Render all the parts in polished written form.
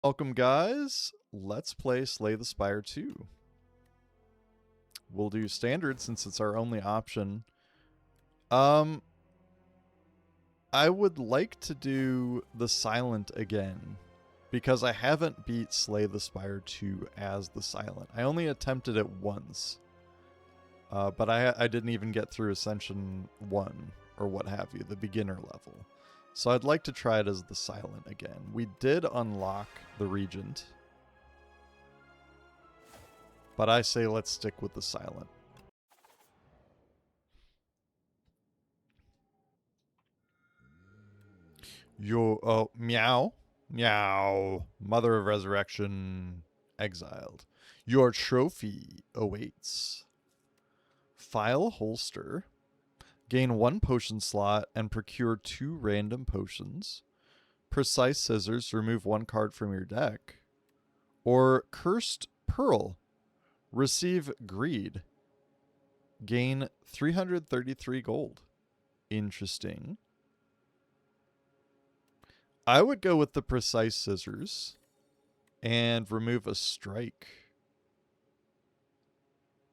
Welcome, guys. Let's play Slay the Spire 2. We'll do standard since it's our only option. I would like to do the Silent again because I haven't beat Slay the Spire 2 as the Silent. I only attempted it once, but I didn't even get through Ascension 1 or what have you, the beginner level. So I'd like to try it as the Silent again. We did unlock the Regent, but I say let's stick with the Silent. Meow. Meow. Mother of Resurrection, exiled. Your trophy awaits. File holster. Gain 1 potion slot and procure 2 random potions. Precise scissors, remove 1 card from your deck. Or Cursed Pearl. Receive greed. Gain 333 gold. Interesting. I would go with the precise scissors and remove a strike.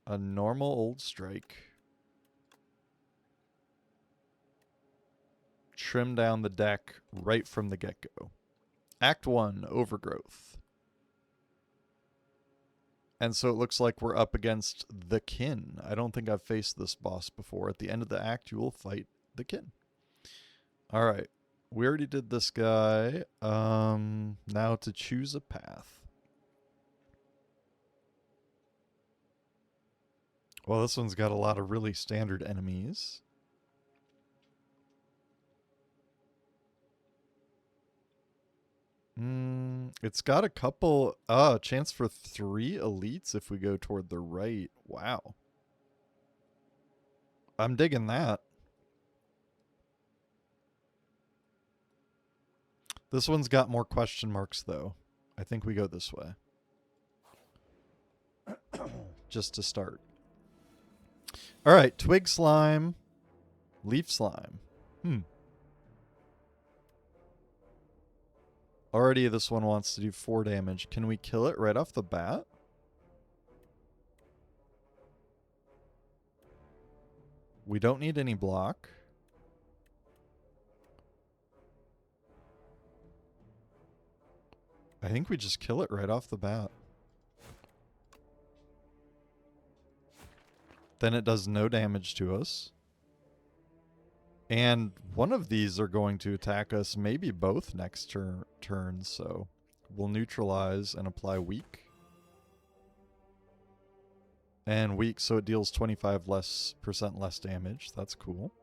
A normal old strike. Trim down the deck right from the get-go. Act 1, Overgrowth. And so it looks like we're up against the Kin. I don't think I've faced this boss before. At the end of the act, you will fight the Kin. All right. We already did this guy. Now to choose a path. Well, this one's got a lot of really standard enemies. It's got a couple, chance for 3 elites if we go toward the right. Wow. I'm digging that. This one's got more question marks, though. I think we go this way. Just to start. All right, Twig Slime, Leaf Slime. Already this one wants to do 4 damage. Can we kill it right off the bat? We don't need any block. I think we just kill it right off the bat. Then it does no damage to us. And one of these are going to attack us, maybe both next turn, so we'll neutralize and apply weak. And weak, so it deals 25% less damage. That's cool.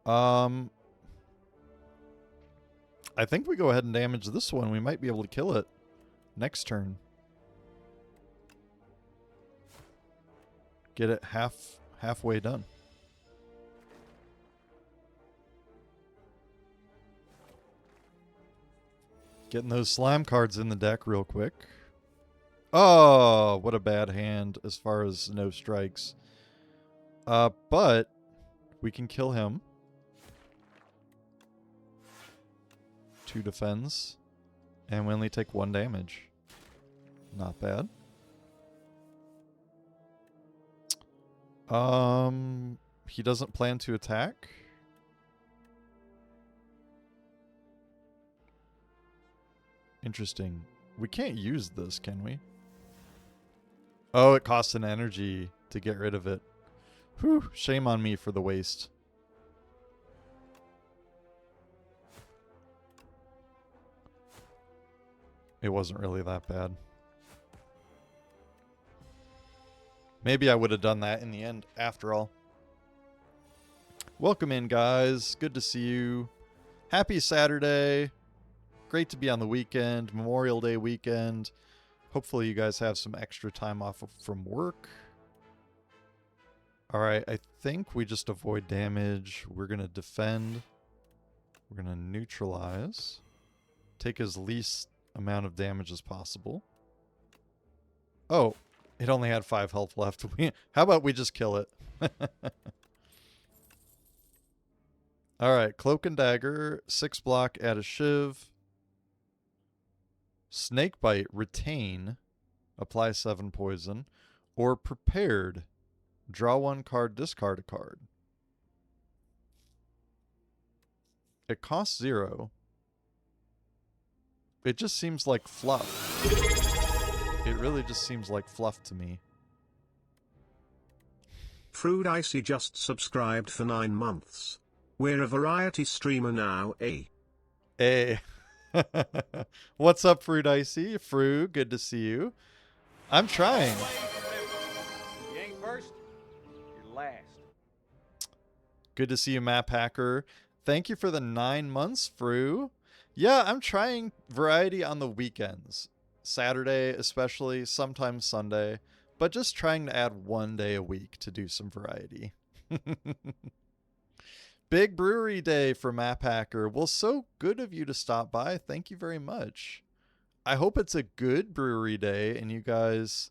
I think we go ahead and damage this one. We might be able to kill it next turn. Get it halfway done. Getting those slime cards in the deck real quick. Oh, what a bad hand as far as no strikes. But we can kill him. 2 defends. And we only take 1 damage. Not bad. He doesn't plan to attack. Interesting. We can't use this, can we? Oh, it costs an energy to get rid of it. Whew, shame on me for the waste. It wasn't really that bad. Maybe I would have done that in the end, after all. Welcome in, guys. Good to see you. Happy Saturday. Great to be on the weekend, Memorial Day weekend. Hopefully you guys have some extra time off from work. All right, I think we just avoid damage. We're going to defend. We're going to neutralize. Take as least amount of damage as possible. Oh, it only had 5 health left. How about we just kill it? All right, Cloak and Dagger, 6 block, add a Shiv. Snakebite, retain, apply 7 poison, or prepared, draw 1 card, discard a card. It costs 0. It just seems like fluff. It really just seems like fluff to me. Fruit Icy just subscribed for 9 months. We're a variety streamer now, eh? Hey. What's up, Fruit Icy? Fru, good to see you. I'm trying. You ain't first, you're last. Good to see you, Map Hacker. Thank you for the 9 months, Fru. Yeah, I'm trying variety on the weekends. Saturday especially, sometimes Sunday. But just trying to add 1 day a week to do some variety. Big brewery day for Map Hacker. Well, so good of you to stop by. Thank you very much. I hope it's a good brewery day and you guys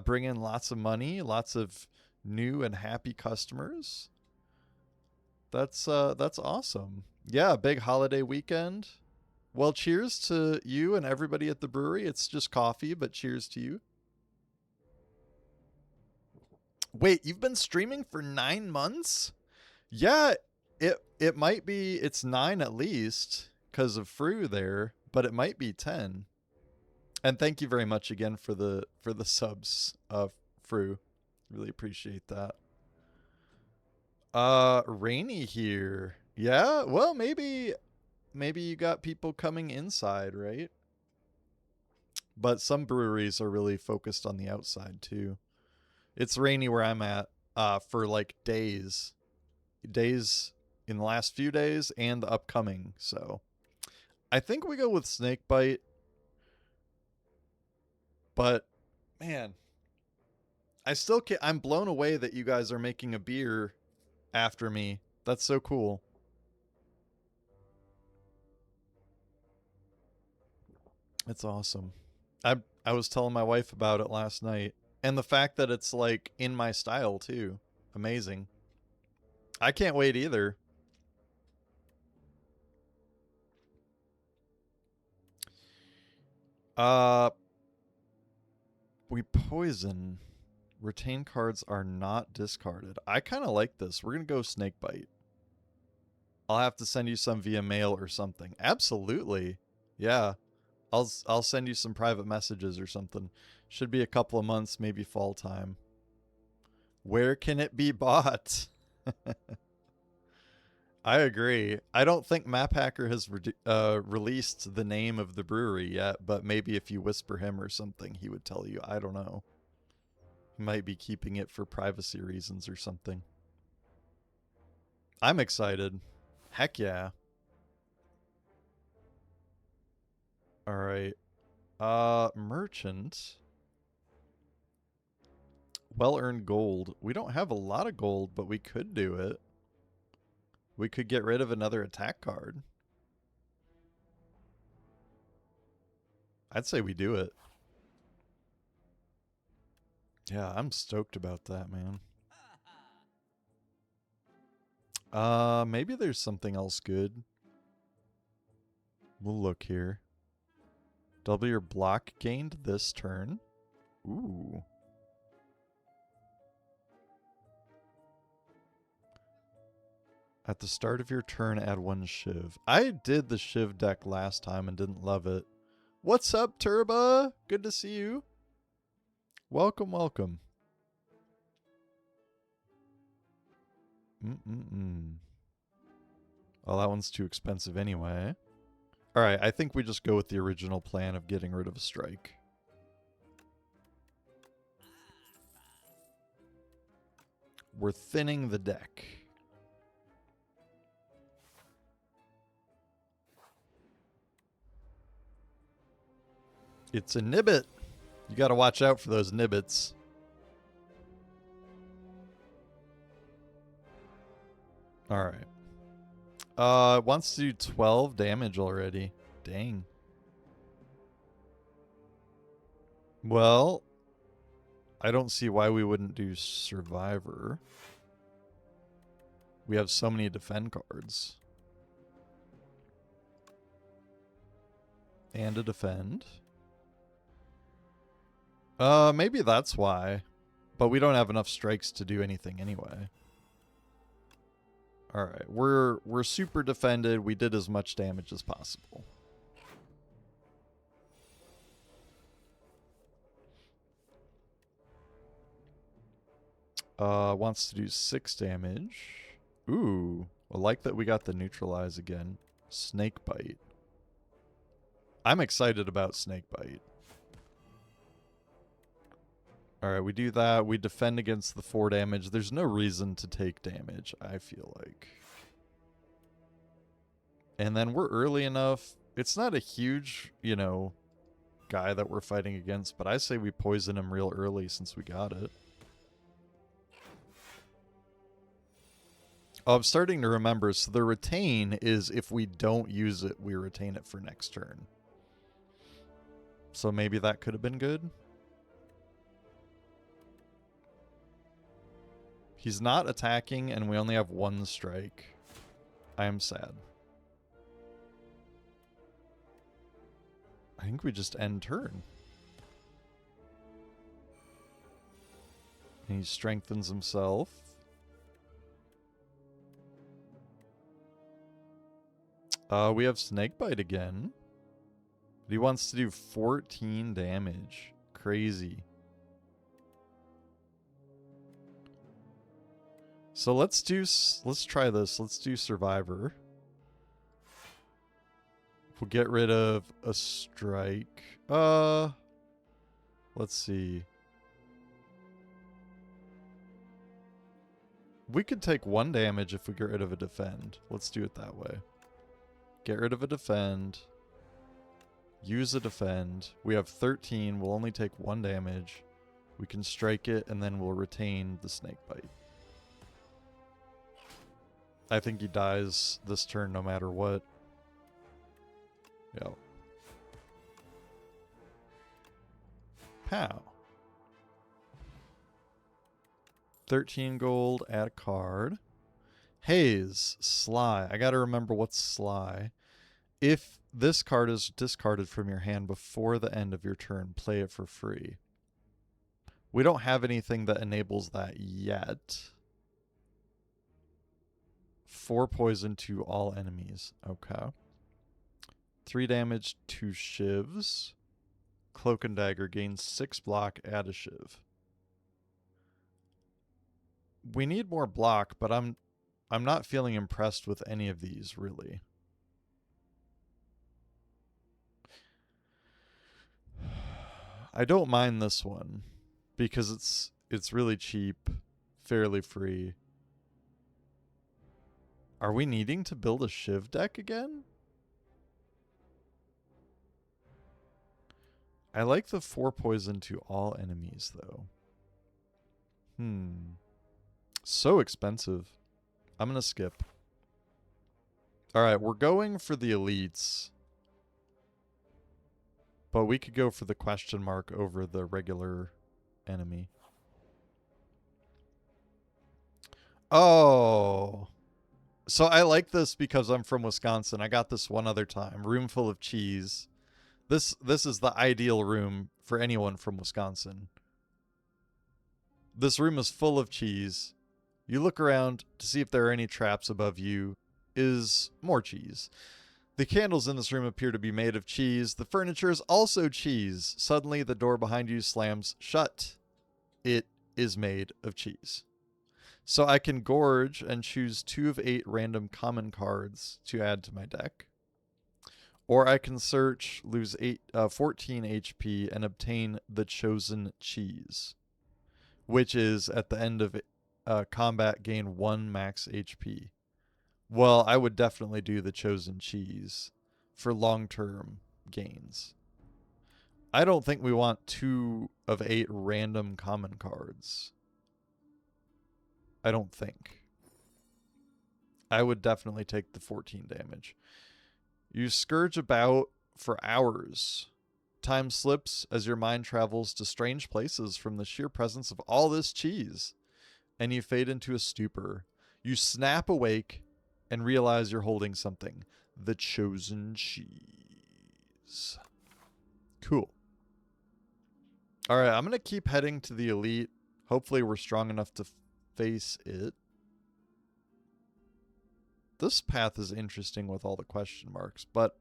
bring in lots of money, lots of new and happy customers. That's awesome. Yeah, big holiday weekend. Well, cheers to you and everybody at the brewery. It's just coffee, but cheers to you. Wait, you've been streaming for 9 months? Yeah, it might be, it's 9 at least because of Fru there, but it might be 10. And thank you very much again for the subs, Fru. Really appreciate that. Rainy here. Yeah, well, maybe you got people coming inside, right? But some breweries are really focused on the outside too. It's rainy where I'm at for like days in the last few days and the upcoming. So I think we go with Snakebite. But man, I still can't. I'm blown away that you guys are making a beer after me. That's so cool. It's awesome. I was telling my wife about it last night. And the fact that it's like in my style too. Amazing. I can't wait either. We poison. Retain cards are not discarded. I kind of like this. We're going to go Snakebite. I'll have to send you some via mail or something. Absolutely. Yeah. I'll send you some private messages or something. Should be a couple of months, maybe fall time. Where can it be bought? I agree. I don't think Map Hacker has released the name of the brewery yet, but maybe if you whisper him or something, he would tell you. I don't know. He might be keeping it for privacy reasons or something. I'm excited. Heck yeah. All right. Merchant. Well-earned gold. We don't have a lot of gold, but we could do it. We could get rid of another attack card. I'd say we do it. Yeah, I'm stoked about that, man. Maybe there's something else good. We'll look here. Double your block gained this turn. Ooh. At the start of your turn, add 1 Shiv. I did the Shiv deck last time and didn't love it. What's up, Turba? Good to see you. Welcome, welcome. Well, that one's too expensive anyway. Alright, I think we just go with the original plan of getting rid of a strike. We're thinning the deck. It's a nibbit. You gotta watch out for those nibbits. Alright. It wants to do 12 damage already. Dang. Well, I don't see why we wouldn't do Survivor. We have so many defend cards. And a defend. Maybe that's why. But we don't have enough strikes to do anything anyway. Alright, we're super defended. We did as much damage as possible. Wants to do 6 damage. Ooh, I like that we got the neutralize again. Snake bite. I'm excited about snake bite. Alright, we do that. We defend against the 4 damage. There's no reason to take damage, I feel like. And then we're early enough. It's not a huge, you know, guy that we're fighting against, but I say we poison him real early since we got it. Oh, I'm starting to remember. So the retain is if we don't use it, we retain it for next turn. So maybe that could have been good. He's not attacking, and we only have 1 strike. I am sad. I think we just end turn. And he strengthens himself. We have Snakebite again. He wants to do 14 damage. Crazy. So let's try this. Let's do Survivor. We'll get rid of a strike. Let's see. We could take 1 damage if we get rid of a defend. Let's do it that way. Get rid of a defend. Use a defend. We have 13. We'll only take 1 damage. We can strike it, and then we'll retain the snake bite. I think he dies this turn no matter what. Yo. Pow. 13 gold, add a card. Haze, Sly. I gotta remember what's Sly. If this card is discarded from your hand before the end of your turn, play it for free. We don't have anything that enables that yet. 4 poison to all enemies. Okay. 3 damage, 2 shivs. Cloak and Dagger gains 6 block, add a shiv. We need more block, but I'm not feeling impressed with any of these, really. I don't mind this one because it's really cheap, fairly free. Are we needing to build a Shiv deck again? I like the 4 poison to all enemies, though. So expensive. I'm going to skip. Alright, we're going for the elites. But we could go for the question mark over the regular enemy. Oh. So I like this because I'm from Wisconsin. I got this one other time. Room full of cheese. This is the ideal room for anyone from Wisconsin. This room is full of cheese. You look around to see if there are any traps above you. Is more cheese. The candles in this room appear to be made of cheese. The furniture is also cheese. Suddenly, the door behind you slams shut. It is made of cheese. So I can gorge and choose 2 of 8 random common cards to add to my deck. Or I can search, lose 14 HP, and obtain the chosen cheese, which is at the end of combat gain 1 max HP. Well, I would definitely do the chosen cheese for long-term gains. I don't think we want 2 of 8 random common cards. I don't think. I would definitely take the 14 damage. You scourge about for hours. Time slips as your mind travels to strange places from the sheer presence of all this cheese, and you fade into a stupor. You snap awake and realize you're holding something. The chosen cheese. Cool. All right, I'm going to keep heading to the elite. Hopefully we're strong enough to face it. This path is interesting with all the question marks, but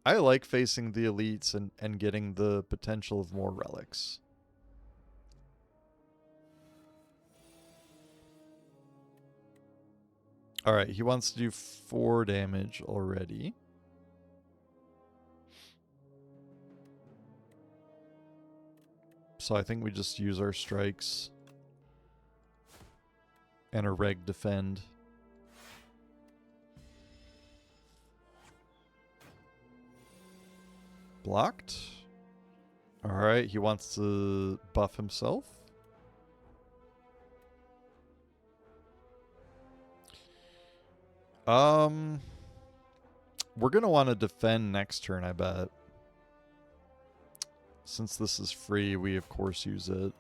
I like facing the elites and getting the potential of more relics. All right, he wants to do 4 damage already. So I think we just use our strikes and a reg defend. Blocked. All right, he wants to buff himself. We're going to want to defend next turn, I bet. Since this is free, we of course use it.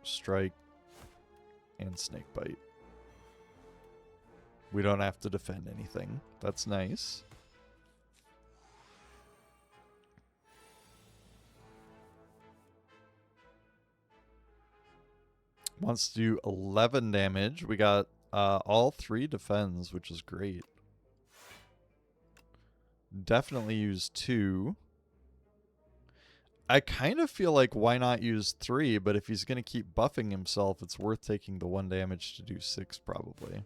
Strike and snake bite. We don't have to defend anything. That's nice. Wants to do 11 damage. We got all 3 defends, which is great. Definitely use 2. I kind of feel like why not use 3, but if he's going to keep buffing himself, it's worth taking the 1 damage to do 6 probably.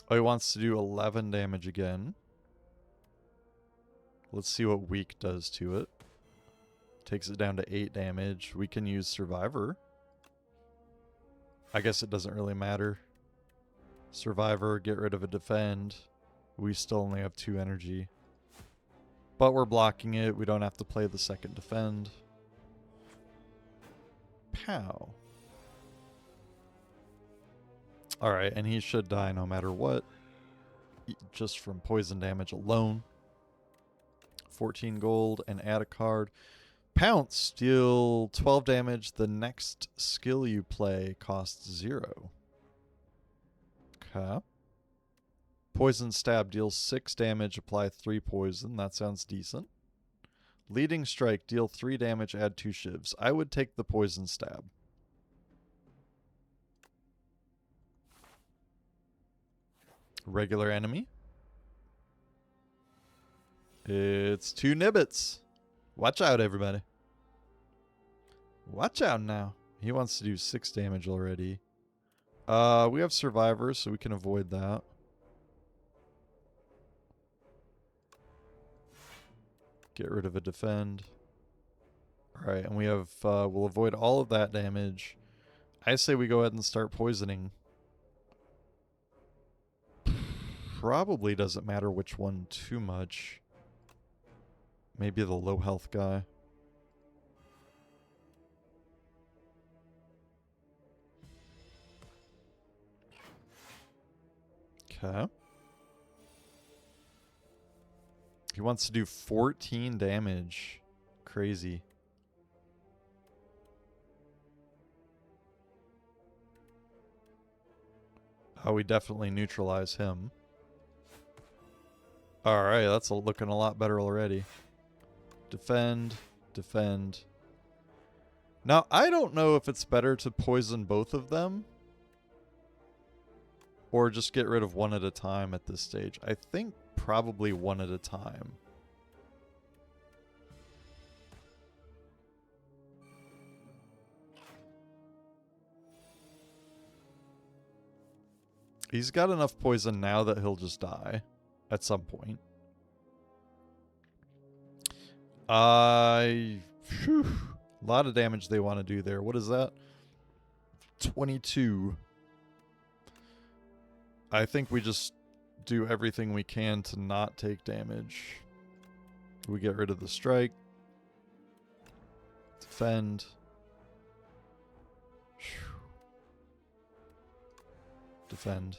Oh, he wants to do 11 damage again. Let's see what weak does to it. Takes it down to 8 damage. We can use Survivor. I guess it doesn't really matter. Survivor, get rid of a defend. We still only have 2 energy. But we're blocking it. We don't have to play the second defend. Pow. Alright, and he should die no matter what. Just from poison damage alone. 14 gold and add a card. Pounce, deal 12 damage. The next skill you play costs 0. Okay. Poison Stab deals 6 damage, apply 3 poison. That sounds decent. Leading Strike, deal 3 damage, add 2 shivs. I would take the Poison Stab. Regular enemy. It's 2 Nibbits. Watch out, everybody. Watch out now. He wants to do 6 damage already. We have Survivor, so we can avoid that. Get rid of a defend. Alright, and we have, we'll avoid all of that damage. I say we go ahead and start poisoning. Probably doesn't matter which one too much. Maybe the low health guy. Okay. He wants to do 14 damage. Crazy. Oh, we definitely neutralize him. Alright, that's looking a lot better already. Defend, defend. Now, I don't know if it's better to poison both of them or just get rid of one at a time at this stage. I think probably one at a time. He's got enough poison now that he'll just die at some point. A lot of damage they want to do there. What is that? 22. I think we just do everything we can to not take damage. We get rid of the strike. Defend. Defend.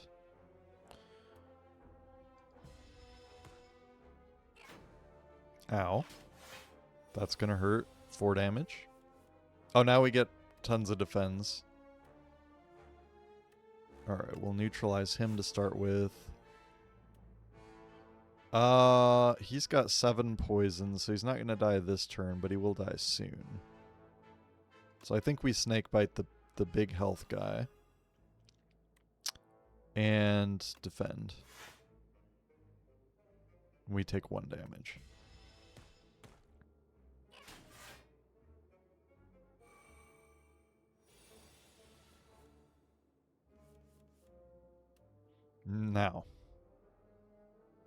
Ow. That's gonna hurt. 4 damage. Oh, now we get tons of defends. Alright, we'll neutralize him to start with. He's got 7 poisons, so he's not going to die this turn, but he will die soon. So I think we snake bite the big health guy. And defend. We take 1 damage. Now.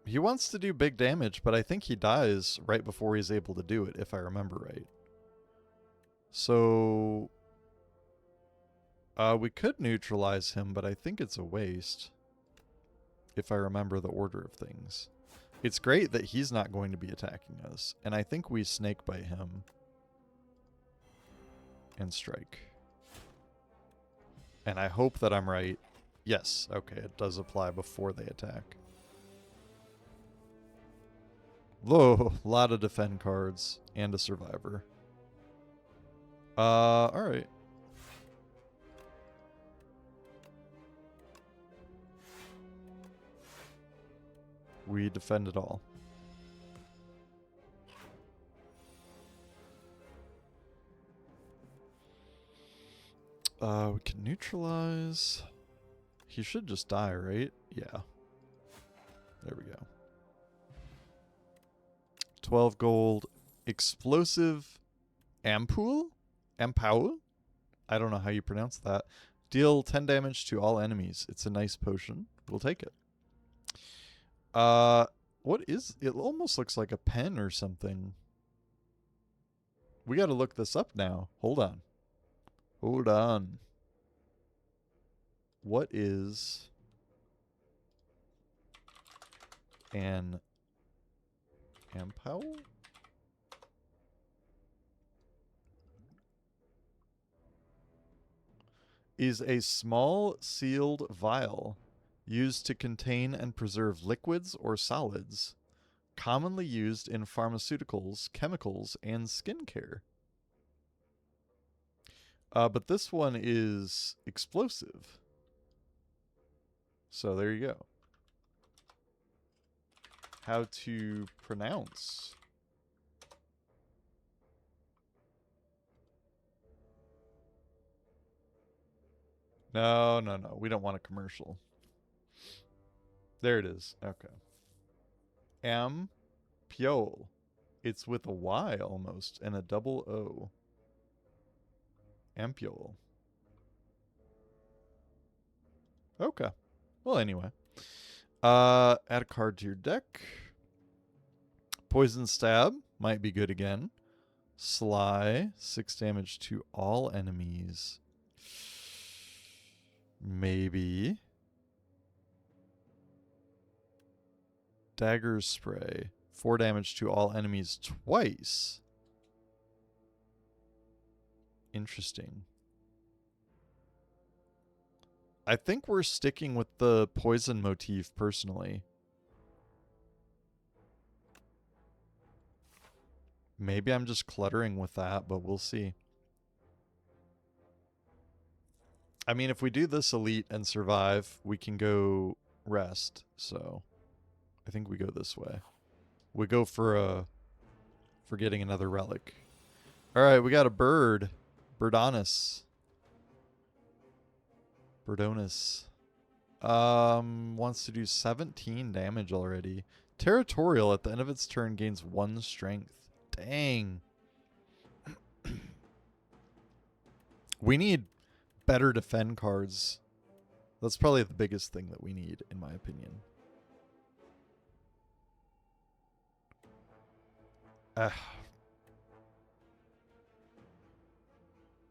He wants to do big damage, but I think he dies right before he's able to do it, if I remember right. So... we could neutralize him, but I think it's a waste. If I remember the order of things. It's great that he's not going to be attacking us. And I think we snake bite him. And strike. And I hope that I'm right. Yes, okay, it does apply before they attack. Whoa, a lot of defend cards. And a survivor. Alright. We defend it all. We can neutralize. He should just die, right? Yeah. There we go. 12 gold. Explosive Ampoule? Ampoule? I don't know how you pronounce that. Deal 10 damage to all enemies. It's a nice potion. We'll take it. What is... It almost looks like a pen or something. We gotta look this up now. Hold on. Hold on. What is... an... Ampoule? Is a small sealed vial used to contain and preserve liquids or solids, commonly used in pharmaceuticals, chemicals, and skincare. But this one is explosive. So there you go. How to pronounce. No, no, no. We don't want a commercial. There it is. Okay. Ampoule. It's with a Y almost and a double O. Ampoule. Okay. Well, anyway. Add a card to your deck. Poison Stab. Might be good again. Sly. 6 damage to all enemies. Maybe. Dagger Spray. 4 damage to all enemies twice. Interesting. I think we're sticking with the poison motif personally. Maybe I'm just cluttering with that, but we'll see. I mean, if we do this elite and survive, we can go rest. So I think we go this way. We go for getting another relic. All right, we got a bird. Birdonus. Birdonus. Wants to do 17 damage already. Territorial at the end of its turn gains 1 strength. Dang. We need better defend cards. That's probably the biggest thing that we need, in my opinion.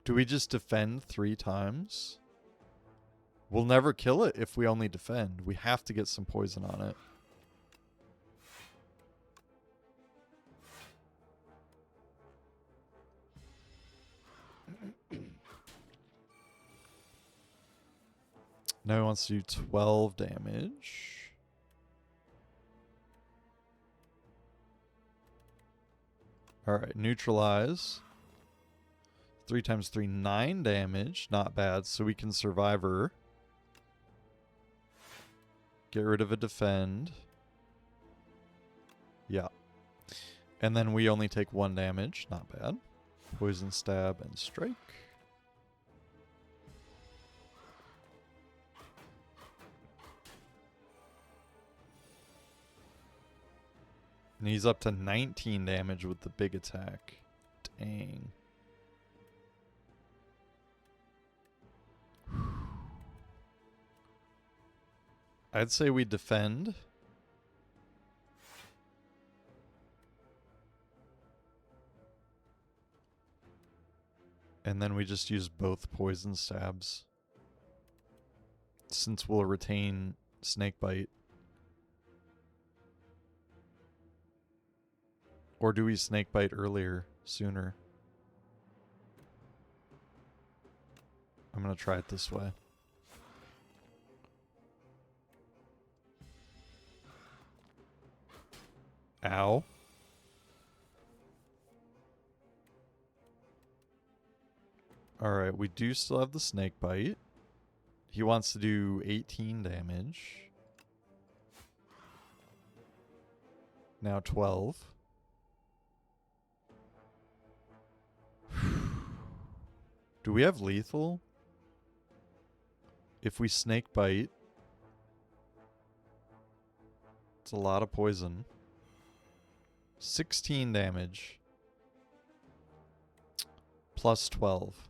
Do we just defend 3 times? We'll never kill it if we only defend. We have to get some poison on it. Now he wants to do 12 damage. Alright, neutralize. 3 times 3, 9 damage. Not bad, so we can survive her. Get rid of a defend. Yeah. And then we only take 1 damage. Not bad. Poison, stab, and strike. And he's up to 19 damage with the big attack. Dang. I'd say we defend. And then we just use both poison stabs. Since we'll retain snake bite. Or do we snake bite earlier, sooner? I'm gonna try it this way. Ow. Alright, we do still have the snake bite. He wants to do 18 damage. Now 12. Do we have lethal? If we snake bite, it's a lot of poison. 16 damage. Plus 12.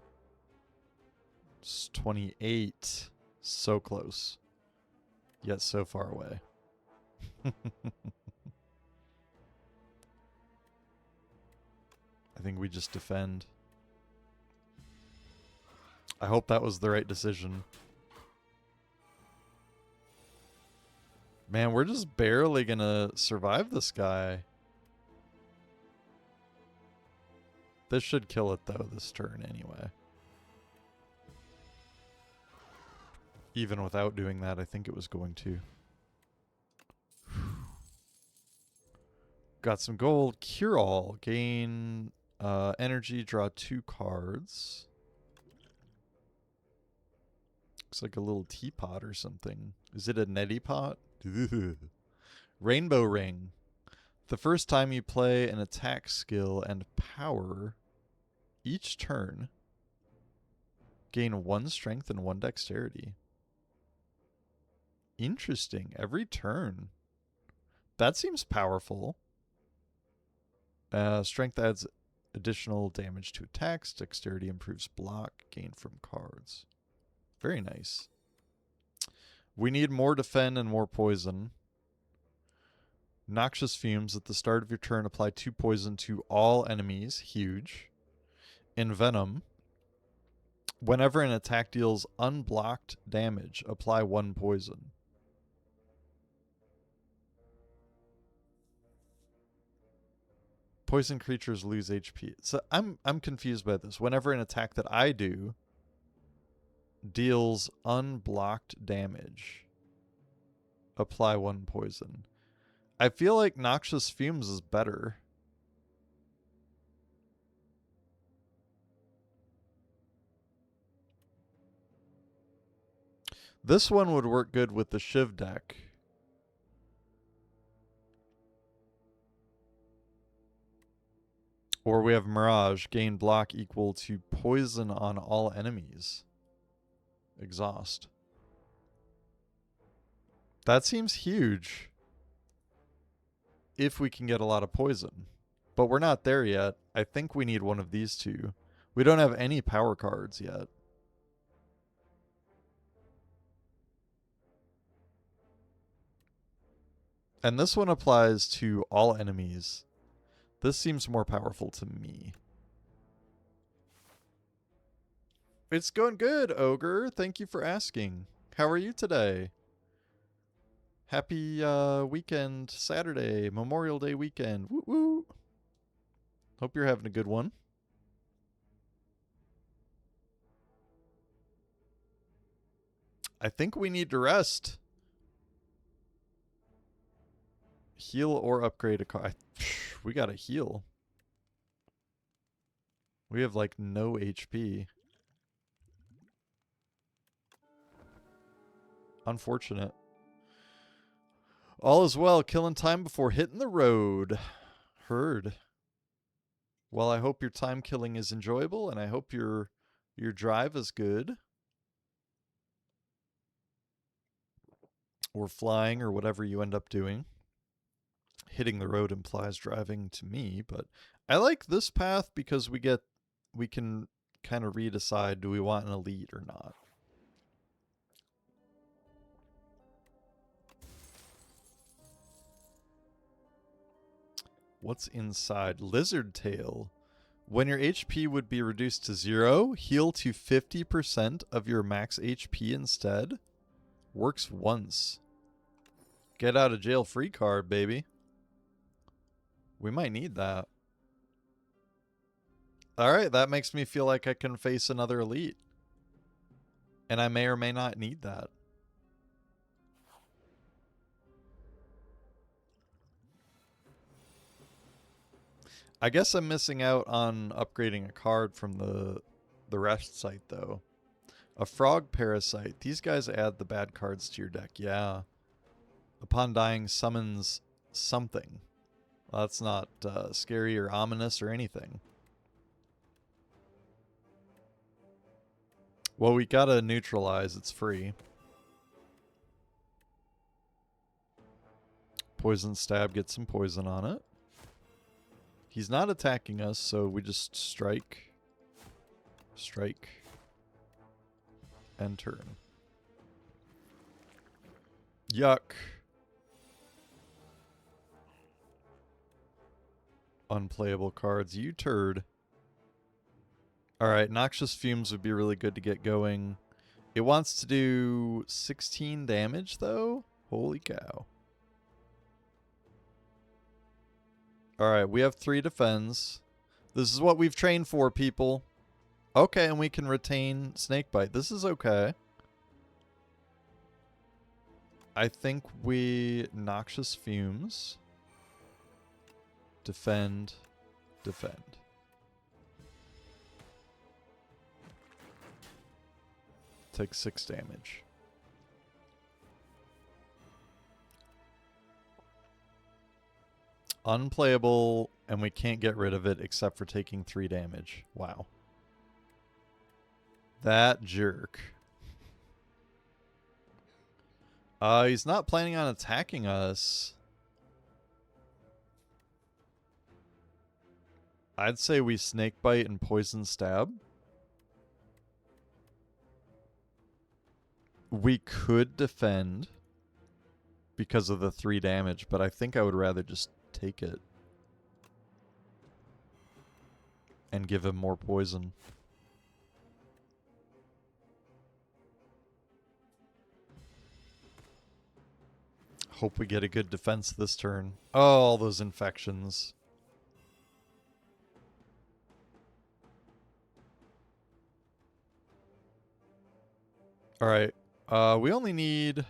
It's 28. So close. Yet so far away. I think we just defend. I hope that was the right decision. Man, we're just barely gonna survive this guy. This should kill it though, this turn anyway. Even without doing that, I think it was going to. Got some gold. Cure all. Gain energy, draw 2 cards. Looks like a little teapot or something. Is it a neti pot? Rainbow Ring. The first time you play an attack skill and power each turn, gain 1 strength and 1 dexterity. Interesting. Every turn. That seems powerful. Strength adds additional damage to attacks. Dexterity improves block gained from cards. Very nice. We need more defend and more poison. Noxious fumes. At the start of your turn, apply 2 poison to all enemies. Huge. Envenom. Whenever an attack deals unblocked damage, apply 1 poison. Poison creatures lose HP. So I'm confused by this. Whenever an attack that I do deals unblocked damage, apply 1 poison. I feel like Noxious Fumes is better. This one would work good with the Shiv deck. Or we have Mirage. Gain block equal to poison on all enemies. Exhaust. That seems huge. If we can get a lot of poison. But we're not there yet. I think we need one of these two. We don't have any power cards yet. And this one applies to all enemies. This seems more powerful to me. It's going good, Ogre. Thank you for asking. How are you today? Happy weekend, Saturday, Memorial Day weekend. Woo woo. Hope you're having a good one. I think we need to rest. Heal or upgrade a card. We gotta heal. We have like no HP. Unfortunate. All is well, killing time before hitting the road. Heard. Well, I hope your time killing is enjoyable, and I hope your drive is good. Or flying, or whatever you end up doing. Hitting the road implies driving to me, but I like this path because we can kind of redecide, do we want an elite or not? What's inside? Lizard tail. When your HP would be reduced to 0, heal to 50% of your max HP instead. Works once. Get out of jail free card, baby. We might need that. Alright, that makes me feel like I can face another elite. And I may or may not need that. I guess I'm missing out on upgrading a card from the rest site, though. A frog parasite. These guys add the bad cards to your deck, yeah. Upon dying, summons something. Well, that's not scary or ominous or anything. Well, we gotta neutralize. It's free. Poison stab, get some poison on it. He's not attacking us, so we just strike. Strike. And turn. Yuck. Unplayable cards. You turd. Alright, Noxious Fumes would be really good to get going. It wants to do 16 damage, though? Holy cow. Alright, we have 3 defends. This is what we've trained for, people. Okay, and we can retain Snakebite. This is okay. I think we Noxious Fumes. Defend. Defend. Take 6 damage. Unplayable, and we can't get rid of it except for taking 3 damage. Wow. That jerk. He's not planning on attacking us. I'd say we Snakebite and Poison Stab. We could defend because of the 3 damage, but I think I would rather just take it and give him more poison. Hope we get a good defense this turn. Oh, all those infections. Alright. We only need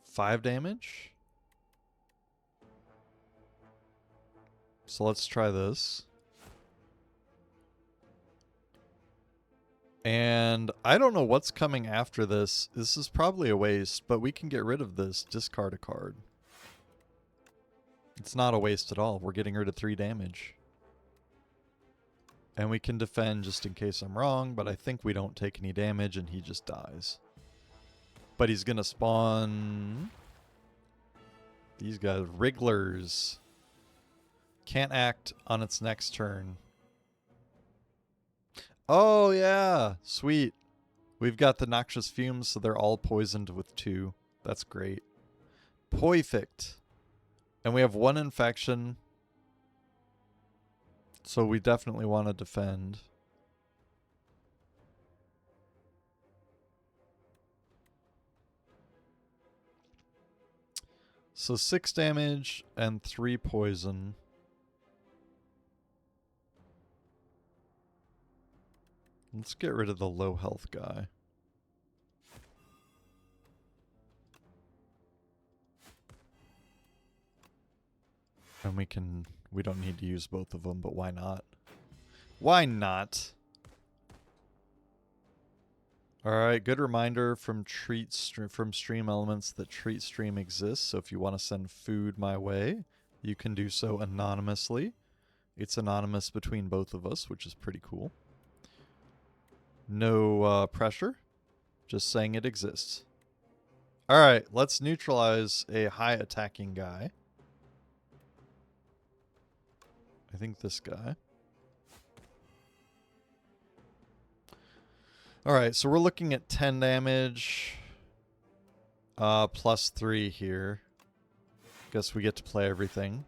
5 damage. So let's try this. And I don't know what's coming after this. This is probably a waste, but we can get rid of this. Discard a card. It's not a waste at all. We're getting rid of 3 damage. And we can defend just in case I'm wrong, but I think we don't take any damage and he just dies. But he's going to spawn these guys, Wrigglers. Can't act on its next turn. Oh, yeah. Sweet. We've got the Noxious Fumes, so they're all poisoned with 2. That's great. Perfect. And we have 1 infection. So we definitely want to defend. So 6 damage and 3 poison. Let's get rid of the low health guy. And we don't need to use both of them, but why not? Why not? Alright, good reminder from from Stream Elements that Treat Stream exists, so if you want to send food my way, you can do so anonymously. It's anonymous between both of us, which is pretty cool. No pressure, just saying it exists. Alright, let's neutralize a high attacking guy. I think this guy. Alright, so we're looking at 10 damage. Plus 3 here. Guess we get to play everything.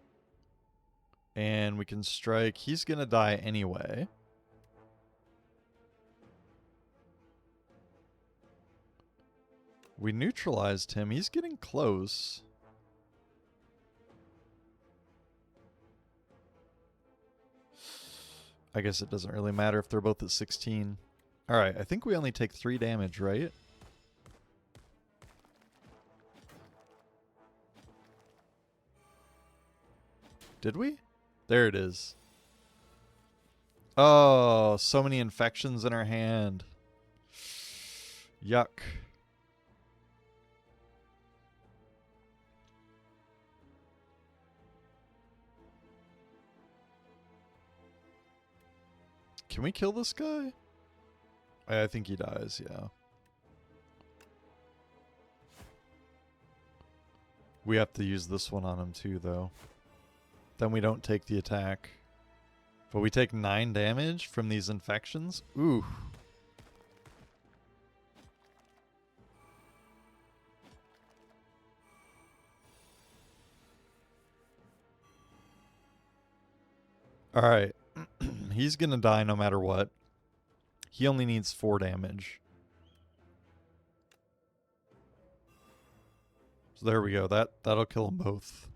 And we can strike. He's gonna die anyway. We neutralized him. He's getting close. I guess it doesn't really matter if they're both at 16. Alright, I think we only take 3 damage, right? Did we? There it is. Oh, so many infections in our hand. Yuck. Can we kill this guy? I think he dies, yeah. We have to use this one on him too, though. Then we don't take the attack. But we take 9 damage from these infections? Ooh. Alright. He's gonna die no matter what. He only needs 4 damage. So there we go. That'll kill them both.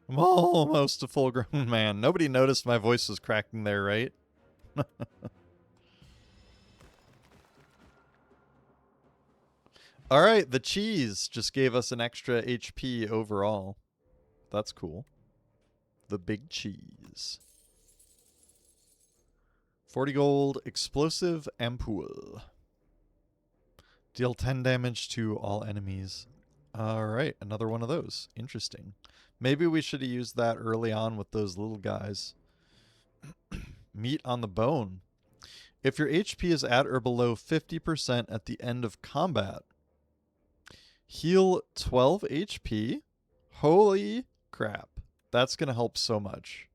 I'm almost a full-grown man. Nobody noticed my voice was cracking there, right? Alright, the cheese just gave us an extra HP overall. That's cool. The big cheese. 40 gold, explosive ampoule. Deal 10 damage to all enemies. Alright, another one of those. Interesting. Maybe we should have used that early on with those little guys. Meat on the bone. If your HP is at or below 50% at the end of combat, heal 12 HP. Holy crap. That's going to help so much.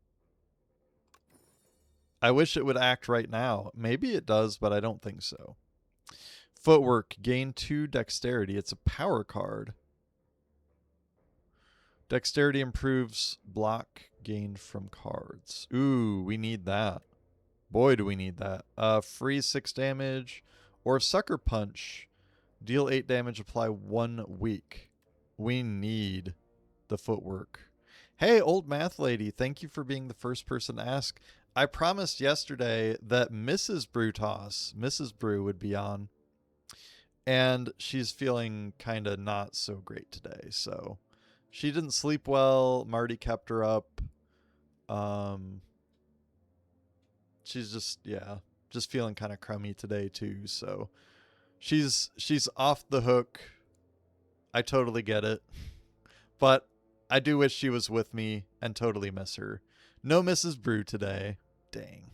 I wish it would act right now. Maybe it does, but I don't think so. Footwork. Gain 2 dexterity. It's a power card. Dexterity improves block gained from cards. Ooh, we need that. Boy, do we need that. Freeze 6 damage. Or Sucker Punch. Deal 8 damage, apply 1 week. We need the footwork. Hey, old math lady, thank you for being the first person to ask. I promised yesterday that Mrs. Mrs. Brew would be on. And she's feeling kind of not so great today, so... She didn't sleep well. Marty kept her up. She's just feeling kind of crummy today too. So she's off the hook. I totally get it. But I do wish she was with me and totally miss her. No Mrs. Brew today. Dang.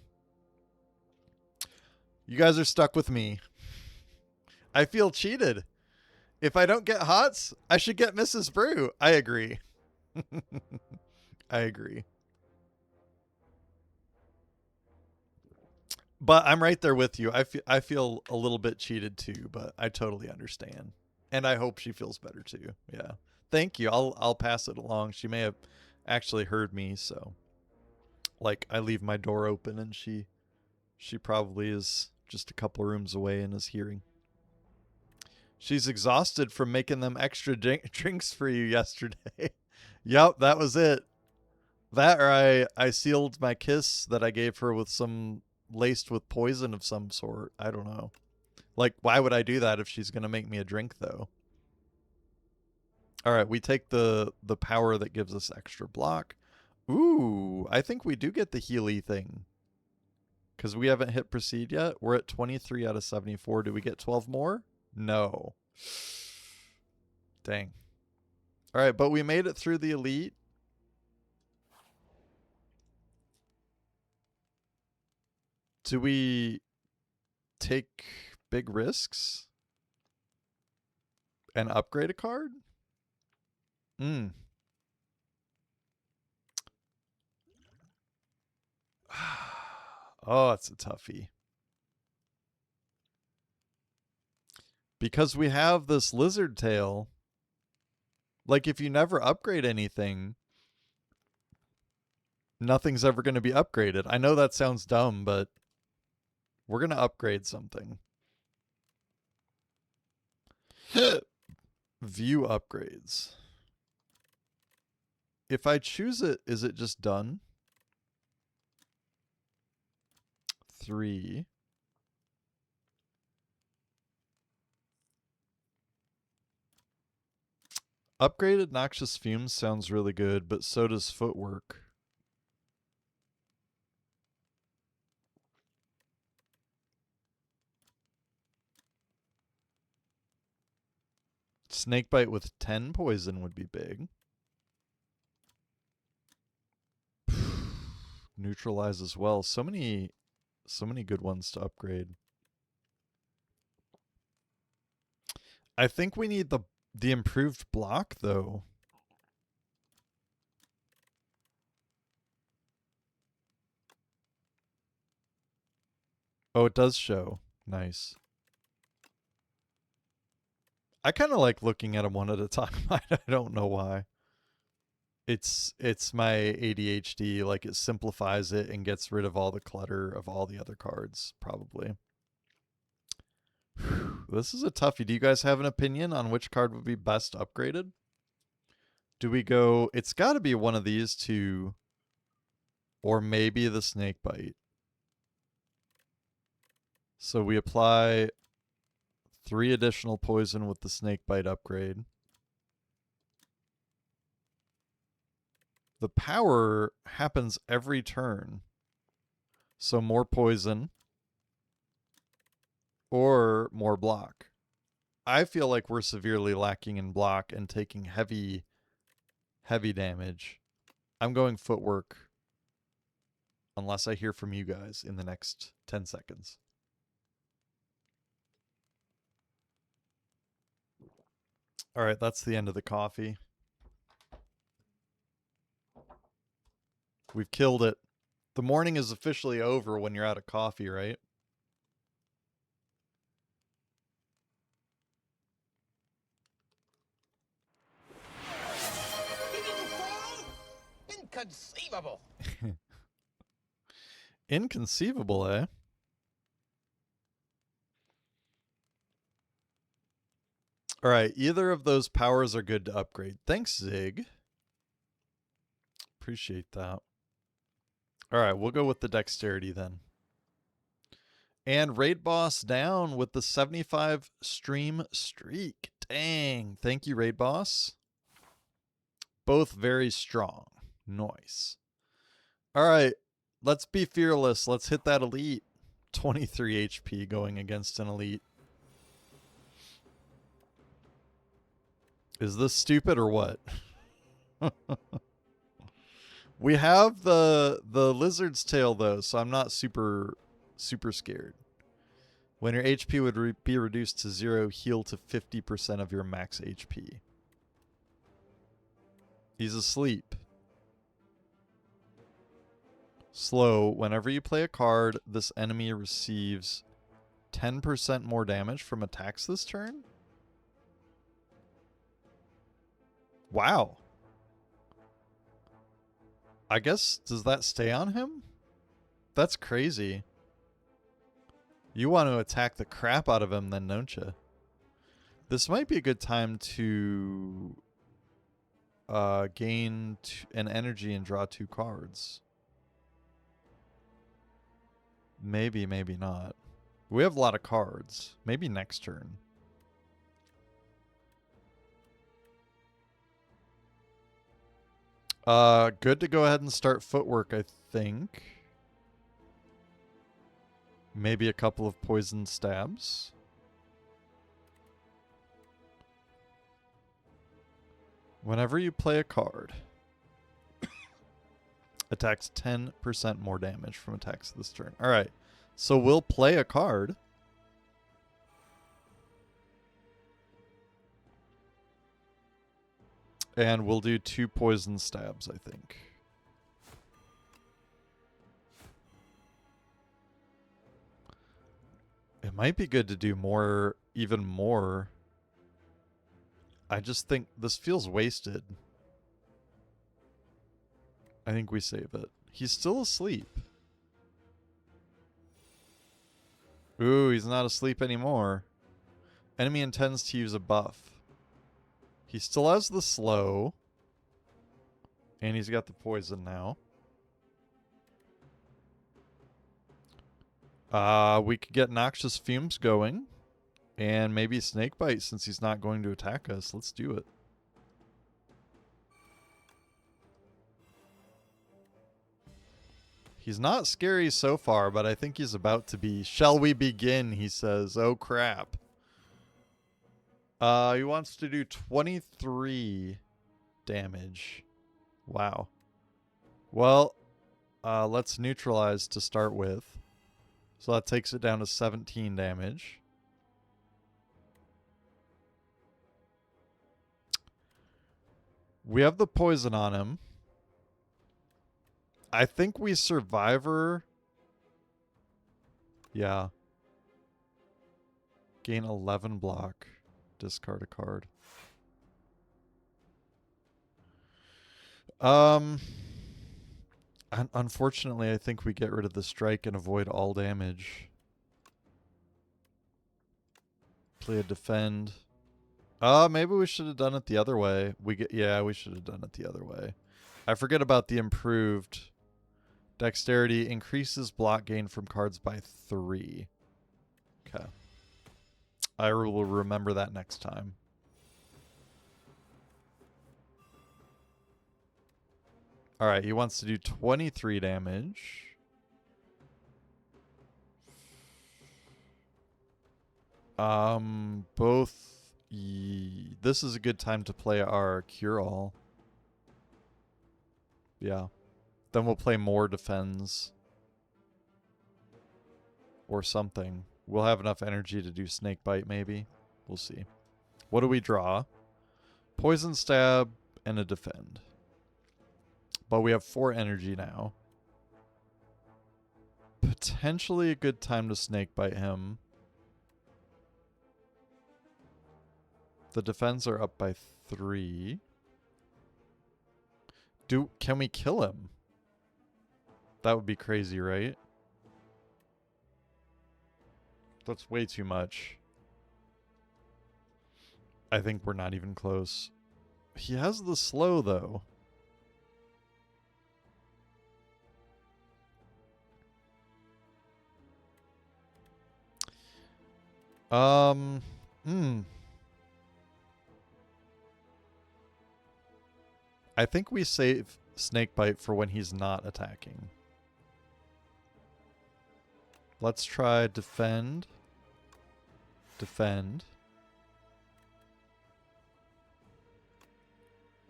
You guys are stuck with me. I feel cheated. If I don't get HOTS, I should get Mrs. Brew. I agree. I agree. But I'm right there with you. I feel a little bit cheated too, but I totally understand. And I hope she feels better too. Yeah. Thank you. I'll pass it along. She may have actually heard me, so like I leave my door open and she probably is just a couple rooms away and is hearing. She's exhausted from making them extra drinks for you yesterday. Yep, that was it. That or I sealed my kiss that I gave her with some laced with poison of some sort. I don't know. Like, why would I do that if she's going to make me a drink, though? All right, we take the power that gives us extra block. Ooh, I think we do get the Healy thing. Because we haven't hit proceed yet. We're at 23 out of 74. Do we get 12 more? No. Dang. All right, but we made it through the elite. Do we take big risks and upgrade a card? Oh, it's a toughie. Because we have this lizard tail. Like, if you never upgrade anything, nothing's ever going to be upgraded. I know that sounds dumb, but we're going to upgrade something. View upgrades. If I choose it, is it just done? 3. Upgraded Noxious Fumes sounds really good, but so does Footwork. Snakebite with 10 poison would be big. Neutralize as well. So many good ones to upgrade. I think we need the improved block though. Oh, it does show. Nice. I kind of like looking at them one at a time. I don't know why. It's my ADHD. Like, it simplifies it and gets rid of all the clutter of all the other cards, probably. This is a toughie. Do you guys have an opinion on which card would be best upgraded? Do we go... It's got to be one of these two, or maybe the Snakebite. So we apply 3 additional poison with the Snakebite upgrade. The power happens every turn. So more poison or more block. I feel like we're severely lacking in block and taking heavy damage. I'm going Footwork unless I hear from you guys in the next 10 seconds. All right, that's the end of the coffee. We've killed it. The morning is officially over when you're out of coffee, right? Inconceivable. Inconceivable, eh? All right, either of those powers are good to upgrade. Thanks, Zig. Appreciate that. All right, we'll go with the dexterity then. And Raid Boss down with the 75 stream streak. Dang. Thank you, Raid Boss. Both very strong. Nice. All right, let's be fearless. Let's hit that elite. 23 HP going against an elite. Is this stupid or what? We have the lizard's tail though, so I'm not super scared. When your HP would be reduced to 0, heal to 50% of your max HP. He's asleep. Slow. Whenever you play a card, this enemy receives 10% more damage from attacks this turn? Wow. I guess, does that stay on him? That's crazy. You want to attack the crap out of him then, don't you? This might be a good time to gain an energy and draw 2 cards. Maybe, maybe not. We have a lot of cards. Maybe next turn. Good to go ahead and start Footwork, I think. Maybe a couple of poison stabs. Whenever you play a card, attacks 10% more damage from attacks this turn. All right. So we'll play a card. And we'll do 2 poison stabs, I think. It might be good to do more, even more. I just think this feels wasted. I think we save it. He's still asleep. Ooh, he's not asleep anymore. Enemy intends to use a buff. He still has the slow. And he's got the poison now. We could get Noxious Fumes going. And maybe Snakebite since he's not going to attack us. Let's do it. He's not scary so far, but I think he's about to be. Shall we begin, he says. Oh, crap. He wants to do 23 damage. Wow. Well, let's neutralize to start with. So that takes it down to 17 damage. We have the poison on him. I think we Survivor. Yeah. Gain 11 block. Discard a card. Unfortunately, I think we get rid of the strike and avoid all damage. Play a defend. Maybe we should have done it the other way. Yeah, we should have done it the other way. I forget about the improved dexterity. Increases block gain from cards by 3. Okay. I will remember that next time. Alright, he wants to do 23 damage. This is a good time to play our Cure-All. Yeah. Then we'll play more defends. Or something. We'll have enough energy to do Snakebite, maybe. We'll see. What do we draw? Poison Stab and a defend. But we have 4 energy now. Potentially a good time to Snakebite him. The defense are up by 3. Can we kill him? That would be crazy, right? That's way too much. I think we're not even close. He has the slow, though. I think we save Snakebite for when he's not attacking. Let's try defend. Defend.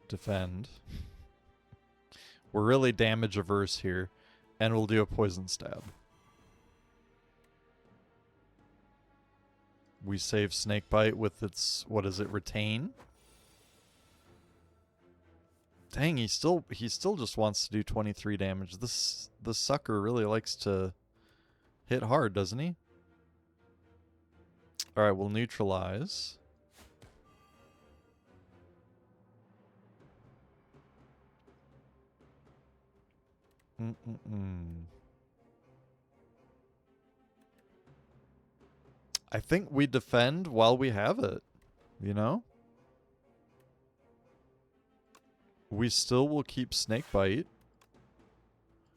Defend. We're really damage averse here. And we'll do a poison stab. We save Snakebite with its, what is it, retain? Dang, he still just wants to do 23 damage. This sucker really likes to hit hard, doesn't he? Alright, we'll neutralize. I think we defend while we have it, you know? We still will keep Snakebite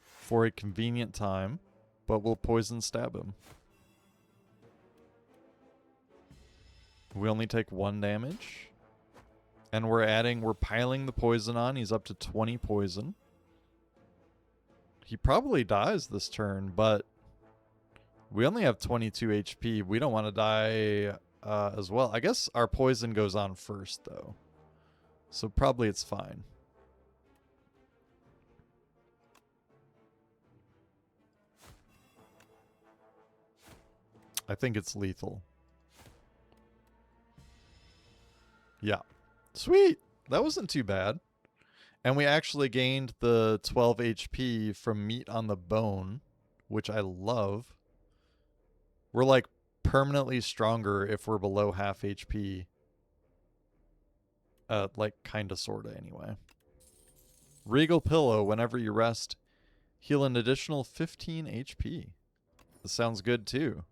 for a convenient time, but we'll poison stab him. We only take 1 damage. And we're piling the poison on. He's up to 20 poison. He probably dies this turn, but We only have 22 HP. We don't want to die as well. I guess our poison goes on first, though. So probably it's fine. I think it's lethal. Yeah. Sweet! That wasn't too bad. And we actually gained the 12 HP from meat on the bone, which I love. We're like permanently stronger if we're below half HP. Like kinda sorta anyway. Regal Pillow, whenever you rest, heal an additional 15 HP. This sounds good too.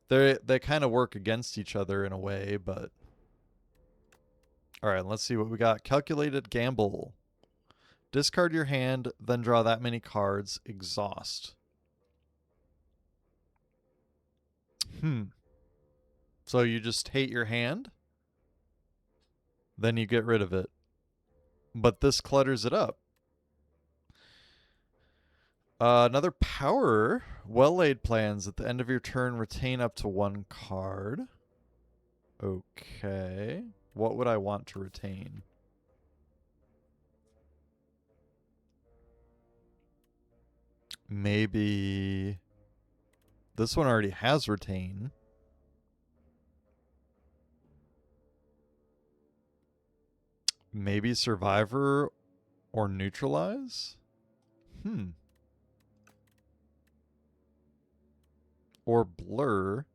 They kind of work against each other in a way, but... Alright, let's see what we got. Calculated Gamble. Discard your hand, then draw that many cards. Exhaust. So you just hate your hand? Then you get rid of it. But this clutters it up. Another power. Well-laid plans. At the end of your turn, retain up to 1 card. Okay. What would I want to retain? Maybe... This one already has retain. Maybe survivor or neutralize? Or blur.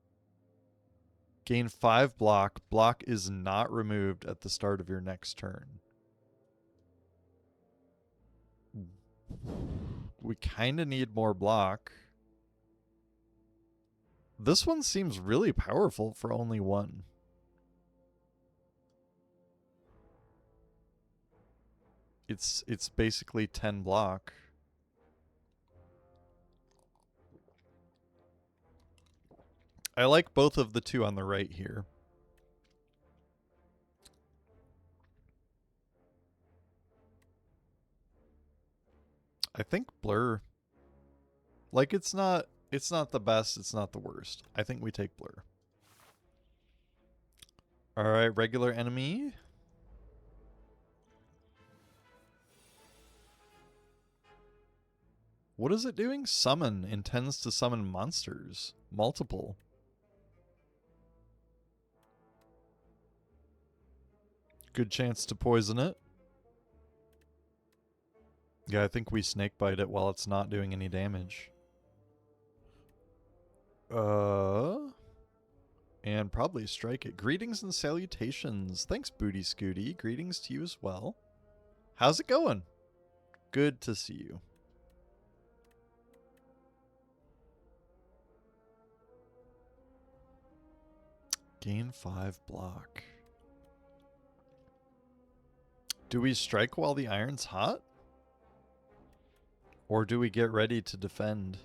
Gain 5 block. Block is not removed at the start of your next turn. We kind of need more block. This one seems really powerful for only 1. It's basically 10 block. I like both of the 2 on the right here. I think blur. Like it's not the best, it's not the worst. I think we take blur. All right, regular enemy. What is it doing? Summon. Intends to summon monsters. Multiple. Good chance to poison it. Yeah, I think we snakebite it while it's not doing any damage. And probably strike it. Greetings and salutations. Thanks, Booty Scooty. Greetings to you as well. How's it going? Good to see you. Gain 5 block. Do we strike while the iron's hot? Or do we get ready to defend?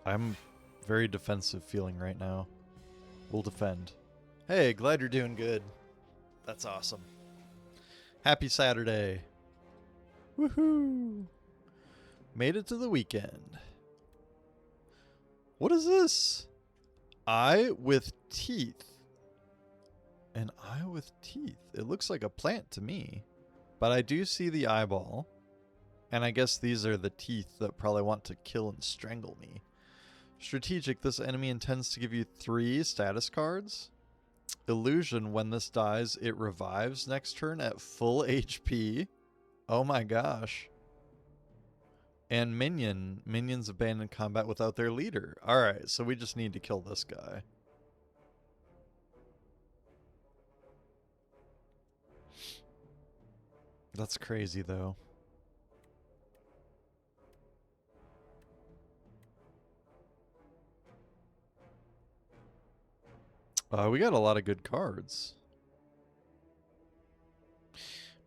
I'm very defensive feeling right now. We'll defend. Hey, glad you're doing good. That's awesome. Happy Saturday. Woohoo! Made it to the weekend. What is this? Eye with teeth. An eye with teeth. It looks like a plant to me. But I do see the eyeball. And I guess these are the teeth that probably want to kill and strangle me. Strategic. This enemy intends to give you 3 status cards. Illusion. When this dies, it revives next turn at full HP. Oh my gosh. And minion. Minions abandon combat without their leader. Alright, so we just need to kill this guy. That's crazy, though. We got a lot of good cards.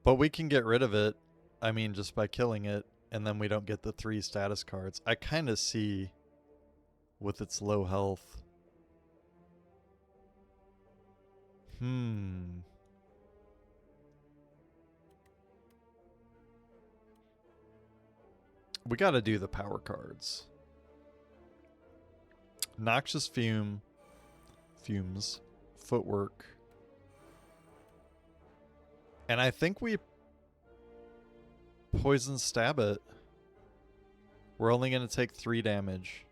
But we can get rid of it, I mean, just by killing it, and then we don't get the 3 status cards. I kind of see with its low health. We gotta do the power cards. Noxious fumes, footwork. And I think we poison stab it. We're only going to take 3 damage.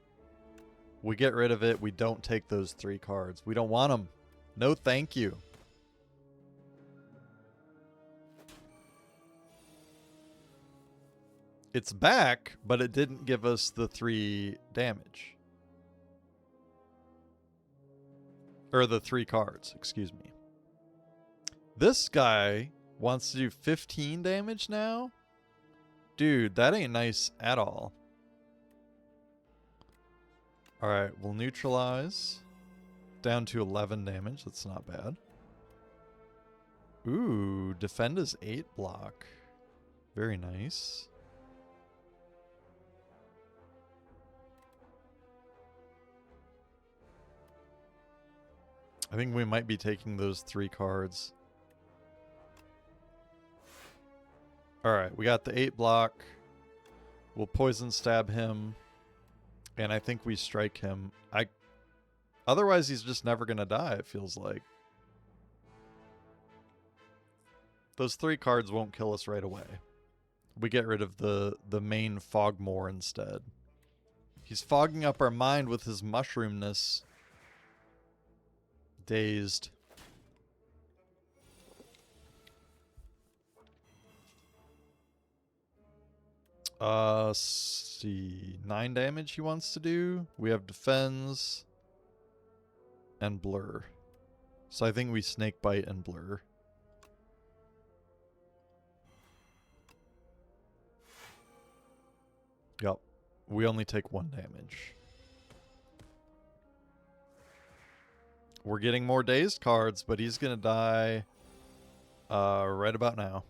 We get rid of it. We don't take those 3 cards. We don't want them. No thank you. It's back, but it didn't give us the 3 damage. Or the 3 cards, excuse me. This guy wants to do 15 damage now? Dude, that ain't nice at all. Alright, we'll neutralize. Down to 11 damage. That's not bad. Ooh, defend is 8 block. Very nice. I think we might be taking those 3 cards. Alright, we got the 8 block. We'll poison stab him. And I think we strike him. Otherwise, he's just never going to die, it feels like. Those 3 cards won't kill us right away. We get rid of the main Fogmore instead. He's fogging up our mind with his mushroomness. Dazed. See. 9 damage he wants to do. We have defense and blur. So I think we snake bite and blur. Yep. We only take 1 damage. We're getting more dazed cards, but he's gonna die right about now.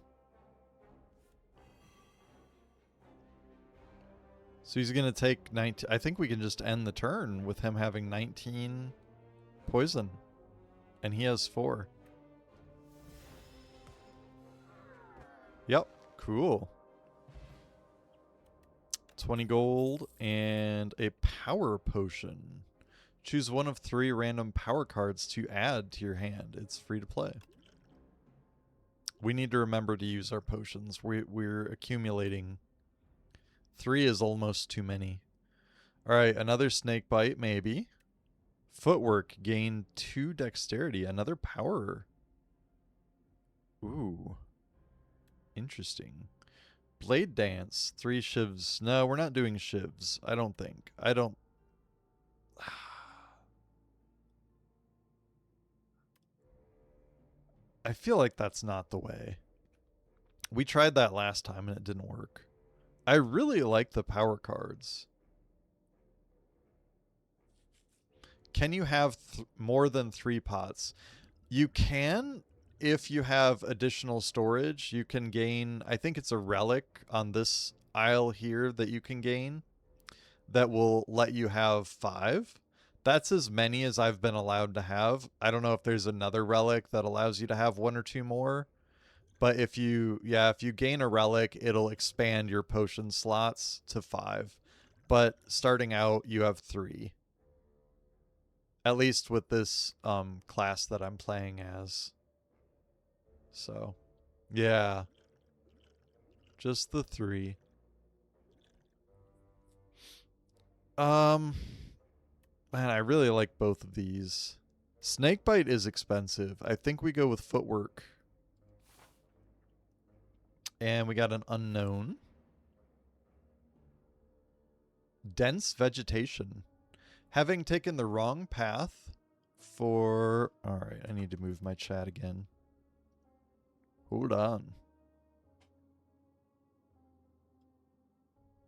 So he's going to take 19. I think we can just end the turn with him having 19 poison. And he has 4. Yep. Cool. 20 gold and a power potion. Choose one of 3 random power cards to add to your hand. It's free to play. We need to remember to use our potions. We're accumulating. 3 is almost too many. Alright, another snake bite, maybe. Footwork, gain 2 dexterity. Another power. Ooh. Interesting. Blade dance, 3 shivs. No, we're not doing shivs. I don't think. I feel like that's not the way. We tried that last time and it didn't work. I really like the power cards. Can you have more than 3 pots? You can if you have additional storage. You can gain, I think it's a relic on this aisle here that you can gain that will let you have 5. That's as many as I've been allowed to have. I don't know if there's another relic that allows you to have 1 or 2 more. But if you gain a relic, it'll expand your potion slots to 5. But starting out, you have 3. At least with this class that I'm playing as. So, yeah. Just the 3. Man, I really like both of these. Snakebite is expensive. I think we go with footwork. And we got an unknown. Dense vegetation. Having taken the wrong path for... Alright, I need to move my chat again. Hold on.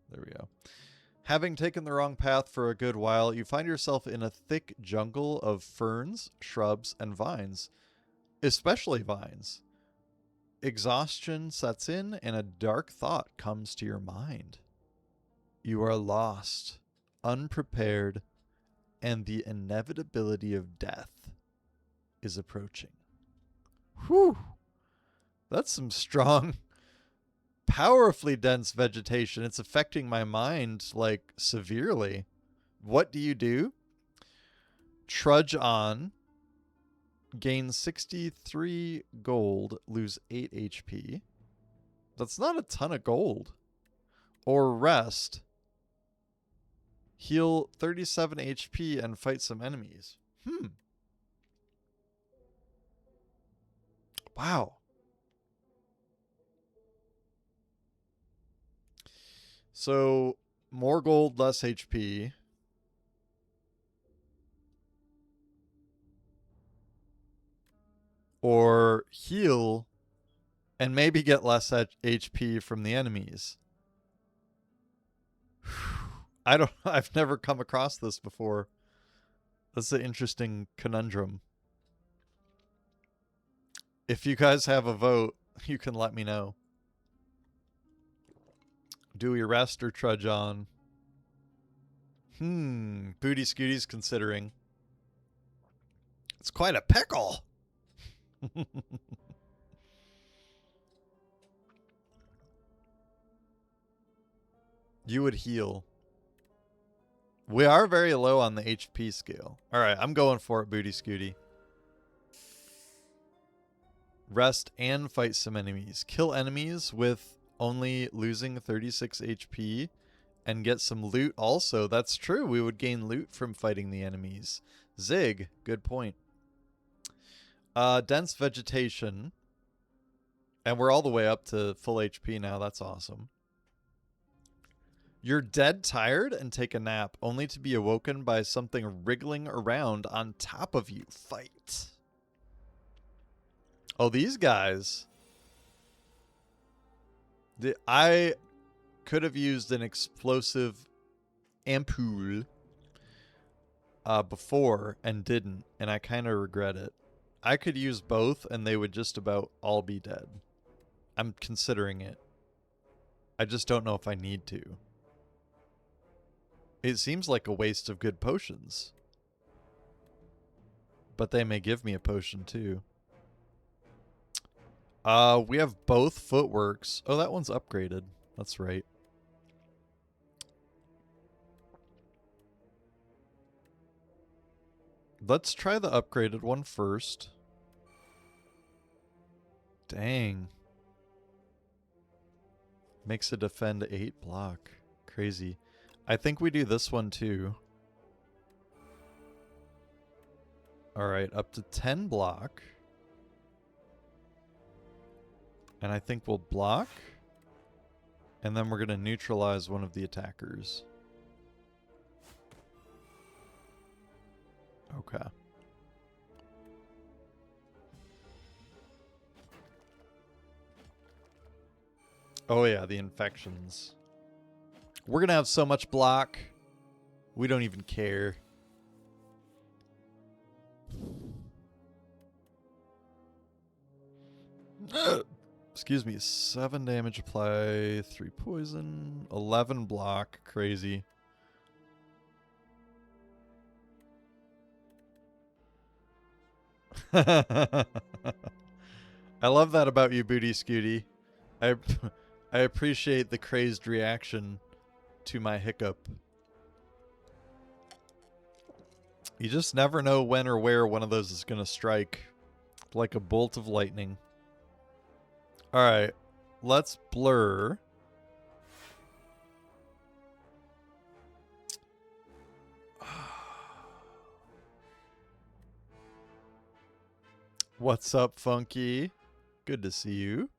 There we go. Having taken the wrong path for a good while, you find yourself in a thick jungle of ferns, shrubs, and vines. Especially vines. Exhaustion sets in and a dark thought comes to your mind. You are lost, unprepared, and the inevitability of death is approaching. Whew. That's some strong, powerfully dense vegetation. It's affecting my mind, like, severely. What do you do? Trudge on. Gain 63 gold. Lose 8 HP. That's not a ton of gold. Or rest. Heal 37 HP and fight some enemies. Wow. So, more gold, less HP. Or heal and maybe get less HP from the enemies. I've never come across this before. That's an interesting conundrum. If you guys have a vote, you can let me know. Do we rest or trudge on? Booty Scooty's considering. It's quite a pickle. You would heal. We are very low on the HP scale. All right, I'm going for it, Booty Scooty. Rest and fight some enemies. Kill enemies with only losing 36 HP and get some loot also. That's true. We would gain loot from fighting the enemies. Zig, good point. Dense vegetation. And we're all the way up to full HP now. That's awesome. You're dead tired and take a nap, only to be awoken by something wriggling around on top of you. Fight. Oh, these guys. I could have used an explosive ampoule before and didn't, and I kind of regret it. I could use both and they would just about all be dead. I'm considering it. I just don't know if I need to. It seems like a waste of good potions. But they may give me a potion too. We have both footworks. Oh, that one's upgraded. That's right. Let's try the upgraded one first. Dang. Makes it defend 8 block. Crazy. I think we do this one too. Alright, up to 10 block. And I think we'll block. And then we're going to neutralize one of the attackers. Okay. Oh yeah, the infections. We're going to have so much block. We don't even care. Excuse me. 7 damage apply, 3 poison, 11 block. Crazy. I love that about you, Booty Scooty. I appreciate the crazed reaction to my hiccup. You just never know when or where one of those is going to strike. Like a bolt of lightning. Alright. Let's blur. What's up, Funky? Good to see you.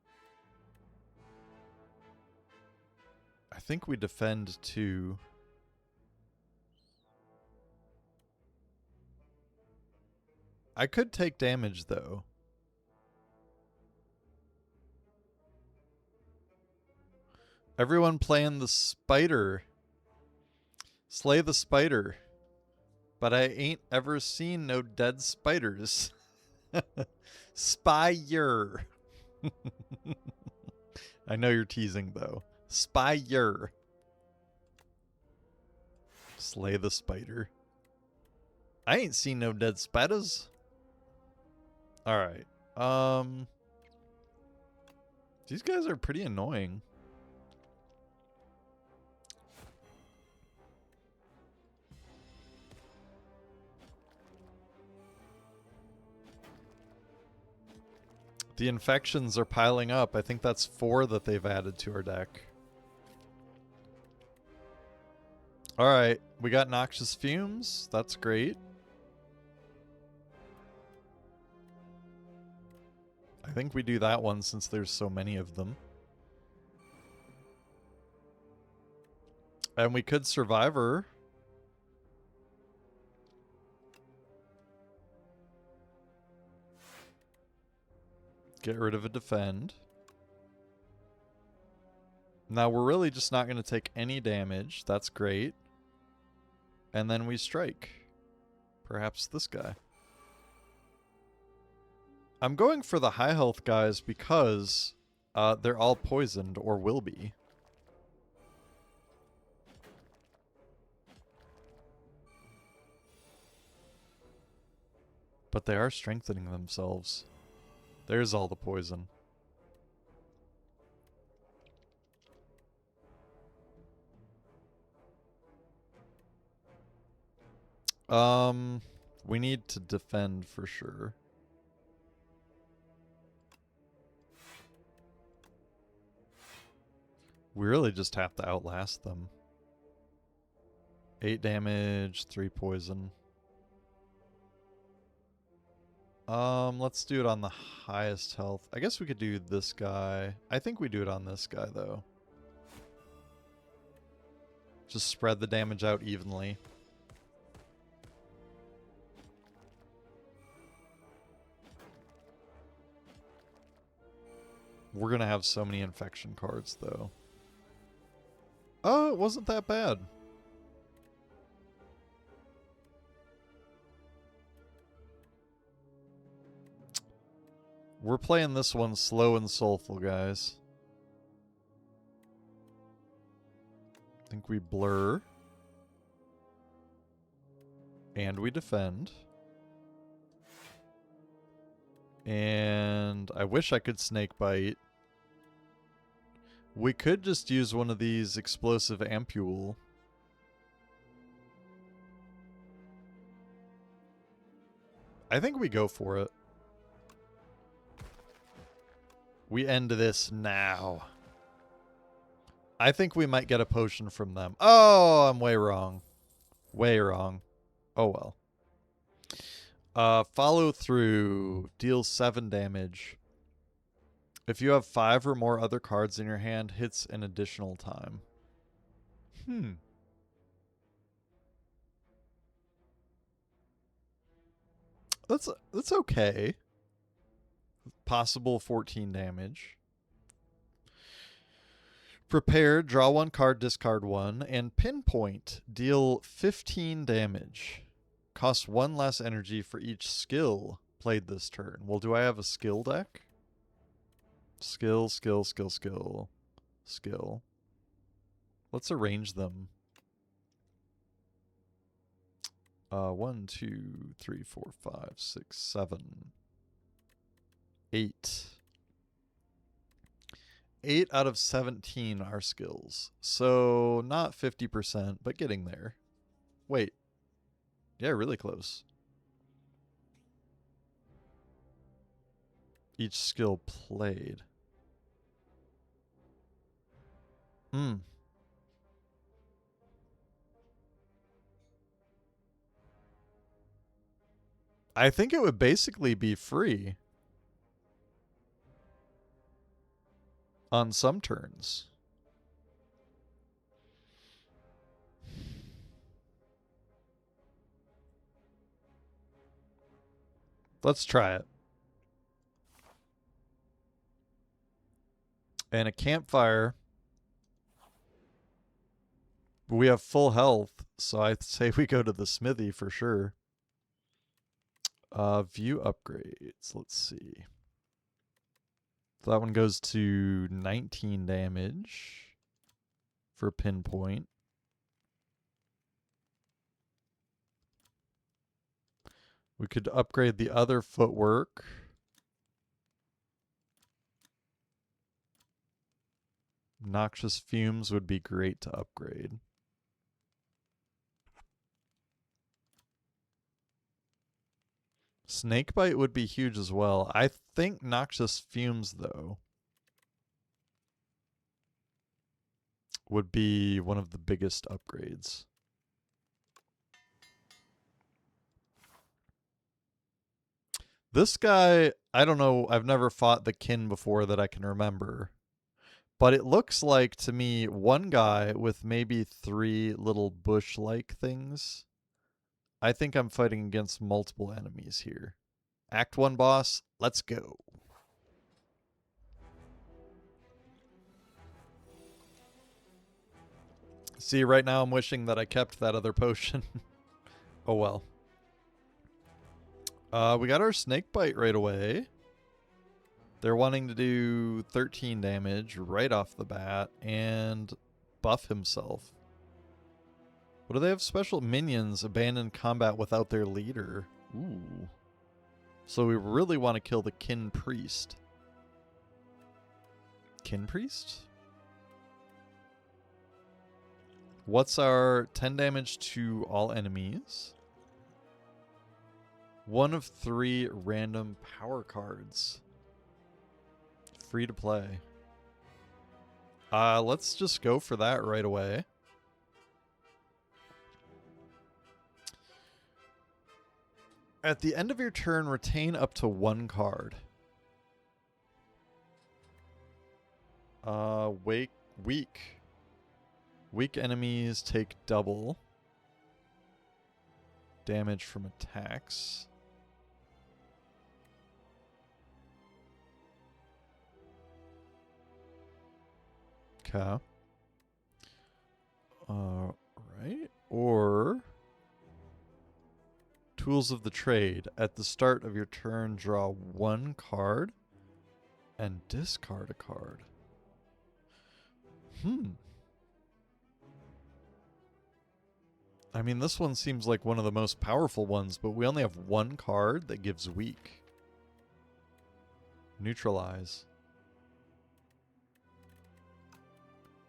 I think we defend 2. I could take damage, though. Everyone playing the spider. Slay the Spire. But I ain't ever seen no dead spiders. Spire. I know you're teasing, though. Spire. Slay the Spider. I ain't seen no dead spiders. Alright. These guys are pretty annoying. The infections are piling up. I think that's 4 that they've added to our deck. Alright, we got Noxious Fumes. That's great. I think we do that one since there's so many of them. And we could Survivor. Get rid of a Defend. Now we're really just not going to take any damage. That's great. And then we strike. Perhaps this guy. I'm going for the high health guys because they're all poisoned or will be. But they are strengthening themselves. There's all the poison. We need to defend for sure. We really just have to outlast them. 8 damage, 3 poison. Let's do it on the highest health. I guess we could do this guy. I think we do it on this guy, though. Just spread the damage out evenly. We're gonna have so many infection cards, though. Oh, it wasn't that bad. We're playing this one slow and soulful, guys. I think we blur. And we defend. And I wish I could snake bite. We could just use one of these explosive ampule. I think we go for it. We end this now. I think we might get a potion from them. Oh, I'm way wrong. Way wrong. Oh well. Follow through. Deals 7 damage. If you have 5 or more other cards in your hand, hits an additional time. That's okay. Possible 14 damage. Prepare, draw 1 card, discard 1, and Pinpoint. Deal 15 damage. Costs 1 less energy for each skill played this turn. Well, do I have a skill deck? Skill, skill, skill, skill. Skill. Let's arrange them. 1, 2, 3, 4, 5, 6, 7, 8. 8 out of 17 are skills. So not 50%, but getting there. Wait. Yeah, really close. Each skill played. I think it would basically be free on some turns. Let's try it. And a campfire. We have full health, so I'd say we go to the smithy for sure. View upgrades. Let's see. So that one goes to 19 damage for Pinpoint. We could upgrade the other footwork. Noxious Fumes would be great to upgrade. Snakebite would be huge as well. I think Noxious Fumes, though, would be one of the biggest upgrades. This guy, I don't know, I've never fought the kin before that I can remember. But it looks like, to me, one guy with maybe 3 little bush-like things. I think I'm fighting against multiple enemies here. Act 1 boss, let's go. See, right now I'm wishing that I kept that other potion. Oh well. We got our snake bite right away. They're wanting to do 13 damage right off the bat and buff himself. What do they have? Special minions abandon combat without their leader. Ooh. So we really want to kill the kin priest. Kin priest? What's our 10 damage to all enemies? 1 of 3 random power cards. Free to play. Let's just go for that right away. At the end of your turn, retain up to 1 card. Weak. Weak enemies take double damage from attacks. Okay. Right. Or Tools of the Trade. At the start of your turn, draw 1 card and discard a card. I mean, this one seems like one of the most powerful ones, but we only have 1 card that gives weak. Neutralize.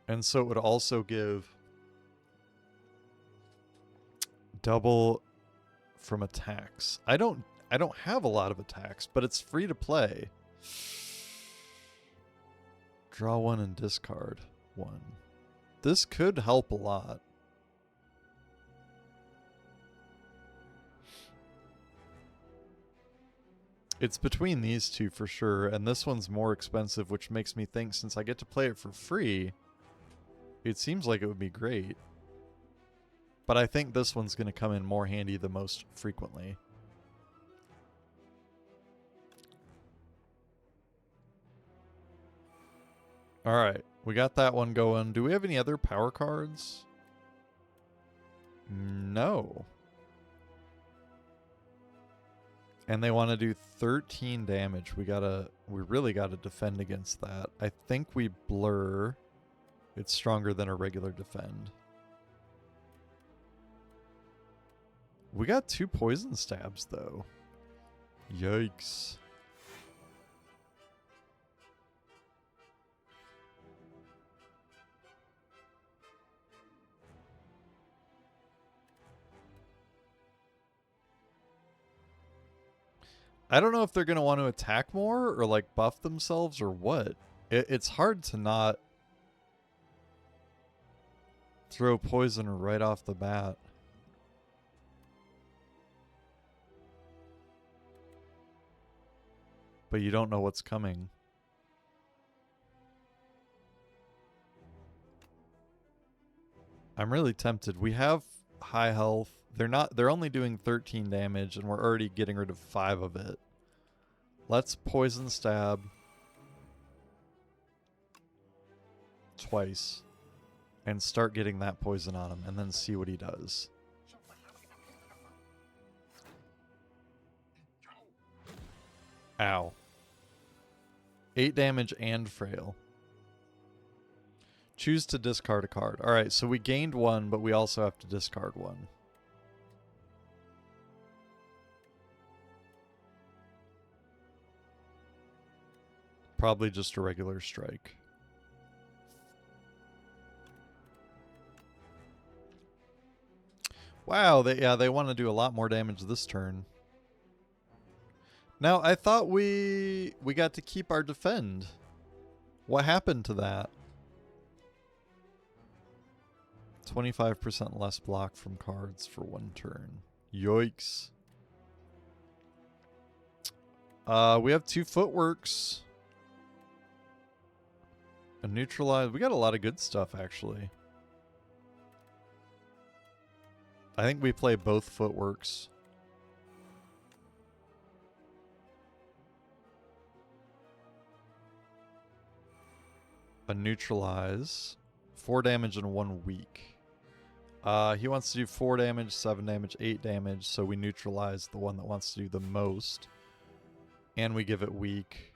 And so it would also give double from attacks. I don't have a lot of attacks, but it's free to play. Draw 1 and discard 1. This could help a lot. It's between these two for sure, and this one's more expensive, which makes me think since I get to play it for free, it seems like it would be great. But I think this one's going to come in more handy the most frequently. Alright, we got that one going. Do we have any other power cards? No. And they want to do 13 damage. We really gotta defend against that. I think we blur. It's stronger than a regular defend. We got 2 poison stabs though. Yikes. I don't know if they're going to want to attack more or like buff themselves or what. It's hard to not throw poison right off the bat. But you don't know what's coming. I'm really tempted. We have high health. They're only doing 13 damage and we're already getting rid of 5 of it. Let's poison stab twice and start getting that poison on him and then see what he does. Ow. 8 damage and frail. Choose to discard a card. Alright, so we gained 1, but we also have to discard 1. Probably just a regular strike. Wow, they want to do a lot more damage this turn. Now, I thought we got to keep our defend. What happened to that? 25% less block from cards for one turn. Yikes. We have 2 footworks. A neutralize. We got a lot of good stuff, actually. I think we play both footworks. A neutralize. 4 damage and 1 weak. He wants to do 4 damage, 7 damage, 8 damage, so we neutralize the one that wants to do the most. And we give it weak.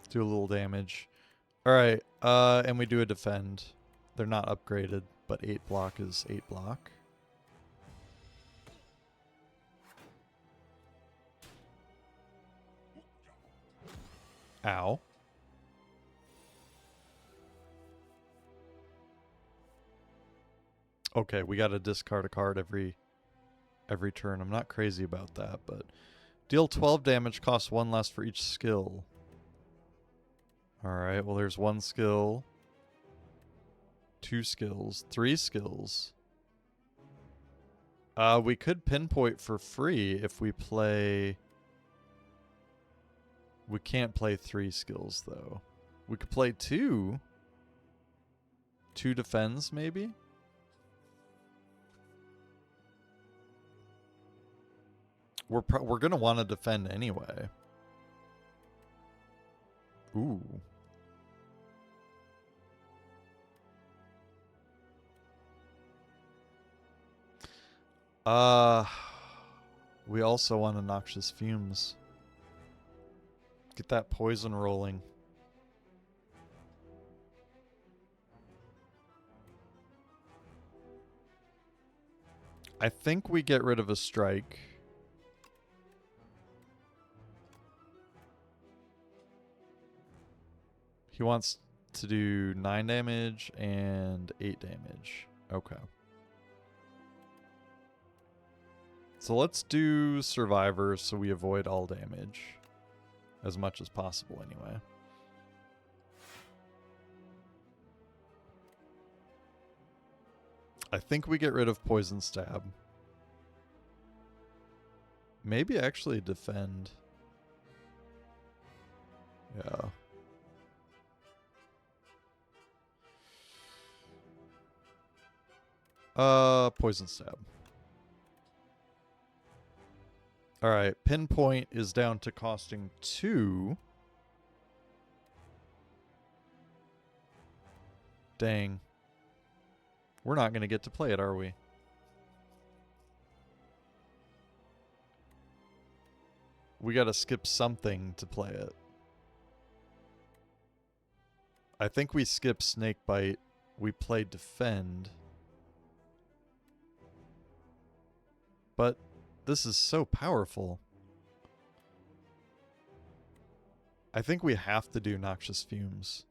Do a little damage. Alright, and we do a defend. They're not upgraded, but 8 block is 8 block. Ow. Okay, we gotta discard a card every turn. I'm not crazy about that, but deal 12 damage, costs 1 less for each skill. Alright, well there's 1 skill, 2 skills, 3 skills. We could pinpoint for free if we play... We can't play 3 skills though. We could play 2. 2 defends maybe? We're gonna want to defend anyway. Ooh. We also want Noxious Fumes. Get that poison rolling. I think we get rid of a strike. He wants to do 9 damage and 8 damage. Okay. So let's do Survivor so we avoid all damage. As much as possible, anyway. I think we get rid of Poison Stab. Maybe actually defend. Yeah. Poison Stab. Alright, Pinpoint is down to costing 2. Dang. We're not going to get to play it, are we? We got to skip something to play it. I think we skip Snakebite. We play Defend. But this is so powerful. I think we have to do Noxious Fumes.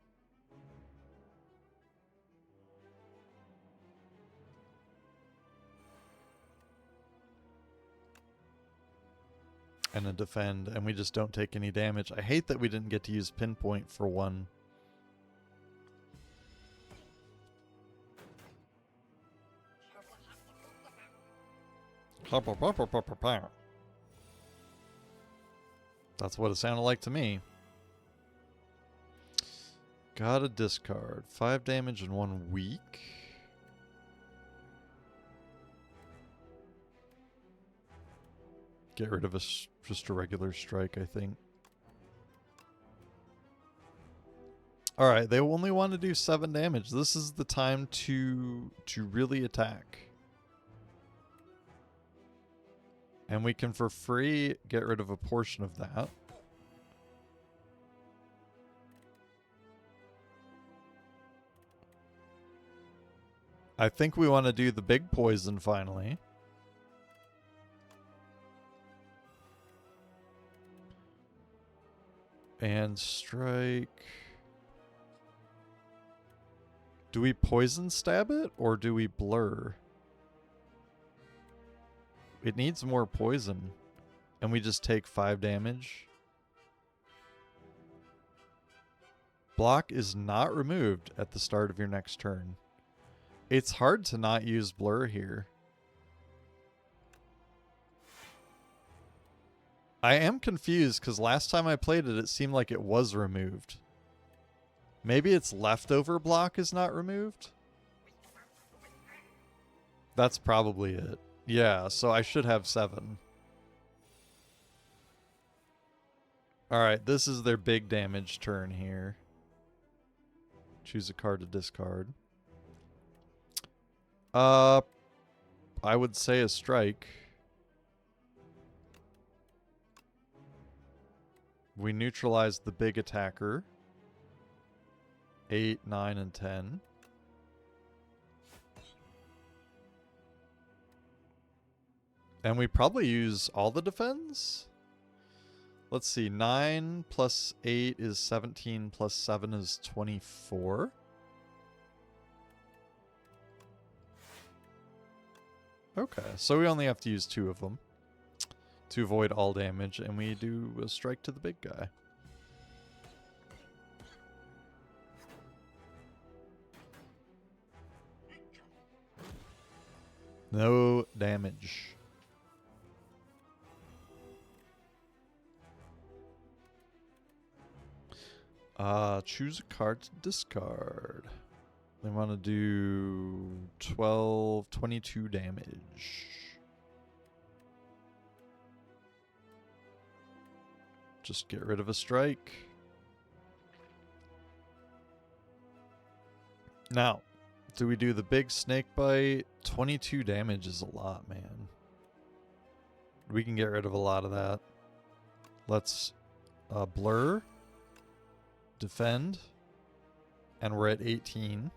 And a defend, and we just don't take any damage. I hate that we didn't get to use Pinpoint for one. That's what it sounded like to me. Gotta discard. 5 damage and 1 weak. Get rid of just a regular strike, I think. Alright, they only want to do 7 damage. This is the time to really attack. And we can, for free, get rid of a portion of that. I think we want to do the big poison finally. And strike. Do we poison stab it or do we blur? It needs more poison. And we just take 5 damage. Block is not removed at the start of your next turn. It's hard to not use blur here. I am confused because last time I played it, it seemed like it was removed. Maybe its leftover block is not removed? That's probably it. Yeah, so I should have 7. Alright, this is their big damage turn here. Choose a card to discard. I would say a strike. We neutralize the big attacker. 8, 9, and 10. And we probably use all the defense? Let's see. 9 plus 8 is 17 plus 7 is 24. Okay, so we only have to use 2 of them to avoid all damage, and we do a strike to the big guy. No damage. Choose a card to discard. They want to do 12, 22 damage. Just get rid of a strike. Now, do we do the big snake bite? 22 damage is a lot, man. We can get rid of a lot of that. Let's blur. Defend. And we're at 18.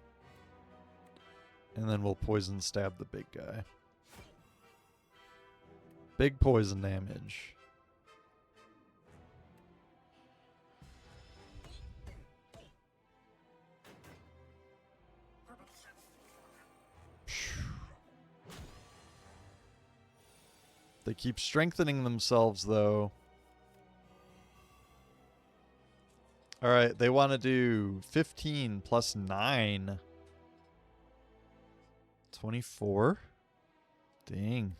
And then we'll poison stab the big guy. Big poison damage. They keep strengthening themselves, though. Alright, they want to do 15 plus 9. 24? Dang.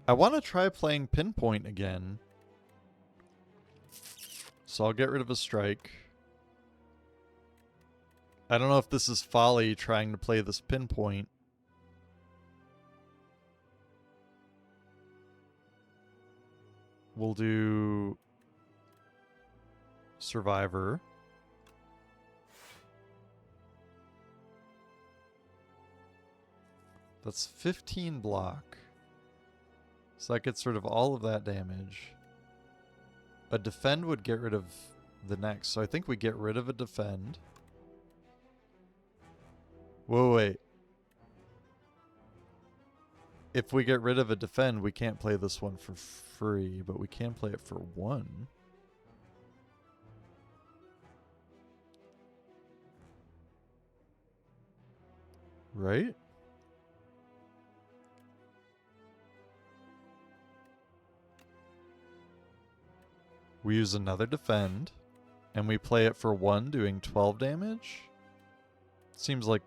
I want to try playing Pinpoint again. So I'll get rid of a strike. I don't know if this is folly trying to play this Pinpoint. We'll do Survivor. That's 15 block. So that gets rid of all of that damage. A defend would get rid of the next. So I think we get rid of a defend. Whoa, wait. If we get rid of a defend, we can't play this one for free, but we can play it for 1. Right? We use another defend, and we play it for 1, doing 12 damage. Seems like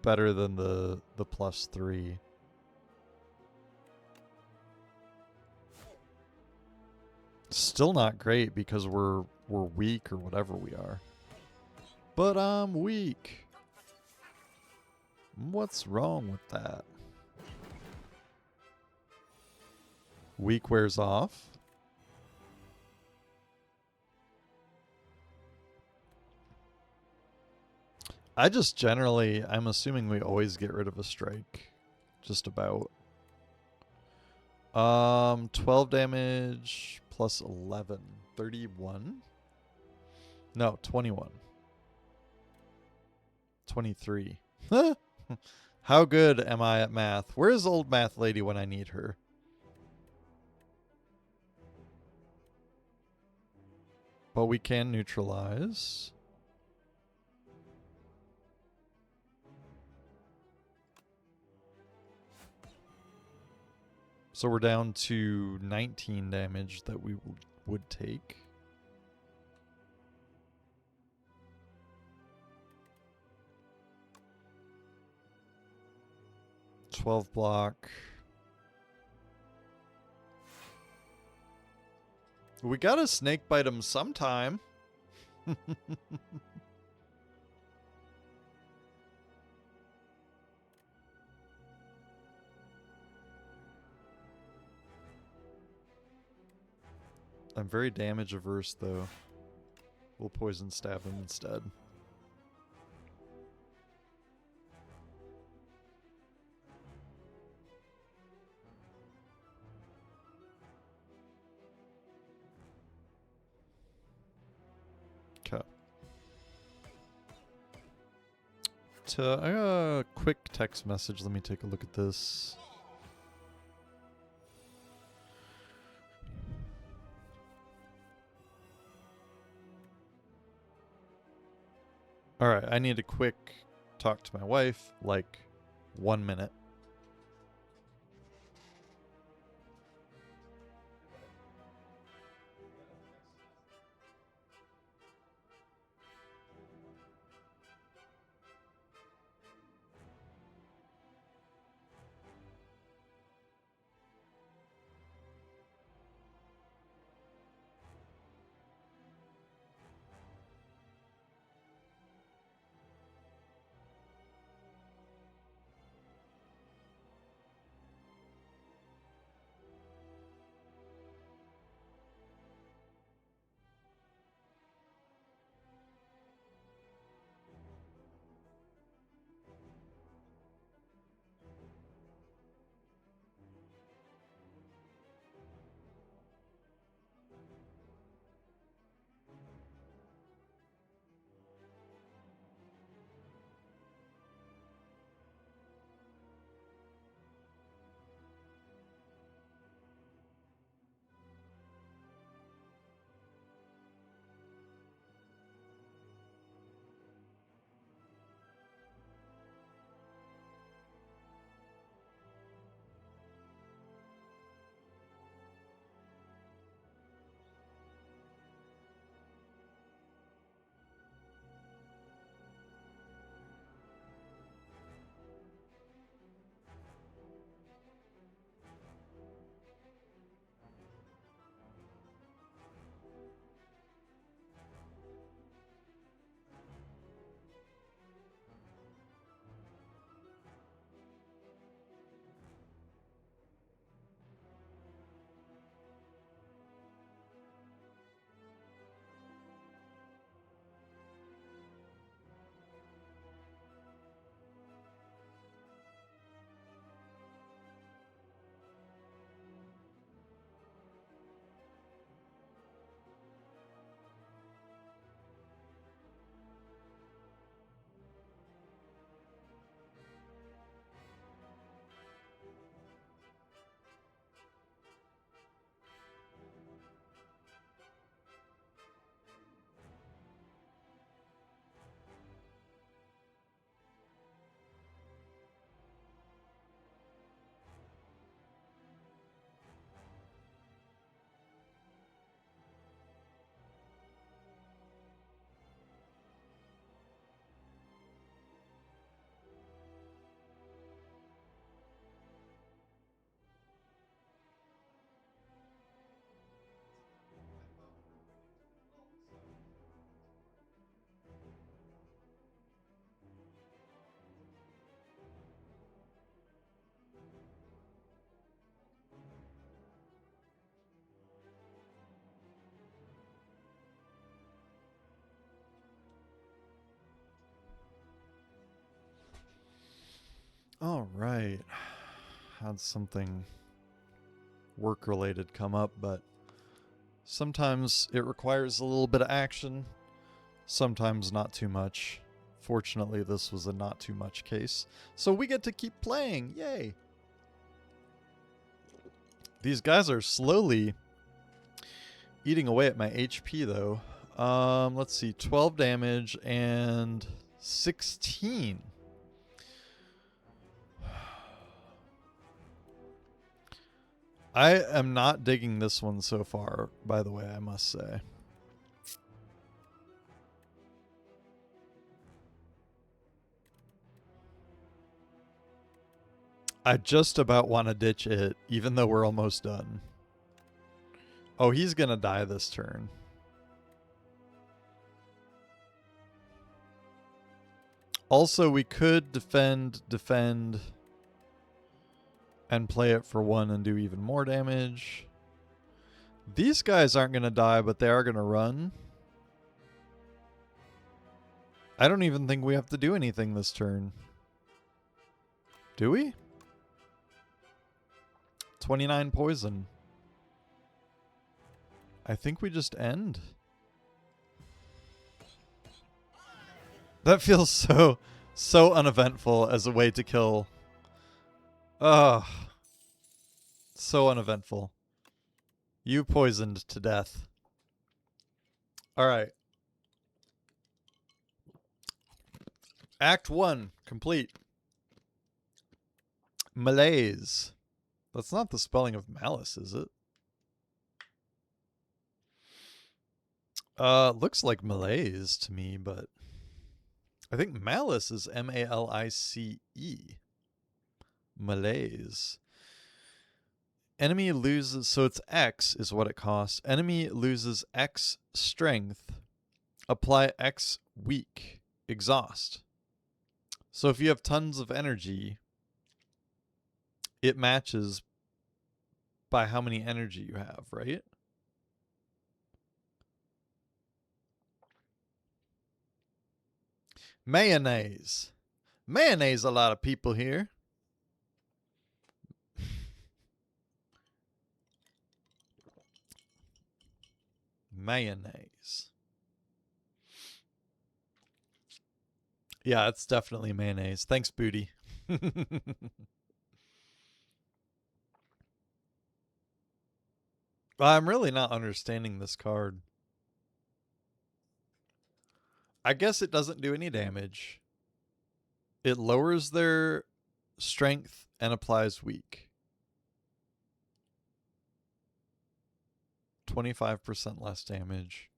better than the plus 3. Still not great because we're weak or whatever we are. But I'm weak. What's wrong with that? Weak wears off. I just generally, I'm assuming we always get rid of a strike. Just about. 12 damage plus 11. 31? No, 21. 23. How good am I at math? Where's old math lady when I need her? But we can neutralize. So we're down to 19 damage that we would take. $12 block. We gotta snake bite him sometime. I'm very damage averse though. We'll poison stab him instead. Okay. I got a quick text message. Let me take a look at this. Alright, I need a quick talk to my wife, like 1 minute. All right. Had something work-related come up, but sometimes it requires a little bit of action, sometimes not too much. Fortunately, this was a not too much case. So we get to keep playing. Yay. These guys are slowly eating away at my HP, though. Let's see. 12 damage and 16. I am not digging this one so far, by the way, I must say. I just about want to ditch it, even though we're almost done. Oh, he's going to die this turn. Also, we could defend, and play it for 1 and do even more damage. These guys aren't going to die, but they are going to run. I don't even think we have to do anything this turn. Do we? 29 poison. I think we just end. That feels so uneventful as a way to kill. Ugh. So uneventful. You poisoned to death. Alright. Act 1, complete. Malaise. That's not the spelling of malice, is it? Looks like malaise to me, but I think malice is M-A-L-I-C-E. Malaise. Enemy loses, so it's X is what it costs. Enemy loses X strength. Apply X weak. Exhaust. So if you have tons of energy, it matches by how many energy you have, right? Mayonnaise. Mayonnaise, a lot of people here. Mayonnaise. Yeah, it's definitely mayonnaise. Thanks, Booty. I'm really not understanding this card. I guess it doesn't do any damage. It lowers their strength and applies weak. 25% less damage.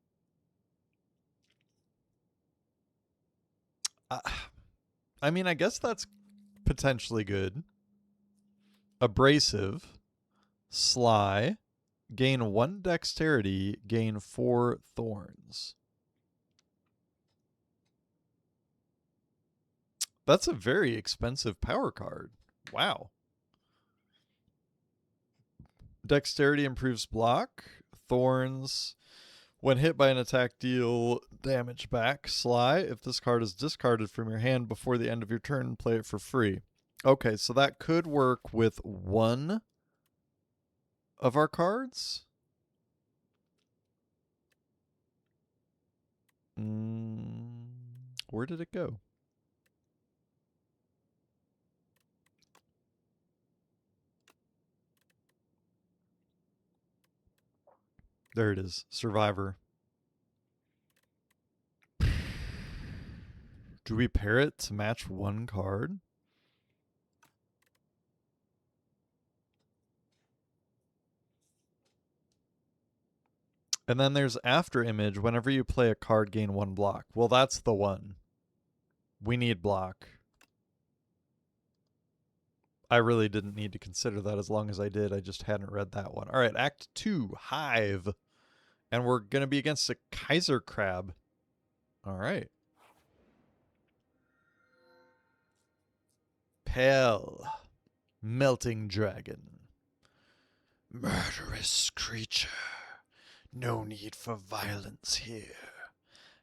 I mean, I guess that's potentially good. Abrasive. Sly. Gain 1 dexterity. Gain 4 thorns. That's a very expensive power card. Wow. Dexterity improves block. Thorns. When hit by an attack, deal damage back. Sly. If this card is discarded from your hand before the end of your turn, play it for free. Okay, so that could work with one of our cards. Where did it go? There it is. Survivor. Do we pair it to match one card? And then there's After Image. Whenever you play a card, gain 1 block. Well, that's the one. We need block. I really didn't need to consider that as long as I did. I just hadn't read that one. All right, Act 2, Hive. And we're going to be against a Kaiser Crab. All right. Pale. Melting Dragon. Murderous creature. No need for violence here.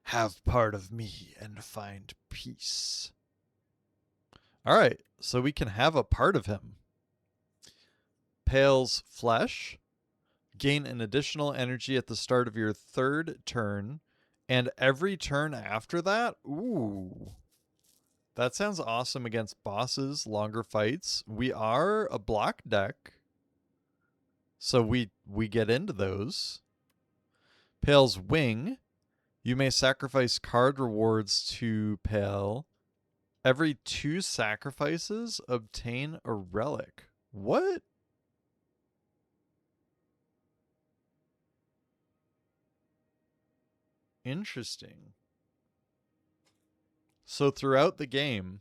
Have part of me and find peace. All right, so we can have a part of him. Pale's flesh. Gain an additional energy at the start of your 3rd turn, and every turn after that. Ooh. That sounds awesome against bosses, longer fights. We are a block deck, so we get into those. Pale's Wing. You may sacrifice card rewards to Pale. Every 2 sacrifices, obtain a relic. What? Interesting. So throughout the game,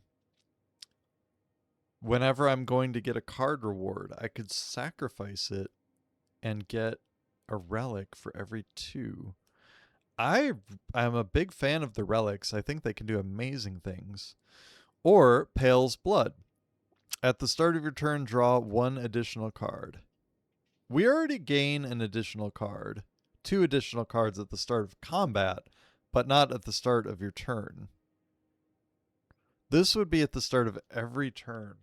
whenever I'm going to get a card reward, I could sacrifice it and get a relic for every 2. I'm a big fan of the relics. I think they can do amazing things. Or Pale's Blood. At the start of your turn, draw 1 additional card. We already gain an additional card, 2 additional cards at the start of combat, but not at the start of your turn. This would be at the start of every turn.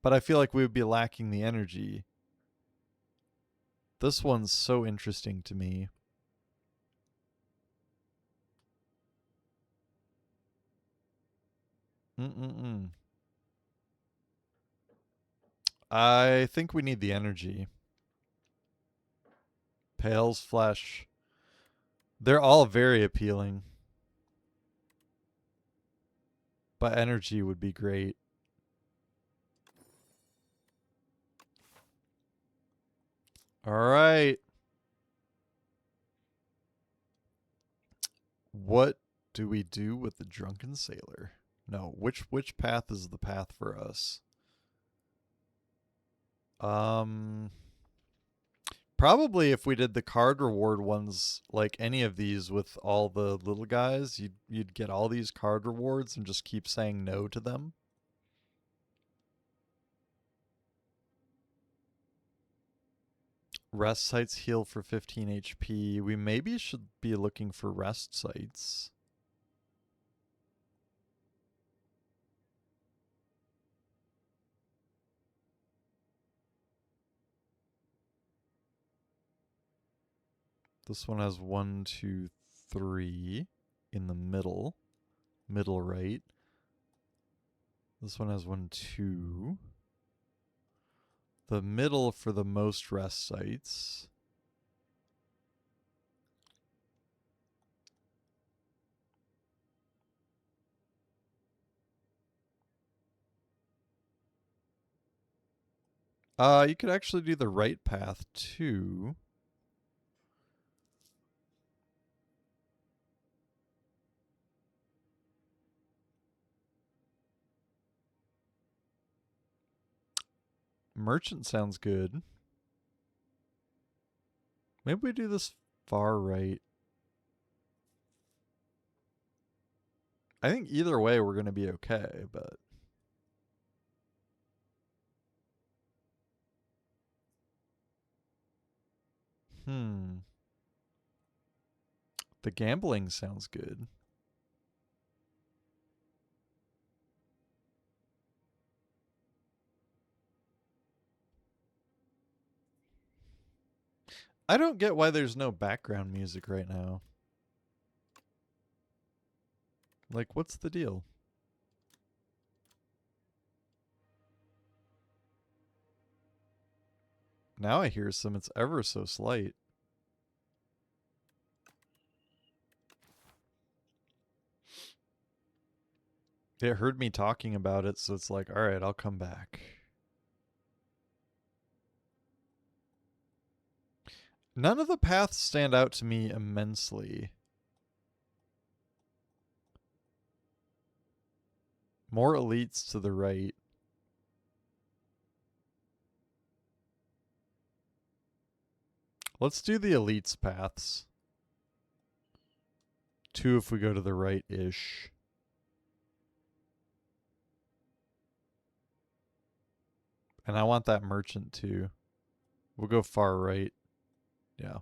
But I feel like we would be lacking the energy. This one's so interesting to me. I think we need the energy. Pale's Flesh. They're all very appealing. But energy would be great. All right. What do we do with the Drunken Sailor? No, which path is the path for us? Probably if we did the card reward ones, like any of these with all the little guys, you'd get all these card rewards and just keep saying no to them. Rest sites heal for 15 HP. We maybe should be looking for rest sites. This one has 1, 2, 3 in the middle right. This one has 1, 2. The middle for the most rest sites. You could actually do the right path too. Merchant sounds good. Maybe we do this far right. I think either way we're going to be okay, but... The gambling sounds good. I don't get why there's no background music right now. Like, what's the deal? Now I hear some, it's ever so slight. It heard me talking about it, so it's like, alright, I'll come back. None of the paths stand out to me immensely. More elites to the right. Let's do the elites paths. 2 if we go to the right-ish. And I want that merchant too. We'll go far right. Yeah.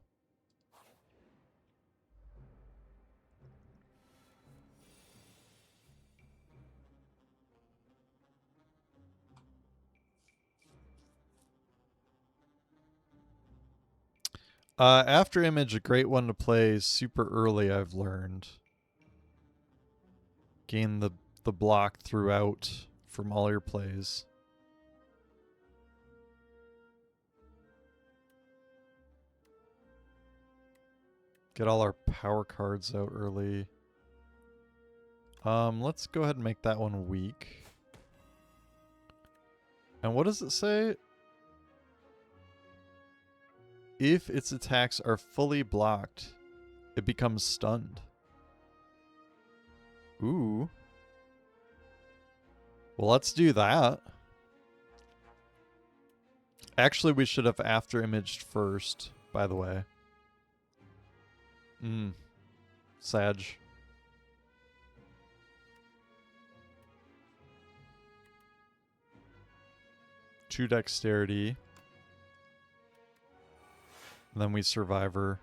After Image, a great one to play super early, I've learned. gain the block throughout from all your plays. Get all our power cards out early. Let's go ahead and make that one weak. And what does it say? If its attacks are fully blocked, it becomes stunned. Ooh. Well, let's do that. Actually, we should have after imaged first, by the way. Sag. Two dexterity. And then we survivor.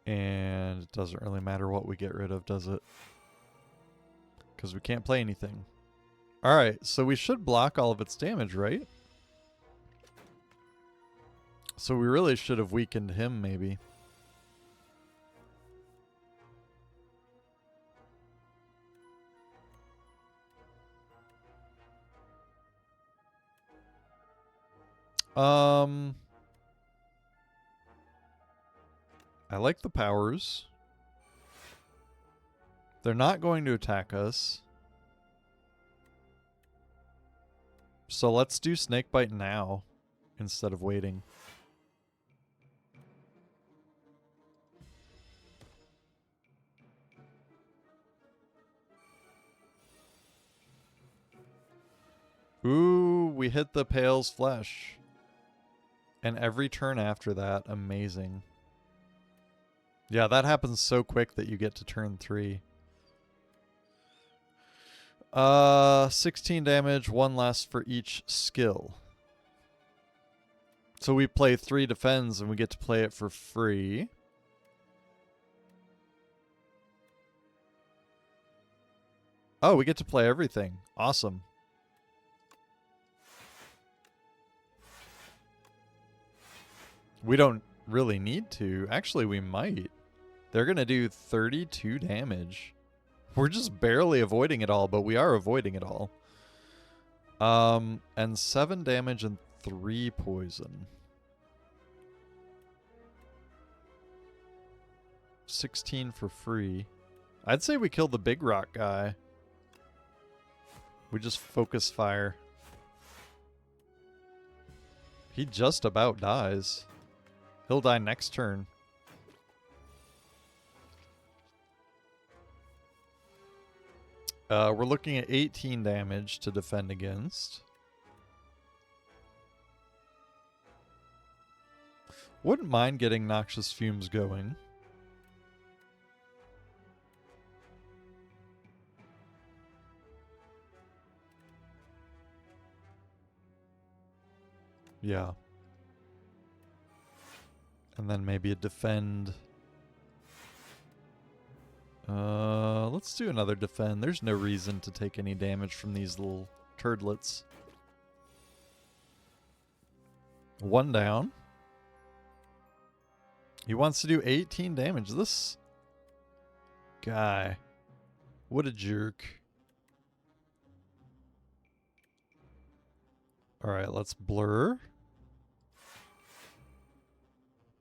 And it doesn't really matter what we get rid of, does it? Because we can't play anything. Alright, so we should block all of its damage, right? So we really should have weakened him, maybe. I like the powers. They're not going to attack us. So let's do Snakebite now instead of waiting. Ooh, we hit the Pale's Flesh. And every turn after that, amazing. Yeah, that happens so quick that you get to turn 3. 16 damage, 1 less for each skill. So we play 3 defends and we get to play it for free. Oh, we get to play everything. Awesome. We don't really need to. Actually, we might. They're going to do 32 damage. We're just barely avoiding it all, but we are avoiding it all. And 7 damage and 3 poison. 16 for free. I'd say we kill the big rock guy. We just focus fire. He just about dies. He'll die next turn. We're looking at 18 damage to defend against. Wouldn't mind getting Noxious Fumes going. Yeah. And then maybe a defend. Let's do another defend. There's no reason to take any damage from these little turdlets. 1 down. He wants to do 18 damage. This guy. What a jerk. Alright, let's blur.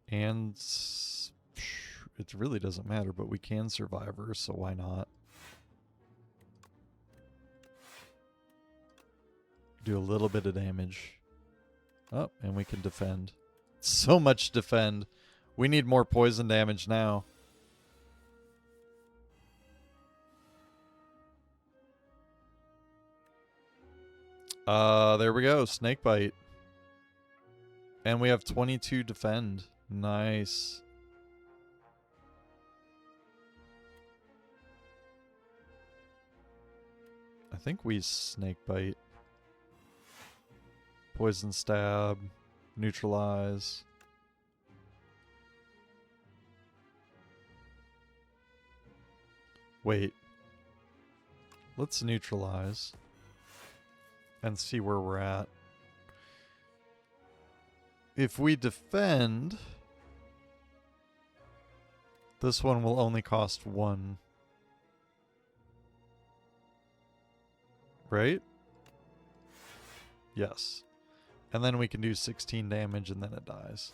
And it really doesn't matter, but we can survivor, so why not? Do a little bit of damage. Oh, and we can defend. So much defend. We need more poison damage now. There we go. Snakebite. And we have 22 defend. Nice. I think we Snakebite. Poison stab. Neutralize. Wait. Let's neutralize. And see where we're at. If we defend, This one will only cost 1. Right? Yes. And then we can do 16 damage and then it dies.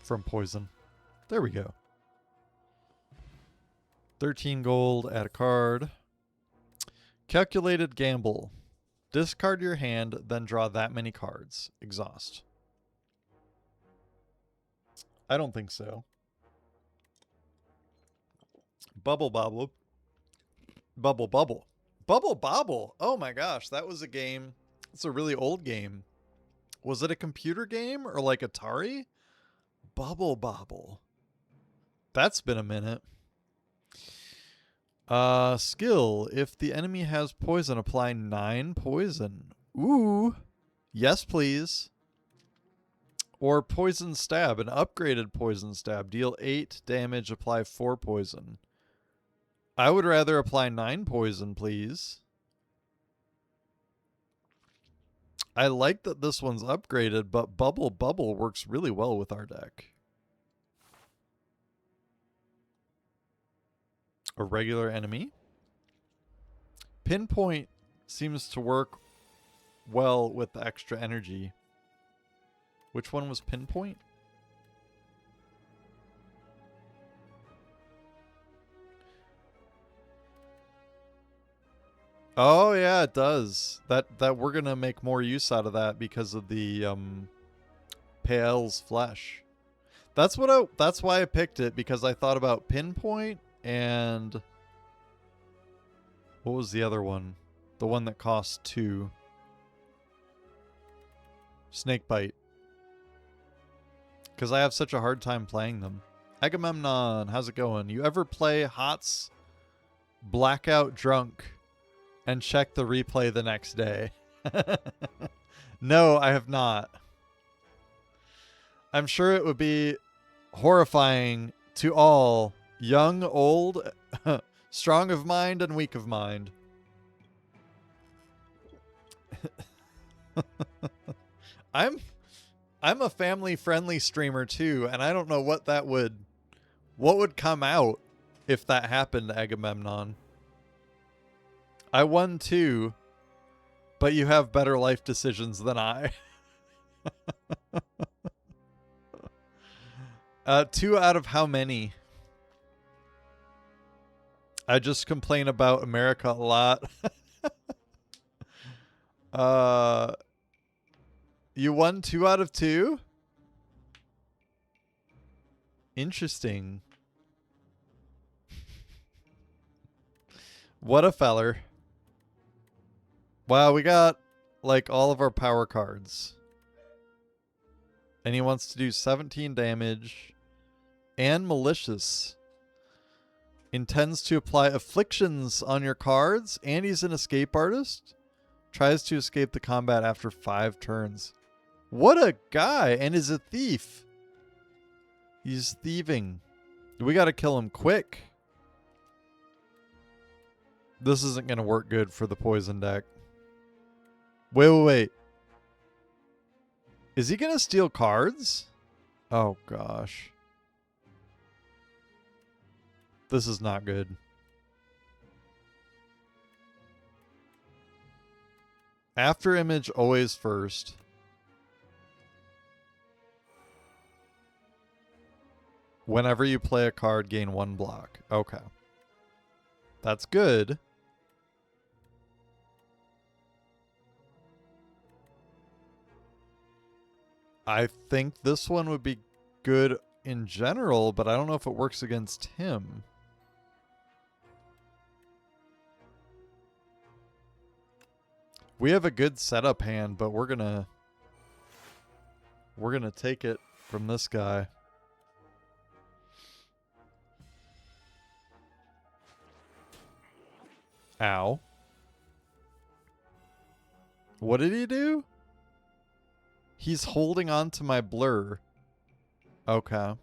From poison. There we go. 13 gold, add a card. Calculated gamble. Discard your hand, then draw that many cards. Exhaust. I don't think so. Bubble Bobble. Bubble Bubble. Bubble Bobble. Oh my gosh, that was a game. It's a really old game. Was it a computer game or like Atari? Bubble Bobble. That's been a minute. Skill. If the enemy has poison, apply 9 poison. Ooh. Yes, please. Or poison stab. An upgraded poison stab. Deal 8 damage, apply 4 poison. I would rather apply 9 poison, please. I like that this one's upgraded, but Bubble Bubble works really well with our deck. A regular enemy. Pinpoint seems to work well with the extra energy. Which one was Pinpoint? Oh yeah, it does. That we're gonna make more use out of that because of the Pale's flesh. That's why I picked it, because I thought about Pinpoint and what was the other one? The one that costs 2. Snakebite. Because I have such a hard time playing them. Agamemnon, how's it going? You ever play HOTS Blackout Drunk and check the replay the next day? No, I have not. I'm sure it would be horrifying to all, young, old, strong of mind, and weak of mind. I'm a family-friendly streamer too, and I don't know what would come out if that happened to Agamemnon. I won too, but you have better life decisions than I. 2 out of how many? I just complain about America a lot. You won 2 out of 2? Interesting. What a feller. Wow, we got like all of our power cards. And he wants to do 17 damage and malicious. Intends to apply afflictions on your cards, and he's an escape artist. Tries to escape the combat after 5 turns. What a guy, and is a thief. He's thieving. We gotta kill him quick. This isn't gonna work good for the poison deck. Wait. Is he gonna steal cards? Oh gosh. This is not good. After image, always first. Whenever you play a card, gain 1 block. Okay. That's good. I think this one would be good in general, but I don't know if it works against him. We have a good setup hand, but we're gonna take it from this guy. Ow. What did he do? He's holding on to my blur. Okay.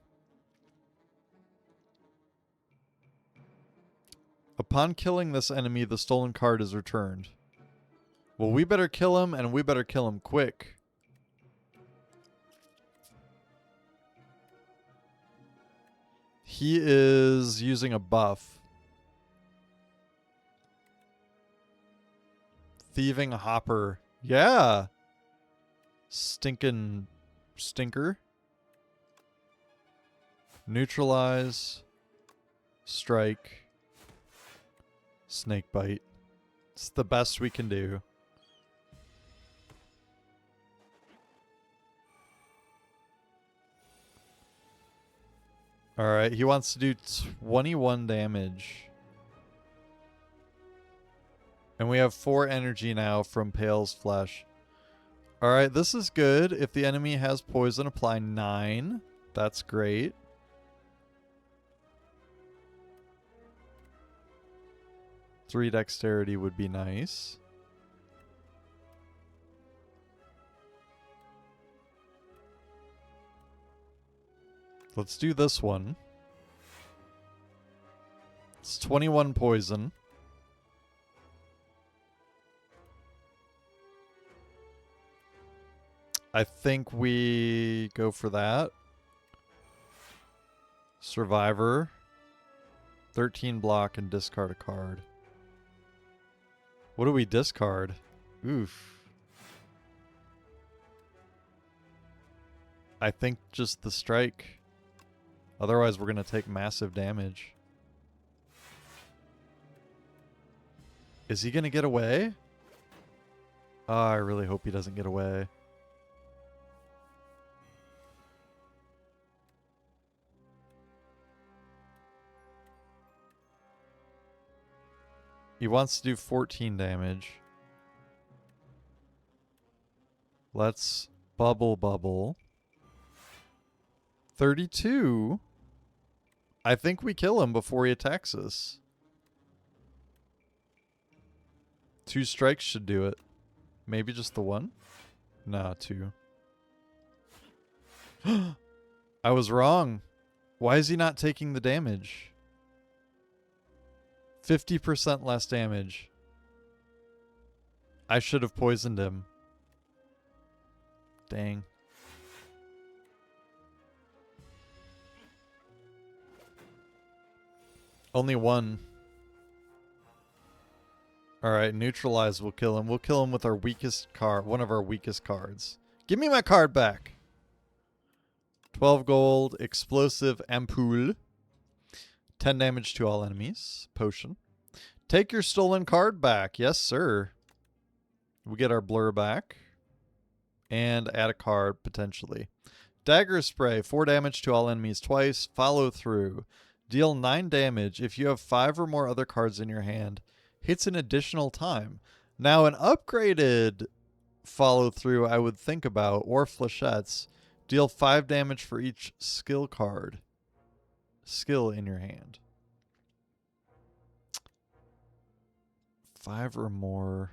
Upon killing this enemy, the stolen card is returned. Well, we better kill him, and we better kill him quick. He is using a buff. Thieving Hopper. Yeah. Stinking stinker. Neutralize. Strike. Snake bite. It's the best we can do. Alright, he wants to do 21 damage. And we have 4 energy now from Pale's Flesh. Alright, this is good. If the enemy has poison, apply 9. That's great. Three dexterity would be nice. Let's do this one. It's 21 poison. I think we go for that. Survivor. 13 block and discard a card. What do we discard? Oof. I think just the strike. Otherwise, we're going to take massive damage. Is he going to get away? Oh, I really hope he doesn't get away. He wants to do 14 damage. Let's bubble. 32. I think we kill him before he attacks us. 2 strikes should do it. Maybe just the 1? Nah, 2. I was wrong. Why is he not taking the damage? 50% less damage. I should have poisoned him. Dang. Only 1. Alright, neutralize will kill him. We'll kill him with our weakest card, one of our weakest cards. Give me my card back. 12 gold, explosive ampoule. 10 damage to all enemies. Potion. Take your stolen card back. Yes, sir. We get our blur back. And add a card, potentially. Dagger spray. 4 damage to all enemies twice. Follow through. Deal 9 damage if you have 5 or more other cards in your hand. Hits an additional time. Now, an upgraded follow through I would think about, or flechettes. Deal 5 damage for each skill card. Skill in your hand. 5 or more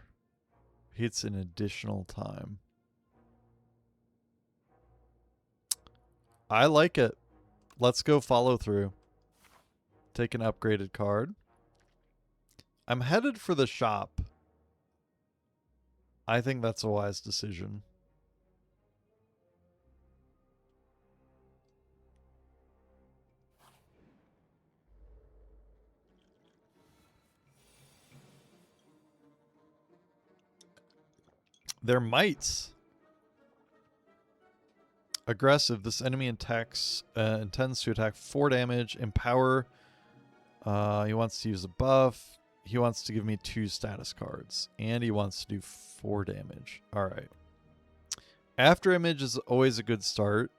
hits an additional time. I like it. Let's go follow through. Take an upgraded card. I'm headed for the shop. I think that's a wise decision. They're mites. Aggressive. This enemy intends to attack 4 damage. Empower. He wants to use a buff. He wants to give me 2 status cards. And he wants to do 4 damage. Alright. After image is always a good start.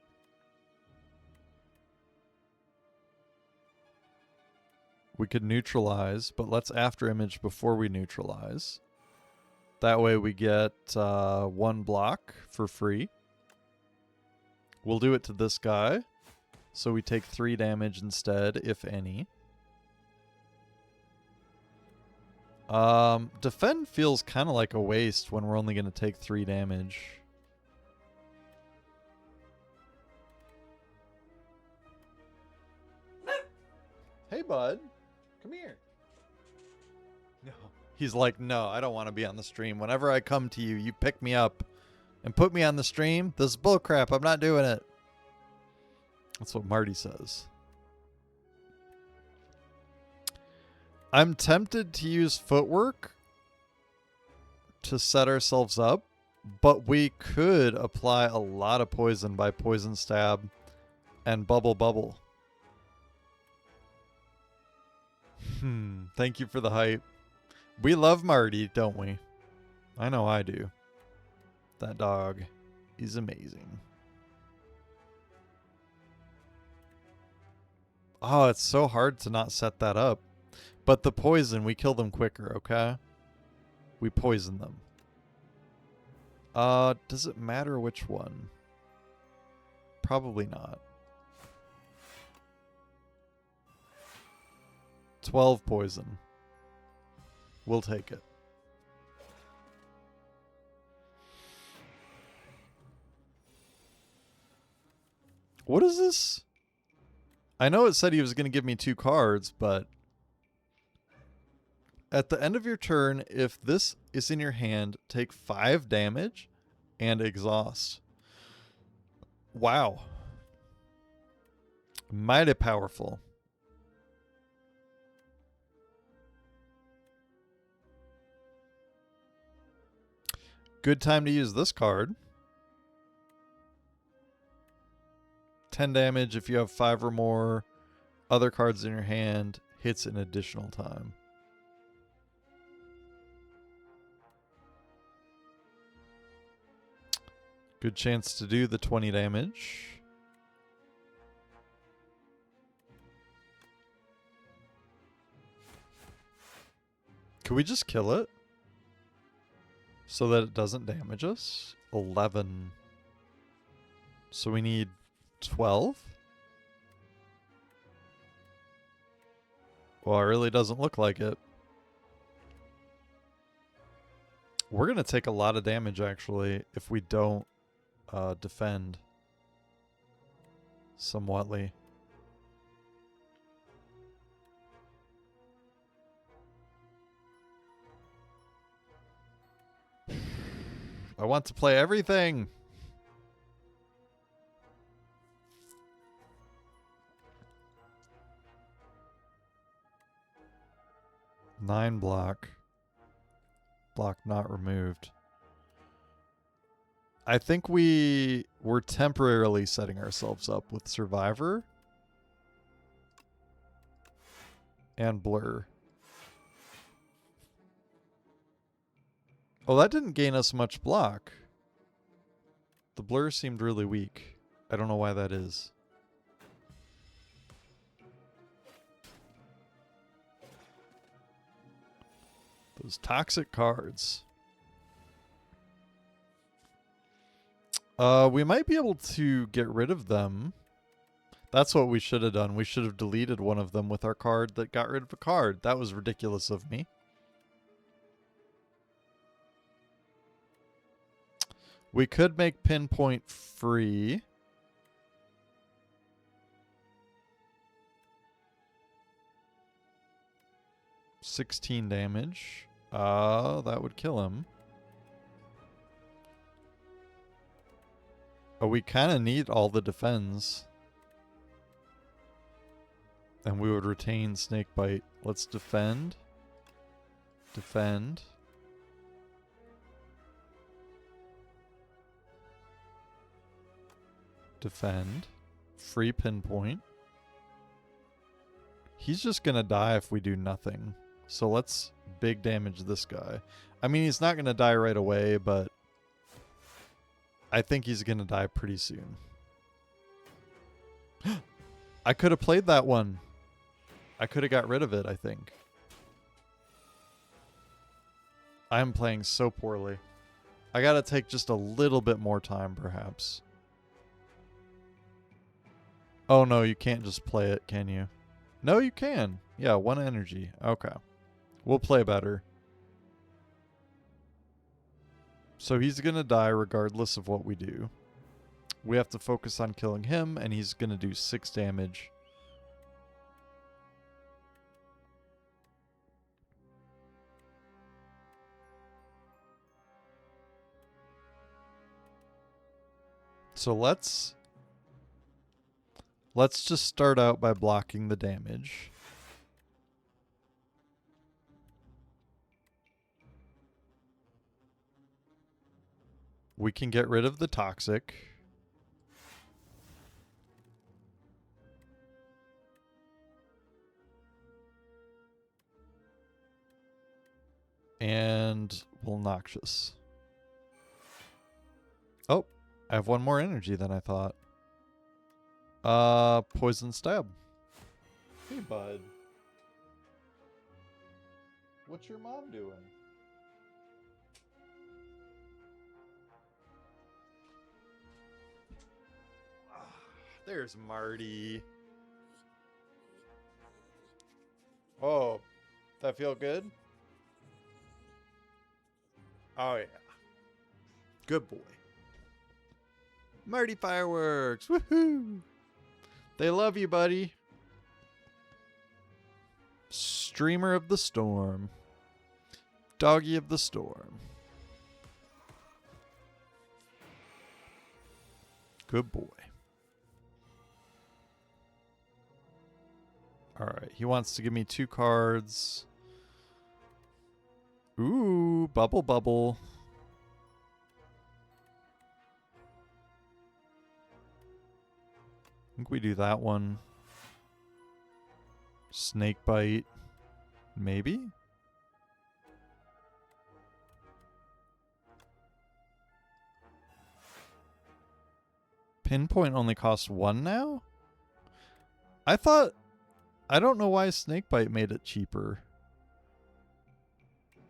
We could neutralize, but let's after image before we neutralize. That way we get 1 block for free. We'll do it to this guy. So we take 3 damage instead, if any. Defend feels kind of like a waste when we're only going to take 3 damage. Hey, bud. Come here. No. He's like, no, I don't want to be on the stream. Whenever I come to you, you pick me up and put me on the stream. This is bullcrap. I'm not doing it. That's what Marty says. I'm tempted to use footwork to set ourselves up, but we could apply a lot of poison by poison stab and bubble. Thank you for the hype. We love Marty, don't we? I know I do. That dog is amazing. Oh, it's so hard to not set that up. But the poison, we kill them quicker, okay? We poison them. Does it matter which one? Probably not. 12 poison. We'll take it. What is this? I know it said he was going to give me 2 cards, but at the end of your turn, if this is in your hand, take 5 damage and exhaust. Wow. Mighty powerful. Good time to use this card. 10 damage if you have 5 or more other cards in your hand. Hits an additional time. Good chance to do the 20 damage. Can we just kill it so that it doesn't damage us? 11. So we need 12? Well, it really doesn't look like it. We're going to take a lot of damage, actually, if we don't defend somewhatly. I want to play everything. Nine block. Block not removed. I think we're temporarily setting ourselves up with Survivor and Blur. Oh, that didn't gain us much block. The Blur seemed really weak. I don't know why that is. Those toxic cards. We might be able to get rid of them. That's what we should have done. We should have deleted one of them with our card that got rid of a card. That was ridiculous of me. We could make Pinpoint free. $16 damage. That would kill him. Oh, we kind of need all the defends. And we would retain Snakebite. Let's defend. Defend. Defend. Free Pinpoint. He's just going to die if we do nothing. So let's big damage this guy. I mean, he's not going to die right away, but I think he's going to die pretty soon. I could have played that one. I could have got rid of it, I think. I'm playing so poorly. I got to take just a little bit more time, perhaps. Oh, no, you can't just play it, can you? No, you can. Yeah, 1 energy. Okay. We'll play better. So he's going to die regardless of what we do. We have to focus on killing him, and he's going to do 6 damage. So let's just start out by blocking the damage. We can get rid of the toxic. And we'll noxious. Oh, I have one more energy than I thought. Poison stab. Hey, bud. What's your mom doing? There's Marty. Oh, that feel good? Oh, yeah. Good boy. Marty Fireworks. Woohoo! They love you, buddy. Streamer of the Storm. Doggy of the Storm. Good boy. Alright, he wants to give me 2 cards. Ooh, Bubble Bubble. I think we do that one. Snake Bite. Maybe? Pinpoint only costs 1 now? I don't know why Snakebite made it cheaper.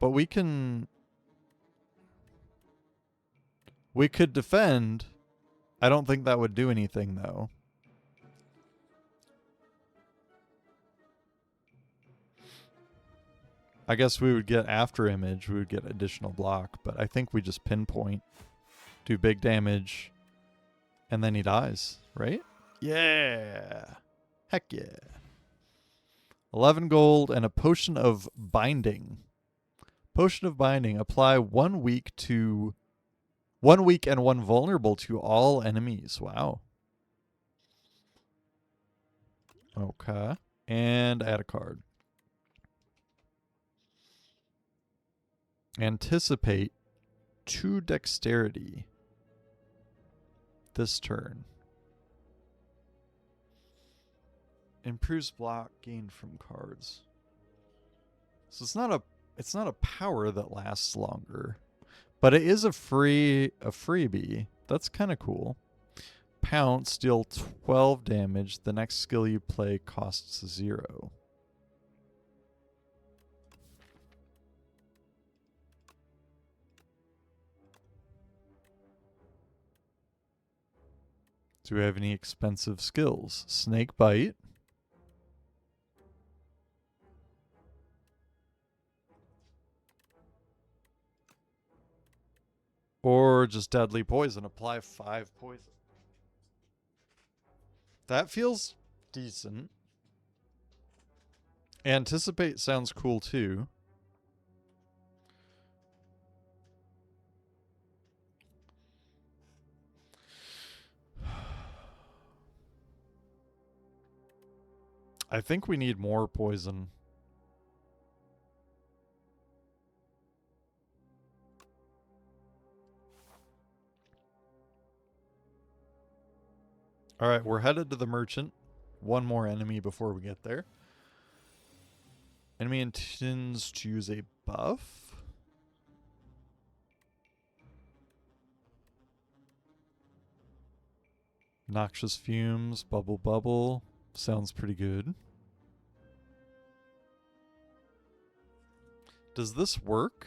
But we could defend. I don't think that would do anything though. I guess we would get after image, we would get additional block, but I think we just pinpoint, do big damage, and then he dies, right? Yeah. Heck yeah. 11 gold and a potion of binding. Potion of binding. Apply 1 week and 1 vulnerable to all enemies. Wow. Okay. And add a card. Anticipate 2 dexterity this turn. Improves block gained from cards. So it's not a power that lasts longer, but it is a freebie. That's kind of cool. Pounce, deal 12 damage. The next skill you play costs 0. Do we have any expensive skills? Snake Bite. Or just Deadly Poison. Apply 5 poison. That feels decent. Anticipate sounds cool too. I think we need more poison. Alright, we're headed to the merchant. 1 more enemy before we get there. Enemy intends to use a buff. Noxious Fumes, Bubble Bubble. Sounds pretty good. Does this work?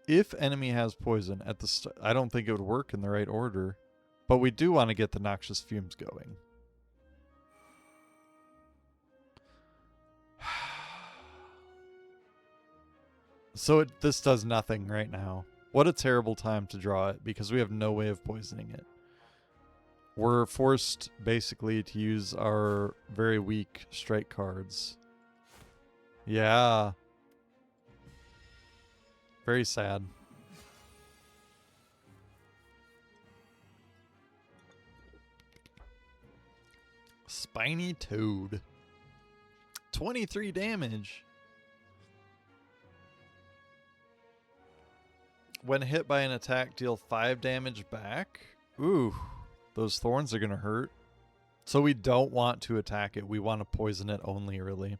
If enemy has poison at the start, I don't think it would work in the right order. But we do want to get the Noxious Fumes going. So this does nothing right now. What a terrible time to draw it because we have no way of poisoning it. We're forced basically to use our very weak strike cards. Yeah. Very sad. Spiny Toad. 23 damage. When hit by an attack, deal 5 damage back. Ooh, those thorns are going to hurt. So we don't want to attack it. We want to poison it only, really.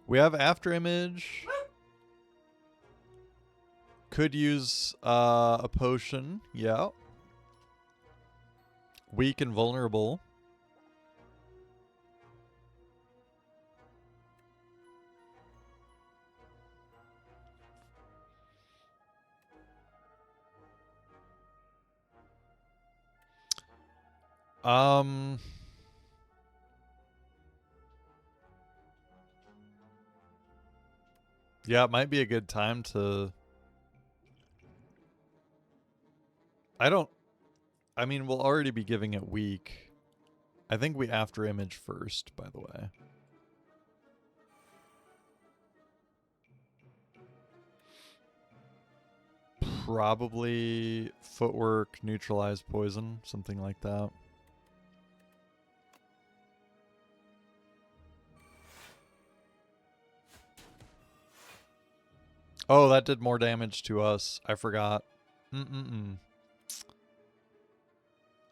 We have After Image. Could use a potion. Yeah. Weak and vulnerable. Yeah, it might be a good time to... I mean, we'll already be giving it weak. I think we After Image first, by the way. Probably Footwork, Neutralize Poison, something like that. Oh, that did more damage to us. I forgot.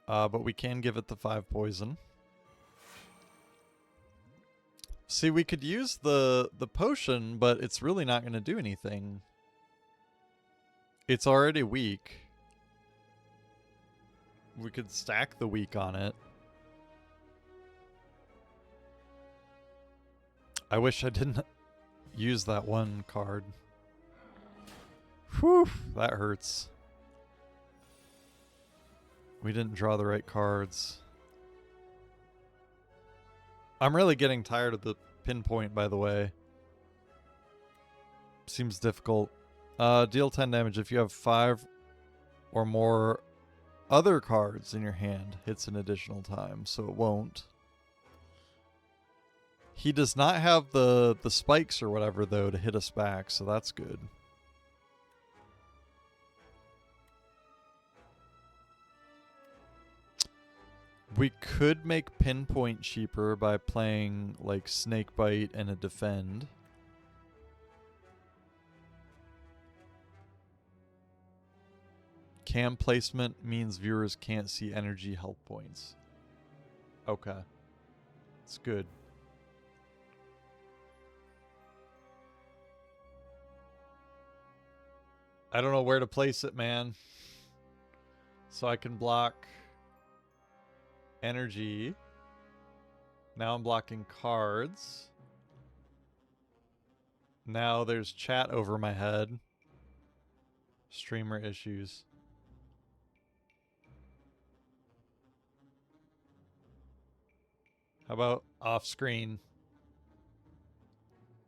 But we can give it the 5 poison. See, we could use the potion, but it's really not going to do anything. It's already weak. We could stack the weak on it. I wish I didn't use that one card. Whew, that hurts. We didn't draw the right cards. I'm really getting tired of the pinpoint, by the way. Seems difficult. Deal 10 damage if you have 5 or more other cards in your hand. Hits an additional time, so it won't. He does not have the spikes or whatever, though, to hit us back, so that's good. We could make Pinpoint cheaper by playing, like, Snakebite and a Defend. Cam placement means viewers can't see energy health points. Okay. It's good. I don't know where to place it, man. So I can block energy. Now I'm blocking cards. Now there's chat over my head. Streamer issues. How about off screen?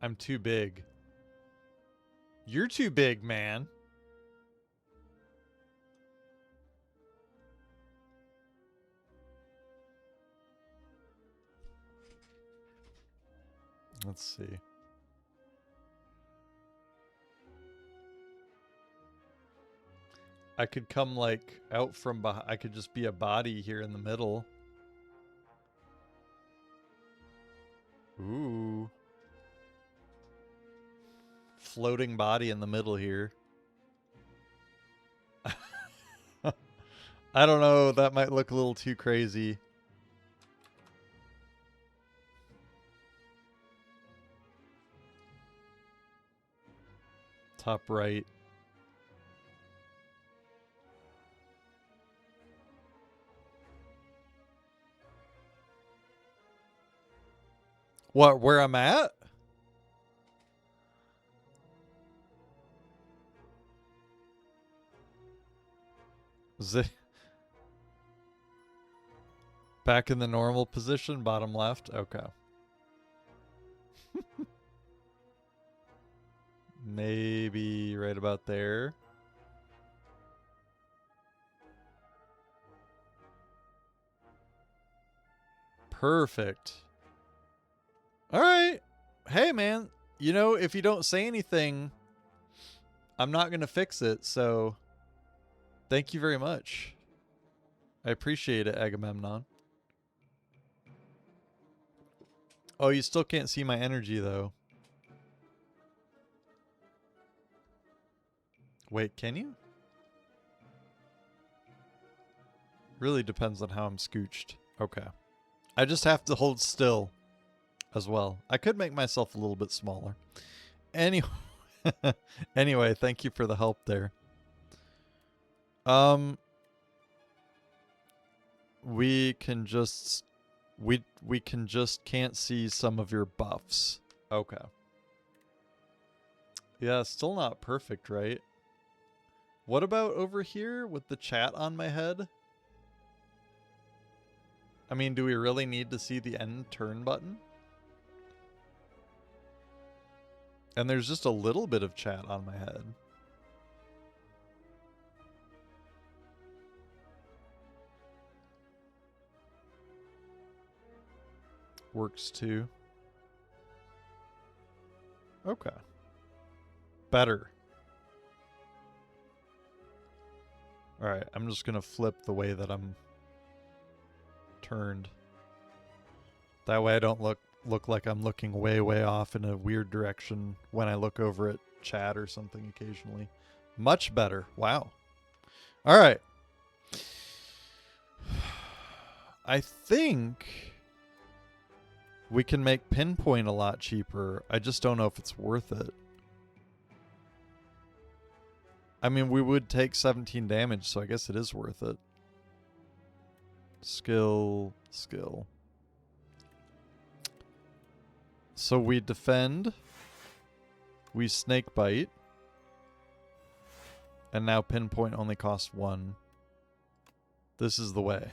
I'm too big. You're too big, man. Let's see. I could come like out from behind. I could just be a body here in the middle. Ooh. Floating body in the middle here. I don't know. That might look a little too crazy. Top right. What, where I'm at? Is it back in the normal position, bottom left? Okay. Maybe right about there. Perfect. All right. Hey, man. You know, if you don't say anything, I'm not going to fix it. So thank you very much. I appreciate it, Agamemnon. Oh, you still can't see my energy, though. Wait, can you? Really depends on how I'm scooched. Okay. I just have to hold still as well. I could make myself a little bit smaller. Anyway, anyway, thank you for the help there. We can just we can just can't see some of your buffs. Okay. Yeah, still not perfect, right? What about over here with the chat on my head? I mean, do we really need to see the end turn button? And there's just a little bit of chat on my head. Works too. Okay. Better. Alright, I'm just gonna flip the way that I'm turned. That way I don't look like I'm looking way off in a weird direction when I look over at chat or something occasionally. Much better. Wow. Alright. I think we can make pinpoint a lot cheaper. I just don't know if it's worth it. I mean, we would take 17 damage, so I guess it is worth it. Skill. So we defend. We snake bite. And now pinpoint only costs 1. This is the way.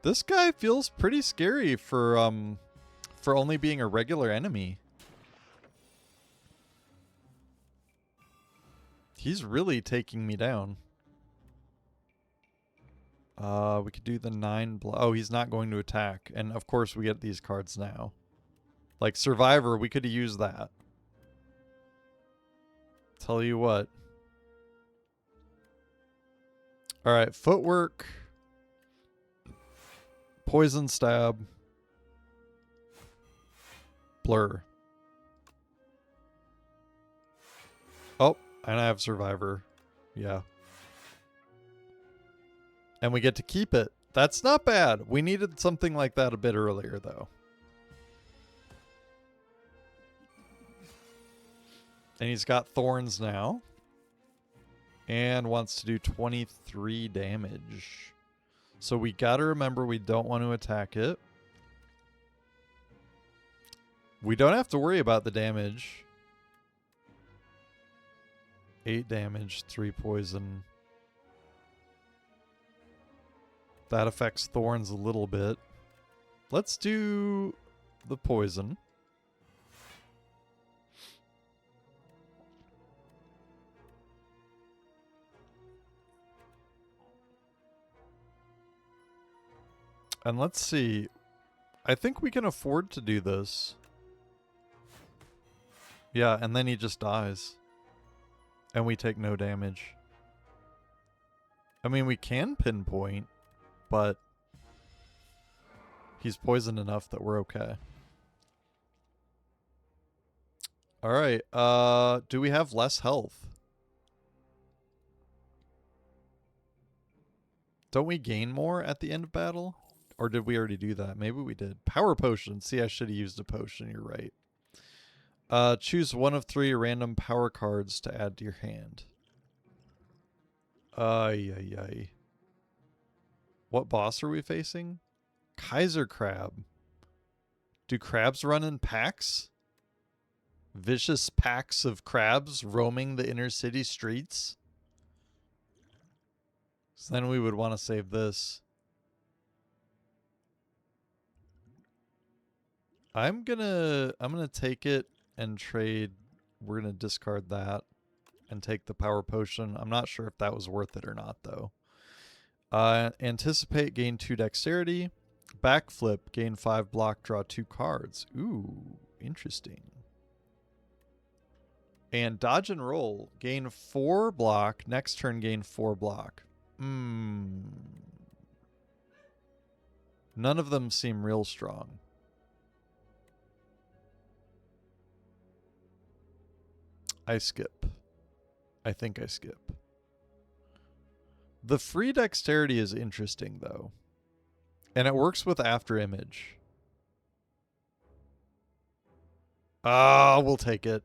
This guy feels pretty scary for only being a regular enemy. He's really taking me down. We could do the 9 oh, he's not going to attack. And of course we get these cards now. Like Survivor, we could have used that. Tell you what. Alright, footwork. Poison stab. Blur. Oh, and I have Survivor. Yeah. And we get to keep it. That's not bad. We needed something like that a bit earlier, though. And he's got thorns now. And wants to do 23 damage. So we gotta remember we don't want to attack it. We don't have to worry about the damage. 8 damage, 3 poison. That affects thorns a little bit. Let's do the poison. And let's see. I think we can afford to do this. Yeah, and then he just dies. And we take no damage. I mean, we can pinpoint, but he's poisoned enough that we're okay. Alright, do we have less health? Don't we gain more at the end of battle? Or did we already do that? Maybe we did. Power potion. See, I should have used a potion. You're right. Choose one of 3 random power cards to add to your hand. Ay. What boss are we facing? Kaiser Crab. Do crabs run in packs? Vicious packs of crabs roaming the inner city streets? So then we would want to save this. I'm gonna take it and trade. We're gonna discard that and take the power potion. I'm not sure if that was worth it or not though. Anticipate, gain 2 dexterity. Backflip, gain 5 block, draw 2 cards. Ooh, interesting. And dodge and roll, gain 4 block. Next turn, gain 4 block. None of them seem real strong. I skip. I think I skip. The free dexterity is interesting, though. And it works with after image. Ah, we'll take it.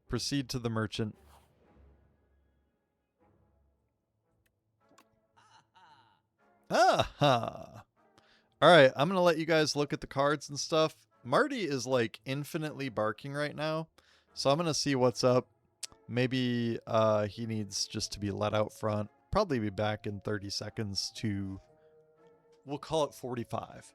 Proceed to the merchant. Aha! Alright, I'm going to let you guys look at the cards and stuff. Marty is like infinitely barking right now. So I'm going to see what's up. Maybe he needs just to be let out front. Probably be back in 30 seconds to, we'll call it 45.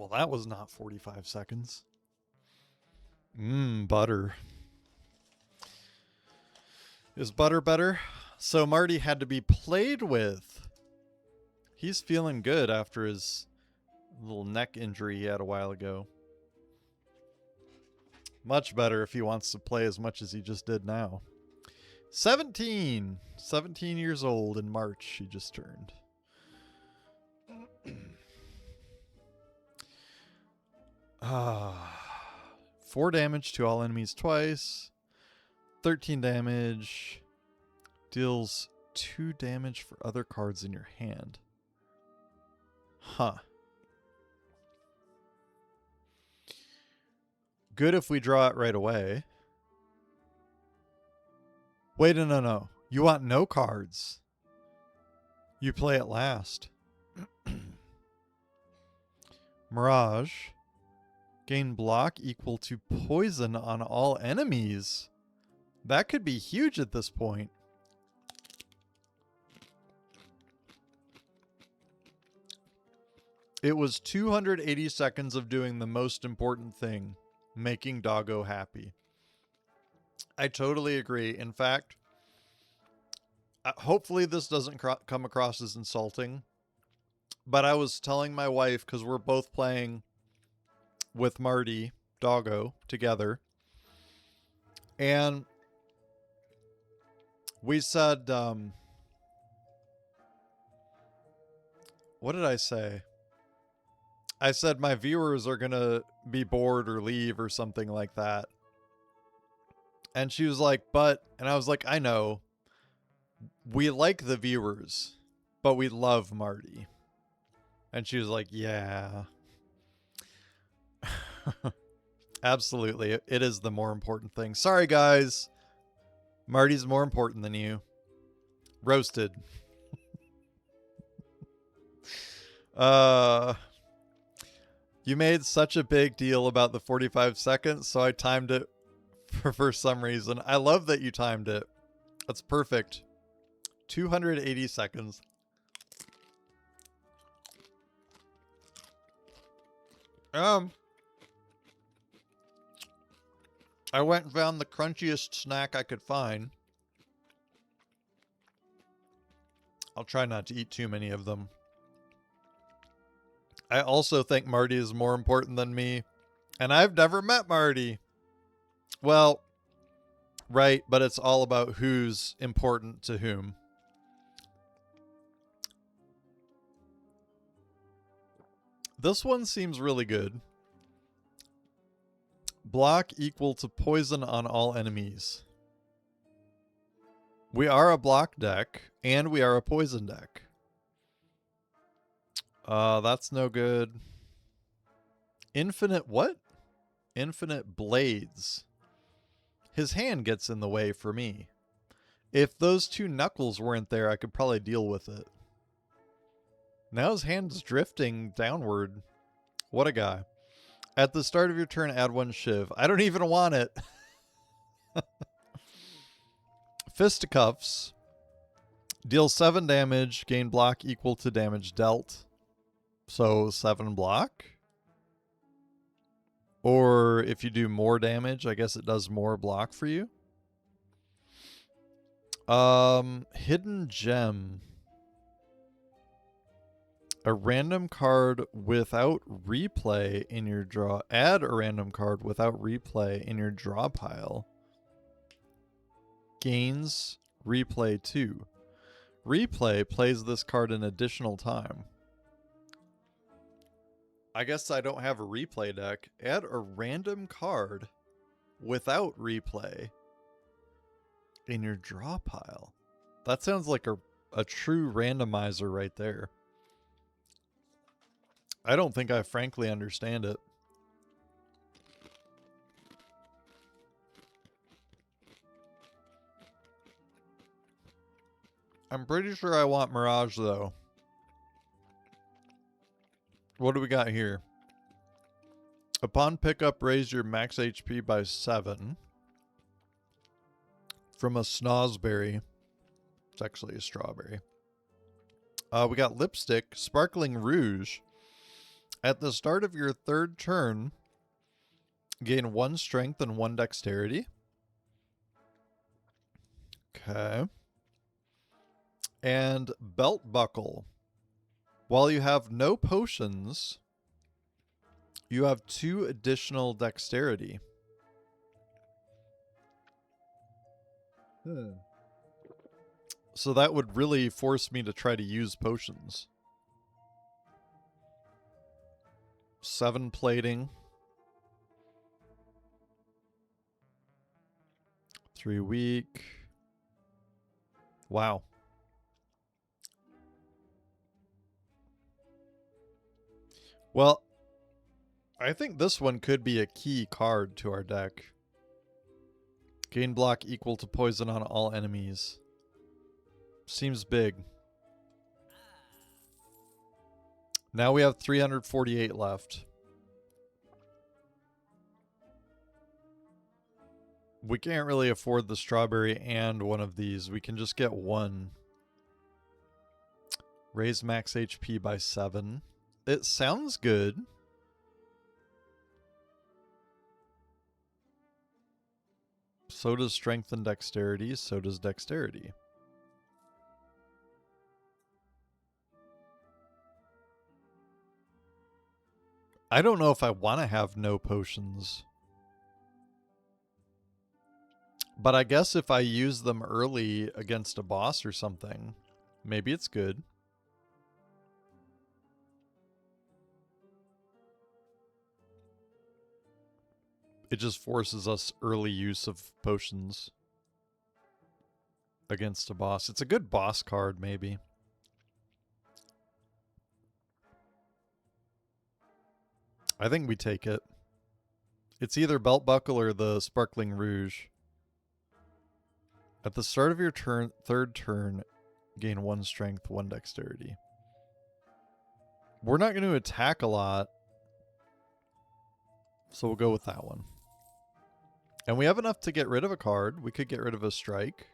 Well, that was not 45 seconds. Butter. Is butter better? So Marty had to be played with. He's feeling good after his little neck injury he had a while ago. Much better if he wants to play as much as he just did now. 17 years old in March he just turned. 4 damage to all enemies twice. 13 damage. Deals 2 damage for other cards in your hand. Huh. Good if we draw it right away. Wait, no. You want no cards. You play it last. Mirage. Gain block equal to poison on all enemies. That could be huge at this point. It was 280 seconds of doing the most important thing, making Doggo happy. I totally agree. In fact, hopefully this doesn't come across as insulting, but I was telling my wife, because we're both playing with Marty, Doggo, together, and we said, what did I say? I said my viewers are going to be bored or leave or something like that. And she was like, but, and I was like, I know. We like the viewers, but we love Marty. And she was like, yeah. Absolutely. It is the more important thing. Sorry, guys. Marty's more important than you. Roasted. You made such a big deal about the 45 seconds, so I timed it for some reason. I love that you timed it. That's perfect. 280 seconds. I went and found the crunchiest snack I could find. I'll try not to eat too many of them. I also think Marty is more important than me, and I've never met Marty. Well, right, but it's all about who's important to whom. This one seems really good. Block equal to poison on all enemies. We are a block deck, and we are a poison deck. That's no good. Infinite what? Infinite blades. His hand gets in the way for me. If those 2 knuckles weren't there, I could probably deal with it. Now his hand's drifting downward. What a guy. At the start of your turn, add 1 shiv. I don't even want it. Fisticuffs. Deal 7 damage. Gain block equal to damage dealt. So 7 block. Or if you do more damage, I guess it does more block for you. Hidden gem. A random card without replay in your draw. Add a random card without replay in your draw pile. Gains replay 2. Replay plays this card an additional time. I guess I don't have a replay deck. Add a random card without replay in your draw pile. That sounds like a true randomizer right there. I don't think I frankly understand it. I'm pretty sure I want Mirage though. What do we got here? Upon pickup, raise your max HP by 7. From a snozzberry. It's actually a strawberry. We got lipstick, sparkling rouge. At the start of your third turn, gain 1 strength and 1 dexterity. Okay. And belt buckle. While you have no potions, you have 2 additional dexterity. So that would really force me to try to use potions. 7 plating. 3 weak. Wow. Well, I think this one could be a key card to our deck. Gain block equal to poison on all enemies. Seems big. Now we have 348 left. We can't really afford the strawberry and one of these. We can just get one. Raise max HP by 7. It sounds good. So does strength and dexterity. So does dexterity. I don't know if I want to have no potions. But I guess if I use them early against a boss or something, maybe it's good. It just forces us early use of potions against a boss. It's a good boss card, maybe. I think we take it. It's either belt buckle or the sparkling rouge. At the start of your third turn, gain 1 strength, 1 dexterity. We're not going to attack a lot, so we'll go with that one. And we have enough to get rid of a card. We could get rid of a strike.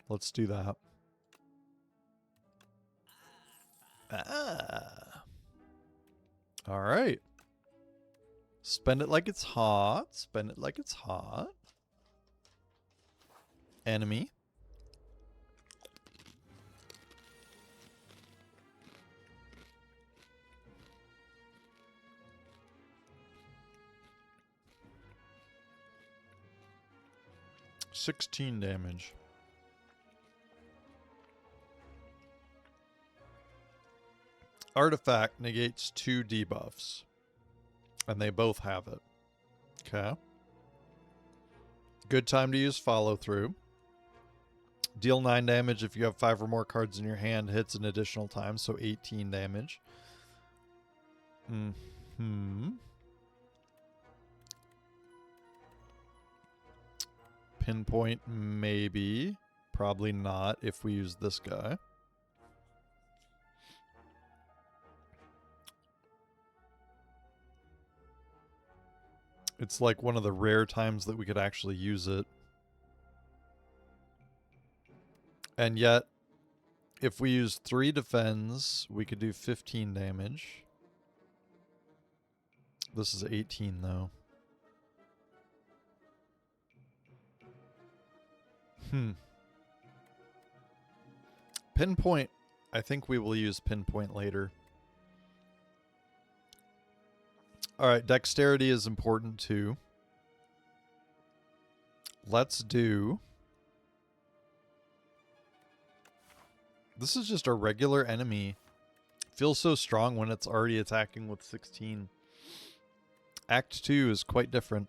Let's do that. Ah. All right. Spend it like it's hot. Spend it like it's hot. Enemy. $16 damage. Artifact negates 2 debuffs. And they both have it. Okay. Good time to use follow through. Deal 9 damage if you have 5 or more cards in your hand. Hits an additional time, so 18 damage. Pinpoint, maybe. Probably not if we use this guy. It's like one of the rare times that we could actually use it. And yet, if we use 3 defense, we could do 15 damage. This is 18, though. Pinpoint. I think we will use pinpoint later. Alright, dexterity is important too. Let's do... This is just a regular enemy. Feels so strong when it's already attacking with 16. Act 2 is quite different.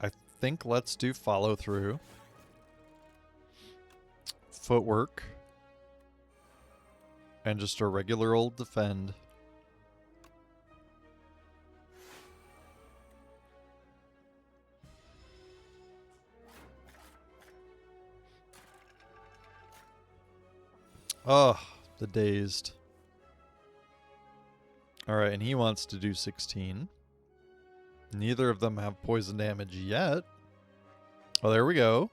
I think let's do follow through. Footwork. And just a regular old defend. Oh, the dazed. Alright, and he wants to do 16. Neither of them have poison damage yet. Oh, there we go.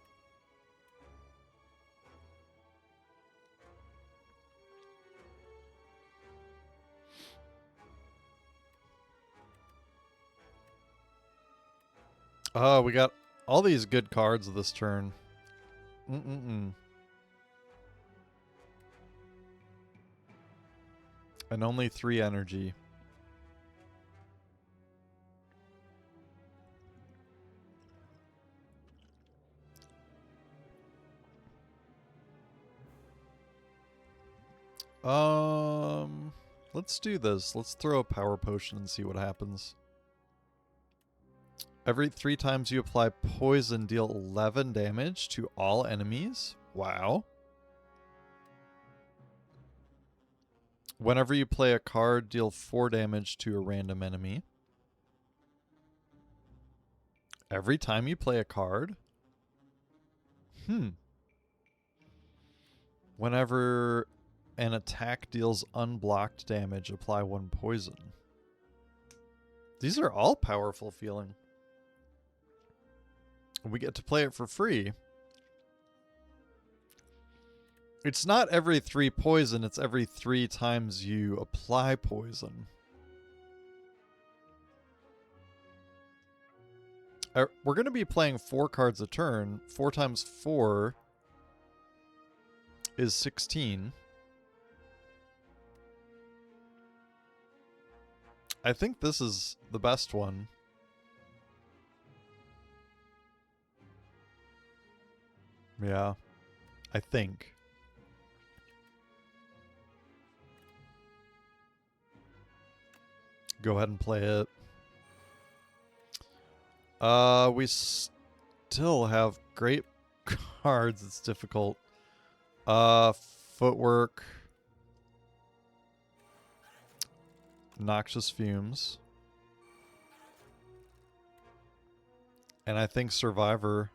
Oh, we got all these good cards this turn. And only 3 energy. Let's do this. Let's throw a power potion and see what happens. Every 3 times you apply poison, deal 11 damage to all enemies. Wow. Whenever you play a card, deal 4 damage to a random enemy. Every time you play a card? Whenever an attack deals unblocked damage, apply 1 poison. These are all powerful feeling. We get to play it for free. It's not every 3 poison, it's every 3 times you apply poison. We're going to be playing 4 cards a turn. 4 times 4 is 16. I think this is the best one. Yeah, I think. Go ahead and play it. We still have great cards. It's difficult. Footwork. Noxious Fumes. And I think Survivor.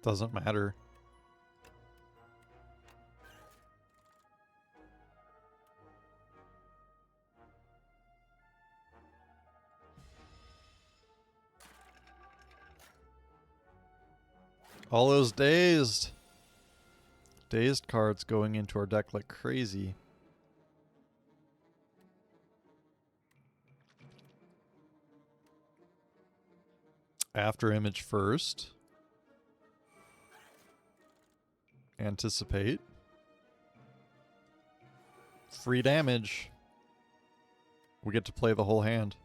Doesn't matter. All those dazed cards going into our deck like crazy. After image first. Anticipate. Free damage. We get to play the whole hand.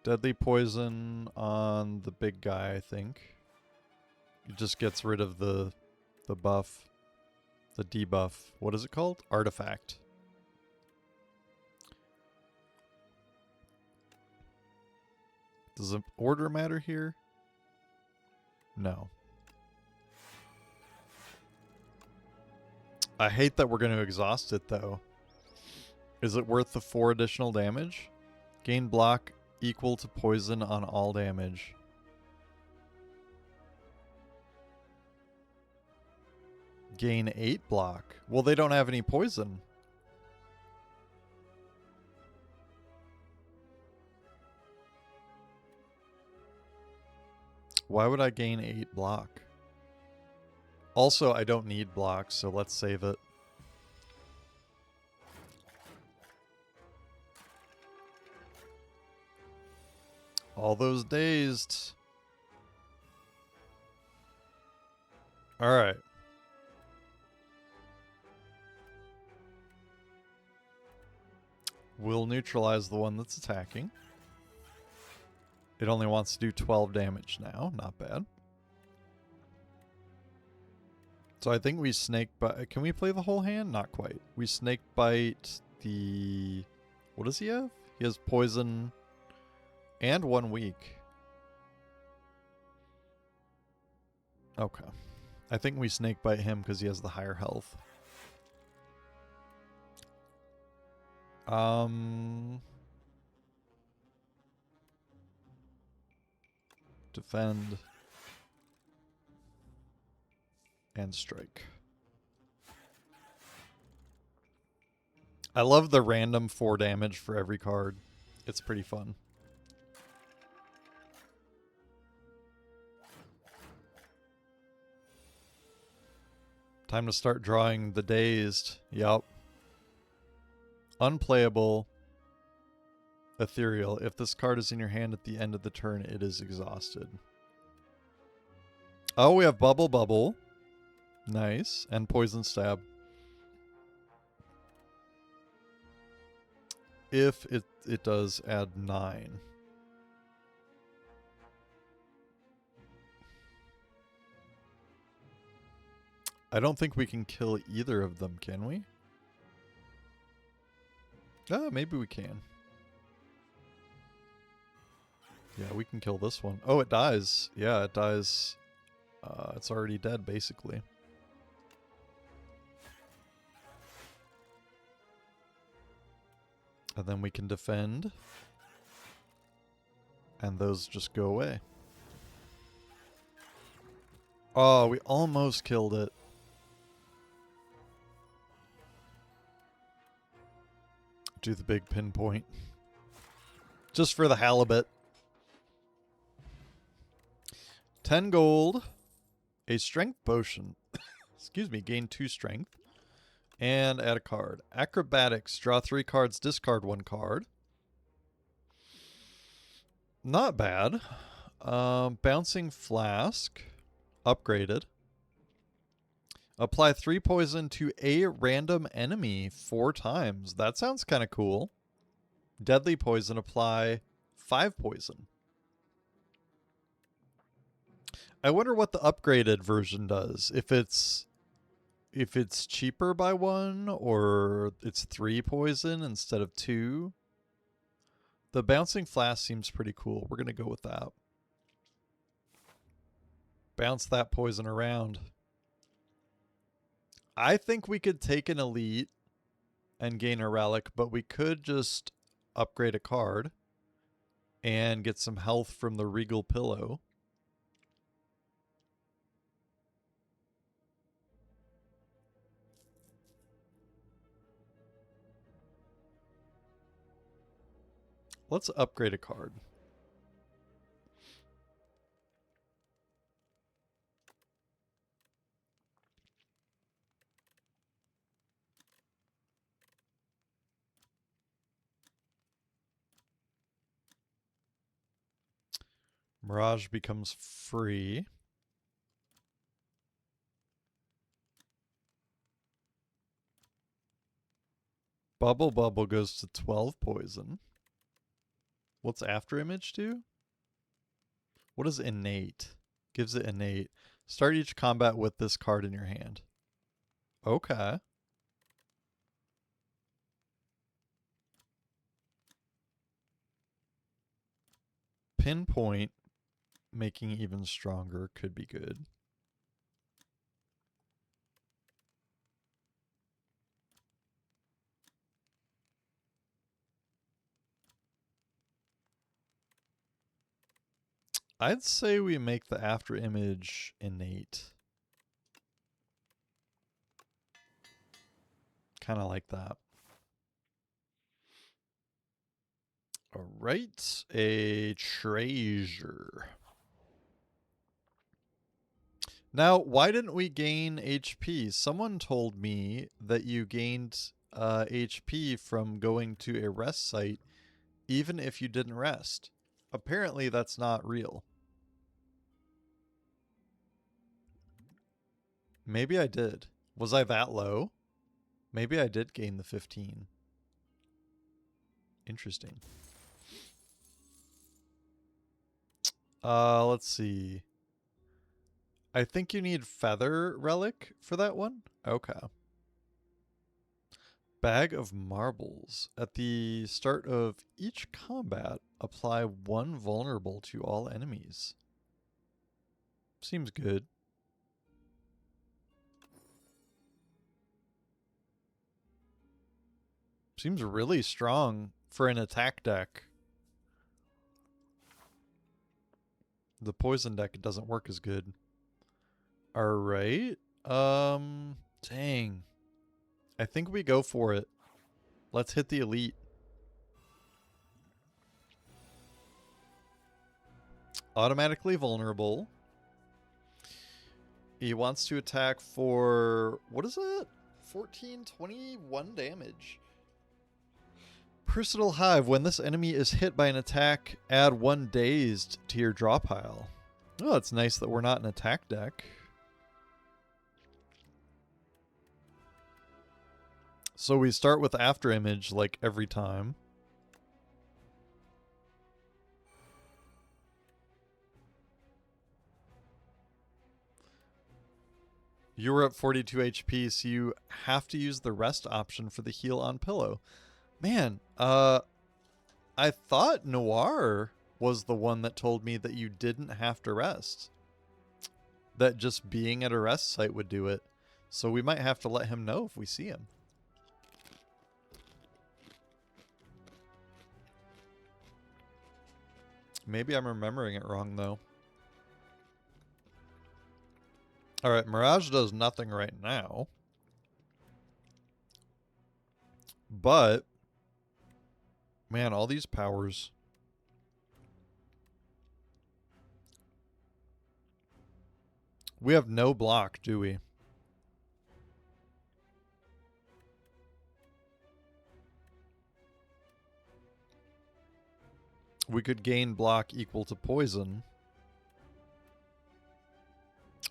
Deadly poison on the big guy, I think. It just gets rid of the buff. The debuff. What is it called? Artifact. Does the order matter here? No. I hate that we're going to exhaust it, though. Is it worth the 4 additional damage? Gain block equal to poison on all damage. Gain 8 block. Well, they don't have any poison. Why would I gain 8 block? Also, I don't need blocks, so let's save it. All those dazed. Alright. We'll neutralize the one that's attacking. It only wants to do 12 damage now. Not bad. So I think we snake bite. Can we play the whole hand? Not quite. We snake bite the... What does he have? He has poison and 1 weak. Okay. I think we snake bite him because he has the higher health. Defend. and strike. I love the random 4 damage for every card. It's pretty fun. Time to start drawing the dazed. Yup. Unplayable. Ethereal. If this card is in your hand at the end of the turn, it is exhausted. Oh, we have Bubble Bubble. Nice. And Poison Stab. If it does add 9. I don't think we can kill either of them, can we? Oh, maybe we can. Yeah, we can kill this one. Oh, it dies. Yeah, it dies. It's already dead, basically. And then we can defend. And those just go away. Oh, we almost killed it. Do the big pinpoint. Just for the halibut. 10 gold. A strength potion. Excuse me, gain 2 strength. And add a card. Acrobatics. Draw 3 cards, discard 1 card. Not bad. Bouncing Flask. Upgraded. Apply 3 poison to a random enemy 4 times. That sounds kind of cool. Deadly poison. Apply 5 poison. I wonder what the upgraded version does. If it's cheaper by 1 or it's 3 poison instead of 2. The bouncing flask seems pretty cool. We're going to go with that. Bounce that poison around. I think we could take an elite and gain a relic, but we could just upgrade a card and get some health from the Regal Pillow. Let's upgrade a card. Mirage becomes free. Bubble Bubble goes to 12 poison. What's After Image do? What is Innate? Gives it Innate. Start each combat with this card in your hand. Okay. Pinpoint, making even stronger, could be good. I'd say we make the After Image Innate. Kind of like that. All right, a treasure. Now, why didn't we gain HP? Someone told me that you gained HP from going to a rest site even if you didn't rest. Apparently, that's not real. Maybe I did. Was I that low? Maybe I did gain the 15. Interesting. Let's see. I think you need Feather Relic for that one. Okay. Bag of Marbles. At the start of each combat, apply 1 vulnerable to all enemies. Seems good. Seems really strong for an attack deck. The poison deck doesn't work as good. Alright. Dang. I think we go for it. Let's hit the elite. Automatically vulnerable. He wants to attack for, what is it? 14, 21 damage. Personal Hive. When this enemy is hit by an attack, add 1 dazed to your draw pile. Oh, it's nice that we're not an attack deck. So we start with After Image like every time. You were at 42 HP, so you have to use the rest option for the heal on pillow. Man, I thought Noir was the one that told me that you didn't have to rest. That just being at a rest site would do it. So we might have to let him know if we see him. Maybe I'm remembering it wrong, though. Alright, Mirage does nothing right now. But, man, all these powers. We have no block, do we? We could gain block equal to poison.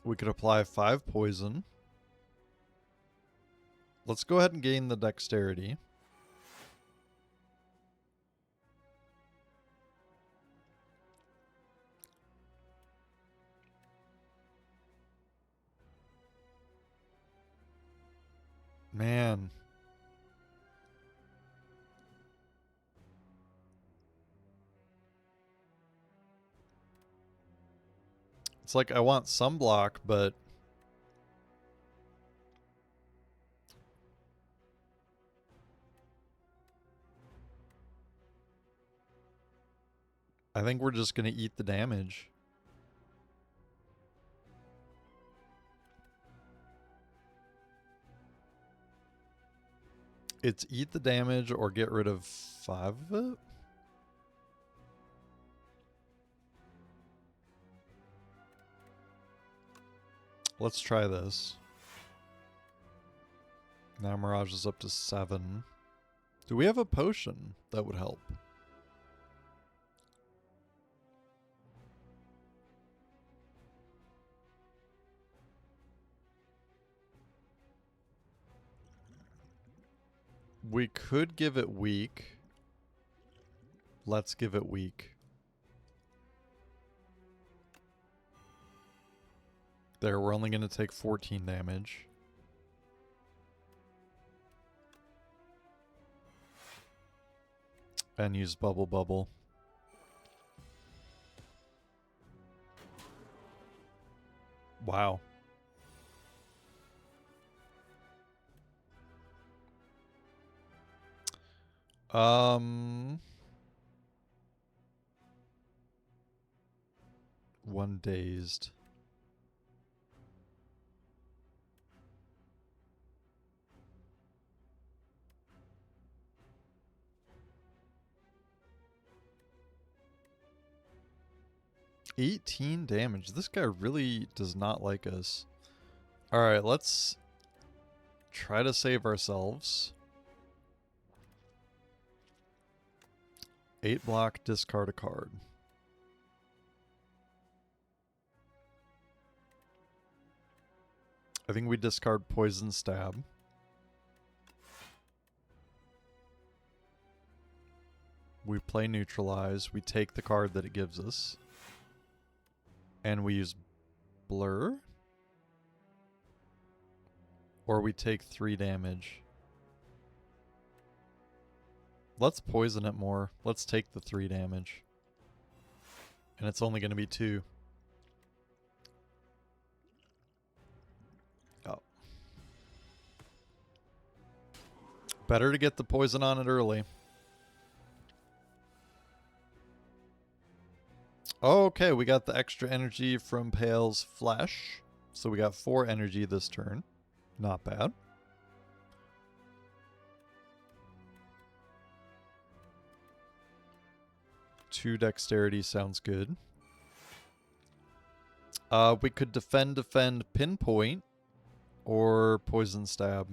We could apply 5 poison. Let's go ahead and gain the dexterity. Man. It's like I want some block, but I think we're just going to eat the damage. It's eat the damage or get rid of 5 of it? Let's try this. Now Mirage is up to 7. Do we have a potion that would help? We could give it weak. Let's give it weak. There, we're only going to take 14 damage. And use Bubble Bubble. Wow. One dazed. $18 damage. This guy really does not like us. Alright, let's try to save ourselves. 8 block, discard a card. I think we discard Poison Stab. We play Neutralize. We take the card that it gives us. And we use Blur. Or we take 3 damage. Let's poison it more. Let's take the 3 damage. And it's only going to be 2. Oh. Better to get the poison on it early. Okay, we got the extra energy from Pale's flesh. So we got 4 energy this turn. Not bad. Two dexterity sounds good. We could defend, pinpoint, or poison stab.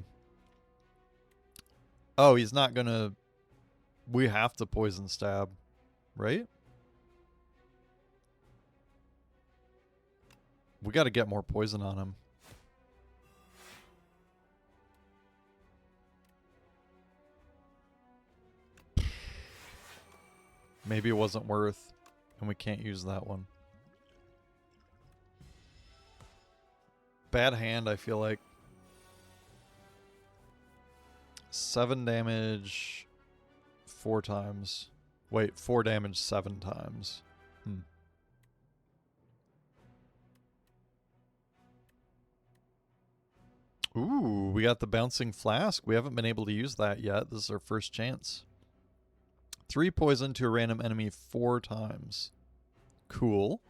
Oh, he's not gonna... We have to poison stab, right? We got to get more poison on him. Maybe it wasn't worth, and we can't use that one. Bad hand, I feel like. 7 damage 4 times. Wait, 4 damage 7 times. Ooh, we got the bouncing flask. We haven't been able to use that yet. This is our first chance. 3 poison to a random enemy 4 times. Cool.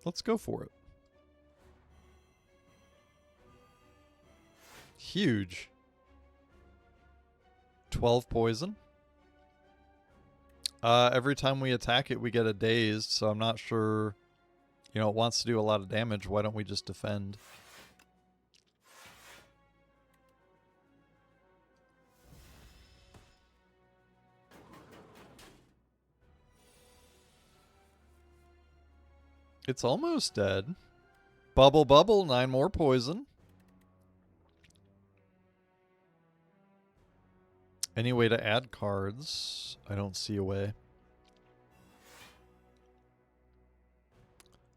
Let's go for it. Huge. 12 poison. Every time we attack it, we get a dazed, so I'm not sure... You know, it wants to do a lot of damage. Why don't we just defend? It's almost dead. Bubble, bubble, 9 more poison. Any way to add cards? I don't see a way.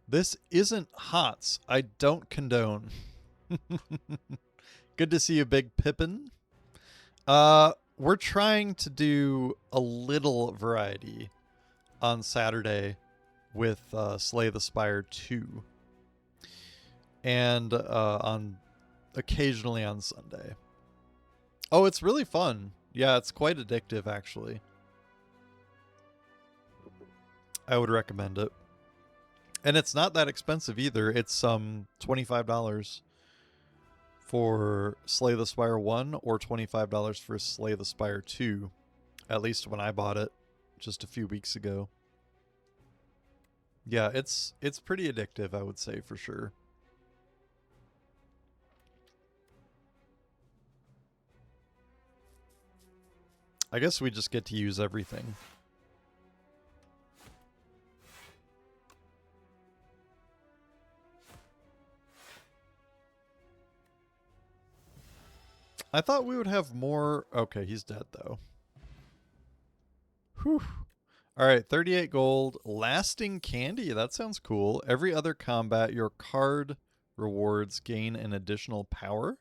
This isn't HOTS. I don't condone. Good to see you, Big Pippin. We're trying to do a little variety on Saturday with Slay the Spire 2. And occasionally on Sunday. Oh, it's really fun. Yeah, it's quite addictive, actually. I would recommend it. And it's not that expensive either. It's $25 for Slay the Spire 1 or $25 for Slay the Spire 2. At least when I bought it just a few weeks ago. Yeah, it's pretty addictive, I would say, for sure. I guess we just get to use everything. I thought we would have more... Okay, he's dead, though. Whew. Alright, 38 gold. Lasting Candy. That sounds cool. Every other combat, your card rewards gain an additional power.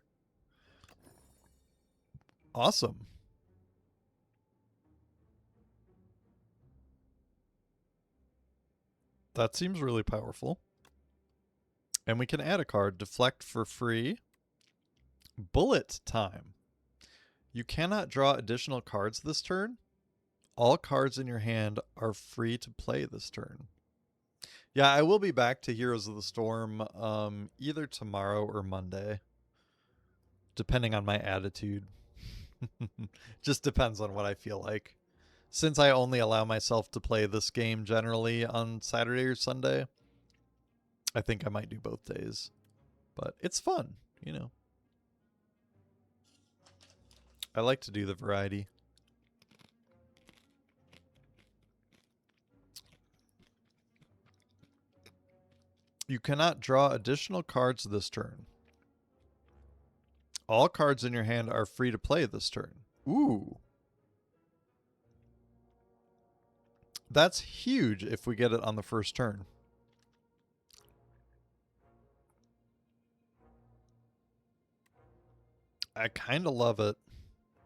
Awesome. That seems really powerful. And we can add a card. Deflect for free. Bullet time. You cannot draw additional cards this turn. All cards in your hand are free to play this turn. Yeah, I will be back to Heroes of the Storm either tomorrow or Monday. Depending on my attitude. Just depends on what I feel like. Since I only allow myself to play this game generally on Saturday or Sunday, I think I might do both days. But it's fun, you know. I like to do the variety. You cannot draw additional cards this turn. All cards in your hand are free to play this turn. Ooh. That's huge if we get it on the first turn. I kind of love it.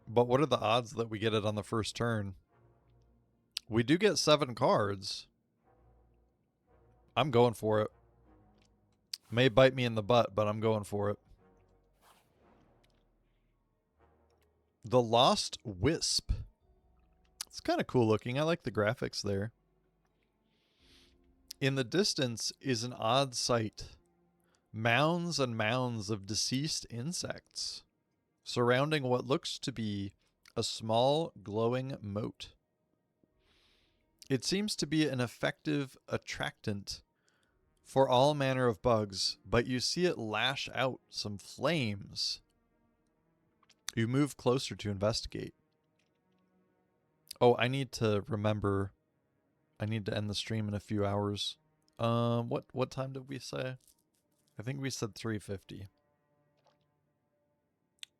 But what are the odds that we get it on the first turn? We do get 7 cards. I'm going for it. May bite me in the butt, but I'm going for it. The Lost Wisp. It's kind of cool looking. I like the graphics there. In the distance is an odd sight. Mounds and mounds of deceased insects surrounding what looks to be a small glowing moat. It seems to be an effective attractant for all manner of bugs, but you see it lash out some flames. You move closer to investigate. Oh, I need to remember. I need to end the stream in a few hours. What time did we say? I think we said 3:50.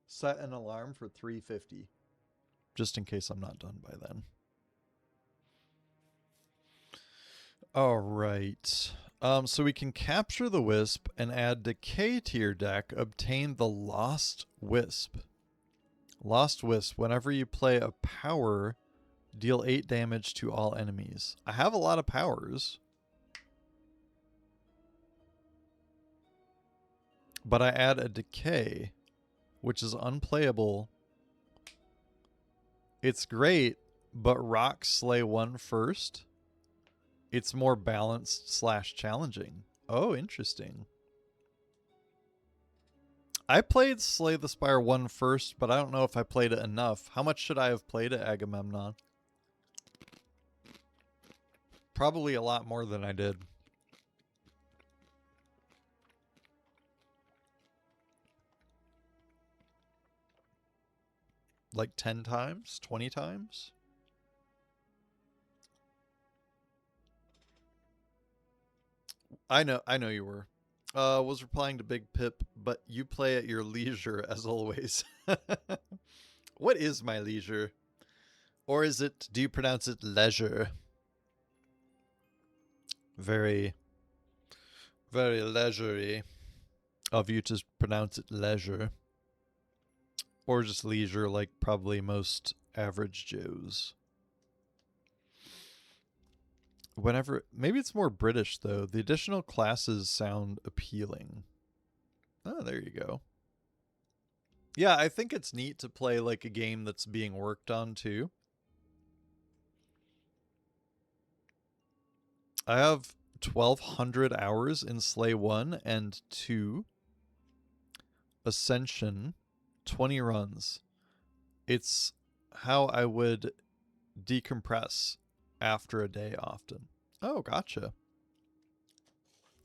Set an alarm for 3:50, just in case I'm not done by then. All right. So we can capture the wisp and add decay to your deck. Obtain the Lost Wisp. Lost Wisp. Whenever you play a power, deal 8 damage to all enemies. I have a lot of powers, but I add a decay, which is unplayable. It's great, but rock slay one first. It's more balanced / challenging. Oh, interesting. I played Slay the Spire 1 first, but I don't know if I played it enough. How much should I have played it, Agamemnon? Probably a lot more than I did. Like 10 times? 20 times? I know you were. Was replying to Big Pip, but you play at your leisure as always. What is my leisure? Or is it, do you pronounce it leisure? Very, very leisurely of you to pronounce it leisure. Or just leisure, like probably most average Joes. Whenever, maybe it's more British though. The additional classes sound appealing. Oh, there you go. Yeah, I think it's neat to play like a game that's being worked on too. I have 1,200 hours in Slay 1 and 2. Ascension, 20 runs. It's how I would decompress after a day often. Oh, gotcha.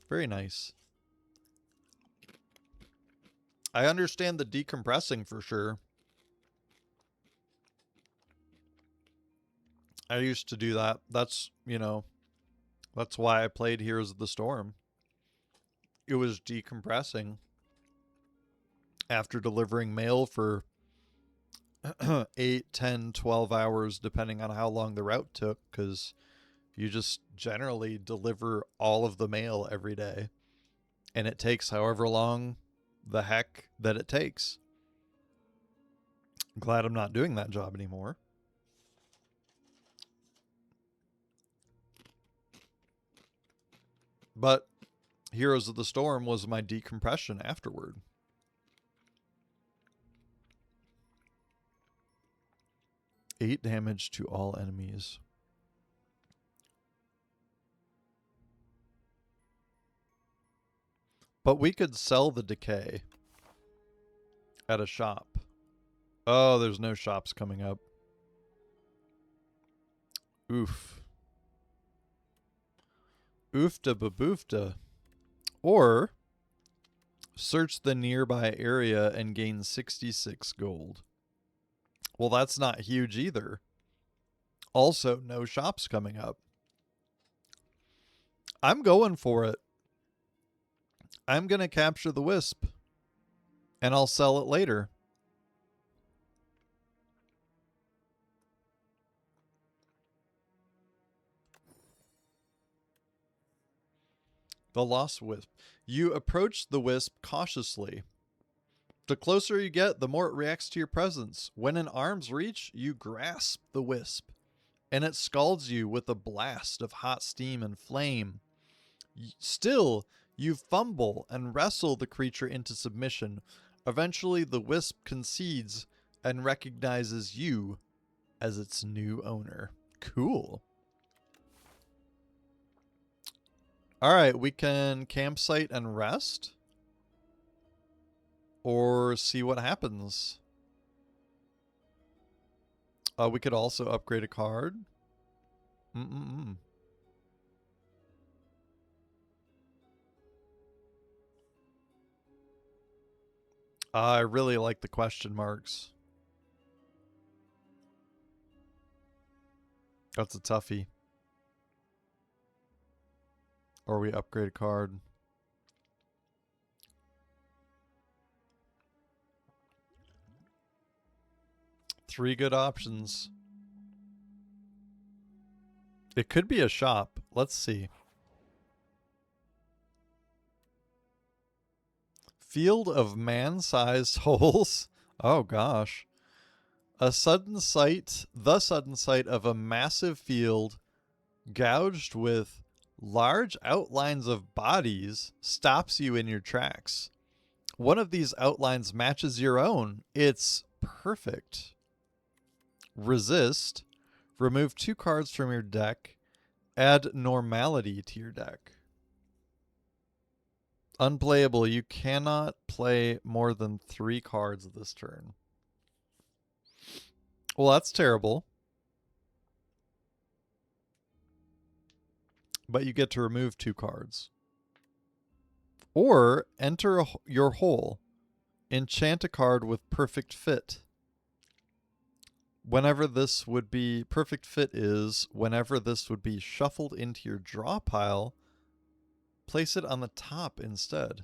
Very nice. I understand the decompressing for sure. I used to do that. That's, you know, that's why I played Heroes of the Storm. It was decompressing after delivering mail for 8, 10, 12 hours, depending on how long the route took, because you just generally deliver all of the mail every day. And it takes however long the heck that it takes. Glad I'm not doing that job anymore. But Heroes of the Storm was my decompression afterward. Eight damage to all enemies. But we could sell the decay at a shop. Oh, there's no shops coming up. Oof. Oofta baboofta. Or search the nearby area and gain 66 gold. Well, that's not huge either. Also, no shops coming up. I'm going for it. I'm going to capture the wisp. And I'll sell it later. The Lost Wisp. You approach the wisp cautiously. The closer you get, the more it reacts to your presence. When in arm's reach, you grasp the wisp, and it scalds you with a blast of hot steam and flame. Still, you fumble and wrestle the creature into submission. Eventually, the wisp concedes and recognizes you as its new owner. Cool. All right, we can campsite and rest. or see what happens. We could also upgrade a card. I really like the question marks. That's a toughie. Or we upgrade a card. Three good options. It could be a shop. Let's see. Field of man-sized holes. Oh gosh. The sudden sight of a massive field gouged with large outlines of bodies stops you in your tracks. One of these outlines matches your own. It's perfect. Resist. Remove 2 cards from your deck. Add normality to your deck. Unplayable. You cannot play more than 3 cards this turn. Well, that's terrible. But you get to remove 2 cards. Or enter your hole. Enchant a card with perfect fit. Whenever this would be perfect fit is whenever this would be shuffled into your draw pile, place it on the top instead.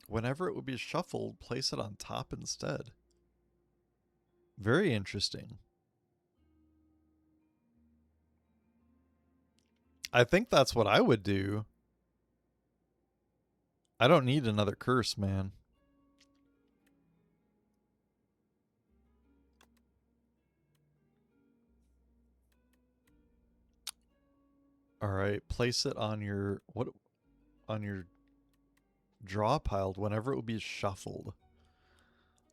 Whenever it would be shuffled, place it on top instead. Very interesting. I think that's what I would do. I don't need another curse, man. All right, place it on your draw pile whenever it would be shuffled.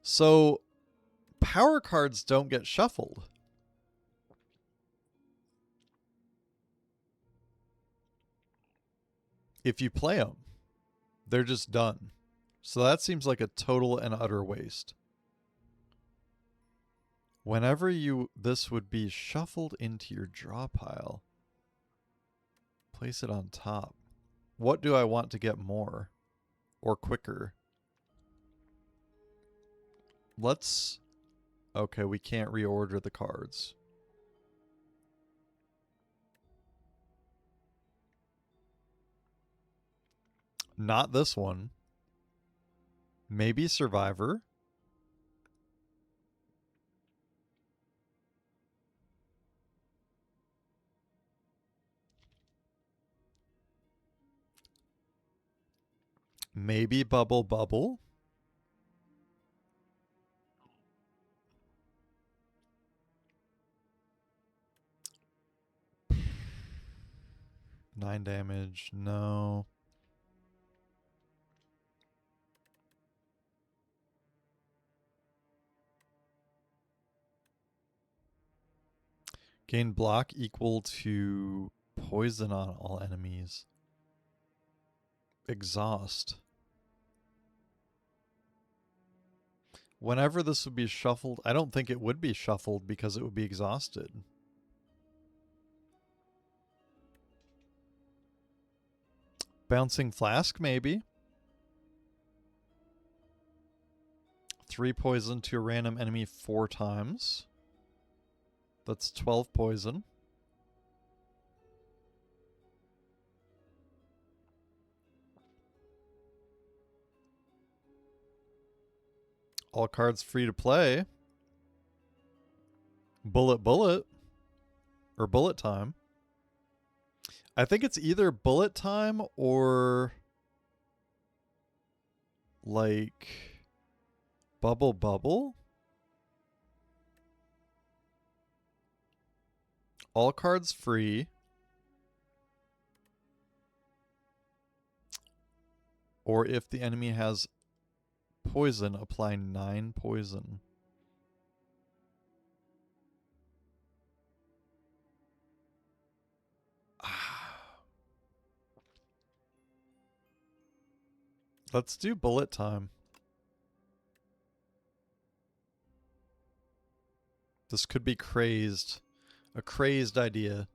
So power cards don't get shuffled. If you play them, they're just done. So that seems like a total and utter waste. Whenever this would be shuffled into your draw pile, place it on top. What do I want to get more or quicker? Okay, we can't reorder the cards. Not this one. Maybe Survivor. Maybe Bubble Bubble. Nine damage. No. Gain block equal to poison on all enemies. Exhaust. Whenever this would be shuffled, I don't think it would be shuffled because it would be exhausted. Bouncing Flask, maybe. 3 poison to a random enemy 4 times. That's 12 poison. All cards free to play. Bullet. Or Bullet Time. I think it's either Bullet Time or like Bubble. All cards free. Or if the enemy has poison, apply 9 poison. Let's do bullet time. This could be crazed. A crazed idea.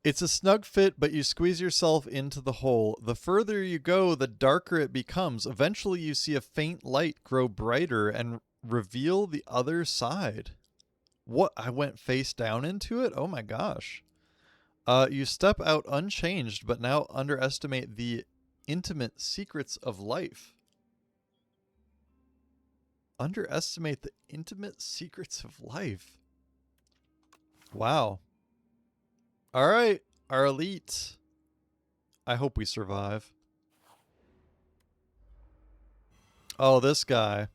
It's a snug fit, but you squeeze yourself into the hole. The further you go, the darker it becomes. Eventually, you see a faint light grow brighter and reveal the other side. What? I went face down into it? Oh my gosh. You step out unchanged, but now underestimate the intimate secrets of life. Underestimate the intimate secrets of life. Wow. All right, our elite. I hope we survive. Oh, this guy.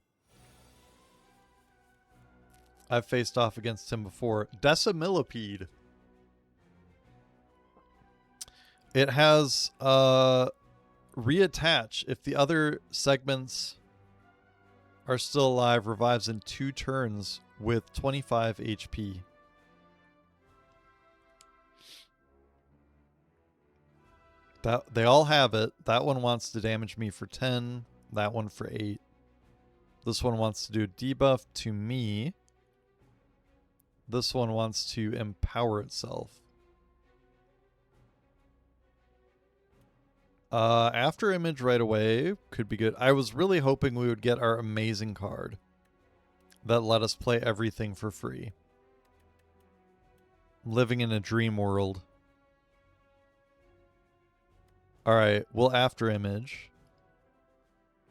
I've faced off against him before. Decimillipede. It has reattach if the other segments are still alive. Revives in 2 turns with 25 HP. They all have it. That one wants to damage me for 10. That one for 8. This one wants to do a debuff to me. This one wants to empower itself. After image right away could be good. I was really hoping we would get our amazing card that let us play everything for free. Living in a dream world. All right, we'll after image.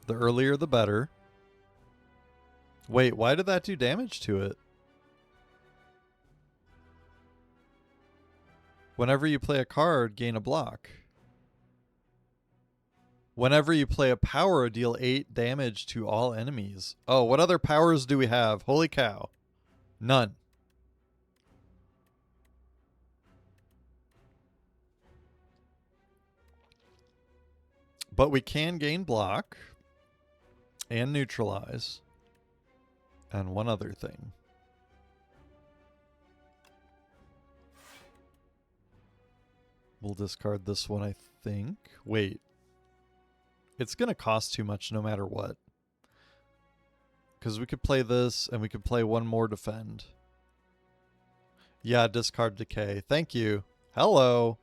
The earlier the better. Wait, why did that do damage to it? Whenever you play a card, gain a block. Whenever you play a power, deal 8 damage to all enemies. Oh, what other powers do we have? Holy cow. None. But we can gain block and neutralize. And one other thing. We'll discard this one, I think. Wait. It's going to cost too much no matter what. Because we could play this and we could play one more defend. Yeah, discard decay. Thank you. Hello.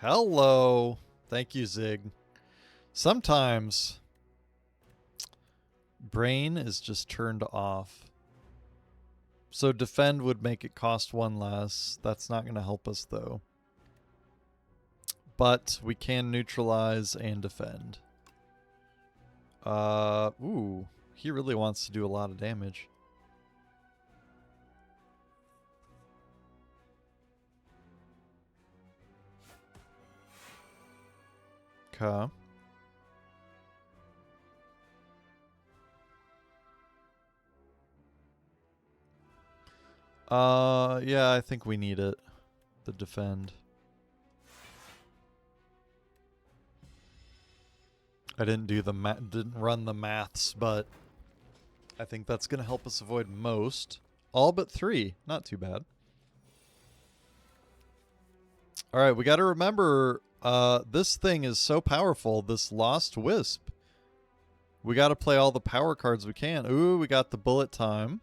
Hello. Thank you, Zig. Sometimes brain is just turned off. So defend would make it cost 1 less. That's not going to help us though. But we can neutralize and defend. Ooh, he really wants to do a lot of damage. Okay. Yeah, I think we need it. The defend. I didn't do the didn't run the maths, but I think that's going to help us avoid most. All but 3. Not too bad. All right, we got to remember this thing is so powerful, this Lost Wisp. We got to play all the power cards we can. Ooh, we got the bullet time.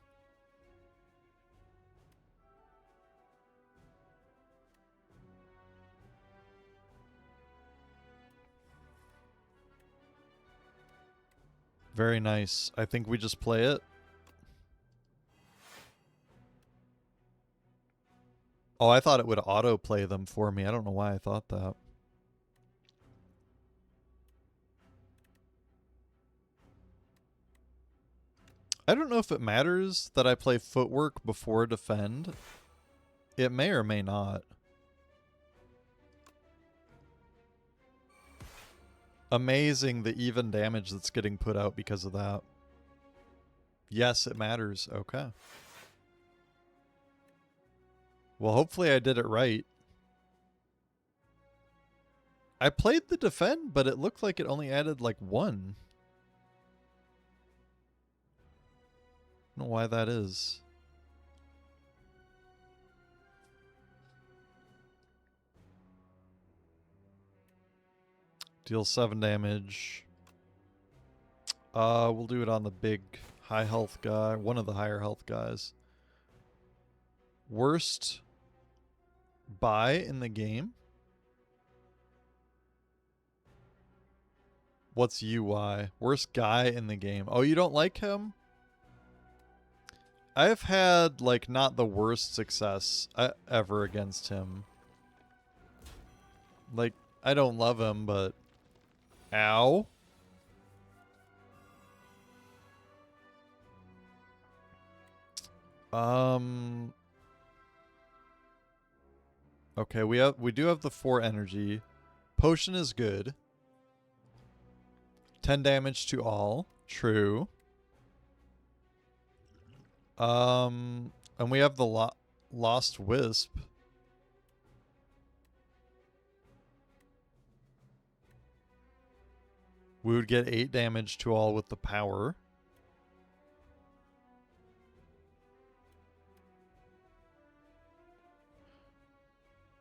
Very nice. I think we just play it. Oh, I thought it would auto-play them for me. I don't know why I thought that. I don't know if it matters that I play footwork before defend. It may or may not. Amazing the even damage that's getting put out because of that. Yes, it matters. Okay. Well, hopefully I did it right. I played the defend, but it looked like it only added like 1. Don't know why that is. Deal 7 damage. We'll do it on the big high health guy. One of the higher health guys. Worst buy in the game? What's UI? Worst guy in the game. Oh, you don't like him? I've had, like, not the worst success ever against him. Like, I don't love him, but... Ow. Okay, we do have the 4 energy. Potion is good. 10 damage to all. True. And we have the Lost Wisp. We would get 8 damage to all with the power.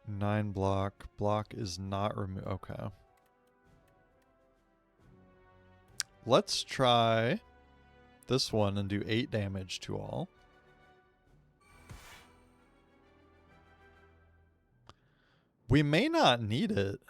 Nine block. Block is not removed. Okay. Let's try this one and do 8 damage to all. We may not need it.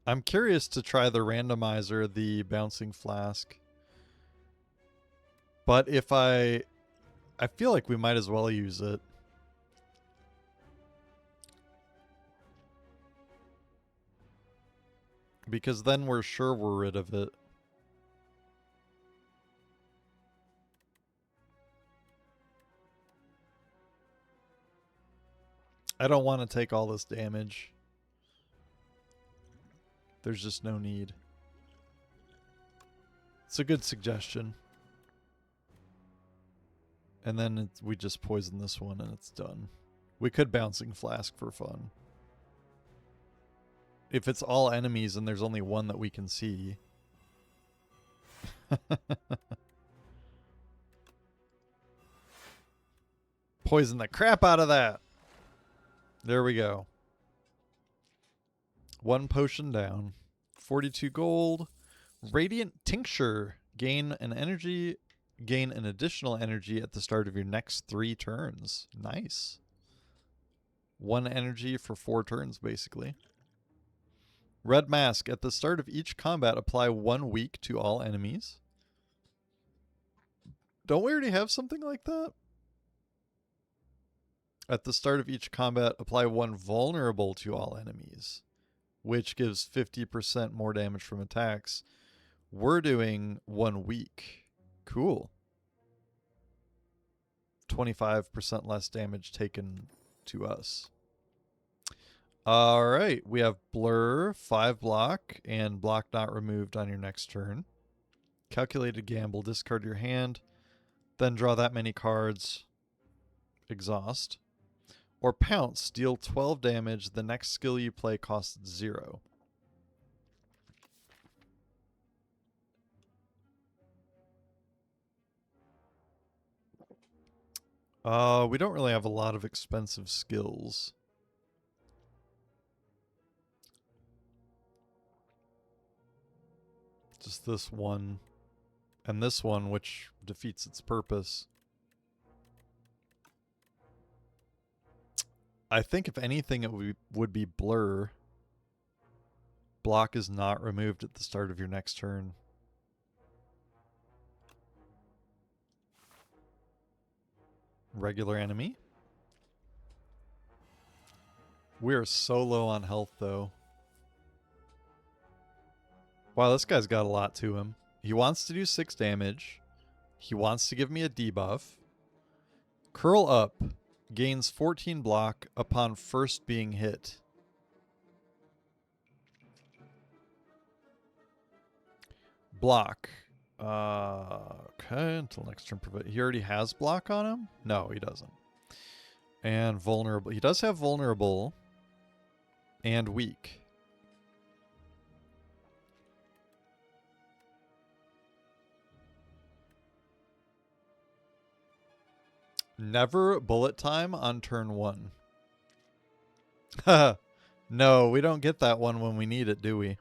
I'm curious to try the randomizer, the bouncing flask. But if I feel like we might as well use it. Because then we're sure we're rid of it. I don't want to take all this damage. There's just no need. It's a good suggestion. And then we just poison this one and it's done. We could bouncing flask for fun. If it's all enemies and there's only one that we can see. Poison the crap out of that. There we go. 1 potion down. 42 gold. Radiant Tincture. Gain an additional energy at the start of your next 3 turns. Nice. 1 energy for 4 turns, basically. Red Mask. At the start of each combat, apply 1 weak to all enemies. Don't we already have something like that? At the start of each combat, apply 1 vulnerable to all enemies, which gives 50% more damage from attacks. We're doing 1 weak. Cool. 25% less damage taken to us. All right, we have Blur, 5 block, and block not removed on your next turn. Calculated Gamble, discard your hand, then draw that many cards. Exhaust. Or Pounce, deal 12 damage. The next skill you play costs 0. We don't really have a lot of expensive skills. Just this one. And this one, which defeats its purpose. I think if anything it would be Blur. Block is not removed at the start of your next turn. Regular enemy. We are so low on health though. Wow, this guy's got a lot to him. He wants to do 6 damage. He wants to give me a debuff. Curl Up. Gains 14 block upon first being hit. Block. Okay, until next turn. He already has block on him? No, he doesn't. And vulnerable. He does have vulnerable and weak. Never bullet time on turn 1. No, we don't get that one when we need it, do we?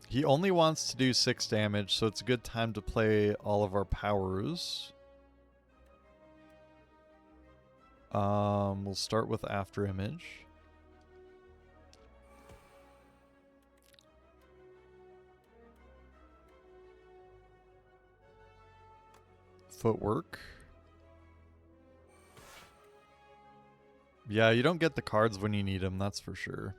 He only wants to do 6 damage, so it's a good time to play all of our powers. We'll start with After Image. Footwork. Yeah, you don't get the cards when you need them, that's for sure.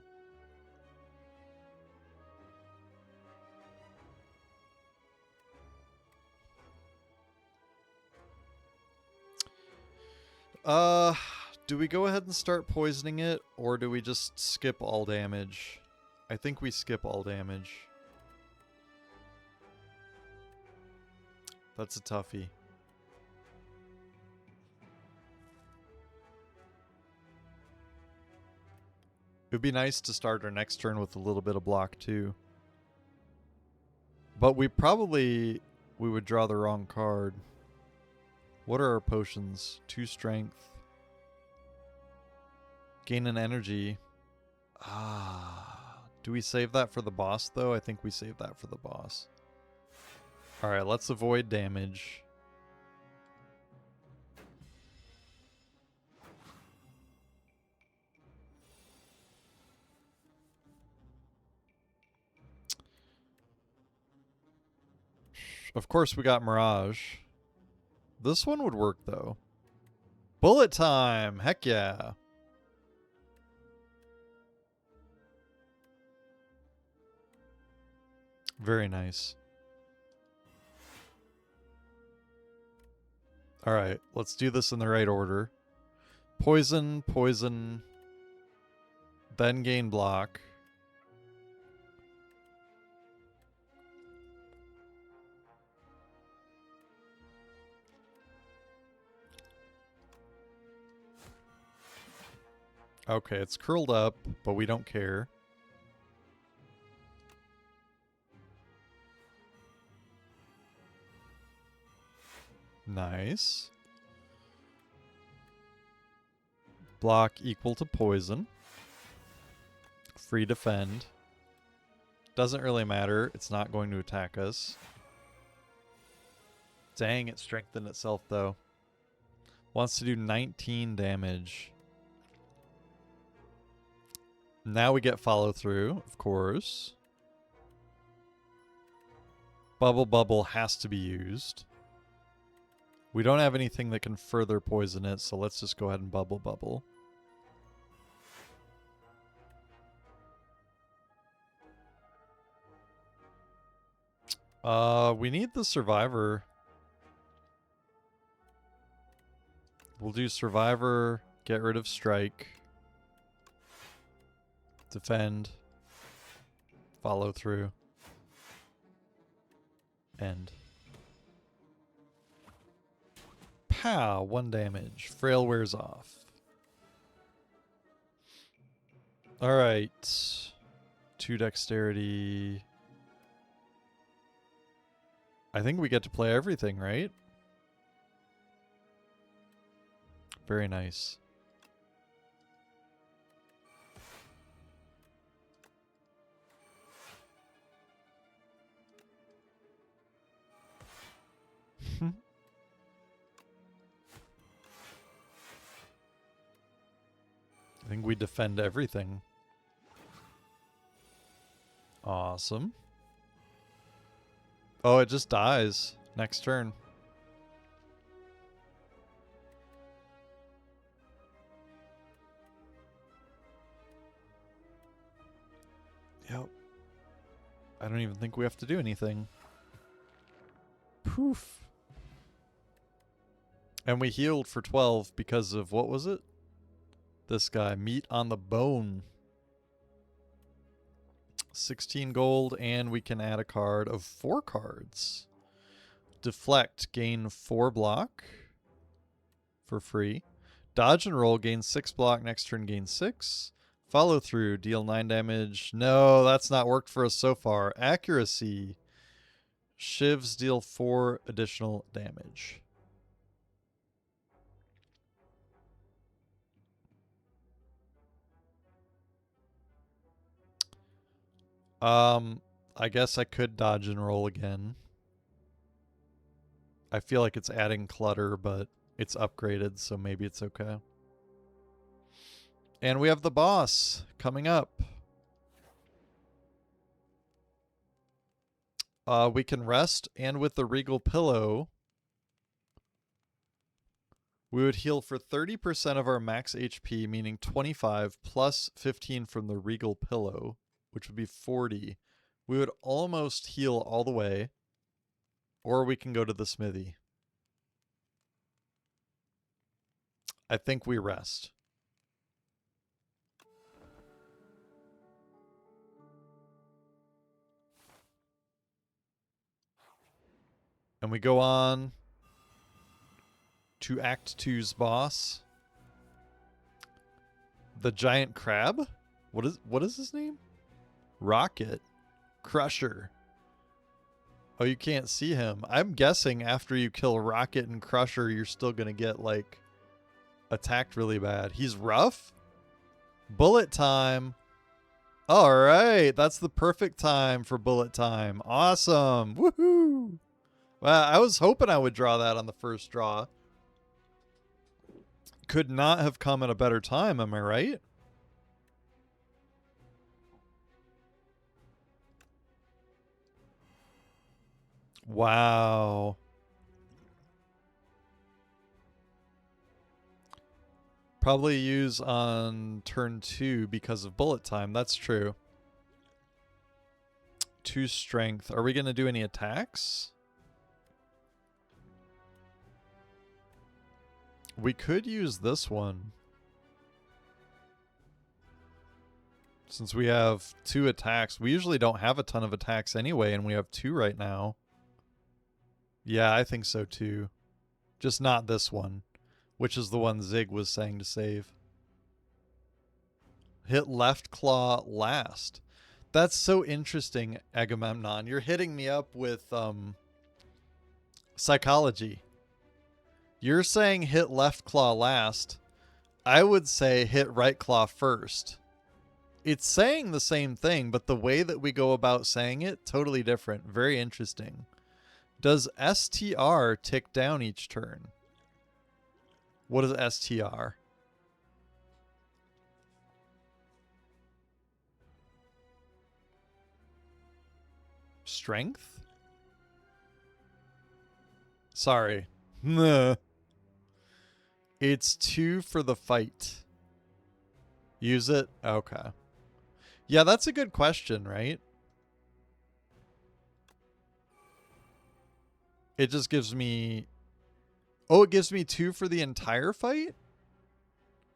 Do we go ahead and start poisoning it, or do we just skip all damage? I think we skip all damage. That's a toughie. It would be nice to start our next turn with a little bit of block too. But we would draw the wrong card. What are our potions? 2 strength. Gain an energy. Do we save that for the boss though? I think we save that for the boss. Alright, let's avoid damage. Of course we got Mirage. This one would work though. Bullet time! Heck yeah! Very nice. Alright, let's do this in the right order. Poison, poison, then gain block. Okay, it's curled up, but we don't care. Nice. Block equal to poison. Free defend. Doesn't really matter. It's not going to attack us. Dang, it strengthened itself though. Wants to do 19 damage. Now we get follow through, of course. Bubble Bubble has to be used. We don't have anything that can further poison it, so let's just go ahead and Bubble Bubble. We need the Survivor. We'll do Survivor, get rid of Strike. Defend. Follow through. End. Pow! 1 damage. Frail wears off. Alright. 2 dexterity. I think we get to play everything, right? Very nice. I think we defend everything. Awesome. Oh, it just dies next turn. Yep. I don't even think we have to do anything. Poof. And we healed for 12 because of, what was it? This guy, meat on the bone. 16 gold, and we can add a card of 4 cards. Deflect, gain 4 block for free. Dodge and roll, gain 6 block, next turn gain 6. Follow through, deal 9 damage. No, that's not worked for us so far. Accuracy. Shivs deal 4 additional damage. I guess I could dodge and roll again. I feel like it's adding clutter, but it's upgraded, so maybe it's okay. And we have the boss coming up. We can rest, and with the Regal Pillow, we would heal for 30% of our max HP, meaning 25 plus 15 from the Regal Pillow, which would be 40. We would almost heal all the way, or we can go to the smithy. I think we rest. And we go on to Act 2's boss. The giant crab? What is his name? Rocket. Crusher. Oh, you can't see him. I'm guessing after you kill Rocket and Crusher, you're still going to get, like, attacked really bad. He's rough? Bullet time. All right. That's the perfect time for bullet time. Awesome. Woohoo. Well, I was hoping I would draw that on the first draw. Could not have come at a better time, am I right? Wow. Probably use on turn 2 because of bullet time. That's true. 2 strength. Are we going to do any attacks? We could use this one. Since we have 2 attacks. We usually don't have a ton of attacks anyway, and we have 2 right now. Yeah, I think so too. Just not this one, which is the one Zig was saying to save. Hit left claw last. That's so interesting, Agamemnon. You're hitting me up with psychology. You're saying hit left claw last. I would say hit right claw first. It's saying the same thing, but the way that we go about saying it, totally different. Very interesting. Does STR tick down each turn? What is STR? Strength? Sorry. It's 2 for the fight. Use it? Okay. Yeah, that's a good question, right? It just gives me... Oh, it gives me 2 for the entire fight?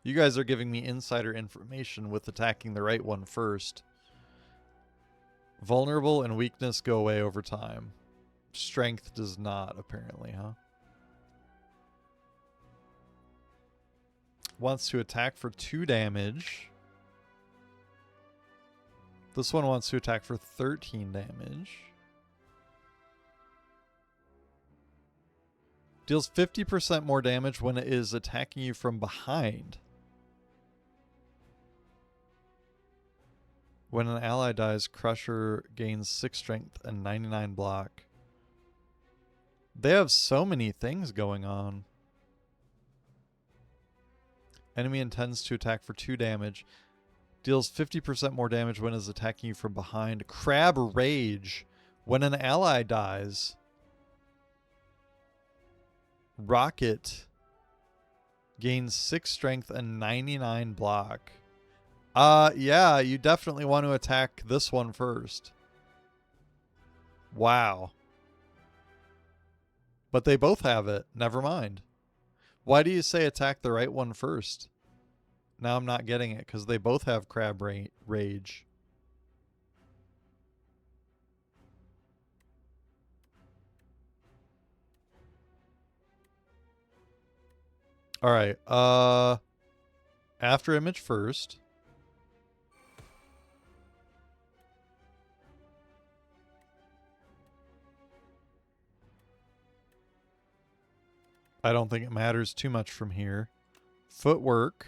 You guys are giving me insider information with attacking the right one first. Vulnerable and weakness go away over time. Strength does not, apparently, huh? Wants to attack for 2 damage. This one wants to attack for 13 damage. Deals 50% more damage when it is attacking you from behind. When an ally dies, Crusher gains 6 strength and 99 block. They have so many things going on. Enemy intends to attack for 2 damage. Deals 50% more damage when it is attacking you from behind. Crab Rage. When an ally dies, Rocket gains 6 strength and 99 block. Yeah, you definitely want to attack this one first. Wow. But they both have it. Never mind. Why do you say attack the right one first? Now I'm not getting it because they both have Crab Rage. All right. After image first. I don't think it matters too much from here. Footwork.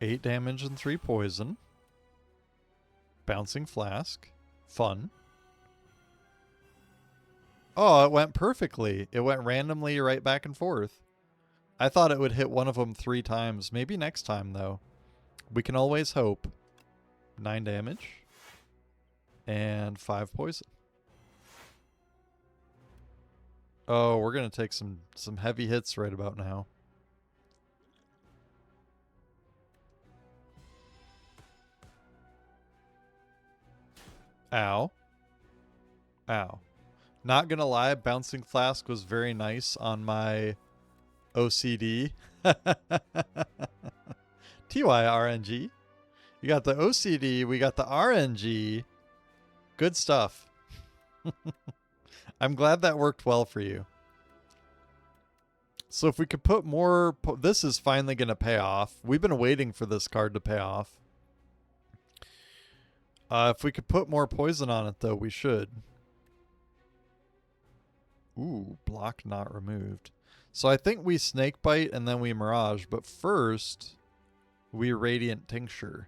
Eight damage and 3 poison. Bouncing flask. Fun. Oh, it went perfectly. It went randomly right back and forth. I thought it would hit one of them 3 times. Maybe next time, though. We can always hope. 9 damage. And 5 poison. Oh, we're going to take some heavy hits right about now. Ow. Ow. Not gonna lie, Bouncing Flask was very nice on my OCD. TYRNG. You got the OCD, we got the RNG. Good stuff. I'm glad that worked well for you. So if we could put more... this is finally going to pay off. We've been waiting for this card to pay off. If we could put more poison on it, though, we should. Ooh, block not removed. So I think we Snake Bite and then we Mirage, but first we Radiant Tincture.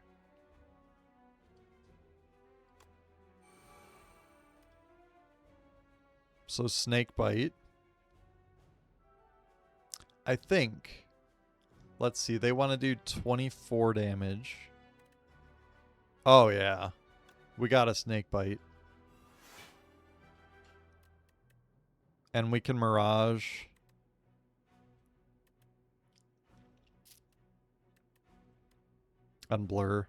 So Snake Bite. I think. Let's see, they want to do 24 damage. Oh, yeah. We got a Snake Bite. And we can Mirage. And Blur.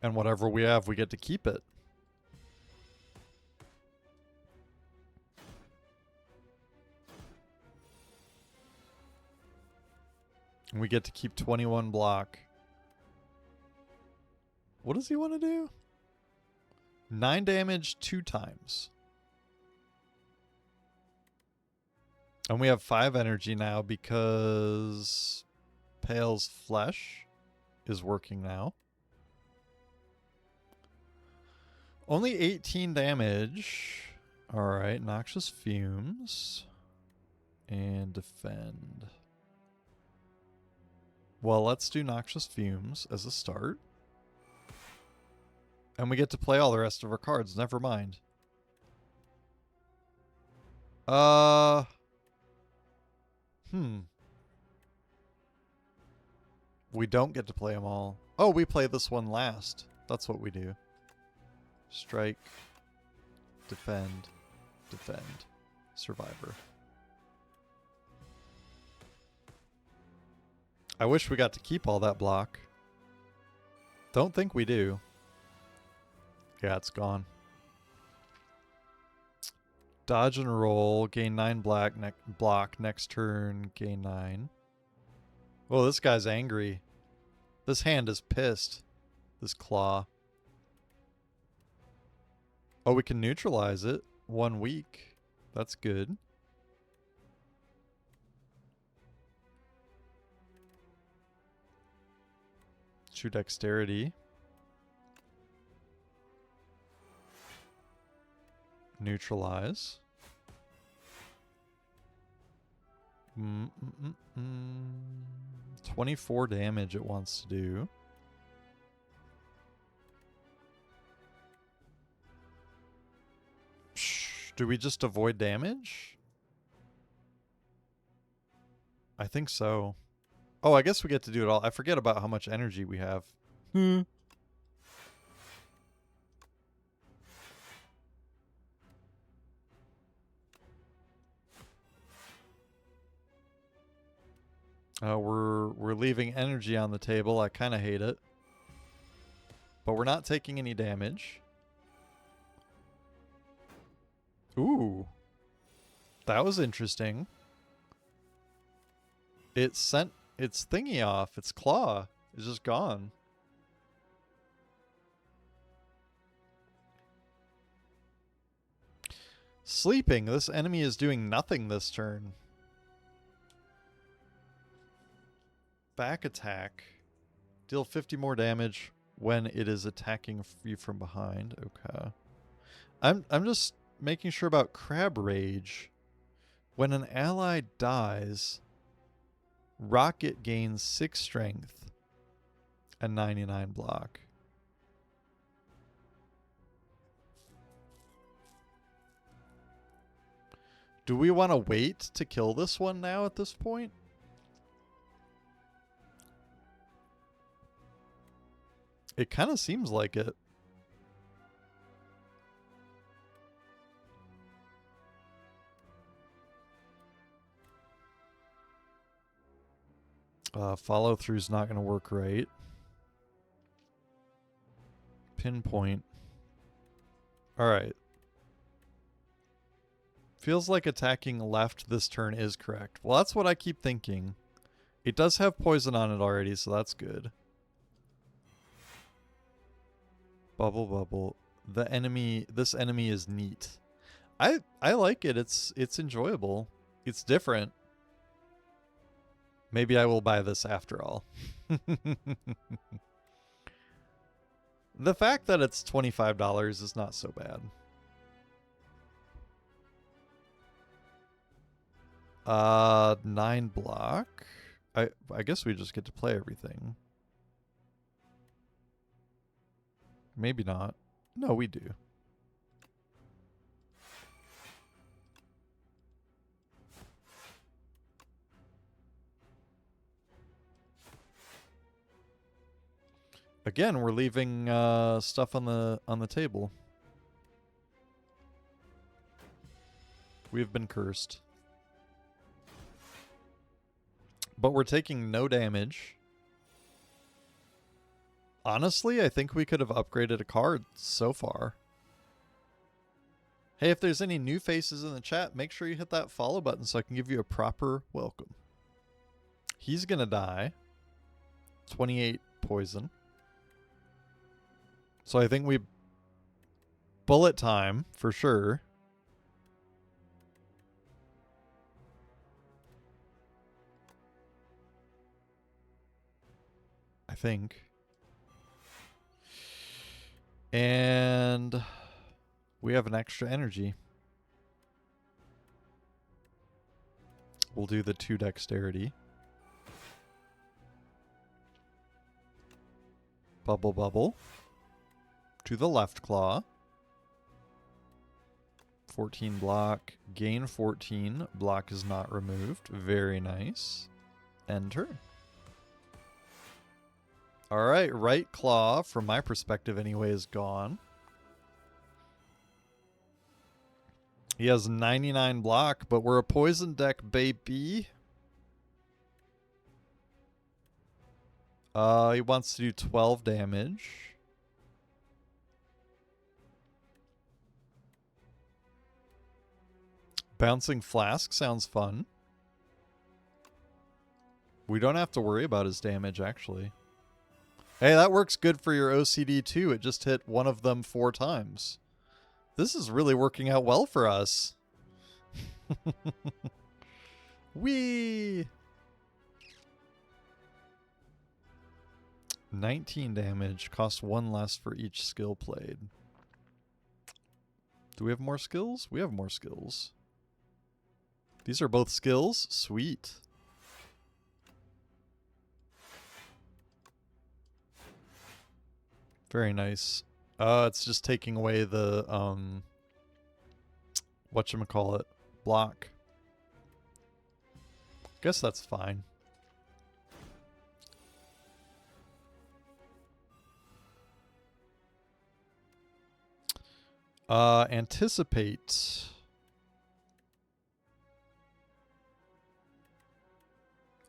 And whatever we have, we get to keep it. And we get to keep 21 block. What does he want to do? 9 damage 2 times. And we have 5 energy now because Pale's Flesh is working now. Only 18 damage. Alright, Noxious Fumes. And Defend. Well, let's do Noxious Fumes as a start. And we get to play all the rest of our cards. Never mind. We don't get to play them all. Oh, we play this one last. That's what we do. Strike. Defend. Defend. Survivor. I wish we got to keep all that block. Don't think we do. Yeah, it's gone. Dodge and roll. Gain 9 block. Next turn, gain 9. Oh, this guy's angry. This hand is pissed. This claw. Oh, we can neutralize it. 1 week. That's good. True dexterity. Neutralize. 24 damage it wants to do. Do we just avoid damage? I think so. Oh, I guess we get to do it all. I forget about how much energy we have. We're leaving energy on the table. I kind of hate it. But we're not taking any damage. Ooh. That was interesting. It sent its thingy off. Its claw is just gone. Sleeping. This enemy is doing nothing this turn. Back attack. Deal 50 more damage when it is attacking you from behind. Okay. I'm just making sure about Crab Rage. When an ally dies, Rocket gains 6 strength and 99 block. Do we want to wait to kill this one now at this point? It kind of seems like it. Follow through's not going to work right. Pinpoint. Alright. Feels like attacking left this turn is correct. Well, that's what I keep thinking. It does have poison on it already, so that's good. Bubble bubble. This enemy is neat. I like it. It's enjoyable. It's different. Maybe I will buy this after all. The fact that it's $25 is not so bad. 9 block. I guess we just get to play everything. Maybe not. No, we do. Again, we're leaving stuff on the table. We've been cursed. But we're taking no damage. Honestly, I think we could have upgraded a card so far. Hey, if there's any new faces in the chat, make sure you hit that follow button so I can give you a proper welcome. He's gonna die. 28 poison. So I think we bullet time for sure. I think. And we have an extra energy. We'll do the 2 dexterity. Bubble bubble. To the left claw. 14 block. Gain 14. Block is not removed. Very nice. End turn. Alright, right claw, from my perspective anyway, is gone. He has 99 block, but we're a poison deck, baby. He wants to do 12 damage. Bouncing Flask sounds fun. We don't have to worry about his damage, actually. Hey, that works good for your OCD too. It just hit one of them 4 times. This is really working out well for us. Whee! 19 damage. Costs 1 less for each skill played. Do we have more skills? We have more skills. These are both skills? Sweet. Very nice. It's just taking away the, whatchamacallit, block. Guess that's fine. Anticipate.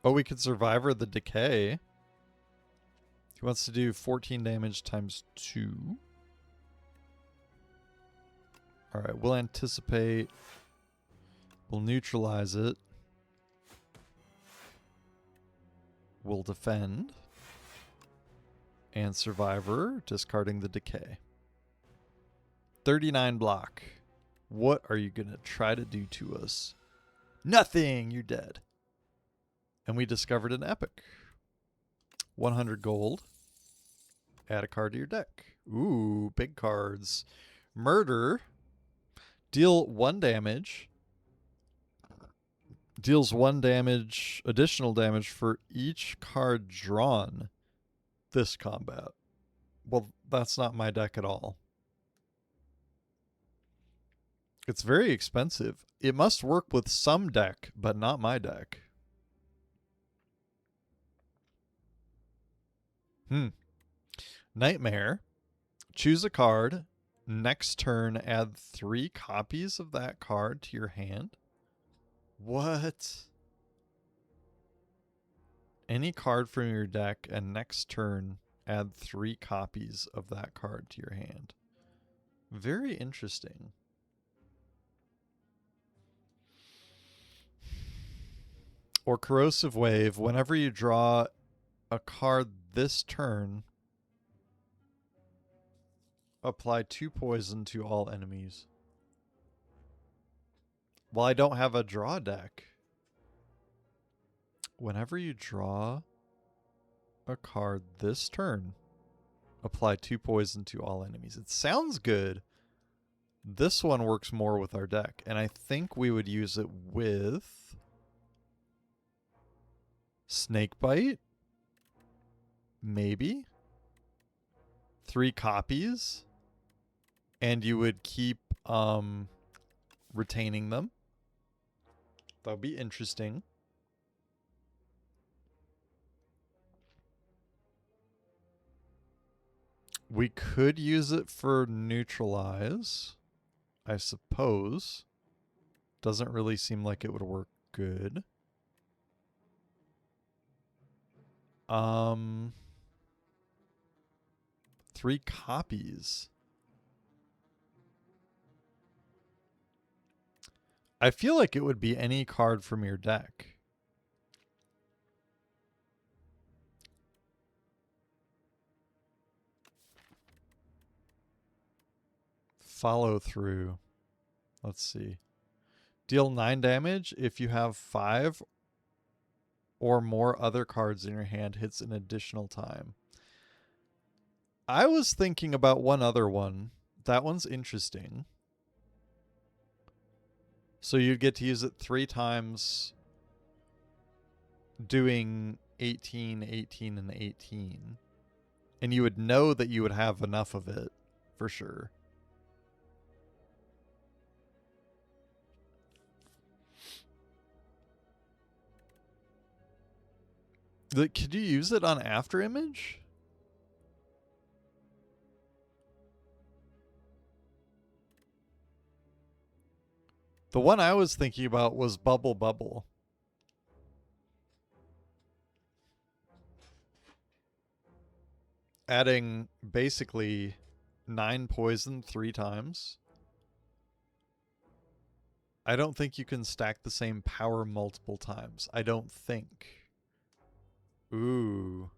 Oh, we could Survivor the Decay. He wants to do 14 damage times 2. Alright, we'll anticipate. We'll neutralize it. We'll defend. And Survivor, discarding the Decay. 39 block. What are you going to try to do to us? Nothing! You're dead. And we discovered an epic. 100 gold. Add a card to your deck. Ooh, big cards. Murder. Deal 1 damage. Deals 1 damage, additional damage for each card drawn this combat. Well, that's not my deck at all. It's very expensive. It must work with some deck, but not my deck. Nightmare. Choose a card. Next turn, add 3 copies of that card to your hand. What? Any card from your deck, and next turn, add 3 copies of that card to your hand. Very interesting. Or Corrosive Wave. Whenever you draw a card this turn, apply 2 poison to all enemies. Well, I don't have a draw deck. Whenever you draw a card this turn, apply 2 poison to all enemies. It sounds good. This one works more with our deck, and I think we would use it with Snakebite. Maybe 3 copies, and you would keep retaining them. That would be interesting. We could use it for neutralize, I suppose. Doesn't really seem like it would work good. 3 copies. I feel like it would be any card from your deck. Follow through. Let's see. Deal 9 damage if you have 5 or more other cards in your hand hits an additional time. I was thinking about one other one. That one's interesting. So you'd get to use it 3 times, doing 18, 18, and 18. And you would know that you would have enough of it, for sure. Could you use it on After Image? The one I was thinking about was Bubble Bubble. Adding basically 9 poison 3 times. I don't think you can stack the same power multiple times. I don't think. Ooh.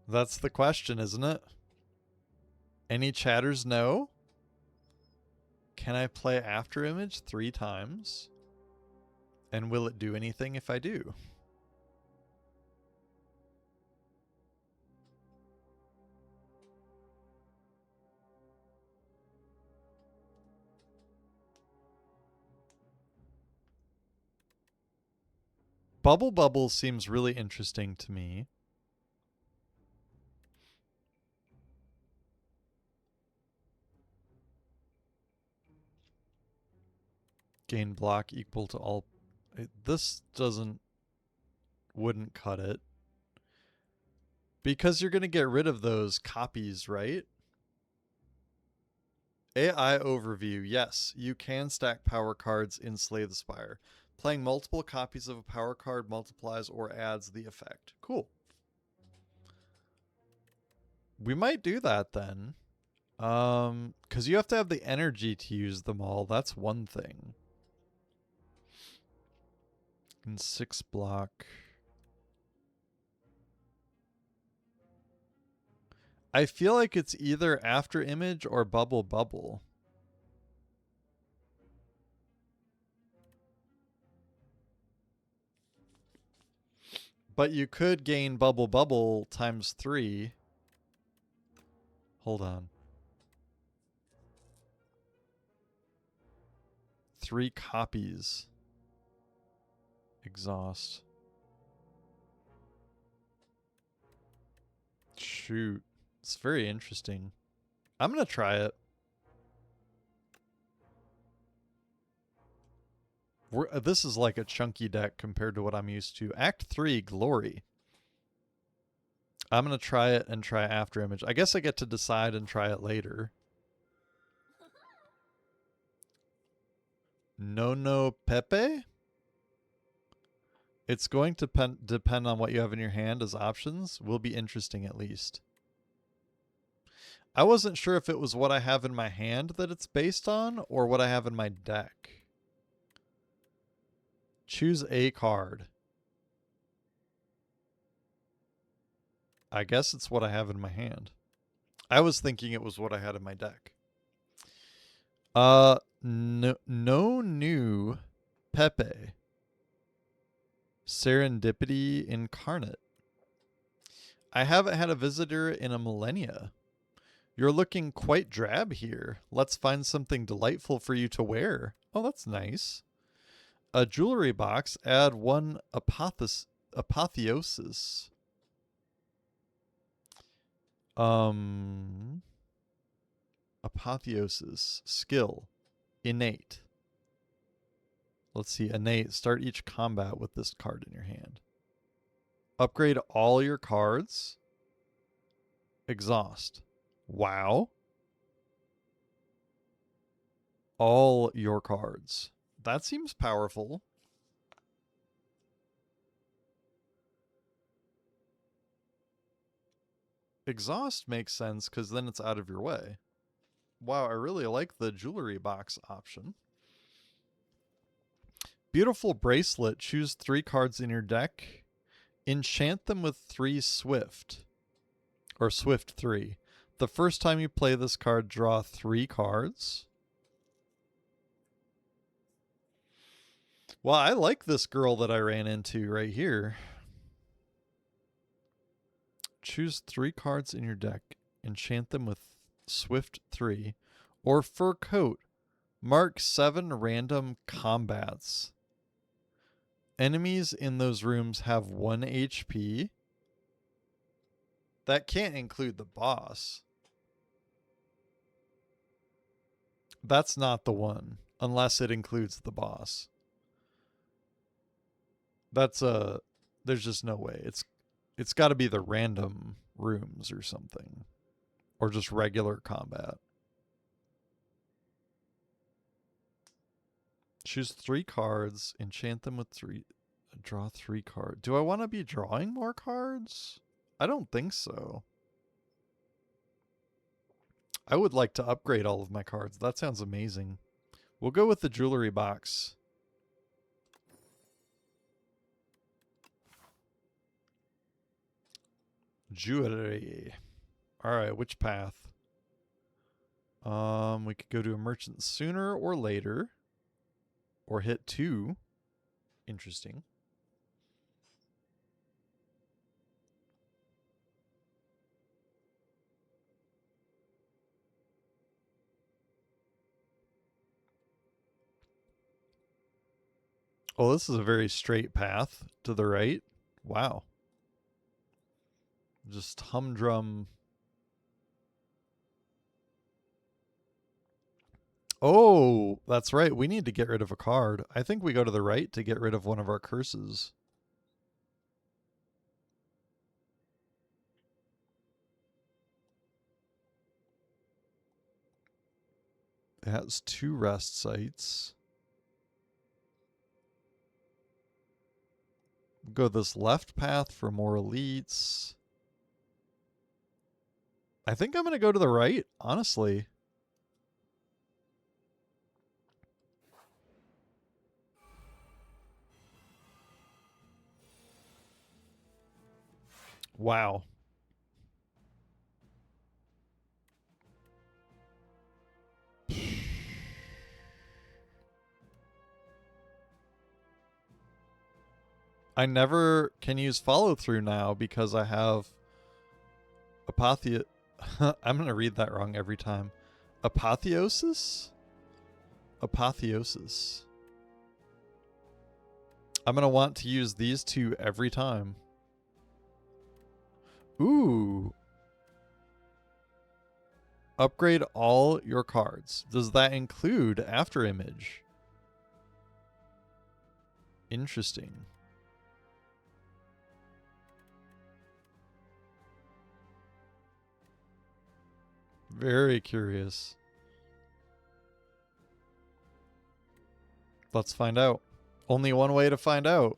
That's the question, isn't it? Any chatters know? Can I play After Image 3 times? And will it do anything if I do? Bubble Bubble seems really interesting to me. Gain block equal to all. This wouldn't cut it. Because you're going to get rid of those copies, right? AI overview. Yes, you can stack power cards in Slay the Spire. Playing multiple copies of a power card multiplies or adds the effect. Cool. We might do that then. Because you have to have the energy to use them all. That's one thing. And 6 block. I feel like it's either After Image or Bubble Bubble. But you could gain Bubble Bubble times 3. Hold on. 3 copies. Exhaust. Shoot. It's very interesting. I'm going to try it. This is like a chunky deck compared to what I'm used to. Act 3, Glory. I'm going to try it and try After Image. I guess I get to decide and try it later. No Pepe? It's going to depend on what you have in your hand as options. Will be interesting at least. I wasn't sure if it was what I have in my hand that it's based on or what I have in my deck. Choose a card. I guess it's what I have in my hand. I was thinking it was what I had in my deck. No new Pepe. Serendipity Incarnate. I haven't had a visitor in a millennia. You're looking quite drab here. Let's find something delightful for you to wear. Oh, that's nice. A jewelry box. Add 1 apotheosis. Apotheosis. Skill. Innate. Let's see. Innate. Start each combat with this card in your hand. Upgrade all your cards. Exhaust. Wow. All your cards. That seems powerful. Exhaust makes sense because then it's out of your way. Wow, I really like the jewelry box option. Beautiful bracelet. Choose 3 cards in your deck. Enchant them with 3 Swift. Or Swift 3. The first time you play this card, draw 3 cards. Well, I like this girl that I ran into right here. Choose 3 cards in your deck. Enchant them with Swift 3. Or Fur Coat. Mark 7 random combats. Enemies in those rooms have 1 HP. That can't include the boss. That's not the one, unless it includes the boss. That's there's just no way. It's got to be the random rooms or something, or just regular combat. Choose 3 cards, enchant them with 3, draw 3 cards. Do I want to be drawing more cards? I don't think so. I would like to upgrade all of my cards. That sounds amazing. We'll go with the jewelry box. Jewelry. Alright, which path? We could go to a merchant sooner or later. Or hit 2. Interesting. Oh, this is a very straight path to the right. Wow. Just humdrum. Oh, that's right. We need to get rid of a card. I think we go to the right to get rid of one of our curses. It has 2 rest sites. Go this left path for more elites. I think I'm going to go to the right, honestly. Wow. I never can use follow through now because I have I'm going to read that wrong every time. Apotheosis? Apotheosis. I'm going to want to use these two every time. Ooh. Upgrade all your cards. Does that include after image? Interesting. Very curious. Let's find out. Only one way to find out.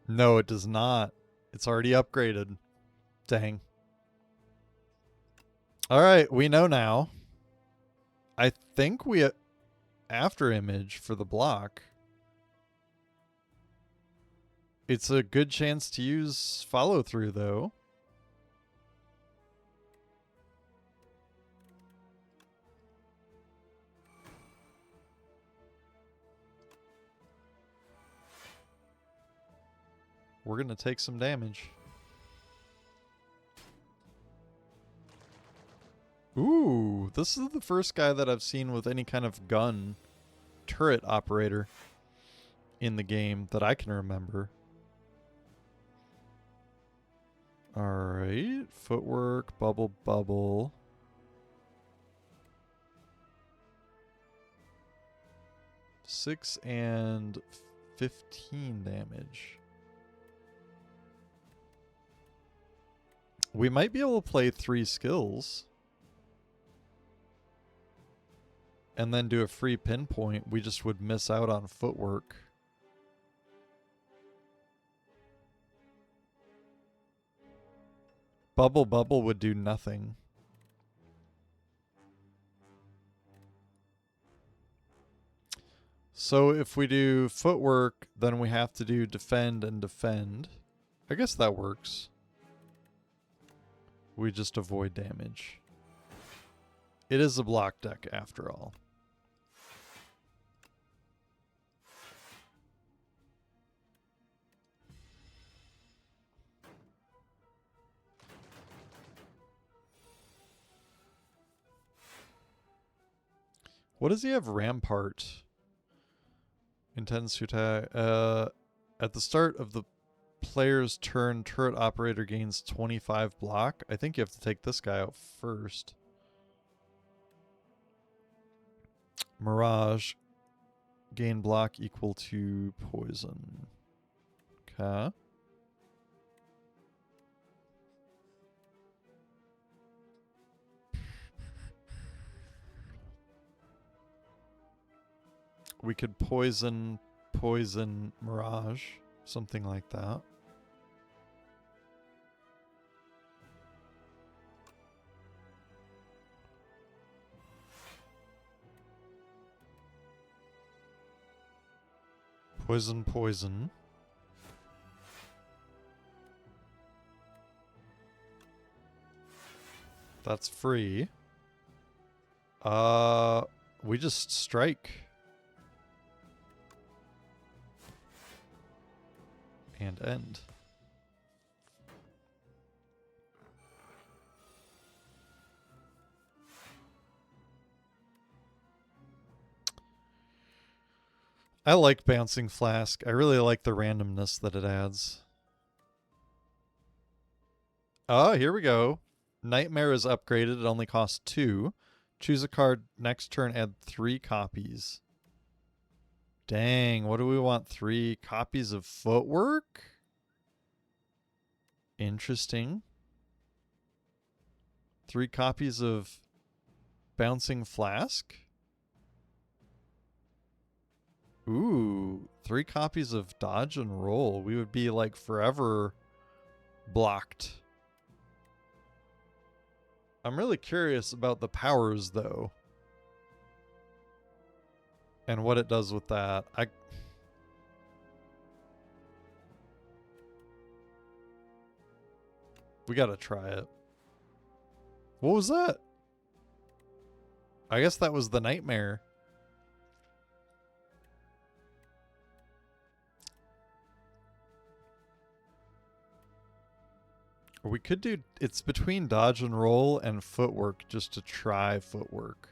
No, it does not. It's already upgraded. Dang. All right, we know now. I think we after image for the block. It's a good chance to use follow through though. We're going to take some damage. Ooh, this is the first guy that I've seen with any kind of gun turret operator in the game that I can remember. Alright, footwork, bubble, bubble. $6 and 15 damage. We might be able to play 3 skills. And then do a free pinpoint. We just would miss out on footwork. Bubble Bubble would do nothing. So if we do footwork, then we have to do defend and defend. I guess that works. We just avoid damage. It is a block deck after all. What does he have? Rampart. Intends to attack. At the start of the player's turn, turret operator gains 25 block. I think you have to take this guy out first. Mirage. Gain block equal to poison. Okay. We could poison Mirage. Something like that. Poison. That's free. We just strike. And end. I like Bouncing Flask. I really like the randomness that it adds. Oh, here we go. Nightmare is upgraded. It only costs 2. Choose a card. Next turn, add 3 copies. Dang, what do we want? 3 copies of footwork? Interesting. 3 copies of Bouncing Flask? Ooh, 3 copies of Dodge and Roll. We would be like forever blocked. I'm really curious about the powers though. And what it does with that. We gotta try it. What was that? I guess that was the Nightmare. Or we could do, it's between dodge and roll and footwork just to try footwork.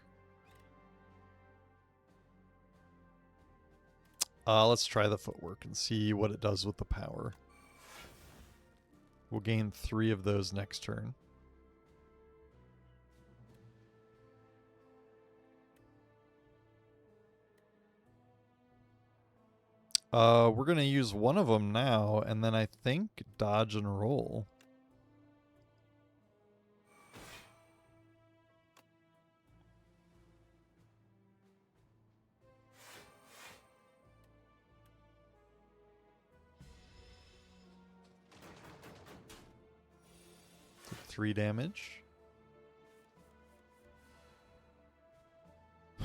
Let's try the footwork and see what it does with the power. We'll gain 3 of those next turn. We're going to use one of them now, and then I think dodge and roll. Did 3 damage.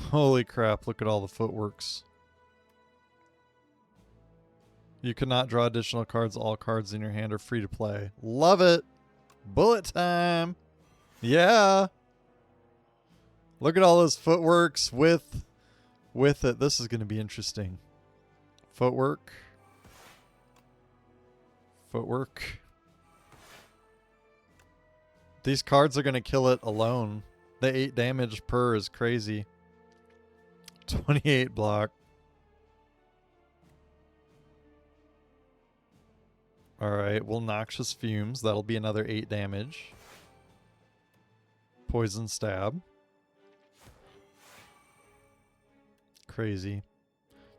Holy crap, look at all the footworks. You cannot draw additional cards. All cards in your hand are free to play. Love it. Bullet time. Yeah. Look at all those footworks with it. This is going to be interesting. Footwork. Footwork. These cards are going to kill it alone. The 8 damage per is crazy. 28 block. Alright, well, Noxious Fumes. That'll be another 8 damage. Poison Stab. Crazy.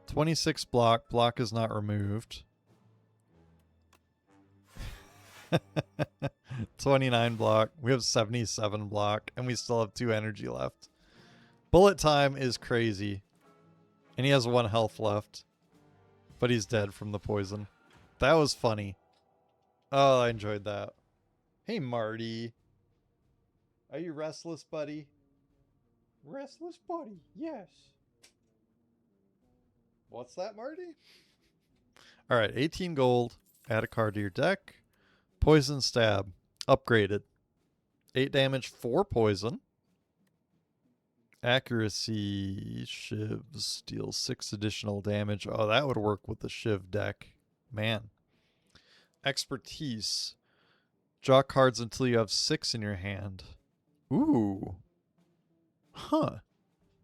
26 block. Block is not removed. 29 block. We have 77 block, and we still have 2 energy left. Bullet time is crazy. And he has 1 health left. But he's dead from the poison. That was funny. Oh, I enjoyed that. Hey, Marty. Are you restless, buddy? Restless, buddy. Yes. What's that, Marty? All right, 18 gold. Add a card to your deck. Poison Stab. Upgraded. 8 damage, 4 poison. Accuracy. Shivs. Deals 6 additional damage. Oh, that would work with the Shiv deck. Man. Expertise. Draw cards until you have 6 in your hand. Ooh. Huh.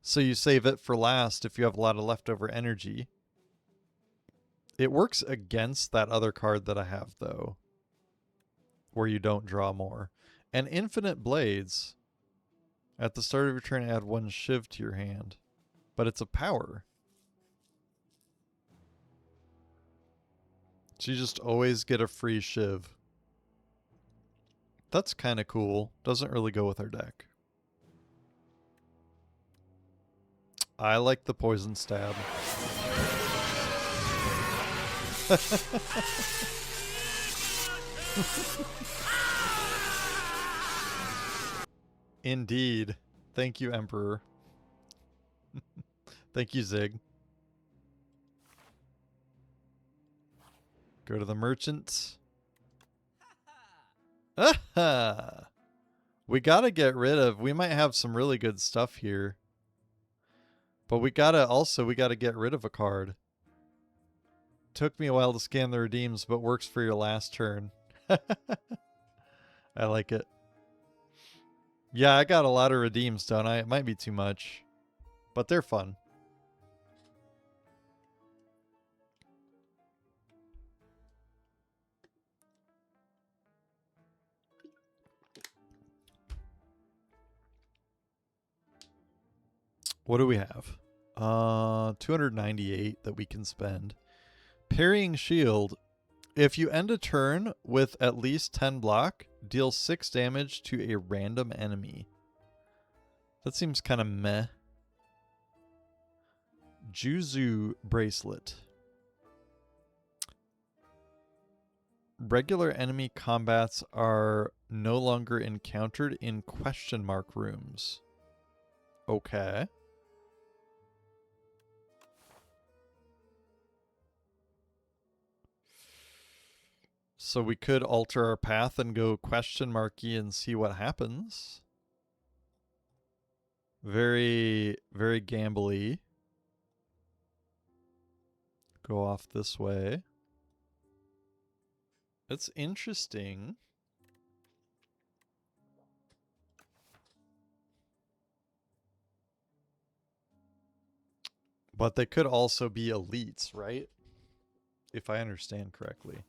So you save it for last if you have a lot of leftover energy. It works against that other card that I have, though, where you don't draw more. And Infinite Blades. At the start of your turn, add 1 Shiv to your hand. But it's a power. So you just always get a free Shiv. That's kind of cool. Doesn't really go with our deck. I like the Poison Stab. Indeed. Thank you, Emperor. Thank you, Zig. Go to the merchant. Aha! We gotta get rid of... We might have some really good stuff here. But we gotta get rid of a card. Took me a while to scan the redeems, but works for your last turn. I like it. Yeah, I got a lot of redeems, don't I? It might be too much. But they're fun. What do we have? 298 that we can spend. Parrying Shield. If you end a turn with at least 10 block, deal 6 damage to a random enemy. That seems kind of meh. Juzu Bracelet. Regular enemy combats are no longer encountered in question mark rooms. Okay. So we could alter our path and go question marky and see what happens. Very, very gambly. Go off this way. It's interesting. But they could also be elites, right? If I understand correctly.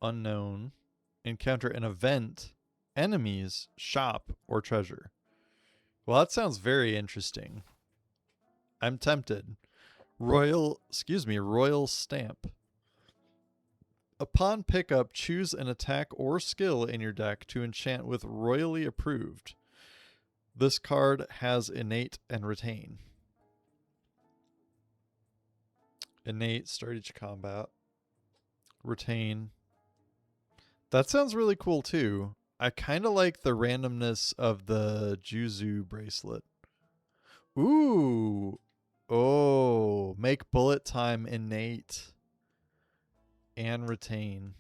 Unknown. Encounter an event, enemies, shop, or treasure. Well, that sounds very interesting. I'm tempted. Royal stamp. Upon pickup, choose an attack or skill in your deck to enchant with royally approved. This card has innate and retain. Innate, start each combat. Retain. That sounds really cool too. I kind of like the randomness of the Juzu bracelet. Ooh. Oh, make bullet time innate and retain.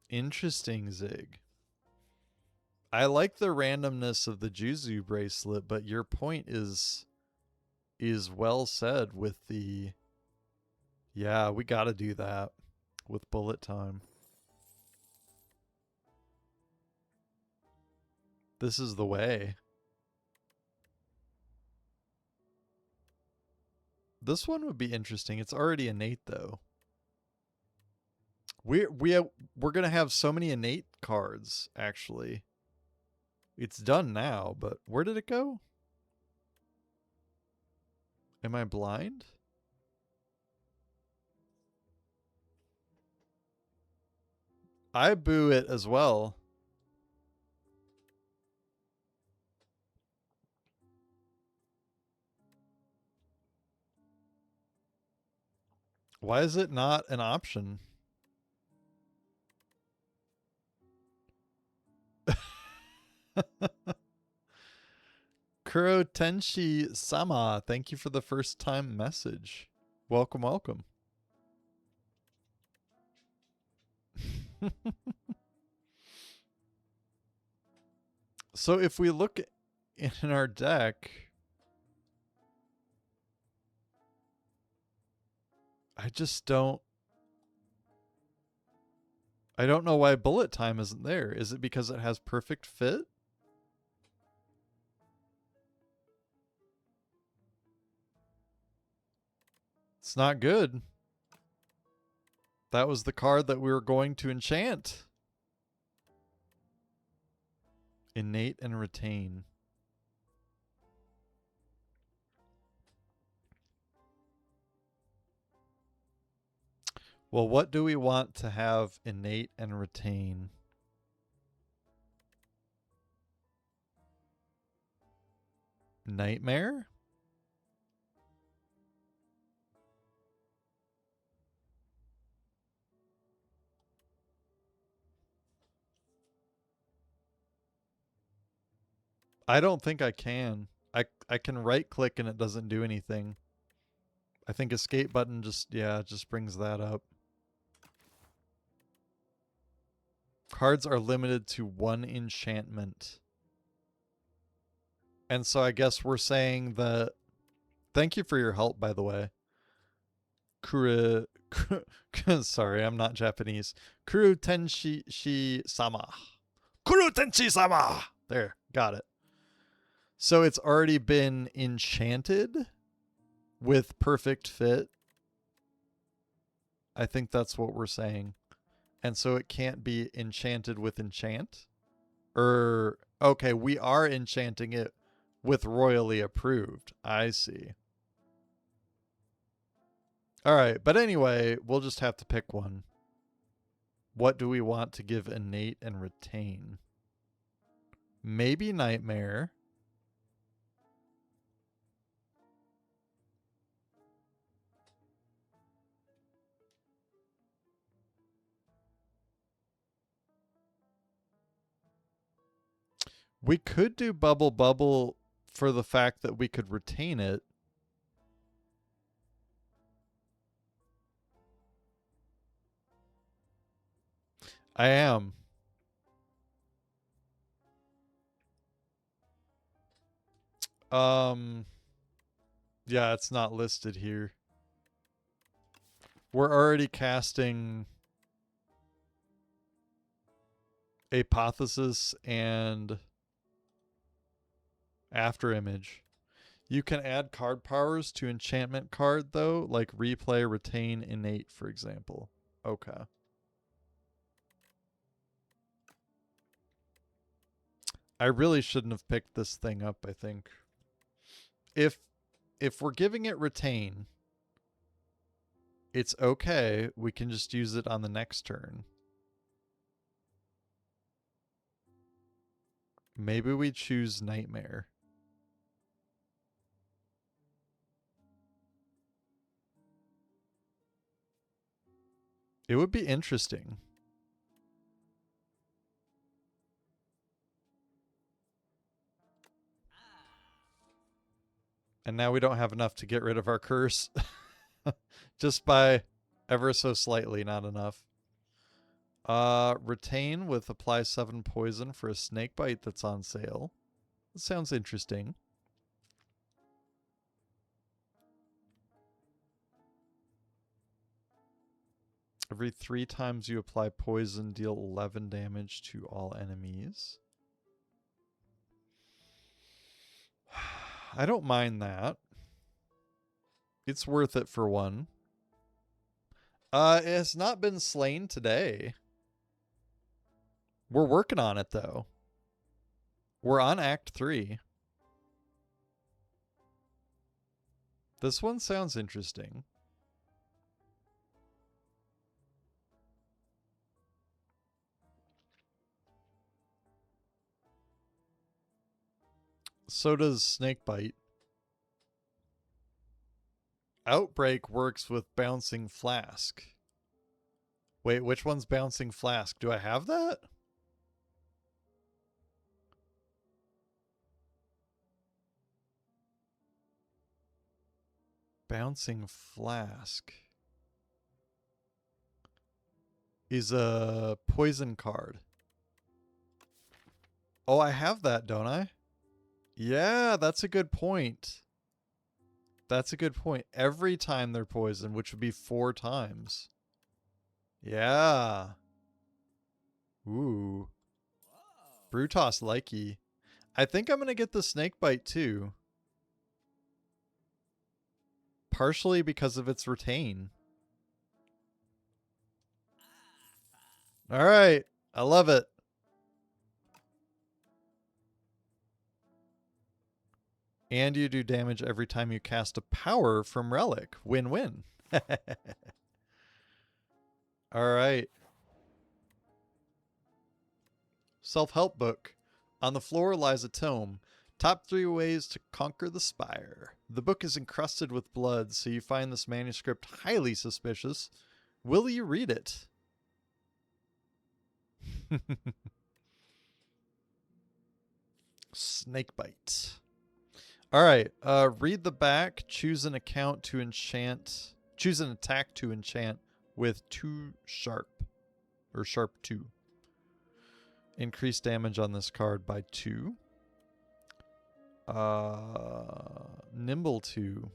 Interesting, Zig. I like the randomness of the Juzu bracelet, but your point is well said with the... Yeah, we got to do that with bullet time. This is the way. This one would be interesting. It's already innate though. We're gonna have so many innate cards actually. It's done now, but where did it go? Am I blind? I boo it as well. Why is it not an option? Kuro Tenshi Sama, thank you for the first time message. Welcome, welcome. So if we look in our deck, I don't know why bullet time isn't there. Is it because it has perfect fit? It's not good. That was the card that we were going to enchant. Innate and retain. Well, what do we want to have innate and retain? Nightmare? I don't think I can. I can right click and it doesn't do anything. I think escape button just brings that up. Cards are limited to one enchantment. And so I guess we're saying that... Thank you for your help, by the way. Sorry, I'm not Japanese. Kuru Tenshi Sama. Kuru Tenshi Sama! There, got it. So it's already been enchanted with perfect fit. I think that's what we're saying. And so it can't be enchanted with enchant? Okay, we are enchanting it with royally approved. I see. All right, but anyway, we'll just have to pick one. What do we want to give innate and retain? Maybe nightmare. We could do bubble bubble for the fact that we could retain it. I am. Yeah, it's not listed here. We're already casting Apotheosis and Afterimage. You can add card powers to enchantment card, though, like replay, retain, innate, for example. Okay. I really shouldn't have picked this thing up, I think. If we're giving it retain, it's okay. We can just use it on the next turn. Maybe we choose Nightmare. It would be interesting. And now we don't have enough to get rid of our curse. Just by ever so slightly, not enough. Retain with apply 7 poison for a snake bite that's on sale. That sounds interesting. Every 3 times you apply poison, deal 11 damage to all enemies. I don't mind that. It's worth it for one. It has not been slain today. We're working on it, though. We're on Act 3. This one sounds interesting. So does Snakebite. Outbreak works with Bouncing Flask. Wait, which one's Bouncing Flask? Do I have that? Bouncing Flask is a poison card. Oh, I have that, don't I? Yeah, that's a good point. That's a good point. Every time they're poisoned, which would be 4 times. Yeah. Ooh. Brutos likey. I think I'm going to get the Snakebite too. Partially because of its retain. All right. I love it. And you do damage every time you cast a power from Relic. Win-win. All right. Self-help book. On the floor lies a tome. Top 3 ways to conquer the spire. The book is encrusted with blood, so you find this manuscript highly suspicious. Will you read it? Snakebite. All right. Read the back. Choose an account to enchant. Choose an attack to enchant with 2 sharp. Or sharp 2. Increase damage on this card by 2. Nimble 2.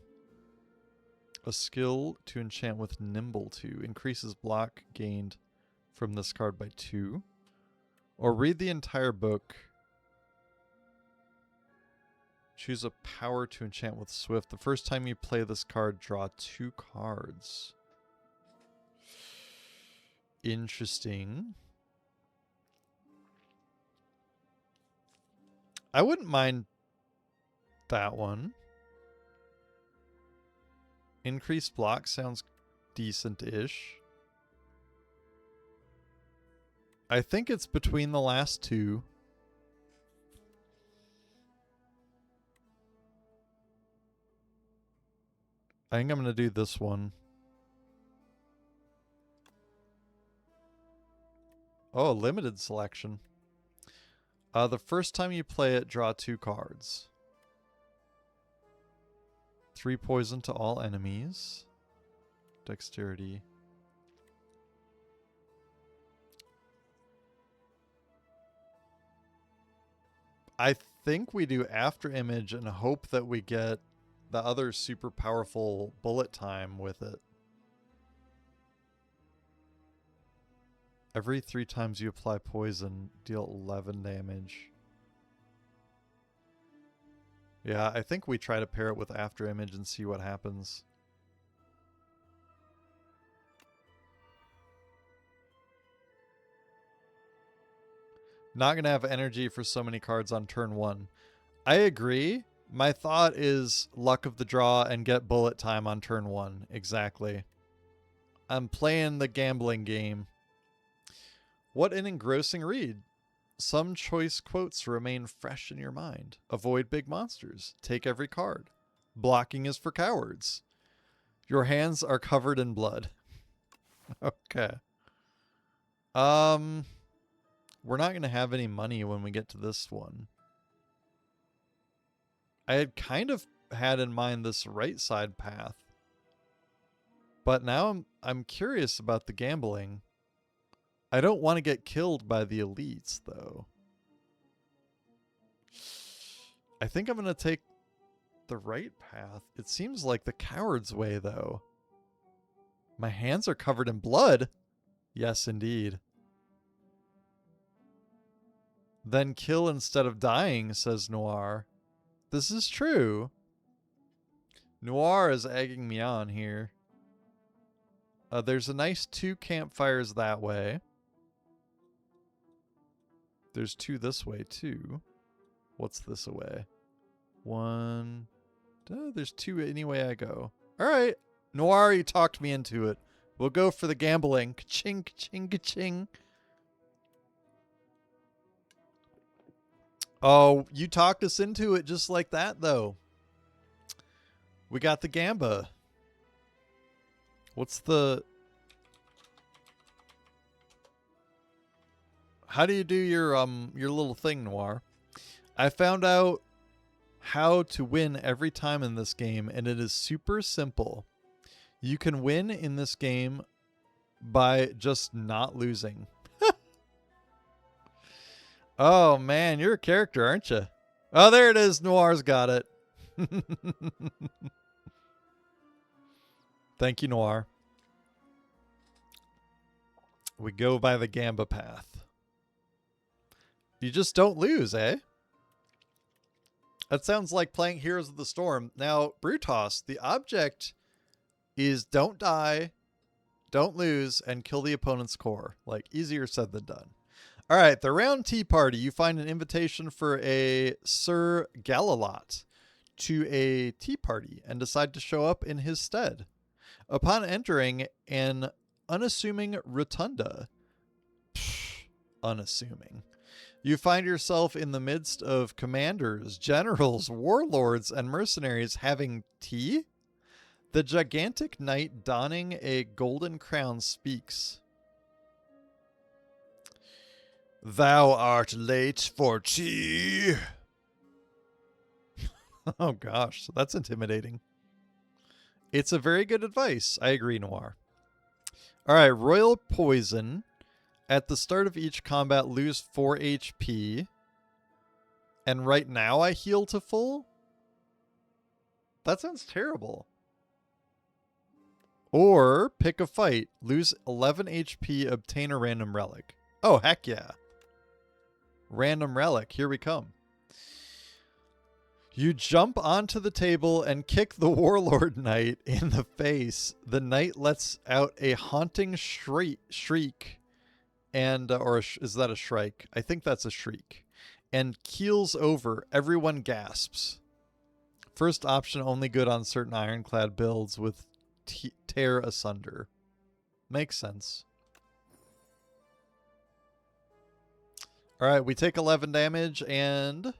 A skill to enchant with Nimble 2. Increases block gained from this card by 2. Or read the entire book. Choose a power to enchant with Swift. The first time you play this card, draw 2 cards. Interesting. I wouldn't mind that one. Increased block sounds decent-ish. I think it's between the last 2. I think I'm going to do this one. Oh, limited selection. The first time you play it, draw 2 cards. 3 poison to all enemies. Dexterity. I think we do after image and hope that we get the other super powerful bullet time with it. Every 3 times you apply poison, deal 11 damage. Yeah, I think we try to pair it with After Image and see what happens. Not going to have energy for so many cards on turn 1. I agree. My thought is luck of the draw and get bullet time on turn 1. Exactly. I'm playing the gambling game. What an engrossing read. Some choice quotes remain fresh in your mind. Avoid big monsters. Take every card. Blocking is for cowards. Your hands are covered in blood. Okay. We're not going to have any money when we get to this one. I had kind of had in mind this right side path. But now I'm curious about the gambling. I don't want to get killed by the elites, though. I think I'm going to take the right path. It seems like the coward's way, though. My hands are covered in blood. Yes, indeed. Then kill instead of dying, says Noir. This is true. Noir is egging me on here. There's a nice 2 campfires that way. There's 2 this way, too. What's this away? 1. There's 2 any way I go. All right. Noir, you talked me into it. We'll go for the gambling. Ka-ching, ka-ching, ka-ching. Oh, you talked us into it just like that, though. We got the gamba. What's the... How do you do your little thing, Noir? I found out how to win every time in this game, and it is super simple. You can win in this game by just not losing. Oh, man, you're a character, aren't you? Oh, there it is. Noir's got it. Thank you, Noir. We go by the gamba path. You just don't lose, eh? That sounds like playing Heroes of the Storm. Now, Brutos, the object is don't die, don't lose, and kill the opponent's core. Like, easier said than done. All right, the round tea party. You find an invitation for a Sir Galilot to a tea party and decide to show up in his stead. Upon entering an unassuming rotunda, unassuming, you find yourself in the midst of commanders, generals, warlords, and mercenaries having tea. The gigantic knight donning a golden crown speaks. Thou art late for tea. Oh gosh, that's intimidating. It's a very good advice. I agree, Noir. All right, Royal Poison. At the start of each combat, lose 4 HP. And right now I heal to full? That sounds terrible. Or pick a fight. Lose 11 HP, obtain a random relic. Oh, heck yeah. Random relic. Here we come. You jump onto the table and kick the Warlord Knight in the face. The Knight lets out a haunting shriek. And, is that a shrike? I think that's a shriek. And keels over. Everyone gasps. First option only good on certain ironclad builds with tear asunder. Makes sense. Alright, we take 11 damage, and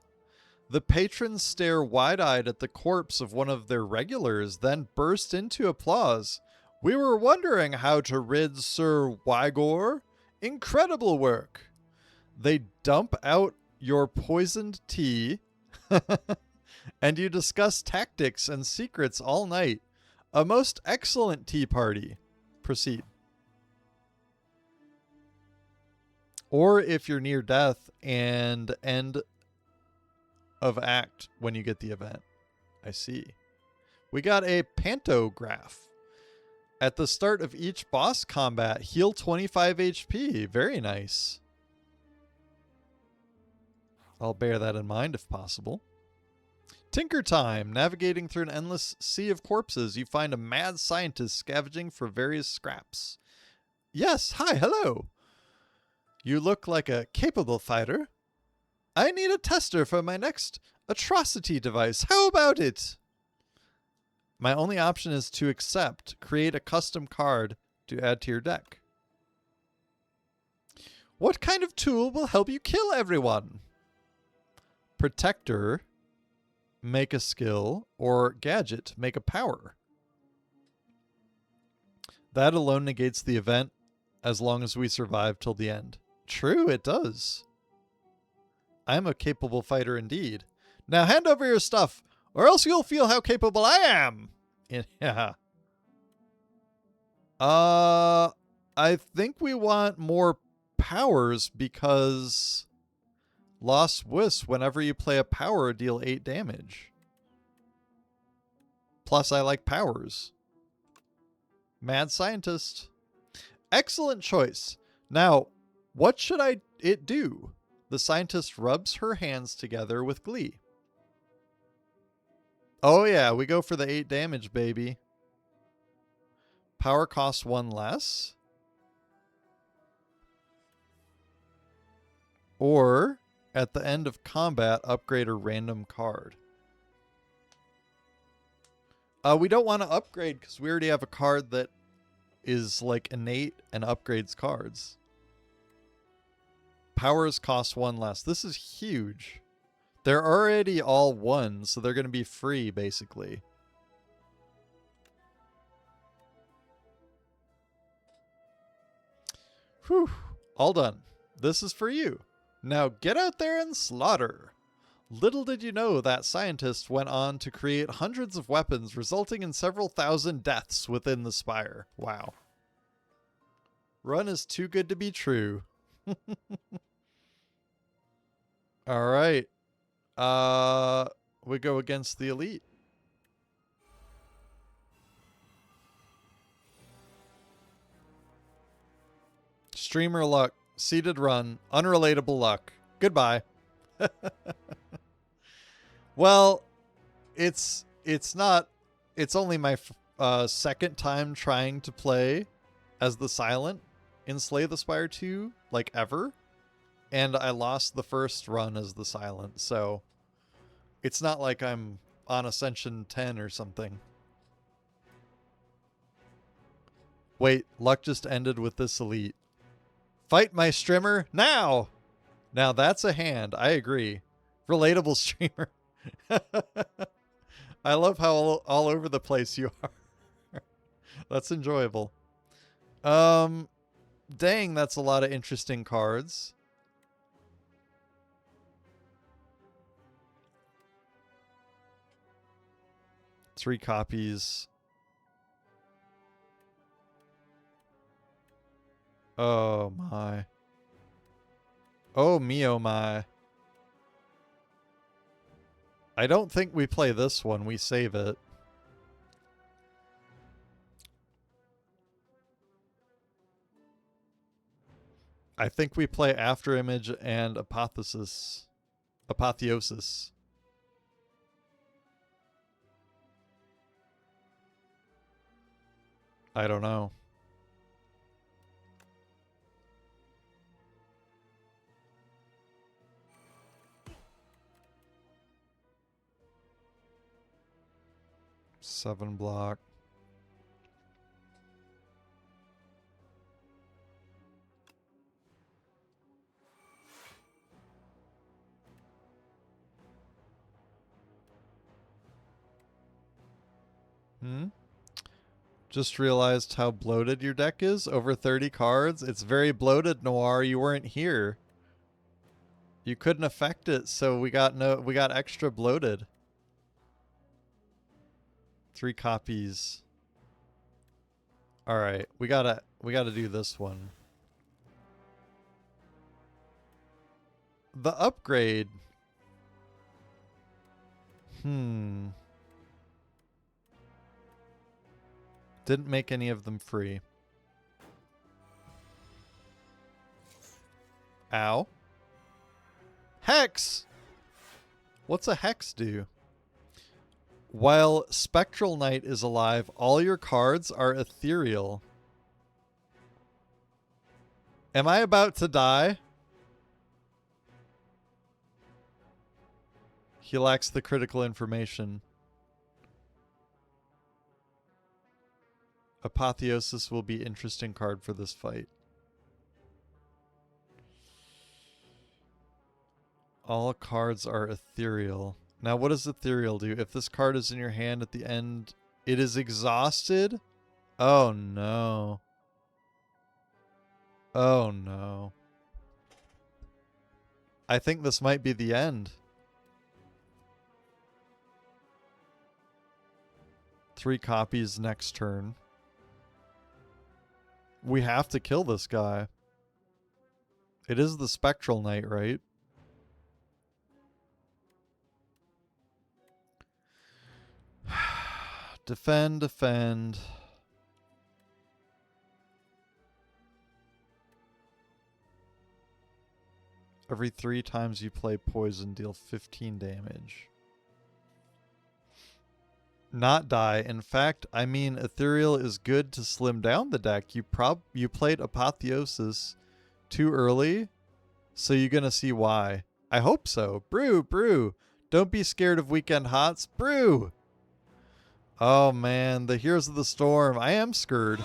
the patrons stare wide-eyed at the corpse of one of their regulars, then burst into applause. We were wondering how to rid Sir Wygor. Incredible work. They dump out your poisoned tea, and you discuss tactics and secrets all night. A most excellent tea party. Proceed. Or if you're near death and end of act when you get the event. I see. We got a pantograph. At the start of each boss combat, heal 25 HP. Very nice. I'll bear that in mind if possible. Tinker time. Navigating through an endless sea of corpses, you find a mad scientist scavenging for various scraps. Yes, hi, hello. You look like a capable fighter. I need a tester for my next atrocity device. How about it? My only option is to accept. Create a custom card to add to your deck. What kind of tool will help you kill everyone? Protector, make a skill, or gadget, make a power. That alone negates the event as long as we survive till the end. True, it does. I'm a capable fighter indeed. Now hand over your stuff, or else you'll feel how capable I am. Yeah. I think we want more powers because Lost Wisp, whenever you play a power, deal 8 damage. Plus, I like powers. Mad Scientist. Excellent choice. Now, what should it do? The scientist rubs her hands together with glee. Oh yeah, we go for the 8 damage, baby. Power costs 1 less. Or, at the end of combat, upgrade a random card. We don't want to upgrade because we already have a card that is like innate and upgrades cards. Powers cost 1 less. This is huge. They're already all 1, so they're going to be free, basically. Whew. All done. This is for you. Now get out there and slaughter. Little did you know that scientist went on to create hundreds of weapons, resulting in several thousand deaths within the Spire. Wow. Run is too good to be true. All right. We go against the elite. Streamer luck, seeded run, unrelatable luck. Goodbye. Well, it's only my second time trying to play as the Silent in Slay the Spire 2, like ever. And I lost the first run as the Silent, so it's not like I'm on Ascension 10 or something. Wait, luck just ended with this elite. Fight my streamer now! Now that's a hand, I agree. Relatable streamer. I love how all over the place you are. That's enjoyable. Dang, that's a lot of interesting cards. Three copies. Oh my. Oh me, oh my. I don't think we play this one. We save it. I think we play Afterimage and Apotheosis. I don't know. Seven block. Just realized how bloated your deck is. Over 30 cards. It's very bloated, Noir. You weren't here. You couldn't affect it, so we got extra bloated. 3 copies. All right, we gotta do this one. The upgrade. Didn't make any of them free. Ow. Hex! What's a hex do? While Spectral Knight is alive, all your cards are ethereal. Am I about to die? He lacks the critical information. Apotheosis will be interesting card for this fight. All cards are ethereal. Now, what does ethereal do? If this card is in your hand at the end, it is exhausted? Oh, no. Oh, no. I think this might be the end. 3 copies next turn. We have to kill this guy. It is the Spectral Knight, right? Defend, defend. Every 3 times you play poison, deal 15 damage. Not die. In fact, I mean, Ethereal is good to slim down the deck. You played Apotheosis too early, so you're gonna see why. I hope so. Brew, brew. Don't be scared of weekend hots. Brew. Oh man, the Heroes of the Storm. I am scared.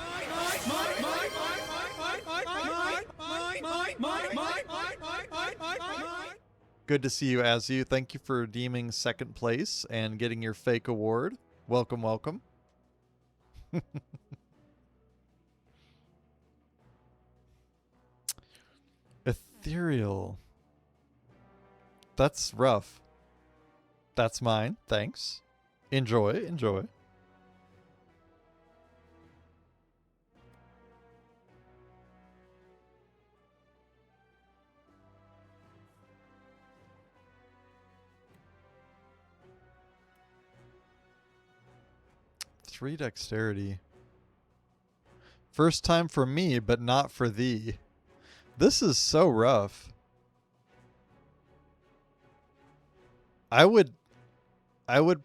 Good to see you, Azu. Thank you for redeeming 2nd place and getting your fake award. Welcome, welcome. Ethereal. That's rough. That's mine. Thanks. Enjoy, enjoy. Three dexterity. First time for me, but not for thee. This is so rough. I would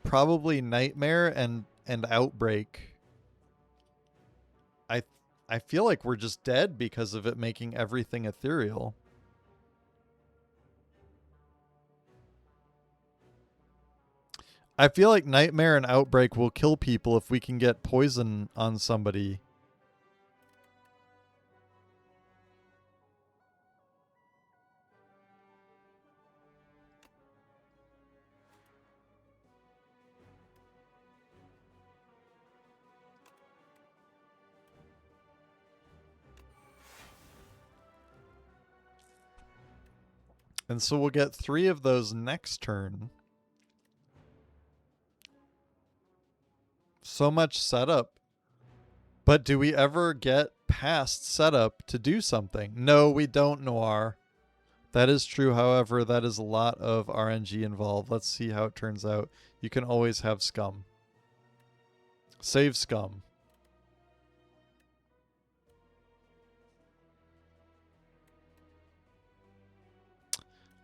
probably Nightmare and Outbreak. I feel like we're just dead because of it making everything ethereal. I feel like Nightmare and Outbreak will kill people if we can get poison on somebody. And so we'll get 3 of those next turn. So much setup. But do we ever get past setup to do something? No, we don't, Noir. That is true. However, that is a lot of RNG involved. Let's see how it turns out. You can always have scum. Save scum.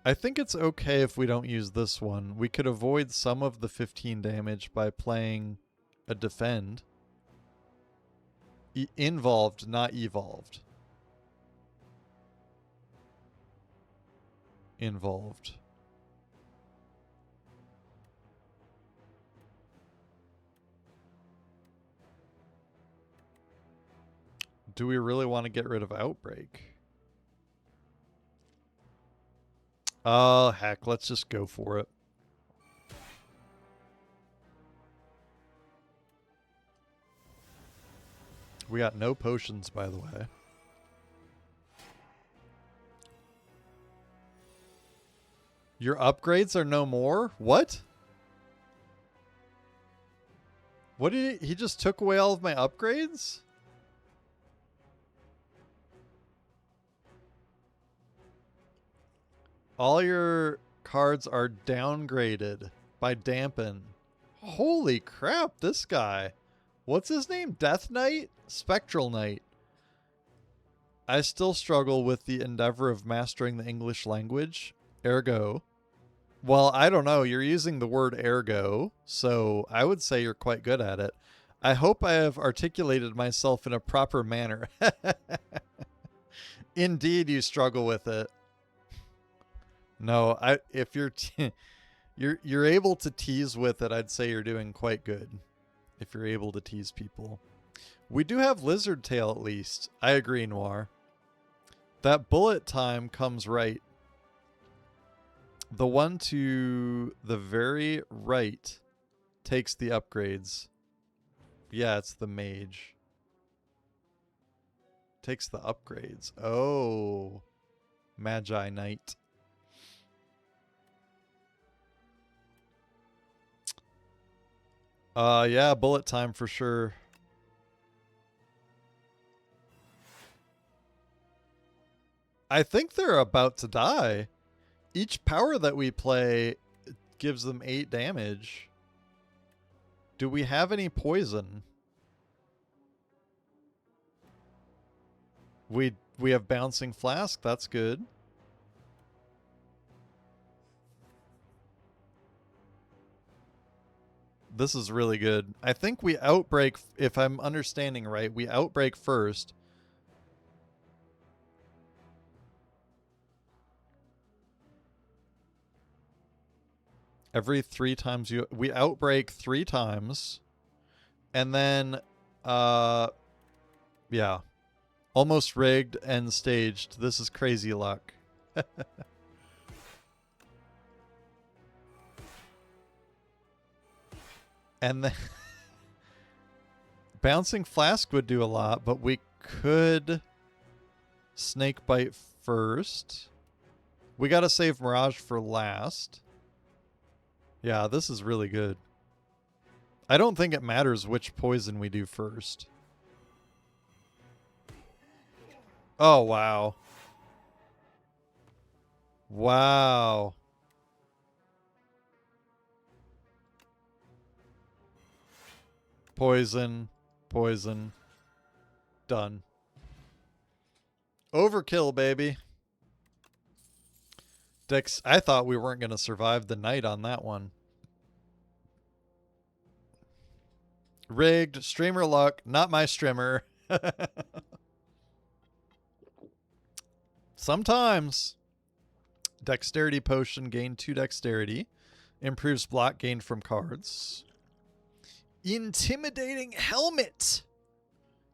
I think it's okay if we don't use this one. We could avoid some of the 15 damage by playing a defend. Involved, not evolved. Involved. Do we really want to get rid of Outbreak? Oh, heck, let's just go for it. We got no potions, by the way. Your upgrades are no more? What? What did he just took away all of my upgrades? All your cards are downgraded by dampen. Holy crap, this guy. What's his name? Death Knight? Spectral Knight. I still struggle with the endeavor of mastering the English language. Ergo, Well, I don't know. You're using the word ergo, so I would say you're quite good at it. I hope I have articulated myself in a proper manner. Indeed, you struggle with it. No, if you're you're able to tease with it, I'd say you're doing quite good. If you're able to tease people. We do have lizard tail at least. I agree, Noir. That bullet time comes right. The one to the very right takes the upgrades. Yeah, it's the mage. Takes the upgrades. Oh. Magi Knight. Yeah, bullet time for sure. I think they're about to die. Each power that we play gives them 8 damage. Do we have any poison? We have bouncing flask. That's good. This is really good. I think we outbreak, if I'm understanding right, we outbreak first. Every 3 times we outbreak 3 times. And then, yeah. Almost rigged and staged. This is crazy luck. And then bouncing flask would do a lot, but we could snake bite first. We got to save Mirage for last. Yeah, this is really good. I don't think it matters which poison we do first. Oh, wow. Wow. Poison. Poison. Done. Overkill, baby. Dex, I thought we weren't going to survive the night on that one. Rigged. Streamer luck. Not my streamer. Sometimes. Dexterity potion. Gain 2 dexterity. Improves block gained from cards. Intimidating helmet.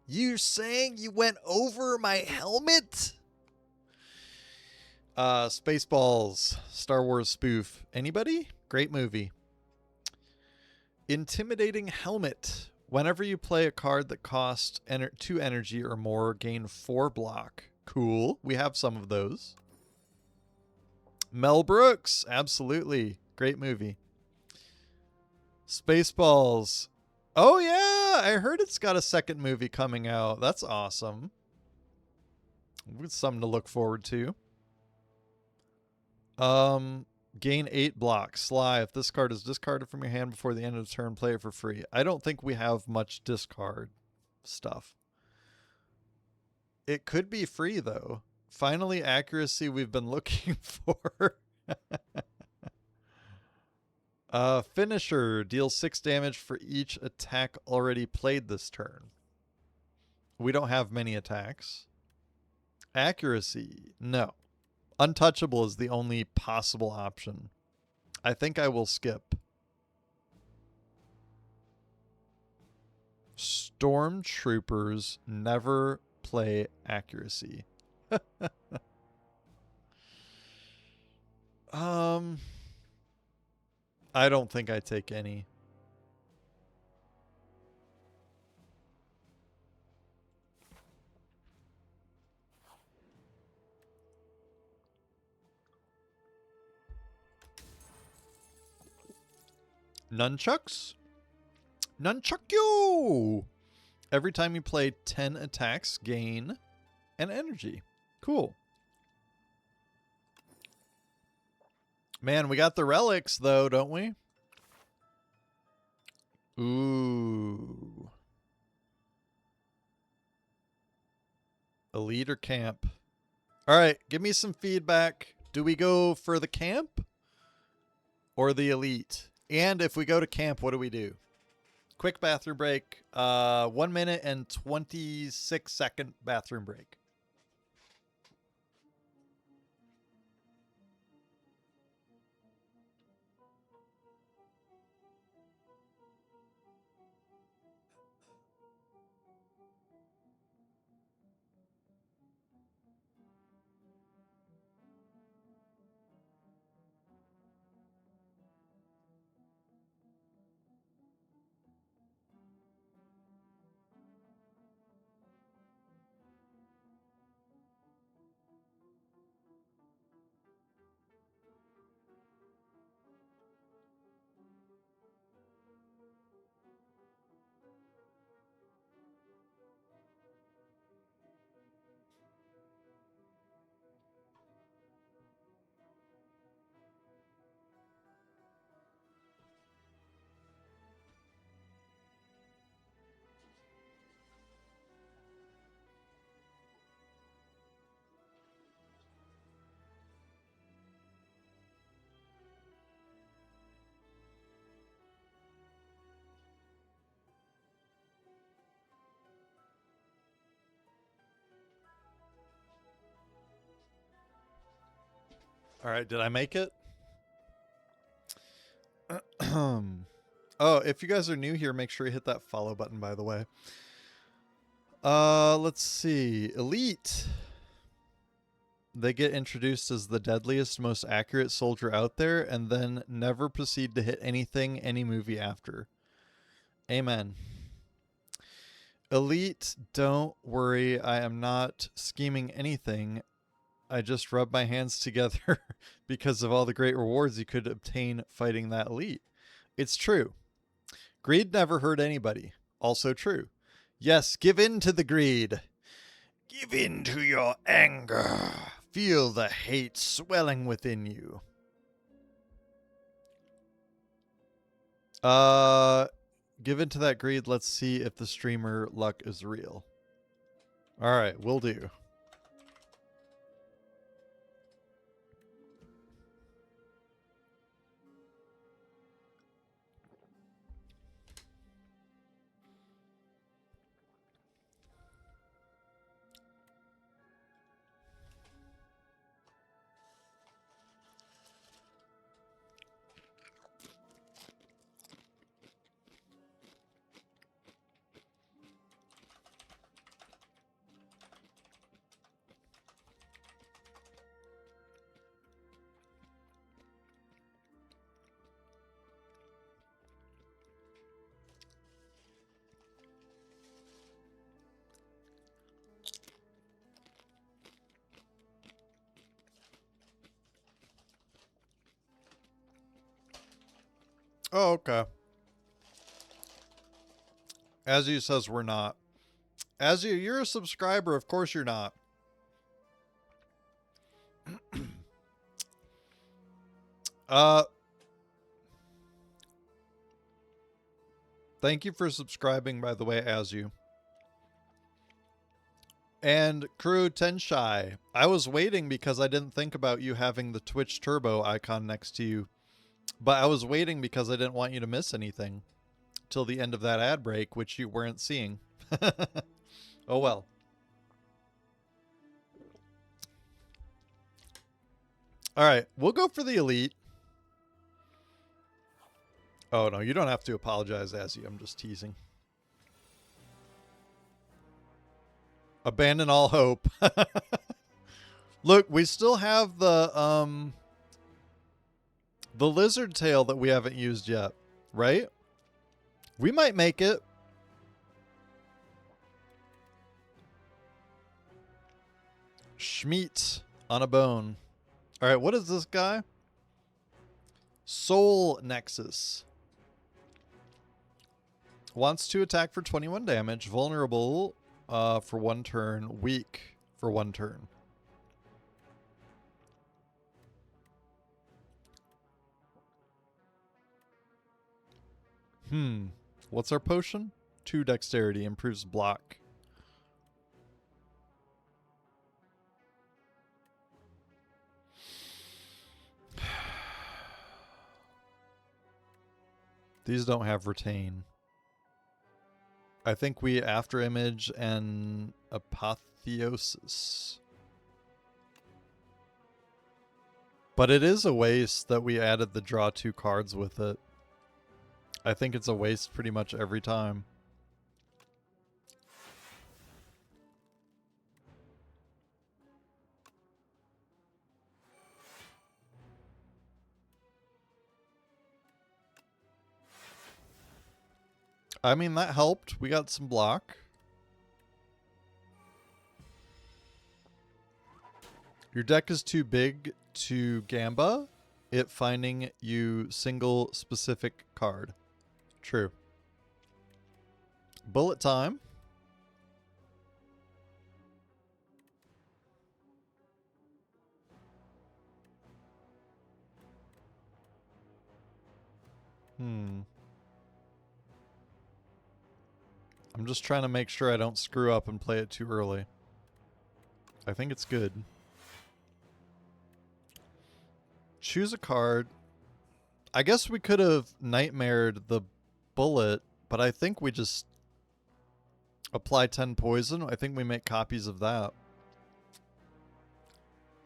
You saying you went over my helmet? Spaceballs. Star Wars spoof. Anybody? Great movie. Intimidating helmet. Whenever you play a card that costs 2 energy or more, gain 4 block. Cool. We have some of those. Mel Brooks. Absolutely. Great movie. Spaceballs. Oh, yeah. I heard it's got a second movie coming out. That's awesome. It's something to look forward to. Gain 8 blocks. Sly. If this card is discarded from your hand before the end of the turn, play it for free. I don't think we have much discard stuff. It could be free, though. Finally, accuracy we've been looking for. Finisher. Deals 6 damage for each attack already played this turn. We don't have many attacks. Accuracy. No. Untouchable is the only possible option. I think I will skip. Stormtroopers never play accuracy. I don't think I take any. Nunchucks? Nunchuck you! Every time you play 10 attacks, gain an energy. Cool. Man, we got the relics, though, don't we? Ooh. Elite or camp? All right, give me some feedback. Do we go for the camp? or the elite? And if we go to camp, what do we do? Quick bathroom break. 1 minute and 26-second bathroom break. All right, did I make it? Oh, if you guys are new here, make sure you hit that follow button, by the way. Let's see. Elite. They get introduced as the deadliest, most accurate soldier out there, and then never proceed to hit anything, any movie after. Amen. Elite, don't worry. I am not scheming anything. I just rub my hands together because of all the great rewards you could obtain fighting that elite. It's true. Greed never hurt anybody. Also true. Yes, give in to the greed. Give in to your anger. Feel the hate swelling within you. Give in to that greed. Let's see if the streamer luck is real. All right, will do. Oh, okay. Azu says we're not. Azu, you're a subscriber. Of course you're not. Thank you for subscribing, by the way, Azu. And Crew Tenshai, I was waiting because I didn't think about you having the Twitch Turbo icon next to you. But I was waiting because I didn't want you to miss anything till the end of that ad break, which you weren't seeing. Oh well. All right, we'll go for the elite. Oh no, you don't have to apologize, Azzy. I'm just teasing. Abandon all hope. Look, we still have the lizard tail that we haven't used yet, right? We might make it. Schmeat on a bone. All right, what is this guy? Soul Nexus. Wants to attack for 21 damage. Vulnerable for 1 turn. Weak for 1 turn. What's our potion? 2 dexterity. Improves block. These don't have retain. I think we after image and apotheosis. But it is a waste that we added the draw 2 cards with it. I think it's a waste pretty much every time. I mean, that helped. We got some block. Your deck is too big to Gamba, it finding you single specific card. True. Bullet time. I'm just trying to make sure I don't screw up and play it too early. I think it's good. Choose a card. I guess we could have nightmared the bullet, but I think we just apply 10 poison. I think we make copies of that.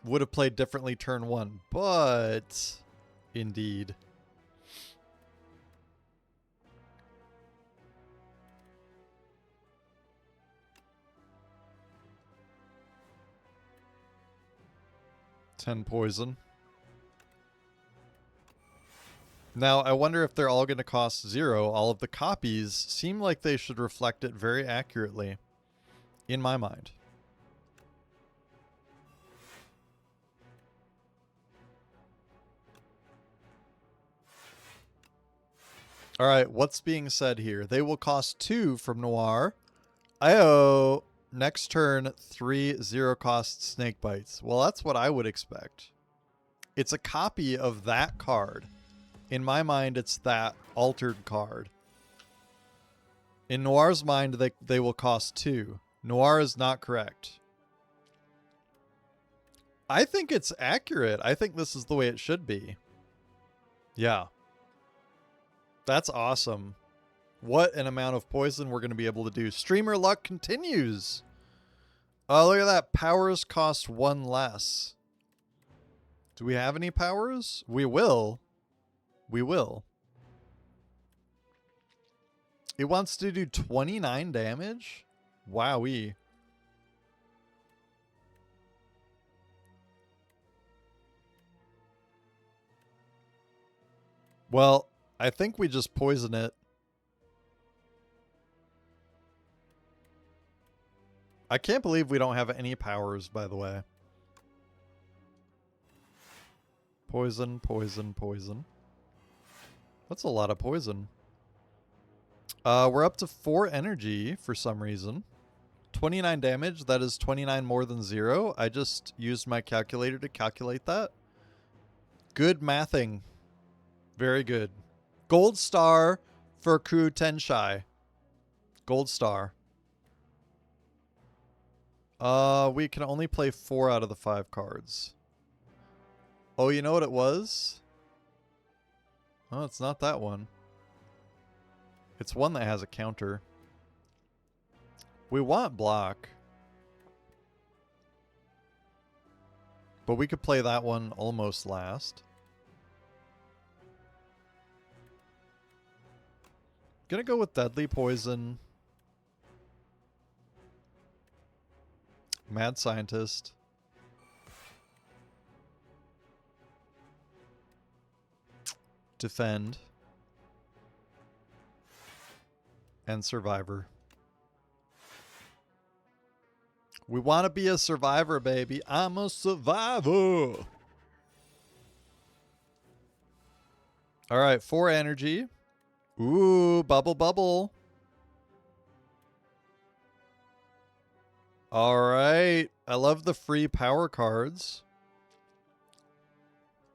Would have played differently turn 1, but indeed. Poison. Now, I wonder if they're all going to cost 0. All of the copies seem like they should reflect it very accurately, in my mind. Alright, what's being said here? They will cost 2 from Noir. Io. Next turn, 3 0-cost snake bites. Well, that's what I would expect. It's a copy of that card. In my mind, it's that altered card. In Noir's mind, they will cost 2. Noir is not correct. I think it's accurate. I think this is the way it should be. Yeah. That's awesome. What an amount of poison we're going to be able to do. Streamer luck continues. Oh, look at that. Powers cost 1 less. Do we have any powers? We will. We will. It wants to do 29 damage? Wowee. Well, I think we just poison it. I can't believe we don't have any powers, by the way. Poison, poison, poison. That's a lot of poison. We're up to 4 energy for some reason. 29 damage, that is 29 more than 0. I just used my calculator to calculate that. Good mathing. Very good. Gold star for Crew Tenshai. Gold star. We can only play 4 out of the 5 cards. Oh, you know what it was? Oh, it's not that one. It's one that has a counter. We want block. But we could play that one almost last. Gonna go with Deadly Poison. Mad Scientist. Defend. And Survivor. We want to be a survivor, baby. I'm a survivor. All right, 4 energy. Ooh, bubble, bubble. All right. I love the free power cards.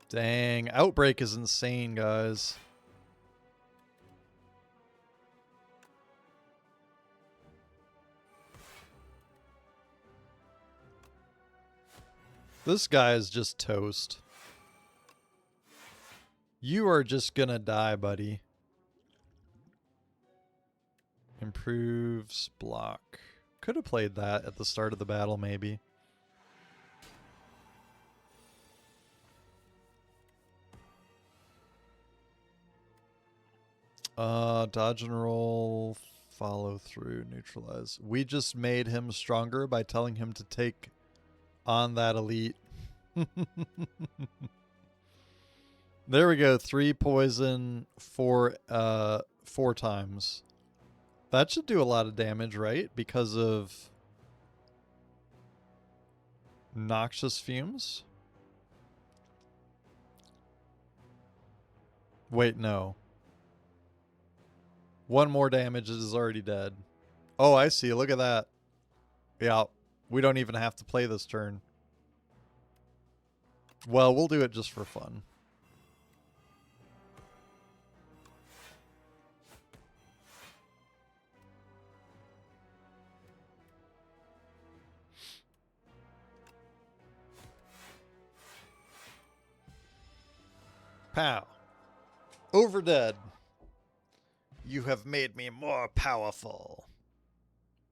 Dang, Outbreak is insane, guys. This guy is just toast. You are just gonna die, buddy. Improves block. Could have played that at the start of the battle, maybe. Dodge and roll, follow through, neutralize. We just made him stronger by telling him to take on that elite. There we go. 3 poison, 4 times. That should do a lot of damage, right? Because of noxious fumes. Wait, no. 1 more damage is already dead. Oh, I see. Look at that. Yeah, we don't even have to play this turn. Well, we'll do it just for fun. Pow. Overdead. You have made me more powerful.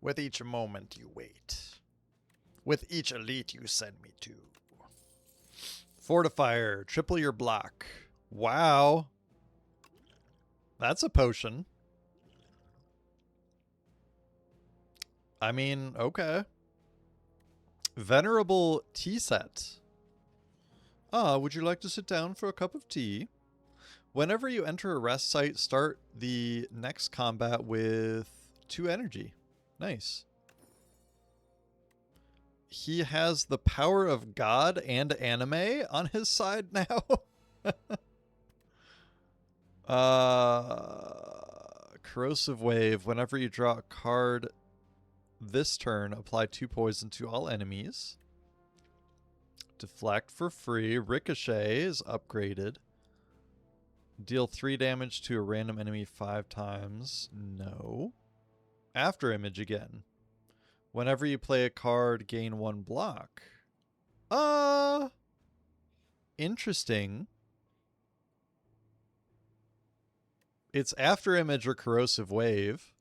With each moment you wait. With each elite you send me to. Fortifier. Triple your block. Wow. That's a potion. I mean, okay. Venerable tea set. Ah, would you like to sit down for a cup of tea? Whenever you enter a rest site, start the next combat with 2 energy. Nice. He has the power of God and anime on his side now. Corrosive Wave. Whenever you draw a card this turn, apply 2 poison to all enemies. Deflect for free. Ricochet is upgraded. Deal 3 damage to a random enemy 5 times. No. After image again. Whenever you play a card, gain 1 block. Interesting. It's after image or corrosive wave.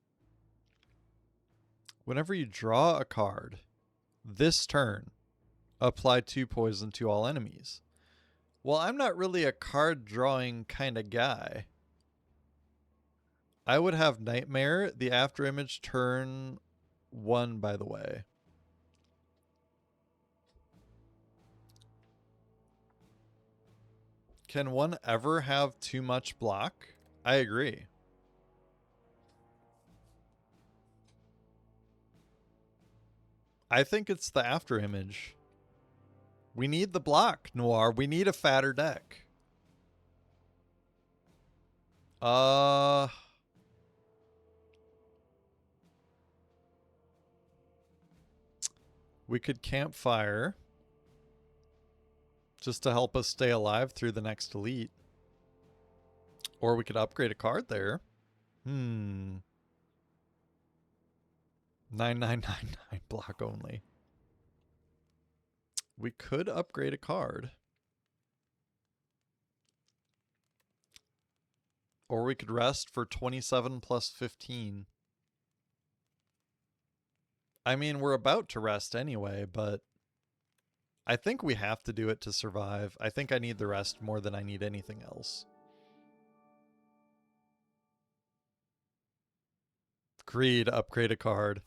Whenever you draw a card this turn, apply 2 poison to all enemies. Well, I'm not really a card drawing kind of guy. I would have Nightmare, the after image turn 1, by the way. Can one ever have too much block? I agree. I think it's the after image. We need the block, Noir. We need a fatter deck. We could campfire just to help us stay alive through the next elite. Or we could upgrade a card there. 9999 block only. We could upgrade a card. Or we could rest for 27 plus 15. I mean, we're about to rest anyway, but I think we have to do it to survive. I think I need the rest more than I need anything else. Greed, upgrade a card.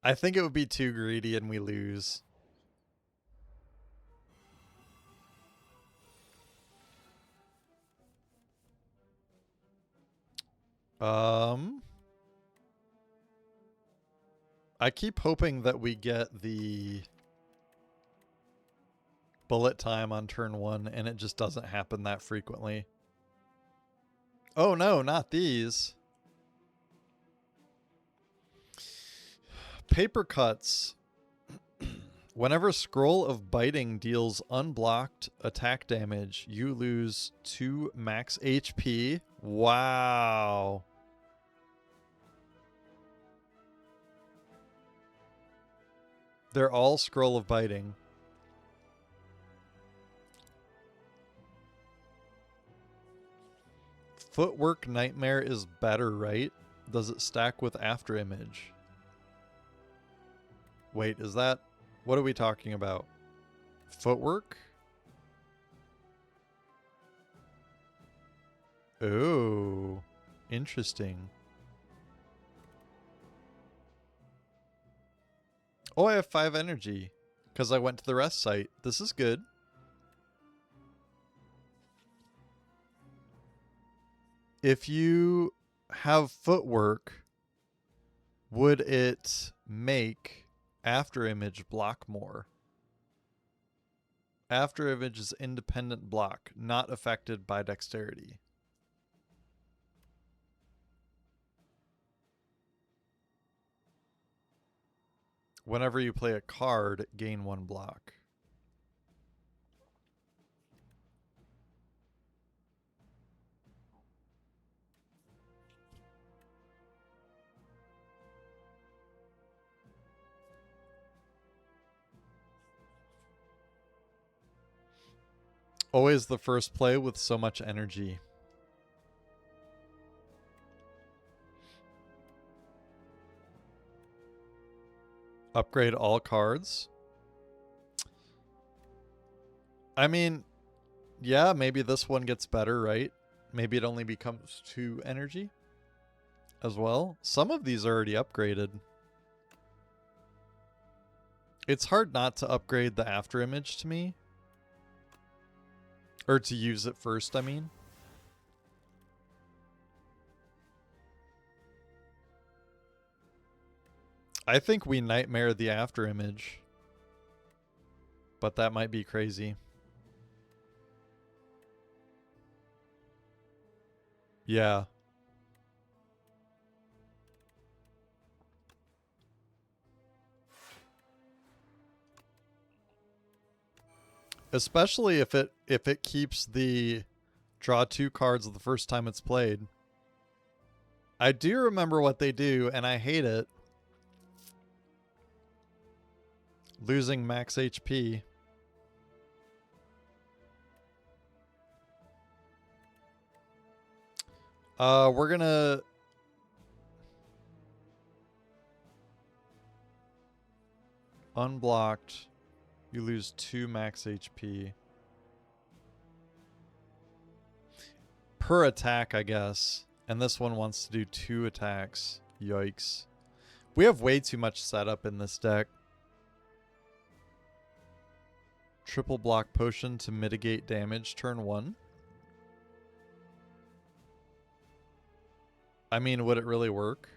I think it would be too greedy and we lose. I keep hoping that we get the bullet time on turn 1 and it just doesn't happen that frequently. Oh no, not these. Paper cuts. Whenever Scroll of Biting deals unblocked attack damage, you lose 2 max HP. Wow. They're all Scroll of Biting. Footwork Nightmare is better, right? Does it stack with after image? Wait, is that... What are we talking about? Footwork? Oh, interesting. Oh, I have 5 energy because I went to the rest site. This is good. If you have footwork, would it make after image block more? After image is independent block, not affected by dexterity. Whenever you play a card, gain 1 block. Always the first play with so much energy. Upgrade all cards. I mean, yeah, maybe this one gets better, right? Maybe it only becomes 2 energy as well. Some of these are already upgraded. It's hard not to upgrade the after image to me. Or to use it first, I mean. I think we nightmare the after image. But that might be crazy. Yeah. Especially if it keeps the draw 2 cards the first time it's played. I do remember what they do, and I hate it. Losing max HP. We're gonna... Unblocked. You lose 2 max HP. Per attack, I guess. And this one wants to do 2 attacks. Yikes. We have way too much setup in this deck. Triple block potion to mitigate damage turn 1. I mean, would it really work?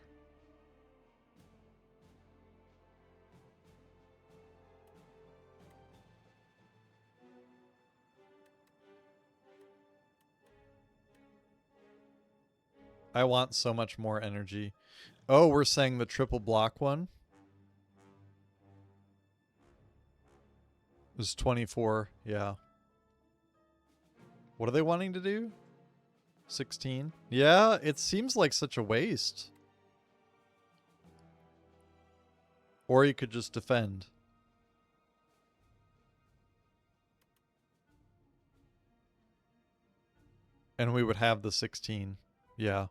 I want so much more energy. Oh, we're saying the triple block one? Is 24, yeah. What are they wanting to do? 16? Yeah, it seems like such a waste. Or you could just defend. And we would have the 16. Yeah.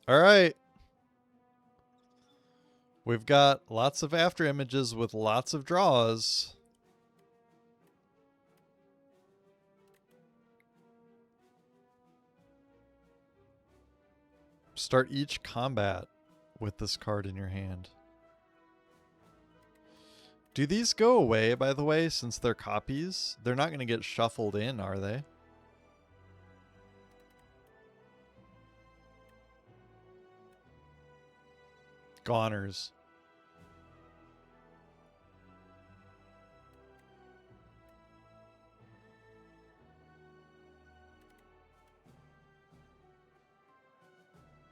All right. We've got lots of after images with lots of draws. Start each combat with this card in your hand. Do these go away, by the way, since they're copies? They're not going to get shuffled in, are they? Goners.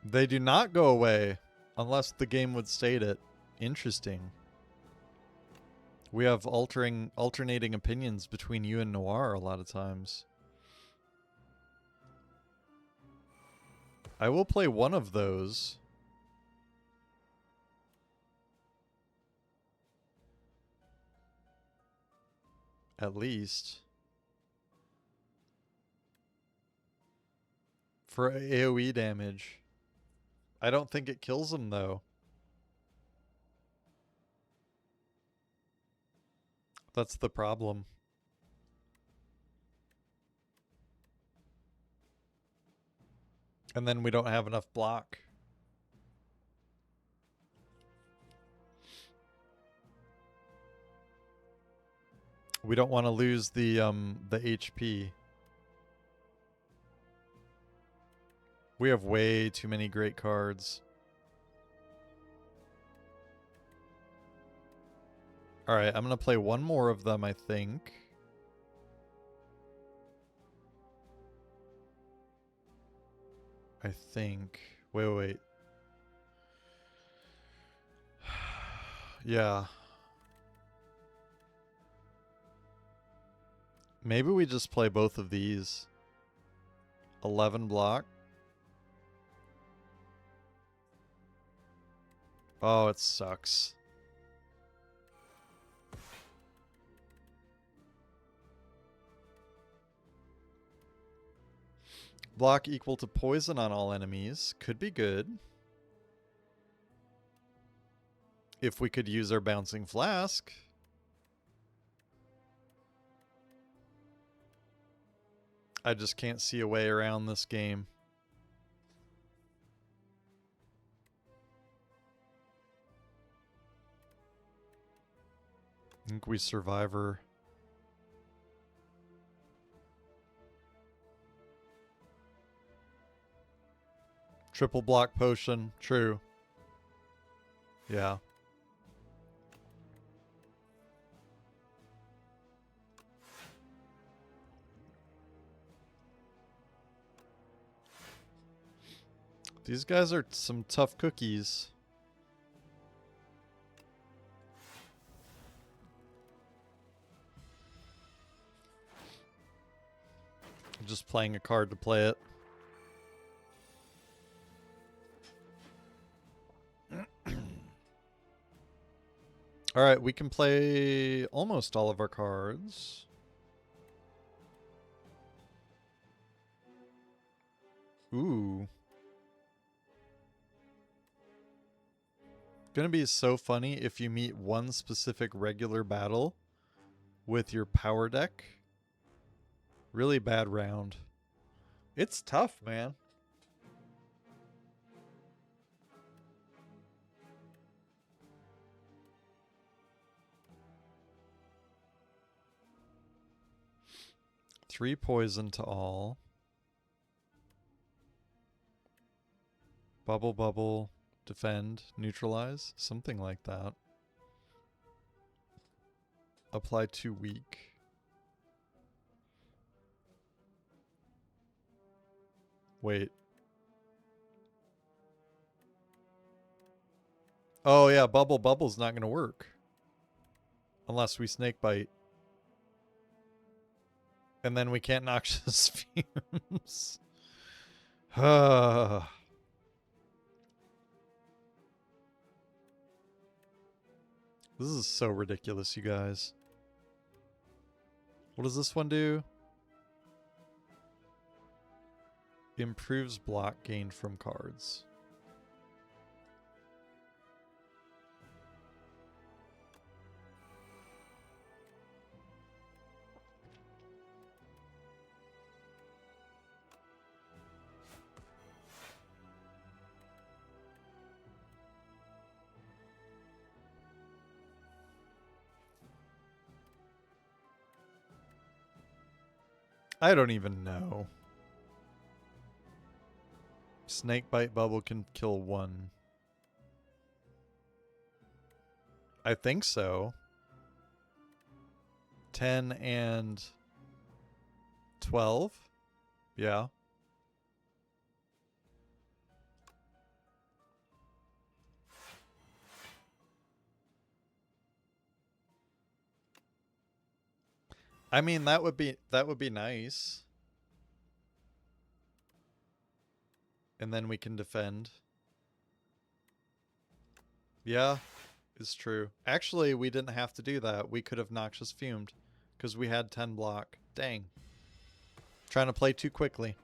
They do not go away unless the game would state it. Interesting. We have alternating opinions between you and Noir a lot of times. I will play one of those. At least. For AoE damage. I don't think it kills him, though. That's the problem. And then we don't have enough block. We don't want to lose the HP. We have way too many great cards. Alright, I'm going to play one more of them, I think. Wait. Yeah. Maybe we just play both of these. 11 block. Oh, it sucks. Block equal to poison on all enemies. Could be good. If we could use our bouncing flask. I just can't see a way around this game. I think we survivor. Triple block potion. True. Yeah. These guys are some tough cookies. Just playing a card to play it. Alright, we can play almost all of our cards. Ooh. Gonna be so funny if you meet one specific regular battle with your power deck. Really bad round. It's tough, man. Three poison to all. Bubble, defend, neutralize, something like that. Apply 2 weak. Wait. Oh yeah, bubble's not gonna work. Unless we snake bite. And then we can't noxious fumes. This is so ridiculous, you guys. What does this one do? Improves block gained from cards. I don't even know. Snakebite bubble can kill 1. I think so. 10 and 12? Yeah. I mean, that would be nice. And then we can defend. Yeah, it's true. Actually, we didn't have to do that. We could have Noxious Fumed because we had 10 block. Dang. Trying to play too quickly.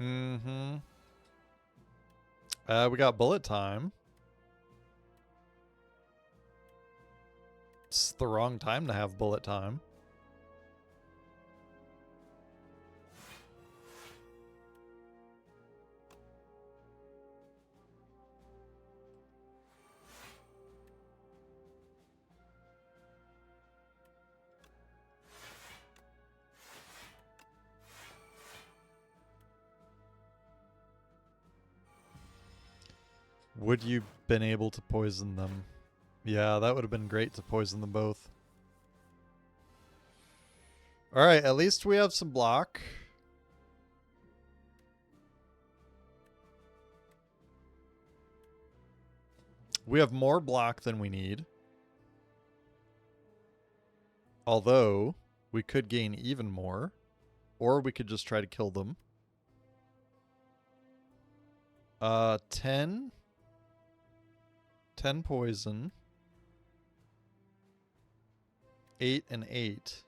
Mm-hmm. We got bullet time. It's the wrong time to have bullet time. Would you been able to poison them? Yeah, that would have been great to poison them both. Alright, at least we have some block. We have more block than we need. Although, we could gain even more. Or we could just try to kill them. 10. 10 poison. 8 and 8.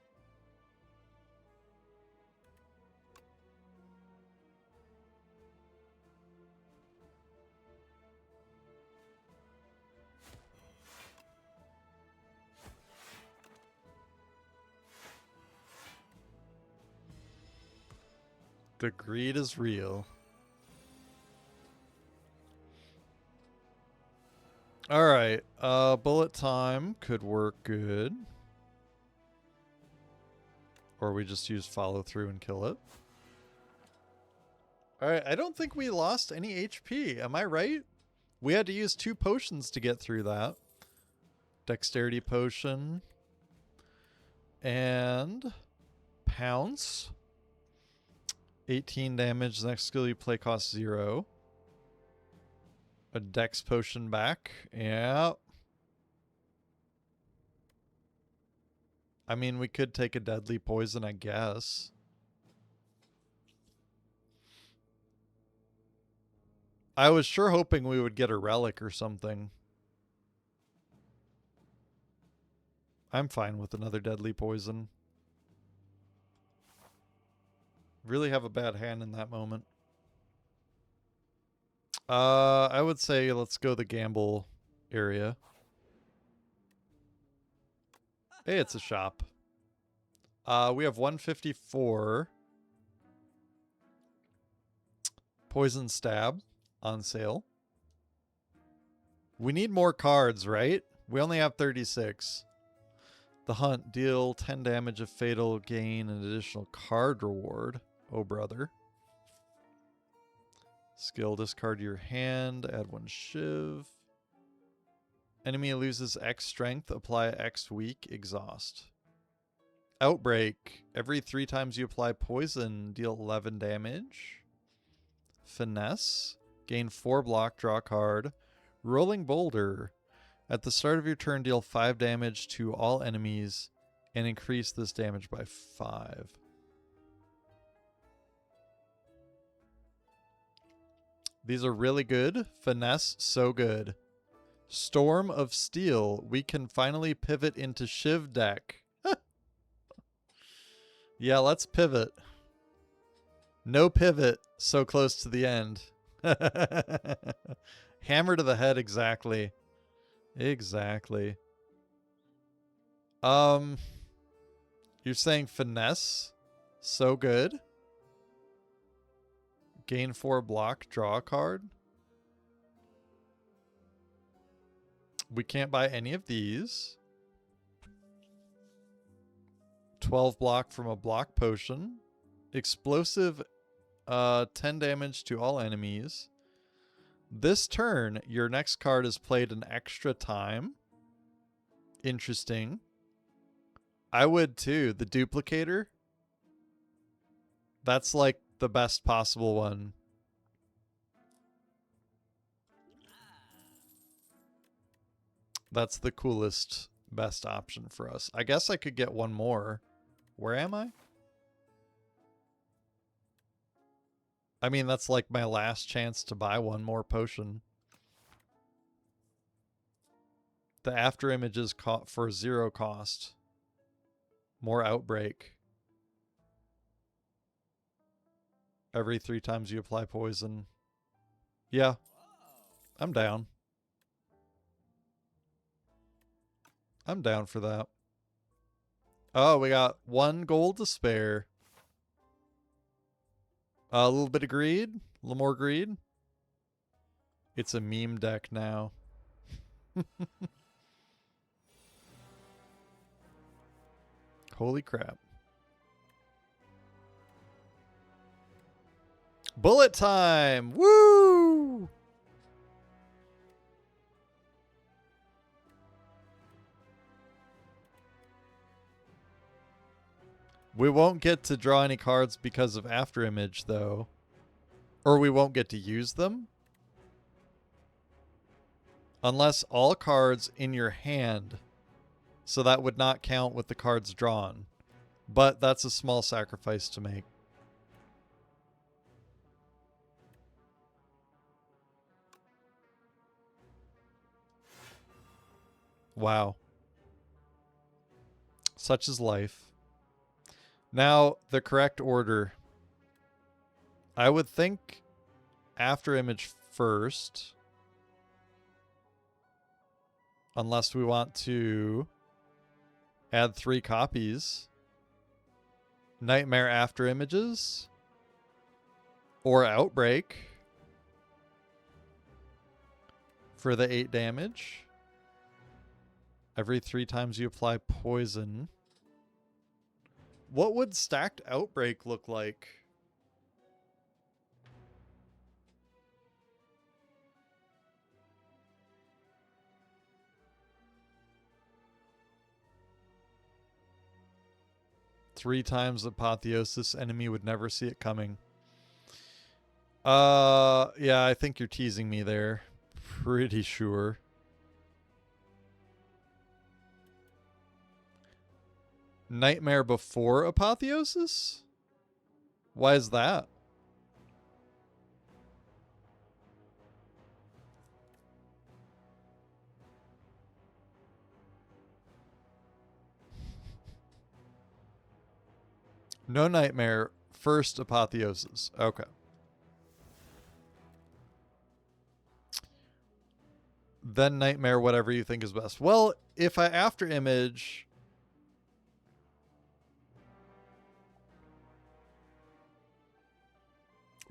The greed is real. Alright, bullet time could work good. Or we just use follow through and kill it. Alright, I don't think we lost any HP. Am I right? We had to use 2 potions to get through that. Dexterity potion. And pounce. 18 damage. The next skill you play costs 0. A dex potion back. Yeah. I mean, we could take a deadly poison, I guess. I was sure hoping we would get a relic or something. I'm fine with another deadly poison. Really have a bad hand in that moment. I would say let's go the gamble area. Hey, it's a shop. We have 154. Poison Stab on sale. We need more cards, right? We only have 36. The Hunt. Deal 10 damage of fatal, gain an additional card reward. Oh, brother. Skill, discard your hand, add 1 shiv. Enemy loses X strength, apply X weak, exhaust. Outbreak. Every 3 times you apply poison, deal 11 damage. Finesse. Gain 4 block, draw a card. Rolling Boulder. At the start of your turn, deal 5 damage to all enemies and increase this damage by 5. These are really good. Finesse, so good. Storm of Steel. We can finally pivot into Shiv deck. Yeah, let's pivot. No pivot. So close to the end. Hammer to the head, exactly. Exactly. You're saying Finesse? So good. Gain 4 block, draw a card. We can't buy any of these. 12 block from a block potion. Explosive, 10 damage to all enemies. This turn, your next card is played an extra time. Interesting. I would too. The Duplicator. That's like the best possible one. That's the coolest, best option for us. I guess I could get one more. Where am I? I mean, that's like my last chance to buy one more potion. The after images for 0 cost. More outbreak. Every 3 times you apply poison. Yeah, I'm down. I'm down for that. Oh, we got 1 gold to spare. A little bit of greed. A little more greed. It's a meme deck now. Holy crap. Bullet time! Woo! We won't get to draw any cards because of Afterimage, though. Or we won't get to use them. Unless all cards in your hand. So that would not count with the cards drawn. But that's a small sacrifice to make. Wow. Such is life. Now, the correct order. I would think Afterimage first. Unless we want to add 3 copies. Nightmare Afterimages. Or Outbreak. For the 8 damage. Every 3 times you apply poison. What would stacked Outbreak look like? Three times Apotheosis, enemy would never see it coming. Yeah, I think you're teasing me there. Pretty sure. Nightmare before Apotheosis? Why is that? No Nightmare, first Apotheosis. Okay. Then Nightmare, whatever you think is best. Well, if I after image...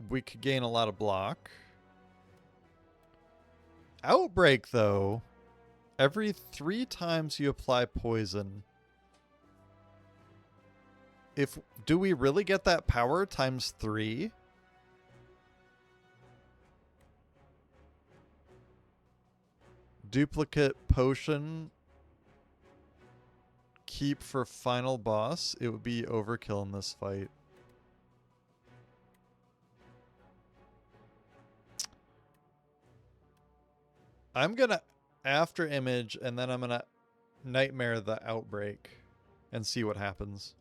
we could gain a lot of block. Outbreak, though. Every 3 times you apply poison. Do we really get that power times 3? Duplicate potion. Keep for final boss. It would be overkill in this fight. I'm gonna after image and then I'm gonna nightmare the outbreak and see what happens.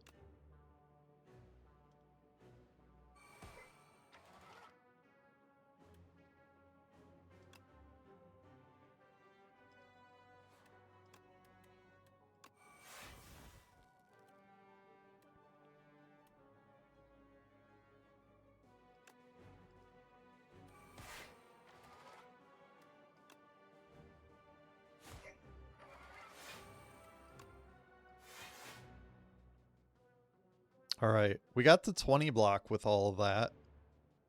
All right, we got the 20 block with all of that,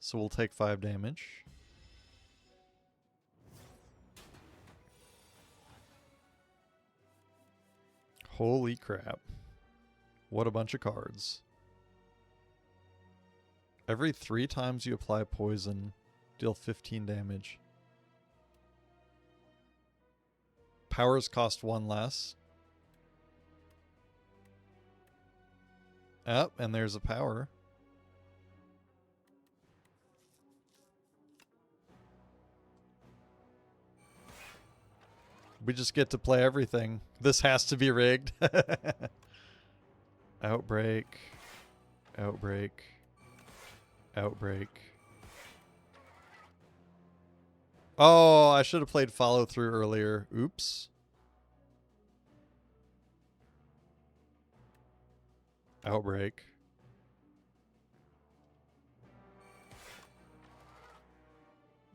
so we'll take 5 damage. Holy crap. What a bunch of cards. Every 3 times you apply poison, deal 15 damage. Powers cost 1 less. Yep, and there's a power. We just get to play everything. This has to be rigged. Outbreak. Outbreak. Outbreak. Oh, I should have played follow through earlier. Oops. Outbreak.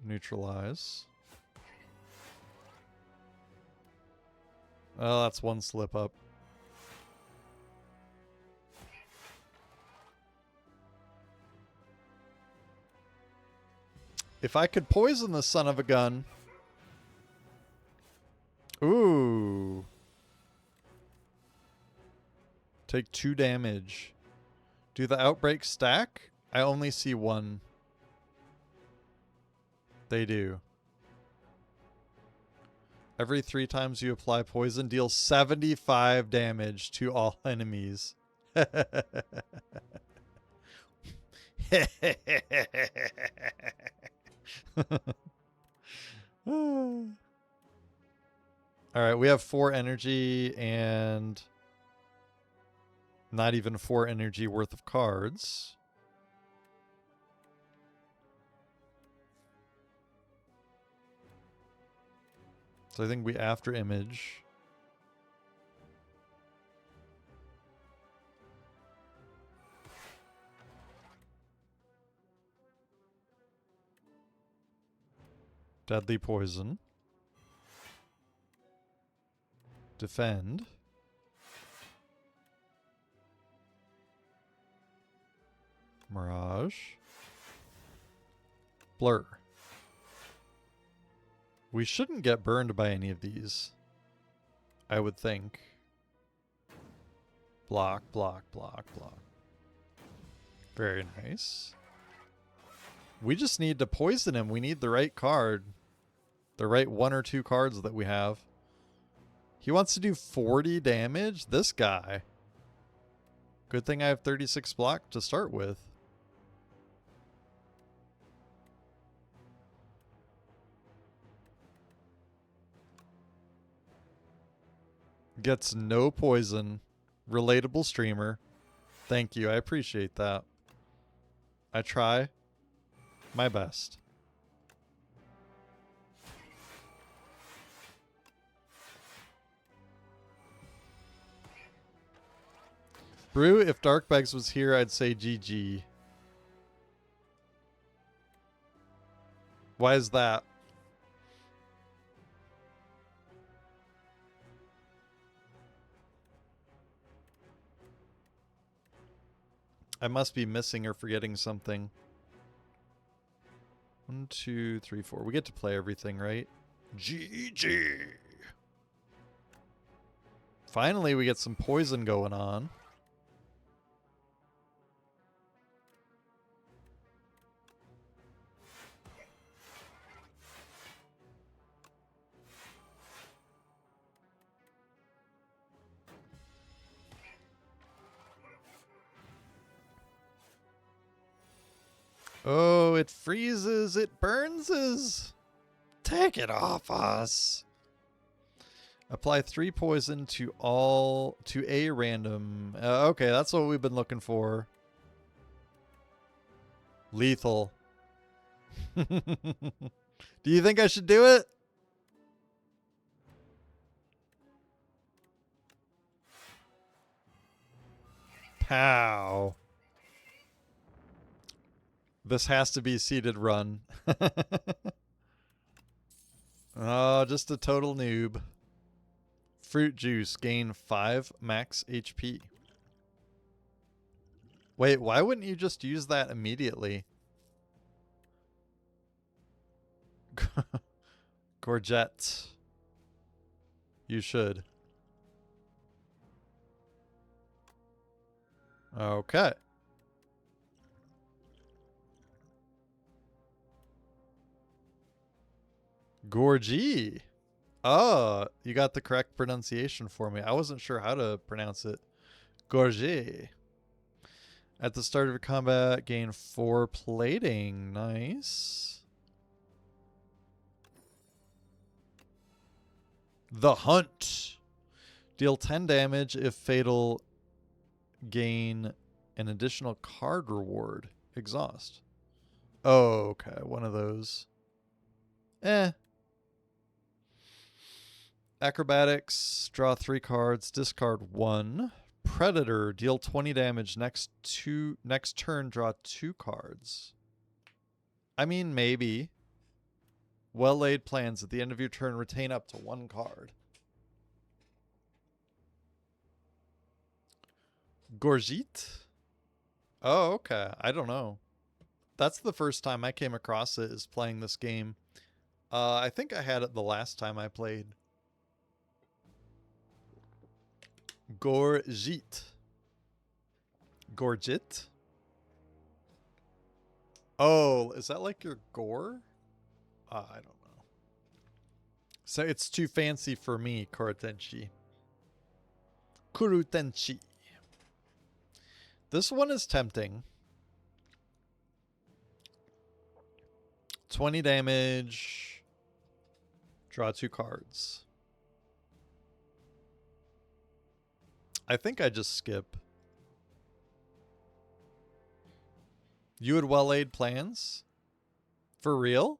Neutralize. Oh, that's one slip up. If I could poison the son of a gun. Ooh. Take 2 damage. Do the outbreaks stack? I only see one. They do. Every 3 times you apply poison, deal 75 damage to all enemies. Alright, we have 4 energy and not even 4 energy worth of cards. So I think we after image. Deadly poison. Defend. Mirage. Blur. We shouldn't get burned by any of these, I would think. Block, block, block, block. Very nice. We just need to poison him. We need the right card. The right 1 or 2 cards that we have. He wants to do 40 damage? This guy. Good thing I have 36 block to start with. Gets no poison. Relatable streamer. Thank you. I appreciate that. I try my best. Brew, if Darkbags was here, I'd say GG. Why is that? I must be missing or forgetting something. 1, 2, 3, 4. We get to play everything, right? GG. Finally, we get some poison going on. Oh, it freezes, it burns. Take it off us. Apply 3 poison to a random. Okay, that's what we've been looking for. Lethal. Do you think I should do it? Pow. This has to be seeded run. Oh, just a total noob. Fruit juice, gain 5 max HP. Wait, why wouldn't you just use that immediately? Courgette. You should. Okay. Gorgie. Oh, you got the correct pronunciation for me. I wasn't sure how to pronounce it. Gorgie. At the start of your combat, gain 4 plating. Nice. The Hunt. Deal 10 damage if fatal. Gain an additional card reward. Exhaust. Oh, okay. One of those. Eh. Acrobatics, draw 3 cards, discard 1. Predator, deal 20 damage. Next turn, draw 2 cards. I mean, maybe. Well-laid plans. At the end of your turn, retain up to 1 card. Gorgite? Oh, okay. I don't know. That's the first time I came across it, is playing this game. I think I had it the last time I played. Gorgite. Gorgit? Oh, is that like your gore? I don't know. So it's too fancy for me, Kurutenshi. Kurutenshi. This one is tempting. 20 damage. Draw 2 cards. I think I just skip. You had well-laid plans? For real?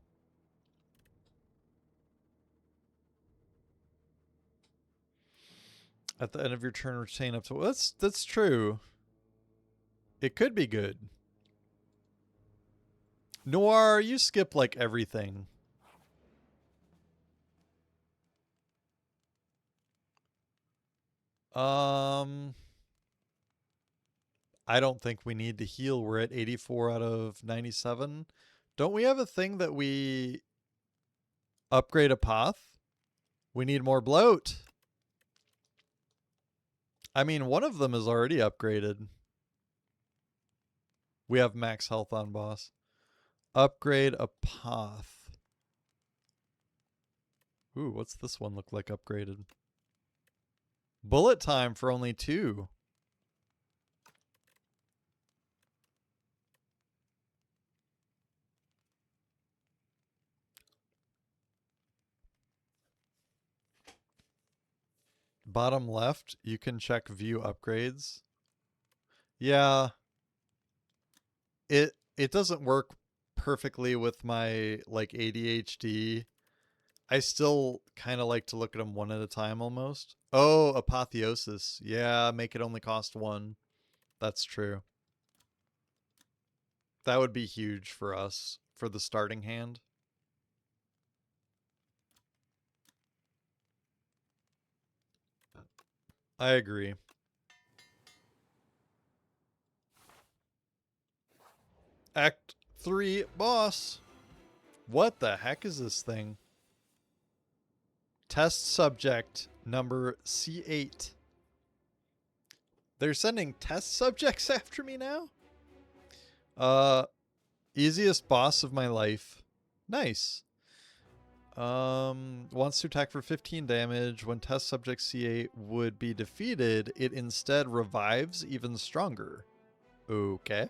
At the end of your turn, retain up to... That's true. It could be good. Noir, you skip like everything. I don't think we need to heal. We're at 84 out of 97. Don't we have a thing that we upgrade a path? We need more bloat. I mean, one of them is already upgraded. We have max health on boss. Upgrade a path. Ooh, what's this one look like upgraded? Bullet time for only 2. Bottom left, you can check view upgrades. Yeah. It doesn't work perfectly with my like ADHD. I still kind of like to look at them one at a time almost. Oh, apotheosis. Yeah, make it only cost 1. That's true. That would be huge for us for the starting hand. I agree. Act 3, boss. What the heck is this thing? Test subject number C8. They're sending test subjects after me now? Easiest boss of my life. Nice. Wants to attack for 15 damage. When test subject C8 would be defeated, it instead revives even stronger. Okay.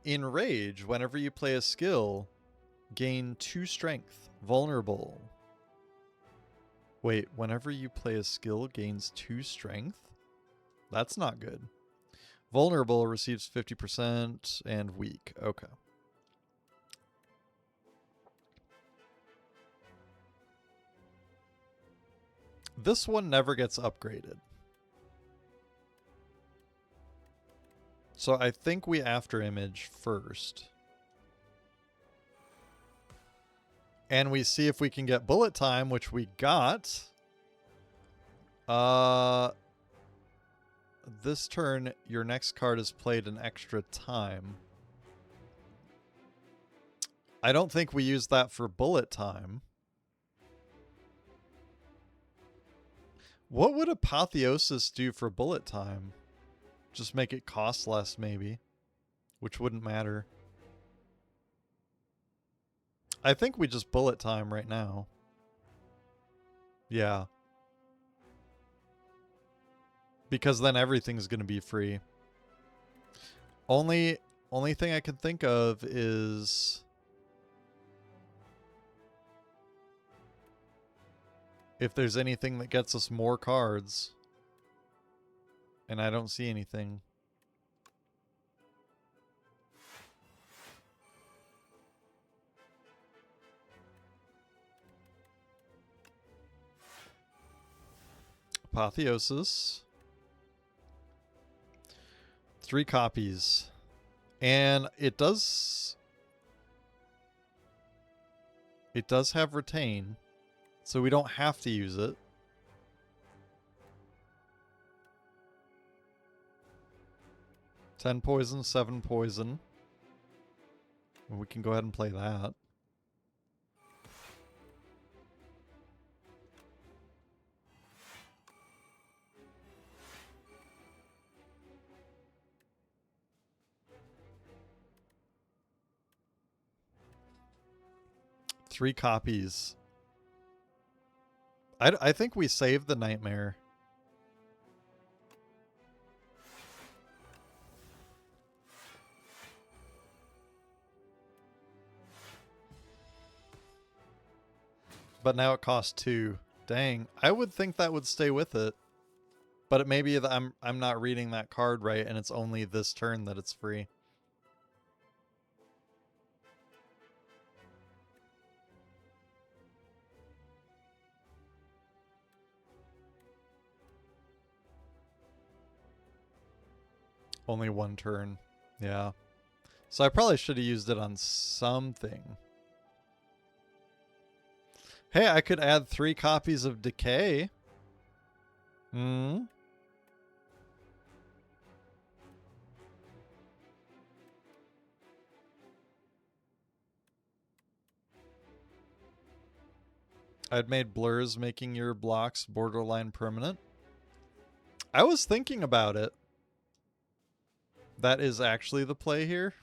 In Rage, whenever you play a skill, gain 2 strength. Vulnerable. Wait, whenever you play a skill, gains 2 strength? That's not good. Vulnerable receives 50% and weak. Okay. This one never gets upgraded. So I think we after image first. And we see if we can get bullet time, which we got. This turn, your next card is played an extra time. I don't think we use that for bullet time. What would apotheosis do for bullet time? Just make it cost less, maybe. Which wouldn't matter. I think we just bullet time right now. Yeah. Because then everything's going to be free. Only thing I can think of is if there's anything that gets us more cards. And I don't see anything. Apotheosis. 3 copies. And it does have retain, so we don't have to use it. $10 poison, 7 poison. We can go ahead and play that. Three copies. I think we saved the nightmare. But now it costs 2. Dang, I would think that would stay with it. But it may be that I'm not reading that card right, and it's only this turn that it's free. Only 1 turn. Yeah. So I probably should have used it on something. Hey, I could add 3 copies of Decay. Hmm. I'd made blurs making your blocks borderline permanent. I was thinking about it. That is actually the play here.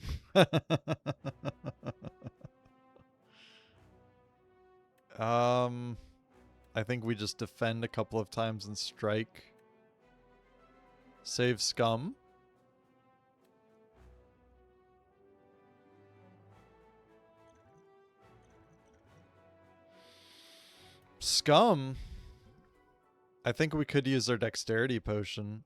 I think we just defend a couple of times and strike. Save Scum. Scum. I think we could use our dexterity potion.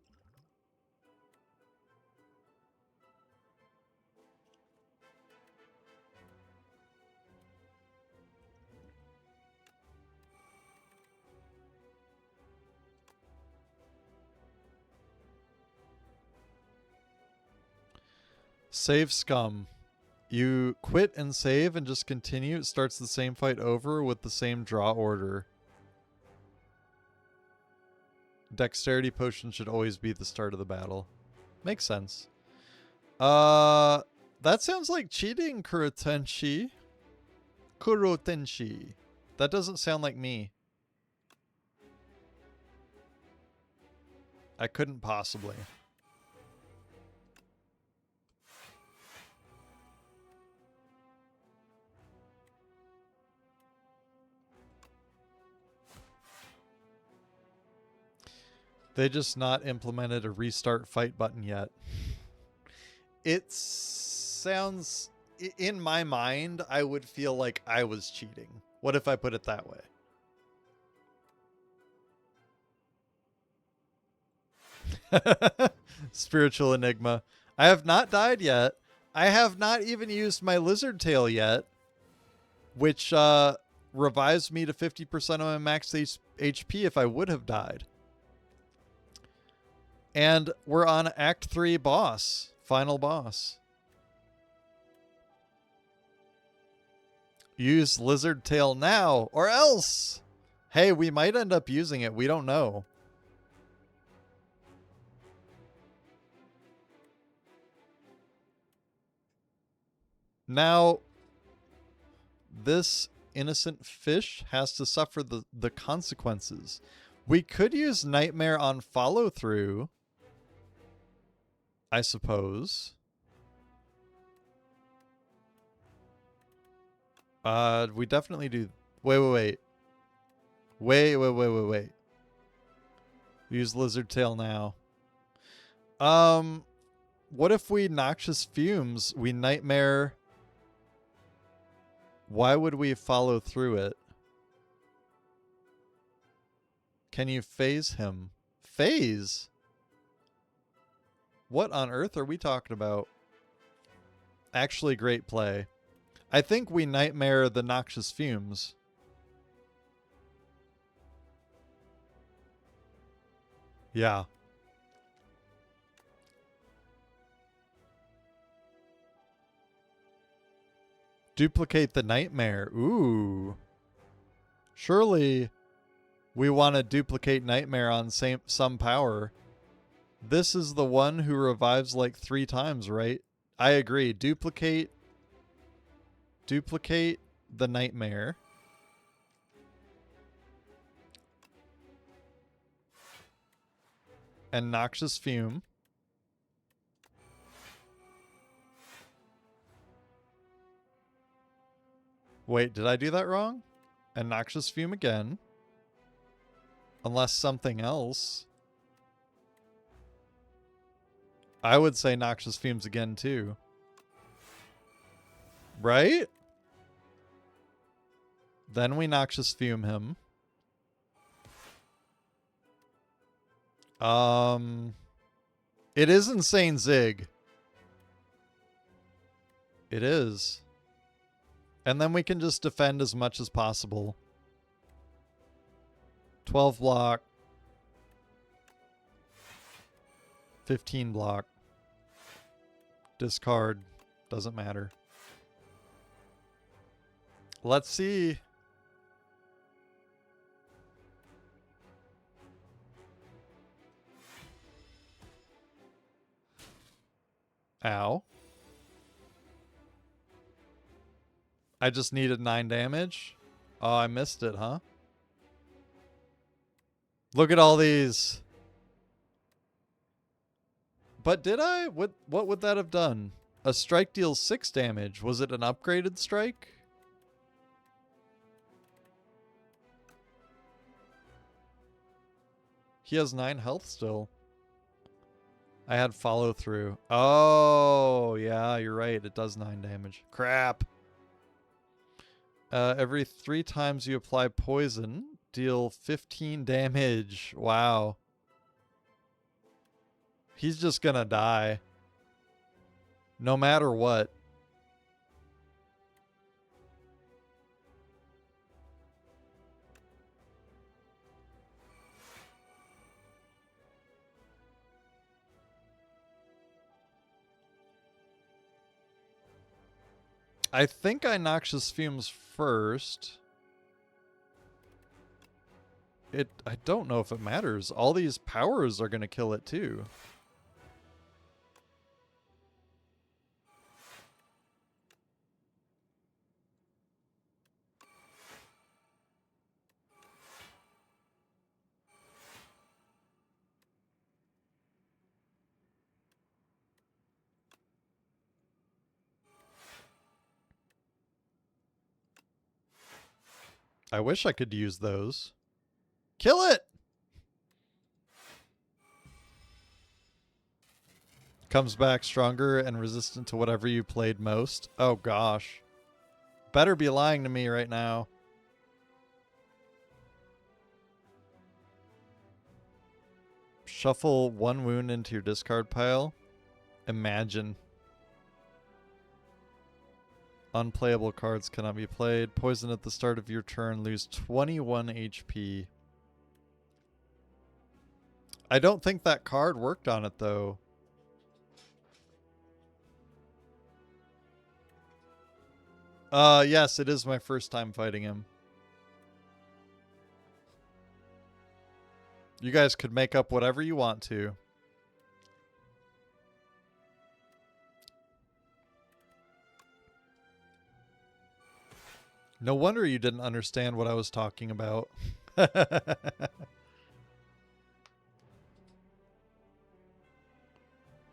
Save Scum. You quit and save and just continue. It starts the same fight over with the same draw order. Dexterity potion should always be the start of the battle. Makes sense. That sounds like cheating, Kurotenshi. Kurotenshi. That doesn't sound like me. I couldn't possibly. They just not implemented a restart fight button yet. It sounds, in my mind, I would feel like I was cheating. What if I put it that way? Spiritual Enigma. I have not died yet. I have not even used my lizard tail yet, which revives me to 50% of my max HP if I would have died. And we're on Act 3 boss. Final boss. Use lizard tail now, or else. Hey, we might end up using it. We don't know. Now, this innocent fish has to suffer the consequences. We could use Nightmare on follow through, I suppose. We definitely do. Wait. Use lizard tail now. What if we noxious fumes? We nightmare. Why would we follow through it? Can you phase him? Phase? What on earth are we talking about? Actually, great play. I think we nightmare the noxious fumes. Yeah. Duplicate the nightmare. Ooh. Surely we want to duplicate nightmare on some power. This is the one who revives like 3 times, right? I agree. Duplicate the nightmare. And noxious fume. Wait, did I do that wrong? And noxious fume again. Unless something else. I would say noxious fumes again too. Right? Then we noxious fume him. It is insane zig. It is. And then we can just defend as much as possible. 12 block. 15 block. Discard. Doesn't matter. Let's see. Ow. I just needed 9 damage. Oh, I missed it, huh? Look at all these. But did I? What would that have done? A strike deals 6 damage. Was it an upgraded strike? He has 9 health still. I had follow through. Oh, yeah, you're right. It does 9 damage. Crap. Every 3 times you apply poison, deal 15 damage. Wow. He's just gonna die. No matter what. I think I noxious fumes first. I don't know if it matters. All these powers are gonna kill it too. I wish I could use those. Kill it! Comes back stronger and resistant to whatever you played most. Oh gosh. Better be lying to me right now. Shuffle 1 wound into your discard pile. Imagine. Unplayable cards cannot be played. Poison at the start of your turn. Lose 21 HP. I don't think that card worked on it, though. Yes, it is my first time fighting him. You guys could make up whatever you want to. No wonder you didn't understand what I was talking about.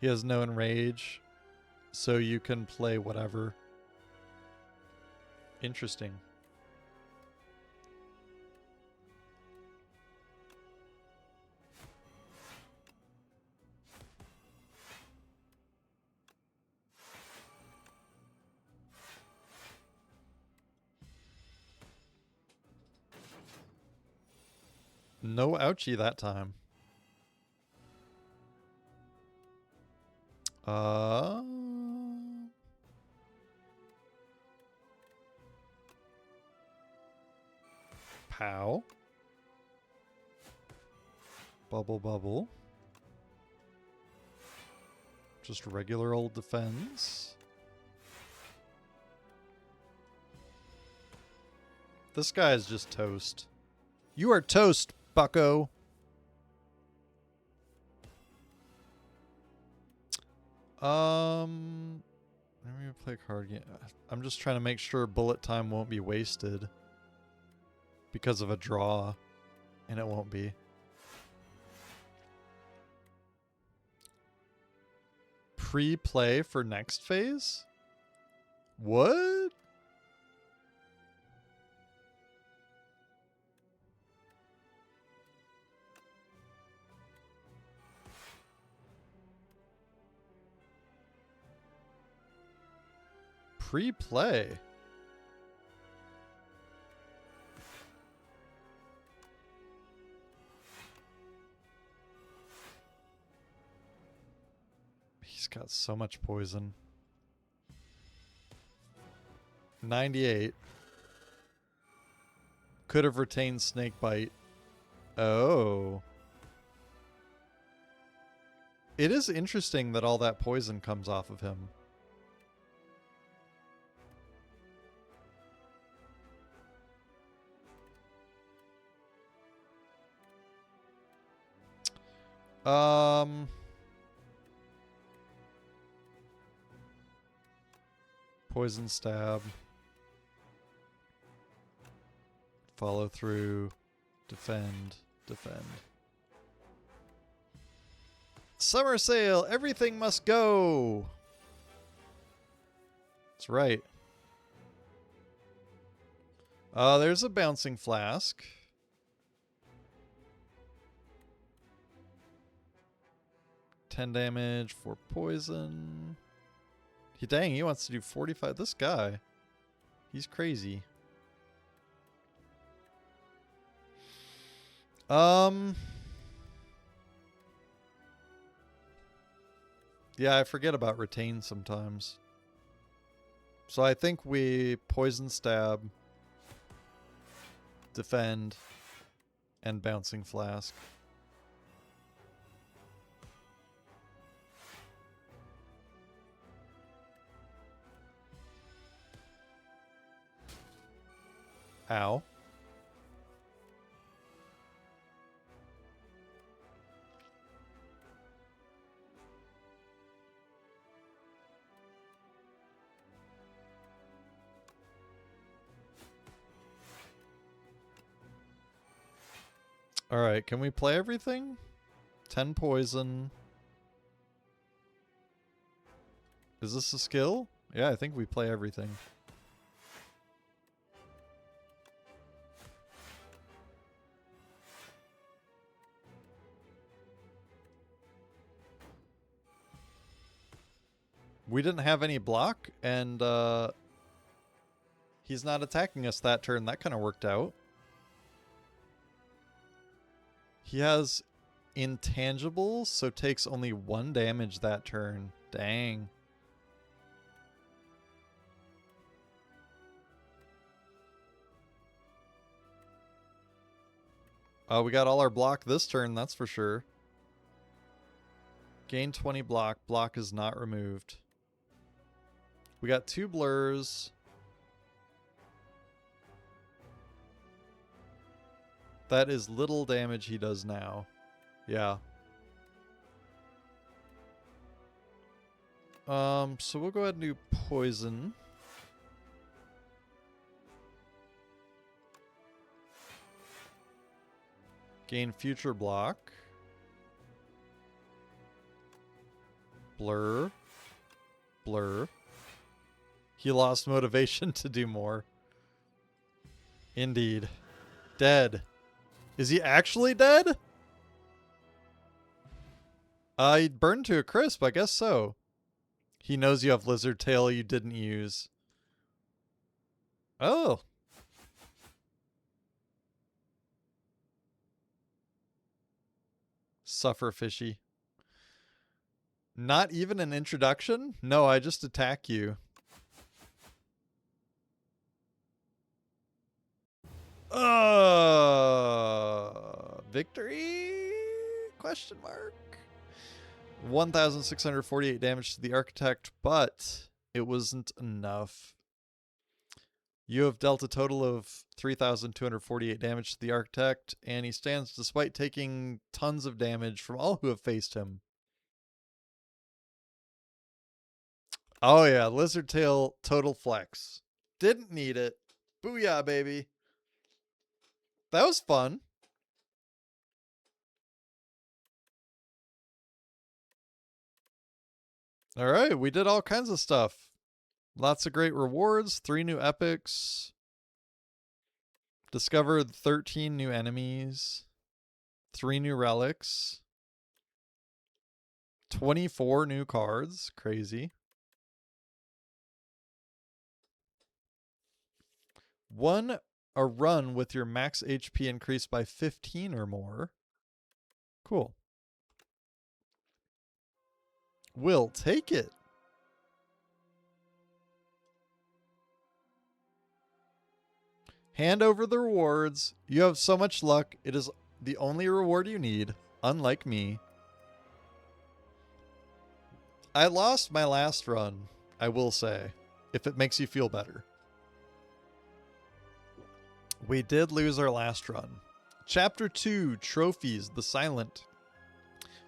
He has no enrage, so you can play whatever. Interesting. No ouchie that time. Pow. Bubble, bubble. Just regular old defense. This guy is just toast. You are toast, bucko. Let me play a card game. I'm just trying to make sure bullet time won't be wasted because of a draw, and it won't be. Pre-play for next phase? What? Pre-play? He's got so much poison. 98. Could have retained snake bite. Oh. It is interesting that all that poison comes off of him. Poison stab. Follow through. Defend. Defend. Summer sale! Everything must go! That's right. There's a bouncing flask. Damage for poison. Dang, he wants to do 45. This guy. He's crazy. Yeah, I forget about retain sometimes. So I think we poison stab, defend, and bouncing flask. Ow. Alright, can we play everything? 10 poison. Is this a skill? Yeah, I think we play everything. We didn't have any block, and he's not attacking us that turn. That kind of worked out. He has intangible, so takes only 1 damage that turn. Dang. We got all our block this turn, that's for sure. Gain 20 block. Block is not removed. We got 2 blurs. That is little damage he does now. Yeah. So we'll go ahead and do poison. Gain future block. Blur. Blur. He lost motivation to do more. Indeed. Dead. Is he actually dead? He burned to a crisp, I guess so. He knows you have lizard tail you didn't use. Oh. Suffer fishy. Not even an introduction? No, I just attack you. Victory? Question mark. 1,648 damage to the architect, but it wasn't enough. You have dealt a total of 3,248 damage to the architect, and he stands despite taking tons of damage from all who have faced him. Oh yeah, Lizard Tail total flex. Didn't need it. Booyah, baby. That was fun. All right, we did all kinds of stuff. Lots of great rewards, 3 new epics. Discovered 13 new enemies. 3 new relics. 24 new cards. Crazy. Won a run with your max HP increased by 15 or more. Cool. We'll take it. Hand over the rewards. You have so much luck. It is the only reward you need, unlike me. I lost my last run, I will say, if it makes you feel better. We did lose our last run. Chapter 2, Trophies, the Silent.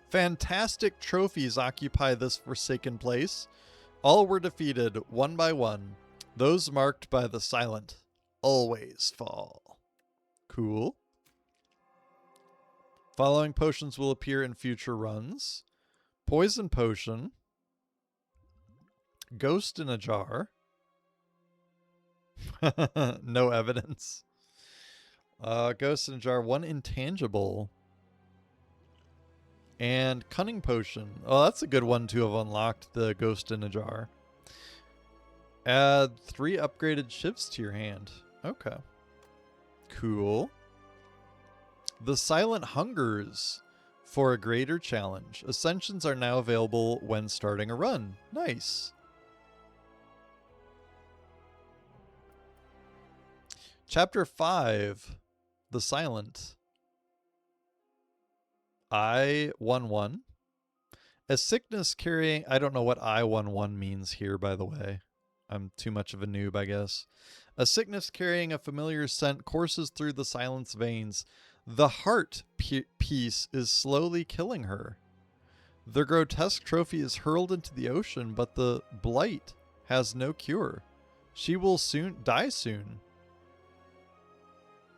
Fantastic trophies occupy this forsaken place. All were defeated, one by one. Those marked by the Silent always fall. Cool. Following potions will appear in future runs. Poison Potion. Ghost in a Jar. No evidence. Ghost in a Jar. 1 intangible. And Cunning Potion. Oh, that's a good one to have unlocked, the Ghost in a Jar. Add 3 upgraded shivs to your hand. Okay. Cool. The Silent Hungers for a greater challenge. Ascensions are now available when starting a run. Nice. Chapter 5. The Silent. I-11. A sickness carrying... I don't know what I-11 means here, by the way. I'm too much of a noob, I guess. A sickness carrying a familiar scent courses through the Silent's veins. The heart piece is slowly killing her. The grotesque trophy is hurled into the ocean, but the blight has no cure. She will soon die soon.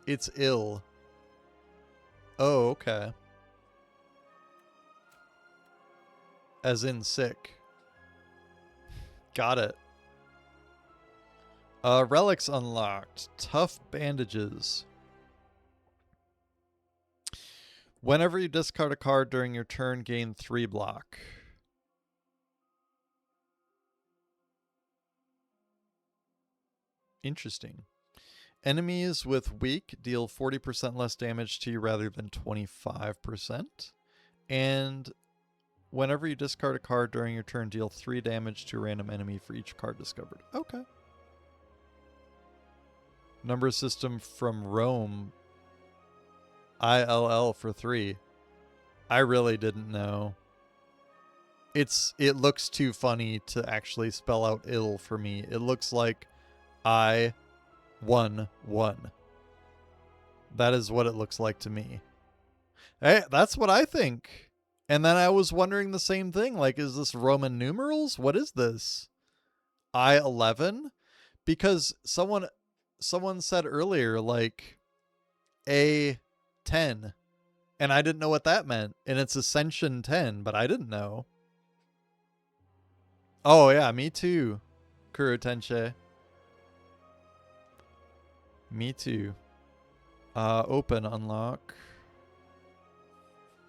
It's ill. Oh, okay. As in sick. Got it. Relics unlocked. Tough bandages. Whenever you discard a card during your turn, gain 3 block. Interesting. Enemies with weak deal 40% less damage to you rather than 25%. And whenever you discard a card during your turn, deal 3 damage to a random enemy for each card discovered. Okay. Number system from Rome. ILL for 3. I really didn't know. It looks too funny to actually spell out ill for me. It looks like I-1-1. That is what it looks like to me. Hey, that's what I think. And then I was wondering the same thing. Like, is this Roman numerals? What is this? I-11? Because someone said earlier, like, A10. And I didn't know what that meant. And it's Ascension 10, but I didn't know. Oh, yeah, me too. Kurotenshe. Me too. Open, unlock.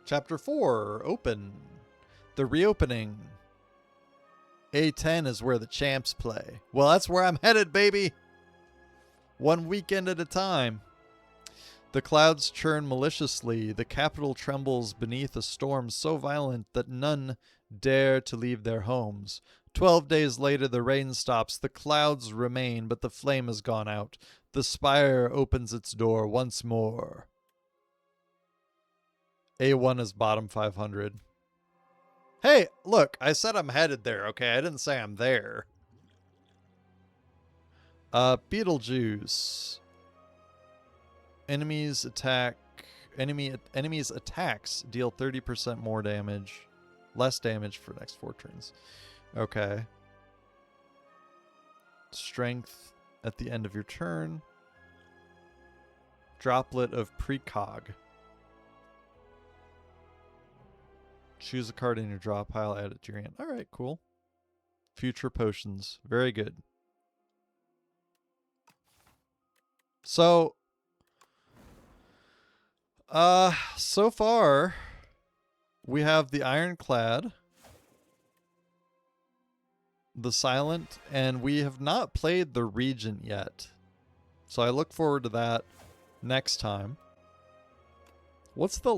Chapter 4, open. The reopening. A10 is where the champs play. Well, that's where I'm headed, baby. 1 weekend at a time. The clouds churn maliciously. The capital trembles beneath a storm so violent that none dare to leave their homes. 12 days later, the rain stops. The clouds remain, but the flame has gone out. The spire opens its door once more. A1 is bottom 500. Hey, look, I said I'm headed there, okay? I didn't say I'm there. Beetlejuice. Enemies attacks deal 30% more damage. Less damage for next 4 turns. Okay. Strength at the end of your turn. Droplet of precog. Choose a card in your draw pile, add it to your hand. Alright, cool. Future potions. Very good. So, so far, we have the Ironclad, the Silent, and we have not played the Regent yet. So I look forward to that next time. What's the